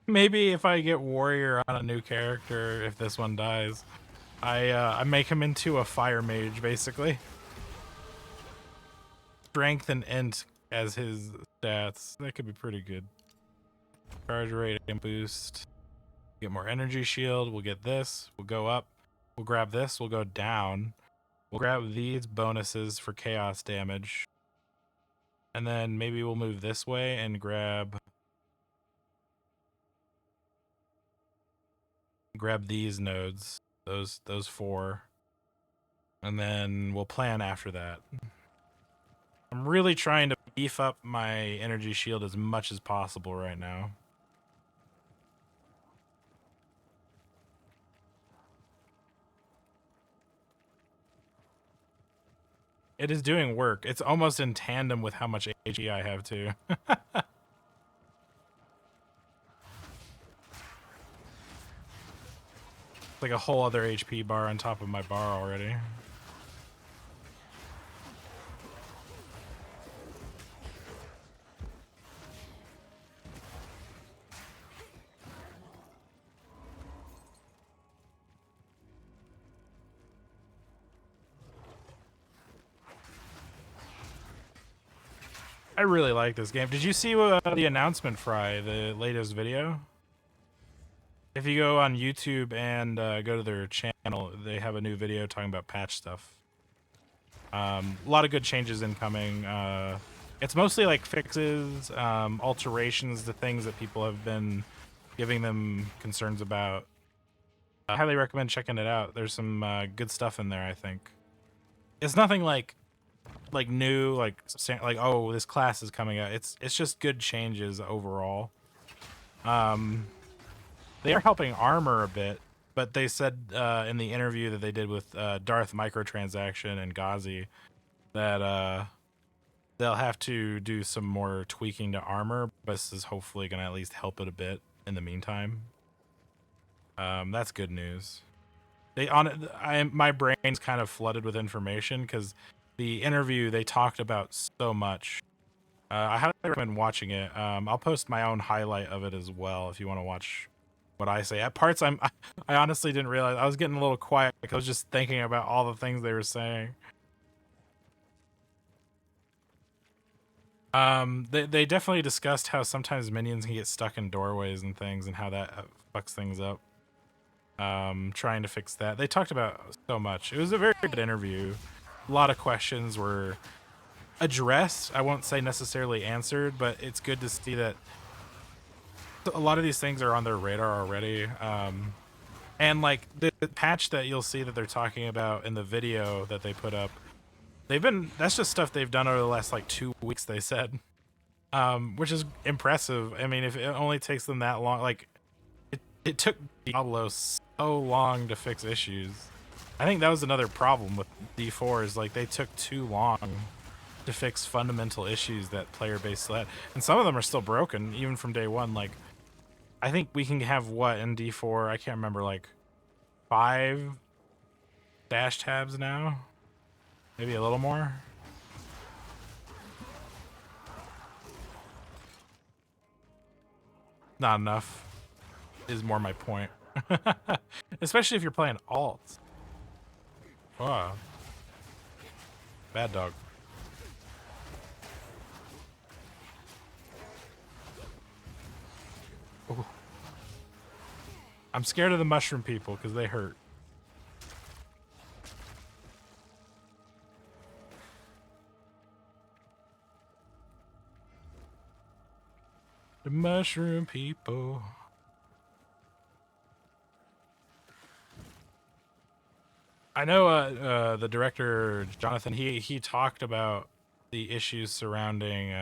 Speaker 1: Maybe if I get warrior on a new character, if this one dies, I make him into a fire mage, basically. Strength and int as his stats. That could be pretty good. Charge rate and boost. Get more energy shield. We'll get this. We'll go up. We'll grab this. We'll go down. We'll grab these bonuses for chaos damage. And then maybe we'll move this way and grab these nodes. Those 4. And then we'll plan after that. I'm really trying to beef up my energy shield as much as possible right now. It is doing work. It's almost in tandem with how much HP I have too. Like a whole other HP bar on top of my bar already. I really like this game. Did you see the announcement, Fry, the latest video? If you go on YouTube and go to their channel, they have a new video talking about patch stuff. A lot of good changes incoming. It's mostly like fixes, alterations to things that people have been giving them concerns about. I highly recommend checking it out. There's some good stuff in there, I think. It's nothing like new, like oh, this class is coming out. It's just good changes overall. They are helping armor a bit, but they said in the interview that they did with Darth Microtransaction and Ghazi that they'll have to do some more tweaking to armor, but this is hopefully going to at least help it a bit in the meantime. That's good news. My brain's kind of flooded with information because the interview they talked about so much. I highly recommend watching it. I'll post my own highlight of it as well if you want to watch what I say. At parts, I honestly didn't realize. I was getting a little quiet because I was just thinking about all the things they were saying. They definitely discussed how sometimes minions can get stuck in doorways and things, and how that fucks things up. Trying to fix that. They talked about so much. It was a very good interview. A lot of questions were addressed. I won't say necessarily answered, but it's good to see that a lot of these things are on their radar already. And like the patch that you'll see that they're talking about in the video that they put up, that's just stuff they've done over the last like 2 weeks, they said. Which is impressive. I mean, if it only takes them that long, like it took Diablo so long to fix issues. I think that was another problem with D4 is like they took too long to fix fundamental issues that player base still had. And some of them are still broken, even from day one. Like, I think we can have what in D4? I can't remember, like 5 dash tabs now? Maybe a little more? Not enough is more my point. Especially if you're playing alt. Wow. Bad dog. Ooh. I'm scared of the mushroom people because they hurt. The mushroom people. I know the director Jonathan, he talked about the issues surrounding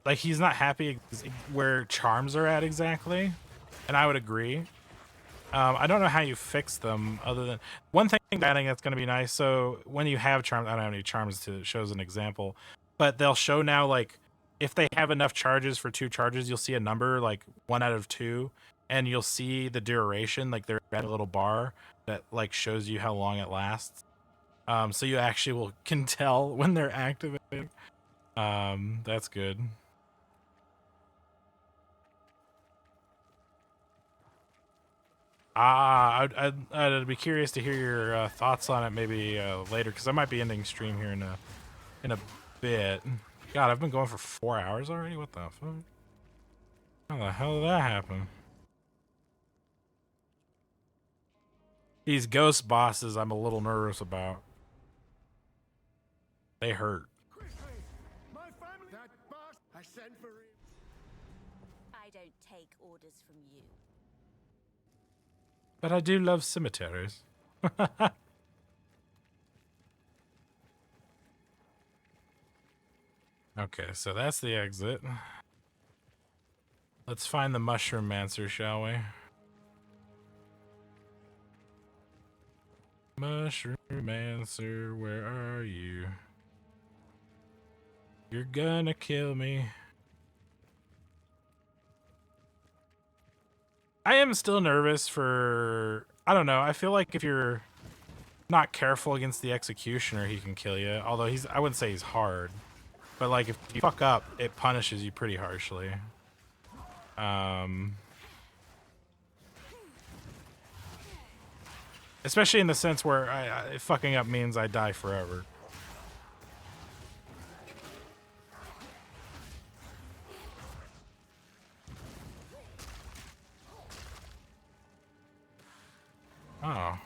Speaker 1: like he's not happy where charms are at exactly, and I would agree. I don't know how you fix them other than one thing I think that's going to be nice. So when you have charms, I don't have any charms to show as an example, but they'll show now like if they have enough charges for 2 charges, you'll see a number like 1 out of 2, and you'll see the duration, like they're at a little bar that like shows you how long it lasts. So you actually can tell when they're activating. That's good. I'd be curious to hear your thoughts on it maybe later, because I might be ending stream here in a bit. God, I've been going for 4 hours already. What the fuck? How the hell did that happen? These ghost bosses, I'm a little nervous about. They hurt.
Speaker 3: Quickly! My family... That boss... I sent for him.
Speaker 2: I don't take orders from you.
Speaker 1: But I do love cemeteries. Okay, so that's the exit. Let's find the Mushroom Mancer, shall we? Mushroom Mancer, where are you? You're gonna kill me. I am still nervous for, I don't know, I feel like if you're not careful against the executioner, he can kill you. Although I wouldn't say he's hard, but like if you fuck up, it punishes you pretty harshly. Especially in the sense where fucking up means I die forever. Oh.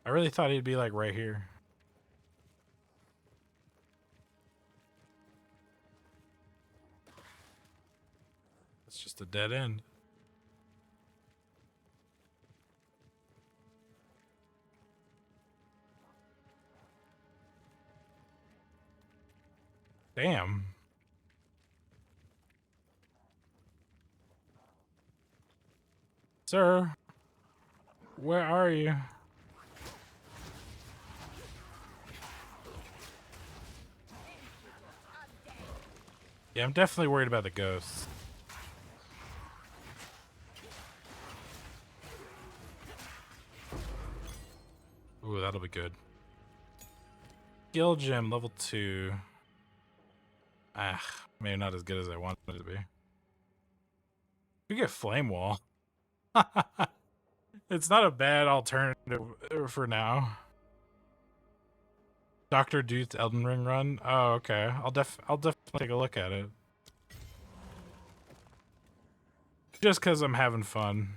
Speaker 1: I really thought he'd be like right here. It's just a dead end. Damn. Sir, where are you? Yeah, I'm definitely worried about the ghosts. Ooh, that'll be good. Skill gem level 2. Ah, maybe not as good as I wanted it to be. We get flame wall. It's not a bad alternative for now. Dr. Dude's Elden Ring run. Oh, okay. I'll definitely take a look at it. Just because I'm having fun.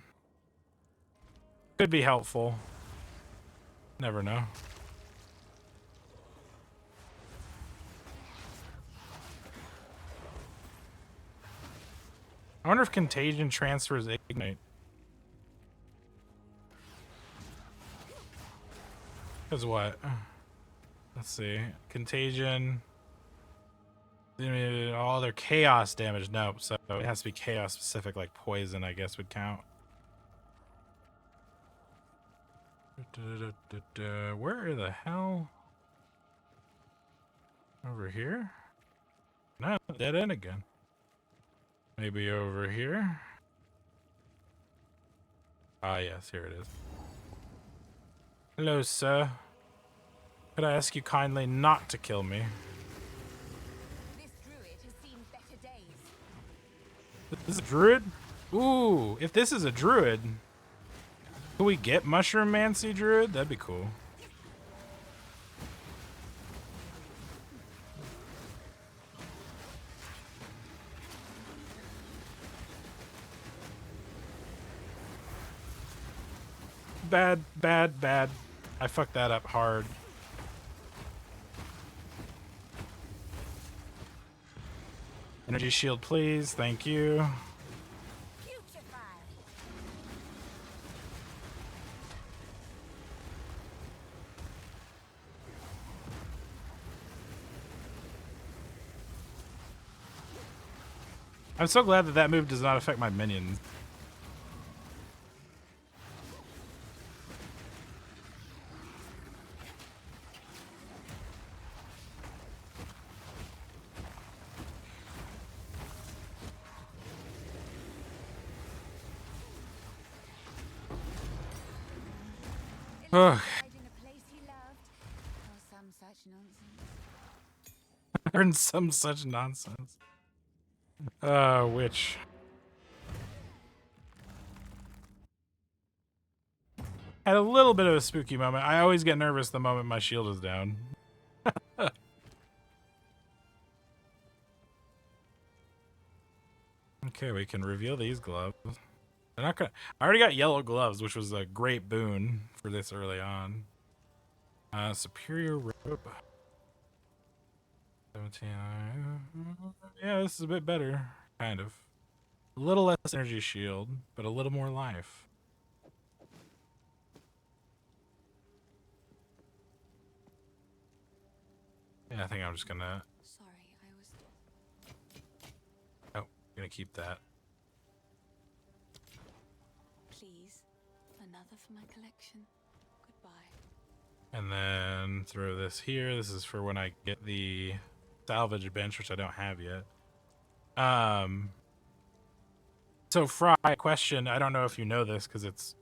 Speaker 1: Could be helpful. Never know. I wonder if Contagion transfers Ignite. Because what? Let's see. Contagion. All their chaos damage. No, so it has to be chaos specific, like poison, I guess, would count. Where the hell? Over here? No, dead end again. Maybe over here? Ah, yes, here it is. Hello, sir. Could I ask you kindly not to kill me?
Speaker 2: This druid has seen better days.
Speaker 1: This is a druid? Ooh, if this is a druid, can we get Mushroom Mancy druid? That'd be cool. Bad, bad, bad. I fucked that up hard. Energy shield, please. Thank you. I'm so glad that that move does not affect my minions. Ugh. Earn some such nonsense. Which? Had a little bit of a spooky moment. I always get nervous the moment my shield is down. Okay, we can reveal these gloves. They're not gonna. I already got yellow gloves, which was a great boon for this early on. Superior robe. 17. Yeah, this is a bit better, kind of. A little less energy shield, but a little more life. Yeah, I think I'm just gonna.
Speaker 2: Sorry, I was.
Speaker 1: Oh, gonna keep that.
Speaker 2: Please, another for my collection. Goodbye.
Speaker 1: And then throw this here. This is for when I get the salvage bench, which I don't have yet. So, Fry, question. I don't know if you know this because it's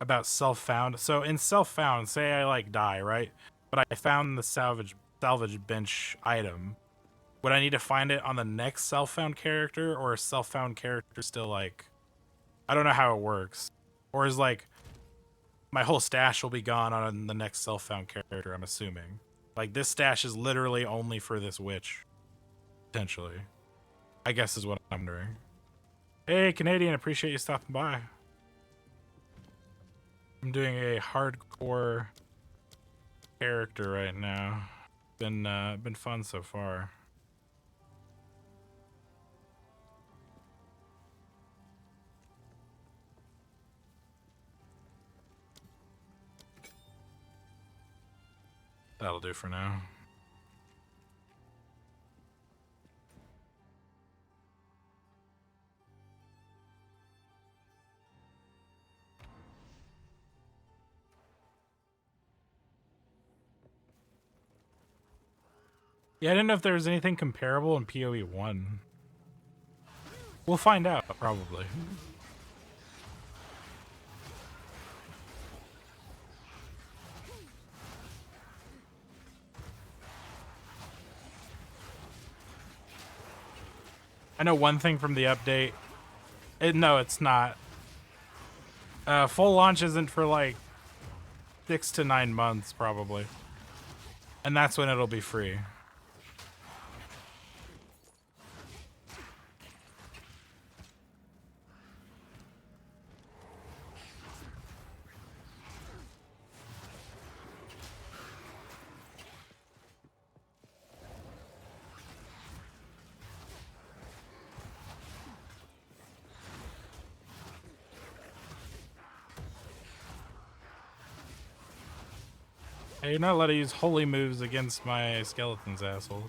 Speaker 1: about self-found. So, in self-found, say I like die, right? But I found the salvage bench item. Would I need to find it on the next self-found character, or is self-found character still like? I don't know how it works, or is like my whole stash will be gone on the next self-found character. I'm assuming. Like this stash is literally only for this witch, potentially. I guess is what I'm wondering. Hey, Canadian, appreciate you stopping by. I'm doing a hardcore character right now. Been fun so far. That'll do for now. Yeah, I didn't know if there was anything comparable in PoE 1. We'll find out, probably. I know one thing from the update. No, it's not. Full launch isn't for like 6 to 9 months, probably. And that's when it'll be free. Hey, you're not allowed to use holy moves against my skeletons, asshole.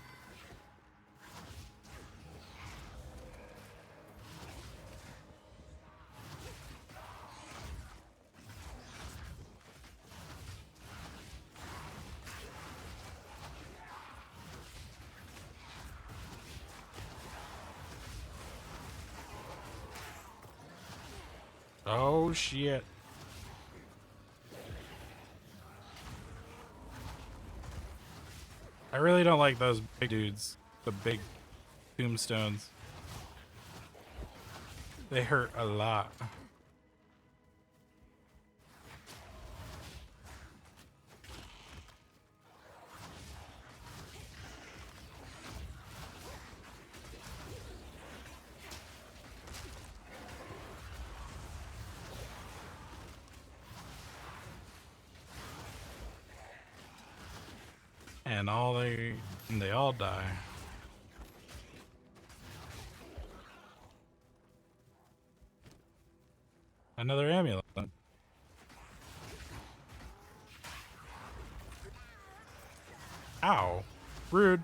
Speaker 1: Oh, shit. I really don't like those big dudes. The big tombstones. They hurt a lot. And they all die. Another amulet. Ow. Rude.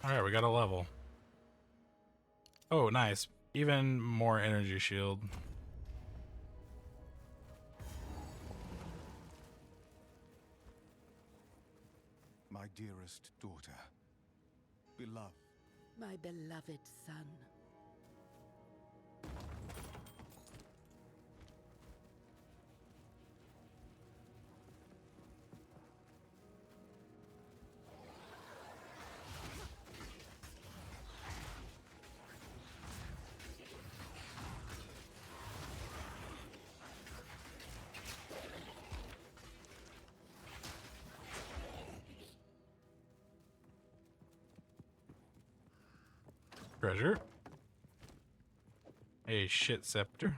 Speaker 1: Alright, we got a level. Oh, nice. Even more energy shield.
Speaker 3: My dearest daughter, beloved.
Speaker 9: My beloved son.
Speaker 1: Treasure. A shit scepter.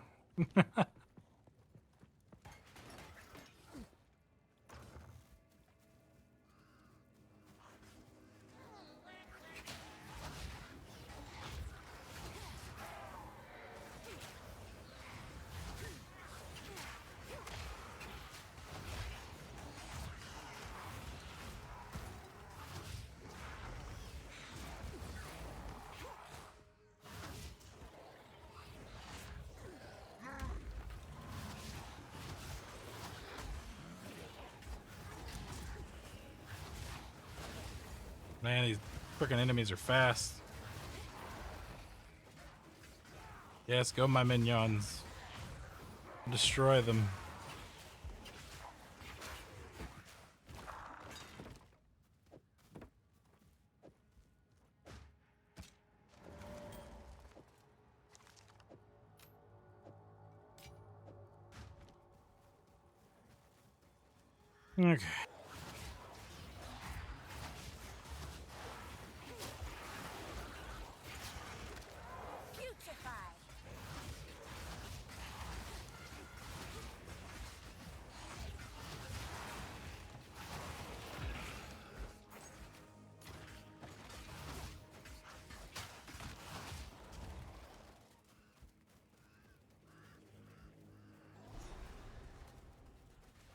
Speaker 1: Man, these freaking enemies are fast. Yes, go my minions. Destroy them. Okay.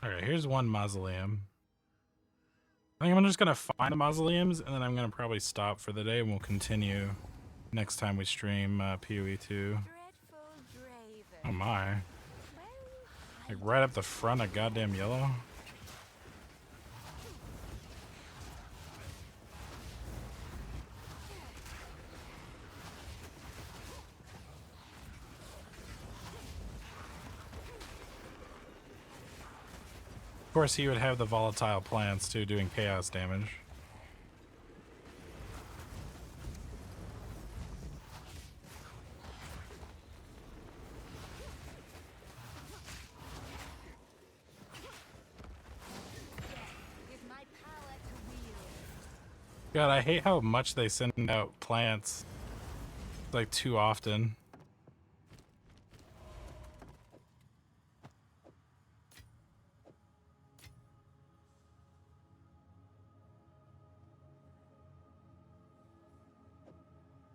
Speaker 1: Alright, here's one mausoleum. I think I'm just gonna find the mausoleums, and then I'm gonna probably stop for the day, and we'll continue next time we stream PoE 2. Oh my. Like right up the front of goddamn yellow. Of course, he would have the volatile plants too, doing chaos damage. God, I hate how much they send out plants. Like, too often.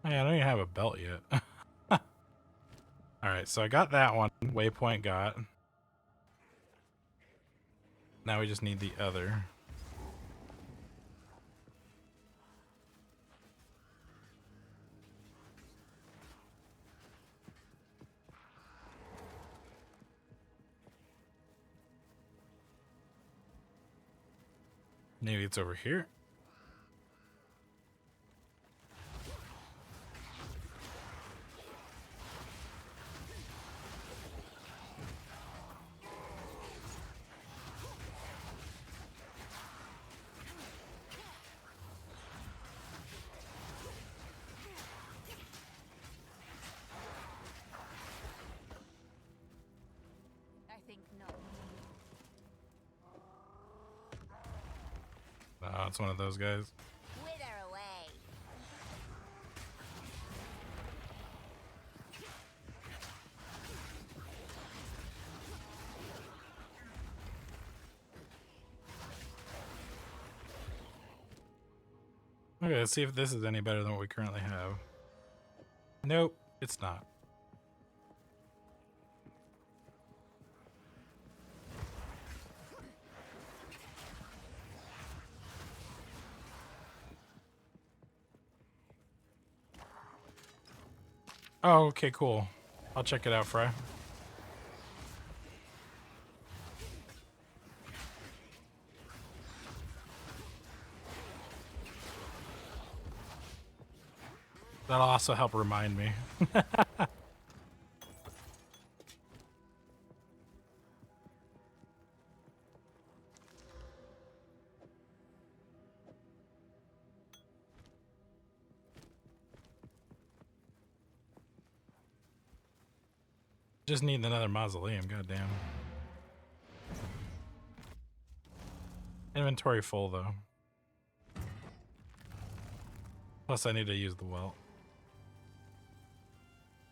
Speaker 1: Hey, I don't even have a belt yet. Alright, so I got that one. Waypoint got. Now we just need the other. Maybe it's over here.
Speaker 2: I think not.
Speaker 1: Oh, it's one of those guys.
Speaker 2: Wither away.
Speaker 1: Okay, let's see if this is any better than what we currently have. Nope, it's not. Oh, okay, cool. I'll check it out, Fry. That'll also help remind me. Just need another mausoleum, goddamn. Inventory full though. Plus I need to use the welt.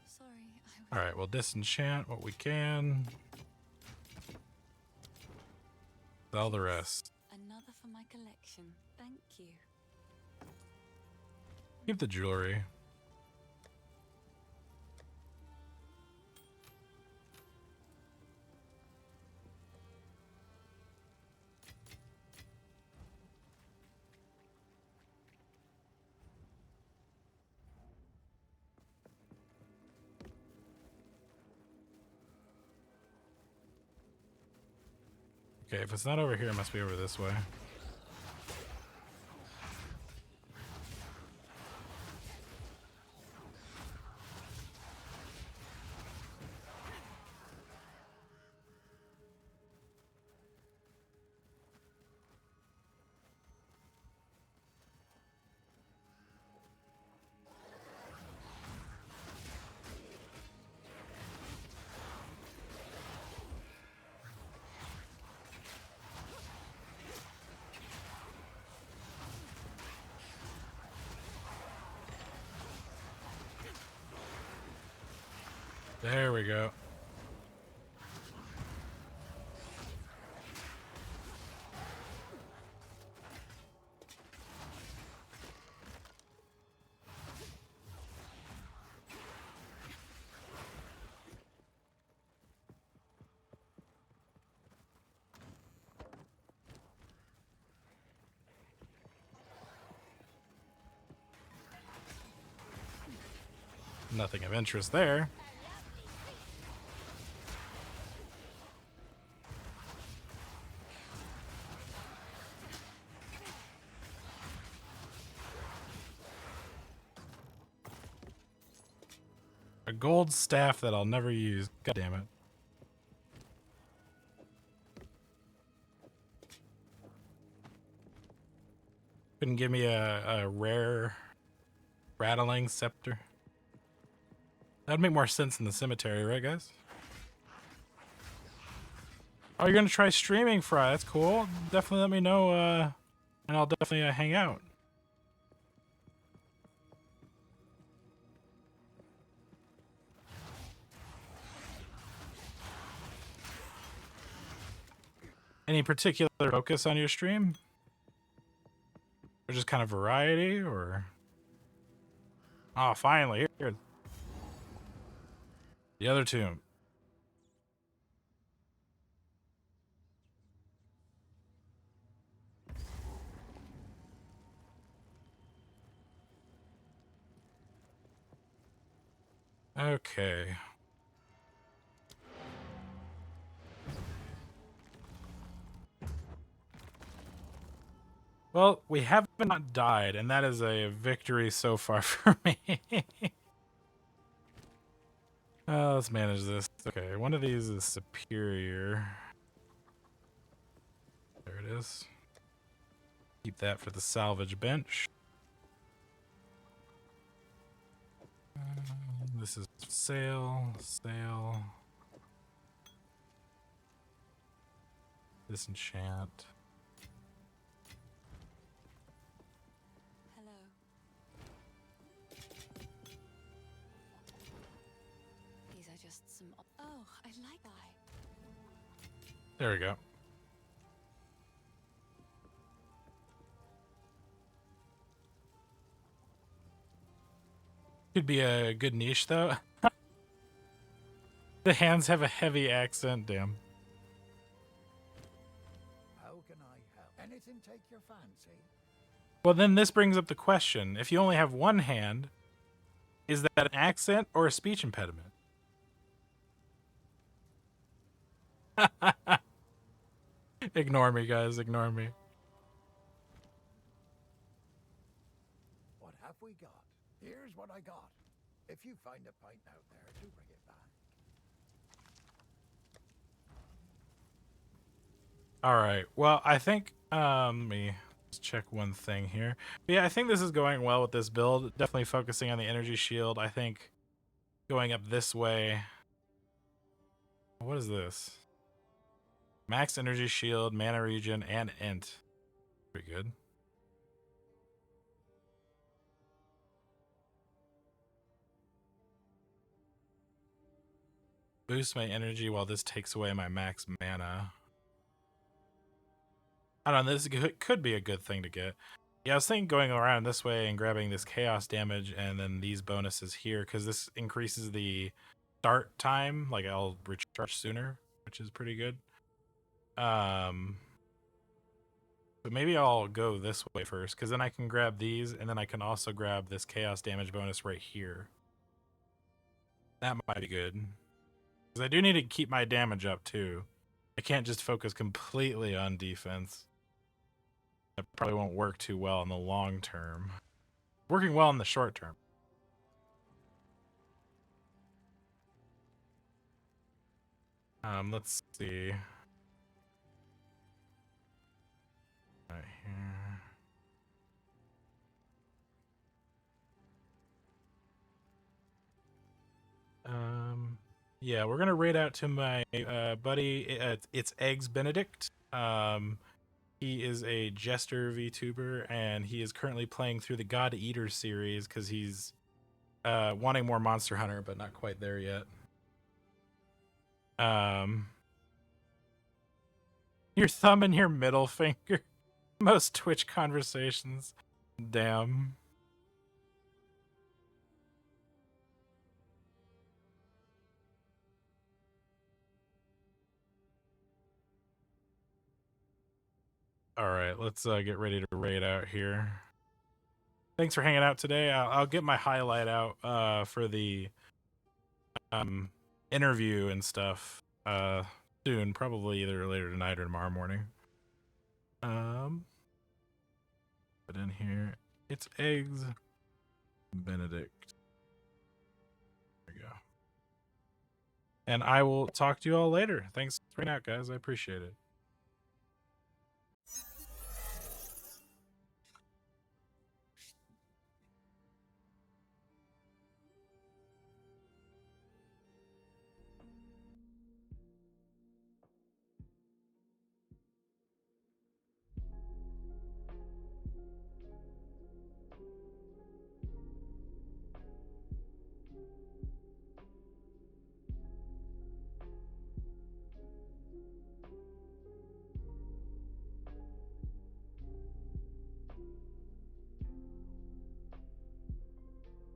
Speaker 2: Sorry,
Speaker 1: Alright, we'll disenchant what we can. Sell the rest.
Speaker 2: Another for my collection. Thank you.
Speaker 1: Keep the jewelry. Okay, if it's not over here, it must be over this way. There we go. Nothing of interest there. A gold staff that I'll never use. God damn it. Couldn't give me a rare rattling scepter. That'd make more sense in the cemetery, right, guys? Oh, you're gonna try streaming, Fry. That's cool. Definitely let me know, and I'll definitely hang out. Any particular focus on your stream? Or just kind of variety, or... Oh, finally, here. The other tomb. Okay. Well, we have not died, and that is a victory so far for me. Let's manage this. Okay, one of these is superior. There it is. Keep that for the salvage bench. This is sail. Disenchant.
Speaker 2: Hello. These are just some. Oh, I like that.
Speaker 1: There we go. Could be a good niche, though. The hands have a heavy accent, damn.
Speaker 3: How can I help? Anything take your fancy?
Speaker 1: Well, then this brings up the question. If you only have one hand, is that an accent or a speech impediment? Ignore me, guys. Ignore me.
Speaker 3: What have we got? Here's what I got. If you find a pint out there, do bring it back.
Speaker 1: All right. Well, I think let me just check one thing here. But yeah, I think this is going well with this build. Definitely focusing on the energy shield. I think going up this way. What is this? Max energy shield, mana regen, and int. Pretty good. Boost my energy while this takes away my max mana. I don't know, this could be a good thing to get. Yeah, I was thinking going around this way and grabbing this chaos damage and then these bonuses here, because this increases the start time. Like, I'll recharge sooner, which is pretty good. But maybe I'll go this way first, because then I can grab these, and then I can also grab this chaos damage bonus right here. That might be good. Because I do need to keep my damage up, too. I can't just focus completely on defense. That probably won't work too well in the long term. Working well in the short term. Let's see. Right here. Yeah, we're gonna raid out to my buddy. It's Eggs Benedict. He is a jester VTuber, and he is currently playing through the God Eater series because he's wanting more Monster Hunter, but not quite there yet. Your thumb and your middle finger. Most Twitch conversations. Damn. All right, let's get ready to raid out here. Thanks for hanging out today. I'll get my highlight out for the interview and stuff soon, probably either later tonight or tomorrow morning. Put in here, it's eggs Benedict. There we go. And I will talk to you all later. Thanks for hanging out, guys. I appreciate it.